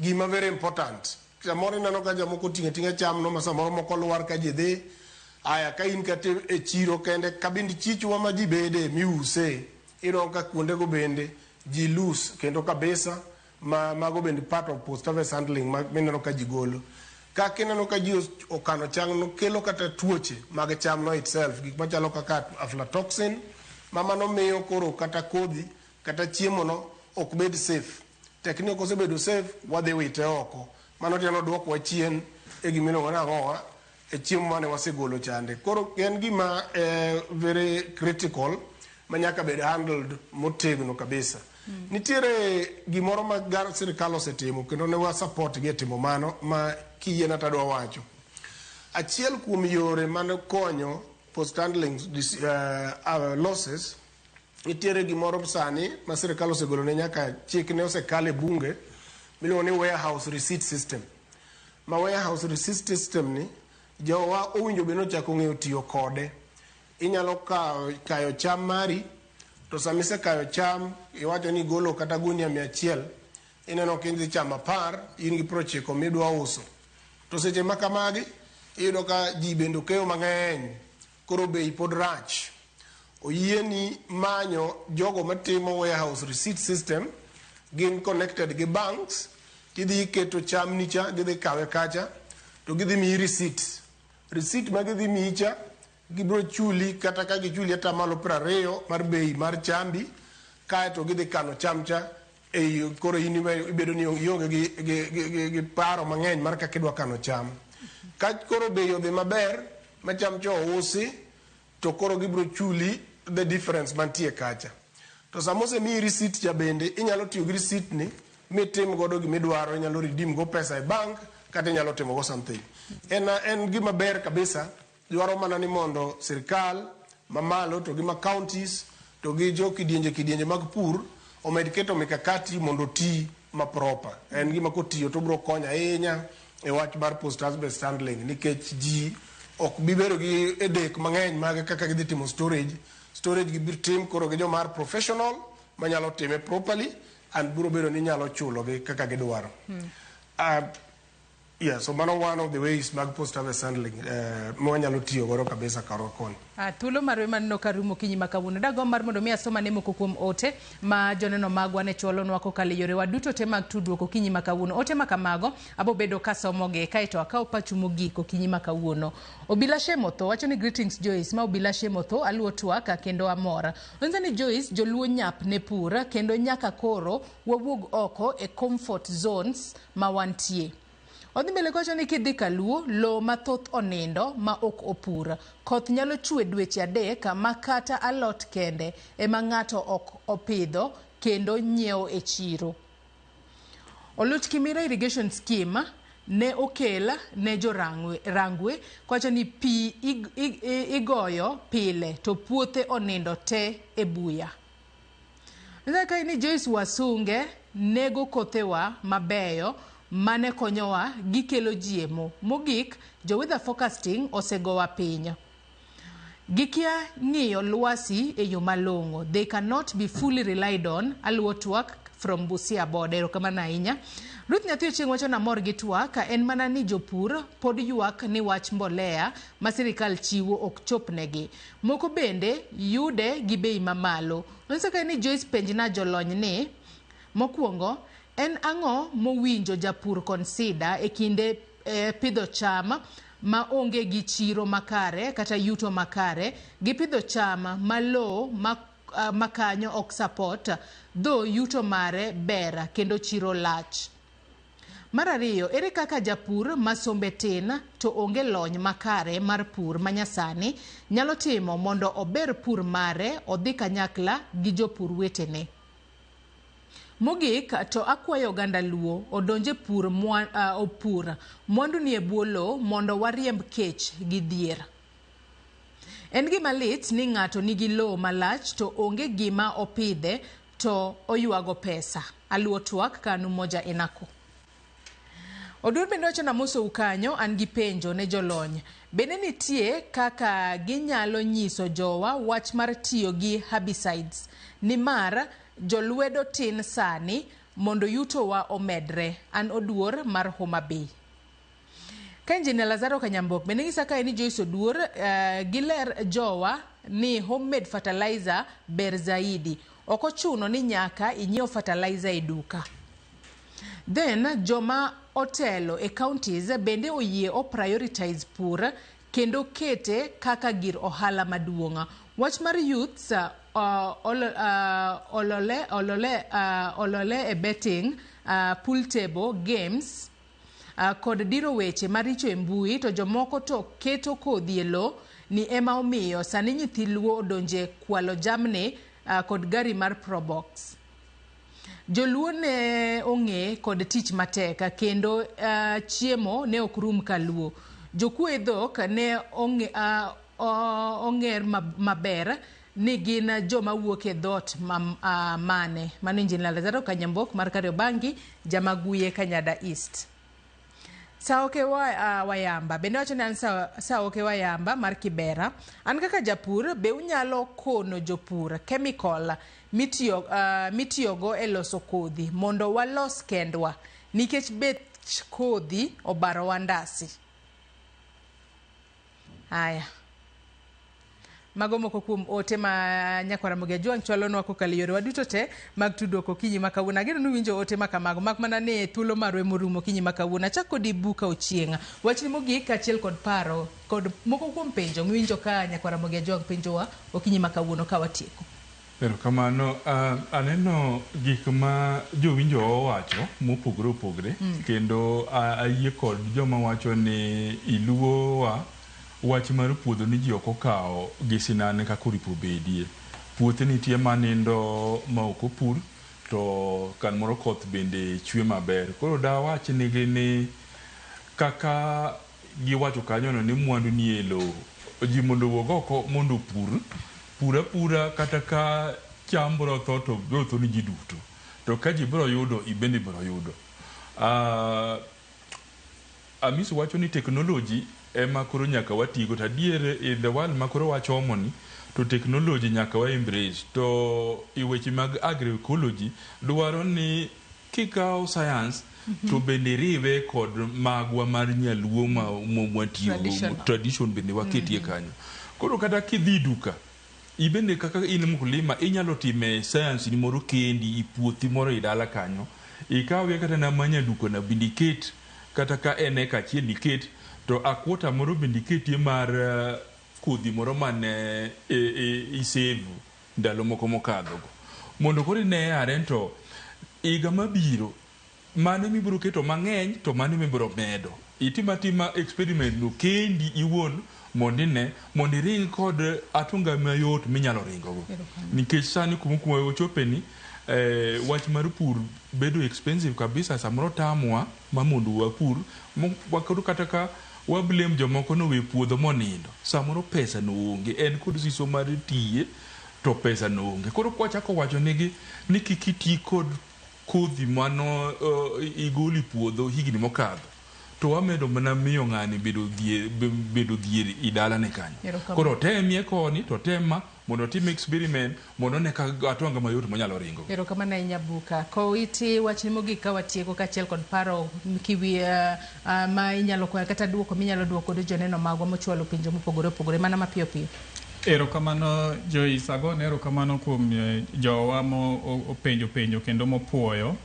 gima very important. Samoro neno ka jamoko tinga cham no ma samoro moko luar ka ji dhi aya ka in kate e chiro kende kabind chichwa ma ji bede miuse ino ka kuonde go bende ji loose kendo kabisa mago bende part of post harvest handling mineno ka ji golo. Ka kineno ka ji okano cham no kelo kata tuoche mag cham no itself gik machalo kaka aflatoxin mano miyo koro kata kodhi kata chiemo no ok bed safe. Tekniko kosebedo safe wadhi wite oko. Mano tiano dwokwa chien e gimiluongo ni ang'owa e chiemo mane wasegolo chande. Koro en gima very critical manyaka bed handled motegno kabisa. Nitiere gimoro ma sirikal osetimo kendo ne wa support gi timo mano ma kiyena tadwa wacho. Achiel kuom yore mane konyo post handling losses nitiere gimoro sani ma sirikal osegolo ne nyaka chik ne osekale bunge miluongo ni warehouse receipt system. Ma warehouse receipt system ni jowa owinjo beno chako ng'eyo tiyo kode. Inyalo kayo cham mari to samise kayo cham iwacho ni golo kata gunia 100 ineno kidhi cham 10 in gi 90 midwa uso. To seche makamagi iyudo ka ji bendo keyo mang'eny koro bei pod rach. Oyieni manyo jogo matimo warehouse receipt system gin connected gi banks, kidhi keto cham nicha, gidhi kawe kacha, to gidhi miyi receipt. Receipt ma gidhi miyi cha, gibro chuli kata ka gichuli ata malo 20 mar bei mar chambi, kae to gidhi kano cham cha, koro in ibedo ni ionge gi paro mang'eny mar kaka idwa kano cham. Ka koro bei odhi maber, ma cham cho usi, to koro gibro chuli the difference mantie kacha. To samose miyi receipt cha bende, inyalo tiyo gi receipt ni, mitim godo gimidwaro, inyalo redeem go pesa e bank, kata inyalo timo go something. En gima ber kabisa, dwaro mana ni mondo sirkal, mamalo to gima counties, to gi jo kidienje mag pur, omed keto mikakati mondo ti ma proper. En gima kotiyo to bro konya ahinya e wach mar post harvest handling, nikech ji ok bibero gi edek mang'eny mag kaka gidhi timo storage gi bir tim koro gi jo mar professional manyalo time properly, and biro bedo ni nyalo chulo gi kaka gidwaro. Yeah, so mano one of the ways mag post harvest handling mwanyalo tiyo goro kabisa karo koni. Thuolo marwe manno karumo kinyi makawuono. Dago mar mondo mi asoma ne moko kuom ote ma joneno magwa ne chwalonwa kokalo yore waduto te mag tudruok okinyi makawuono. Ote makamago abo bedo kasomoge kaeto akaw pacho mogik okinyi makawuono. Obila Shemotho wacho ni greetings Joyce, ma Obila Shemotho aluo twaka kendo amora. Onza ni Joyce joluo nyap ne pura kendo nyaka koro wawuog oko e comfort zones ma wantie. Odhi mbele kocho ni kidhi kaluo, lo mathoth onindo ma ok opura. Koth nyalo chwe dweche 3 ma kata alot kende ema ng'ato ok opidho kendo nyiewo e chiro. Oluch Kimira Irrigation Scheme ne okela ne jo rangwe kocho ni pi igoyo pile to puothe onindo te e buya. Nzaka ni Joyce Wasunge nego kothewa mabeyo mane konyowa gikelo jiemo. Mogik, jo weather forecasting osegowa piny. Gikia ng'iyo lwasi e yo malong'o. They cannot be fully relied on. Aluo twak from Busia border. Erokamano ahinya. Ruth Nyathi Ochieng' wacho na mor gi twak ka en mana ni jopur pod ywak ni wach mbolea ma sirikal chiwo ok chopnegi. Moko bende yude gi bei mamalo. Onsaka ni Joyce penjna jolony ni mokwongo en ang'o mowinjo japur consider e kinde pidho cham ma onge gi chiro makare kata yuto makare, gi pidho cham ma lo makanyo ok support though yuto mare bera kendo chiro lach. Mar ariyo, ere kaka japur ma sombe tin to onge lony makare mar pur manyasani nyalo timo mondo ober pur mare odhi kanyakla gi jopur wetene. Mogik to akwayo oganda luo odonje opur mwandu ni e bwo lo mondo wariemb kech gi dhier. En gima lit ni ng'ato nigi lo malach to onge gima opidhe to oyuago pesa. Aluo twak kanu moja inako. Odur bende wacho na moso ukanyo an gi penjo ne jolony. Bende nitie kaka ginyalo nyiso jowa wach mar tiyo gi herbicides ni mar jolwedo tin sani mondo yuto wa omedre. An Oduor mar Homa Bay. Ka Engineer Lazaro Kanyambok bende ng'isa ka ni Joyce Oduor giler jowa ni homemade fertilizer ber zaidi. Oko chuno ni nyaka inyiew fertilizer e duka. Then joma otelo e counties bende oyie o prioritize pur kendo kete kaka gir ohala maduonga. Wach mar youths olole e betting, pool table, games, kod diro weche maricho e mbui to jomoko to keto kodhi e lo ni ema omiyo sani nyithi luo odonje kwalo jamni kod gari mar Probox. Joluo ne ong'e kod tich mateka kendo chiemo ne okrum kaluo. Jokue dhok ne ong'er maber ni gin joma wuok e dhot mane. Mano Engineer Lazaro Kanyambok mar Kariobangi, Jamaguye, Kanyada East. Saoke wayamba bende wacho ni an saoke wayamba mar Kibera. An kaka japur be unyalo kono jopur chemical mitiyogo e loso kodhi mondo walos kendwa nikech bech kodhi obaro wandasi. Haya. Mago moko kuom ote ma Nyakwara Mogia Jwang chwalonwa kokalo yore waduto te mag tudruok okinyi ma kawuono. Ageno ni winjo ote ma kamago mak mana ne thuolo marwe morumo okinyi ma kawuono. Achako kod Ibuka Ochieng'. Wachni mogik kaachiel kod paro kod moko kuom penjo miwinjo ka Nyakwara Mogia Jwang penjowa okinyi ma kawuono ka watieko. Erokamano, aneno gik ma jowinjo owacho mopogore opogore kendo ayie kod joma wacho ni iluowa wach mar puodho ni ji ok okawo gi sinane kaka oripo bedie. Puothe nitie manindo ma ok opur to kan moro koth bende chwe maber. Koro dawach nigi ni kaka giwacho kanyono ni mwandu ni e lowo. Ji mondo wuog oko mondo pura kata ka cham biro tho to biro tho ni ji duto. To ka ji biro yudo, ibende biro yudo. Amisi wacho ni teknoloji ema koro nyaka watigo. Tadiere in the world makoro wachomo ni to teknoloji nyaka wa embrace. To i weche mag agroecology dwaro ni kikawo science to bende riwe kod magwa mar nyaluo mwatiyo tradition bende waketie kanyo. Koro kata kidhi duka ibende kaka in mkulima inyalo time science ni moro kendi ipuothi moro idala kanyo ikawe kata na manya duka na bindiket kata ka ene ka chiel iket to akwota moro bindiket mar kodhi moro mane isave ndalo moko mokadho mondo kori ne arento iga mabiro mane mibiro keto mang'eny to mane mibiro medo itimatima experiment no kendi iwon mondine mondiring kod atunga mayot minyalo ringogo nikech sani kumukuma ochopeni wach mar pur bedo expensive kabisa samoro tamwa mamondo wapur wakoro kata ka wablame jomoko no we puodho monindo samoro pesa no onge en kod siso mar tiye to pesa no onge koro kwachako wacho nigi ni kikiti kod kodhi mano igoli puodho higni mokadho to wamedo mana miyo ng'ani bedo dhier idala ne kanyo. Koro temie koni to tema mondo tim experiment mondo ne ka atonga mayot manyalo ringo. Erokamano ahinya Buka. Koiti wachni mogik ka watieko kaachiel kod paro kiwi ma inyalo koya kata duoko minyalo duoko do joneno magwa mochwalo pinjo mopogore opogore mana mapiyo piyo. Erokamano Joyce, agone erokamano kuom jowa mo penjo kendo mopuoyo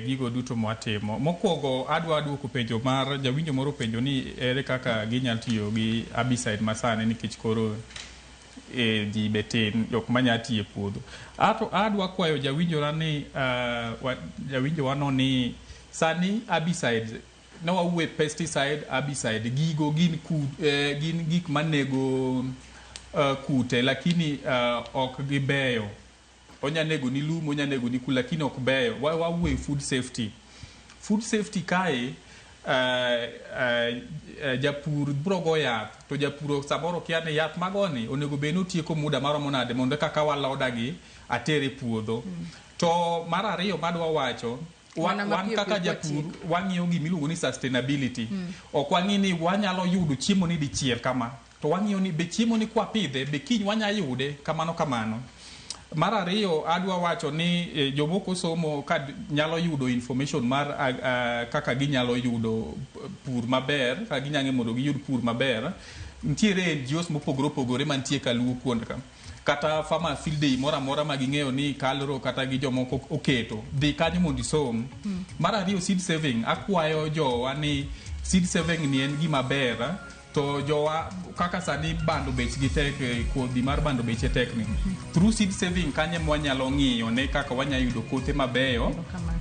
gigo duto mwatimo. Mokwongo adwa duoko penjo mar jawinjo moro penjo ni ere kaka ginyalo tiyo gi herbicide masane nikech koro ji betin jok manya tiyo puodho. Adwa kwayo jawinjora ni jawinjo wano ni sani herbicide ne wawuoye pesticide herbicide gigo gin gik manego kute lakini ok gibeyo. Onya nego ni lum, onya nego ni kula, lakini ok beyo. Wawuoye food safety. Food safety kae japur biro go yath to japur samoro kiane yath magoni onego beno tieko muda maromo nade mondo kaka walodagi atere puodho. To mar ariyo madwa wacho wan kaka japur wang'iyo gimiluongo ni sustainability. Ok wang'i ni wanyalo yudo chiemo ni dichiel kama. To wang'iyo ni be chiemo ni kwa pidhe be kiny wanya yude kamano. Mar ariyo adwa wacho ni jomoko somo kad nyalo yudo information mar kaka ginyalo yudo pur maber, kaka ginyalo mondo giyud pur maber. Ntiere NGOs mopogore opogore mantie kaluo kuond ka. Kata farmer field day mora ma ging'eyo ni kalro kata gi jomoko oketo. Dhi kanyo mondo isom. Mar ariyo seed saving, akwayo jowa ni seed saving ni en gima ber. To jowa kaka sani bando bech gi tek kodhi mar bando beche tek ni through seed saving kanye mwanyalo ng'iyo ne kaka wanya yudo kothe mabeyo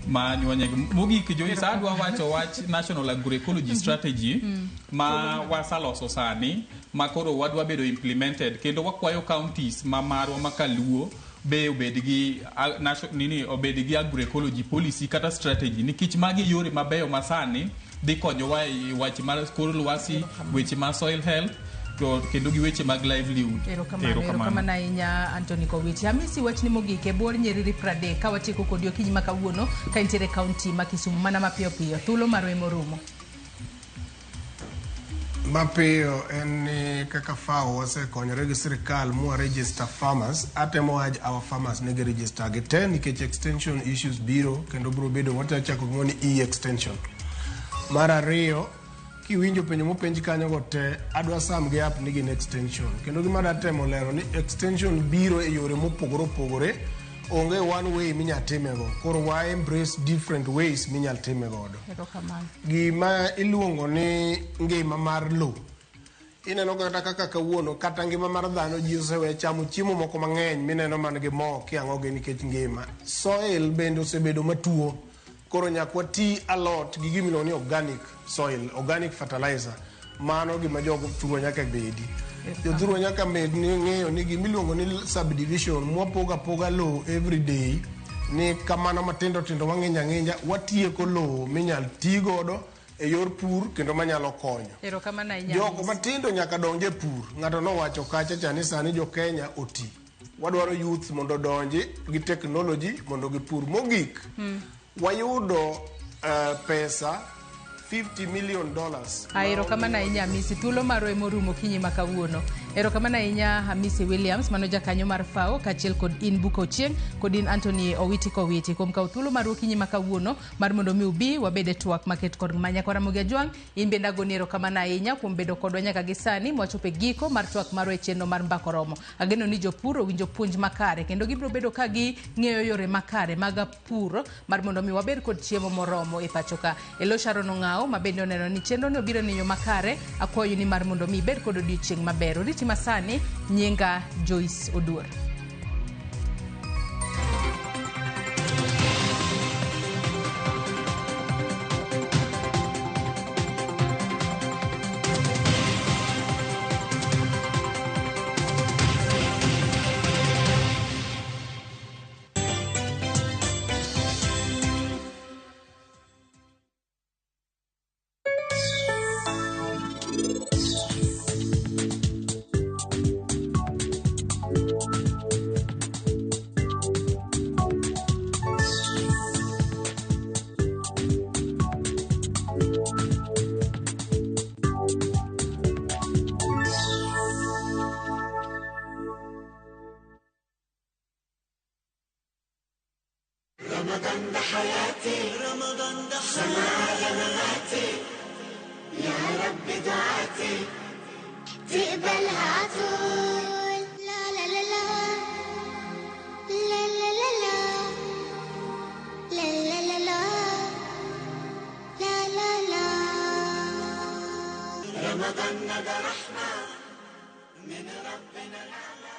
ma nyuonye mogik Joyce adwa wacho wach National Agroecology Strategy ma wasaloso sani makoro wadwa bedo implemented kendo wakwayo counties ma marwa makaluo be obed gi obed gi agroecology policy kata strategy nikech magi yore mabeyo masani dhi konyowa e weche mar kor lwasi, weche mar soil health to kendo gi weche mag livelihood. Erokamano ahinya Anthony Kowiti. Hamisi wachni mogik e bor nyiriri 30 ka watieko kodi okinyi ma kawuono ka intiere kaunti ma Kisumu mana mapiyo piyo. Thuolo marwe morumo. Mapiyo en ni kaka FAO wasekonyore gi sirikal mua register farmers atemo waj our farmers negi register gi te nikech extension issues biro kendo biro bedo watachako gimoni e-extension. Mar ariyo kiwinjo penjo mopenj kanyo go te adwa sam gi app nigi extension kendo gima datemo lero ni extension biro e yore mopogore opogore onge one way minya timego koro wa embrace different ways minya timego gima iluongo ni ngima mar lo ineno kaka kawuono kata ngima mar dhano ji osewe chamo chiemo moko mang'eny mineno man gi mo kiang'oge nikech ngima soil bende osebedo matuo koro nyakwa ti a lot gi gimiluongo ni organic soil organic fertilizer mano gima jogo thuro nyaka bedi jodhuro nyaka med ni ng'eyo ni gimiluongo ni subdivision mwapoga low every day ni kamano matindo tindo mang'eny ang'enya watieko low minyal ti godo e yor pur kendo manyalo konyo joko matindo nyaka donje pur ng'ato nowacho kacha chani sani jo Kenya oti wadwaro youth mondo donji gi technology mondo gipur mogik wayudo pesa $50 million. Erokamano ahinya Hamisi, thuolo marwa morumo kinyi ma kawuono. Erokamano ahinya Hamisi Williams, mano jakanyo mar FAO, kachiel kod in Buko Ochieng, kod in Anthony Owiti kuom kawo thuolo marwa kinyi ma kawuono mar mondo mi ubi wabede twak maket kod manyakora Mugia Jwang. In bende agoni erokamano ahinya kuom bedo kodwa nyaka gi sani mwachopo e giko mar twak marwa e chenro mar Mbako Romo. Ageno ni jopur owinjo puonj makare kendo gibiro bedo ka gi ng'eyo yore makare mag pur mar mondo mi wabed kod chiemo moromo e pacho ka. Elo Sharon Ong'ao mabende oneno ni chenro ni obiro ne yo makare akwayo ni mar mondo mi bed kod odiochieng' maber. Oriti masani nyinga Joyce Oduor. رمضان ده حياتي رمضان ده سماع مماتي يا رب دعاتي تقبلها عطول لا لا لا لا لا لا لا لا لا لا لا لا لا لا رمضان ده رحمة من ربنا الأعلى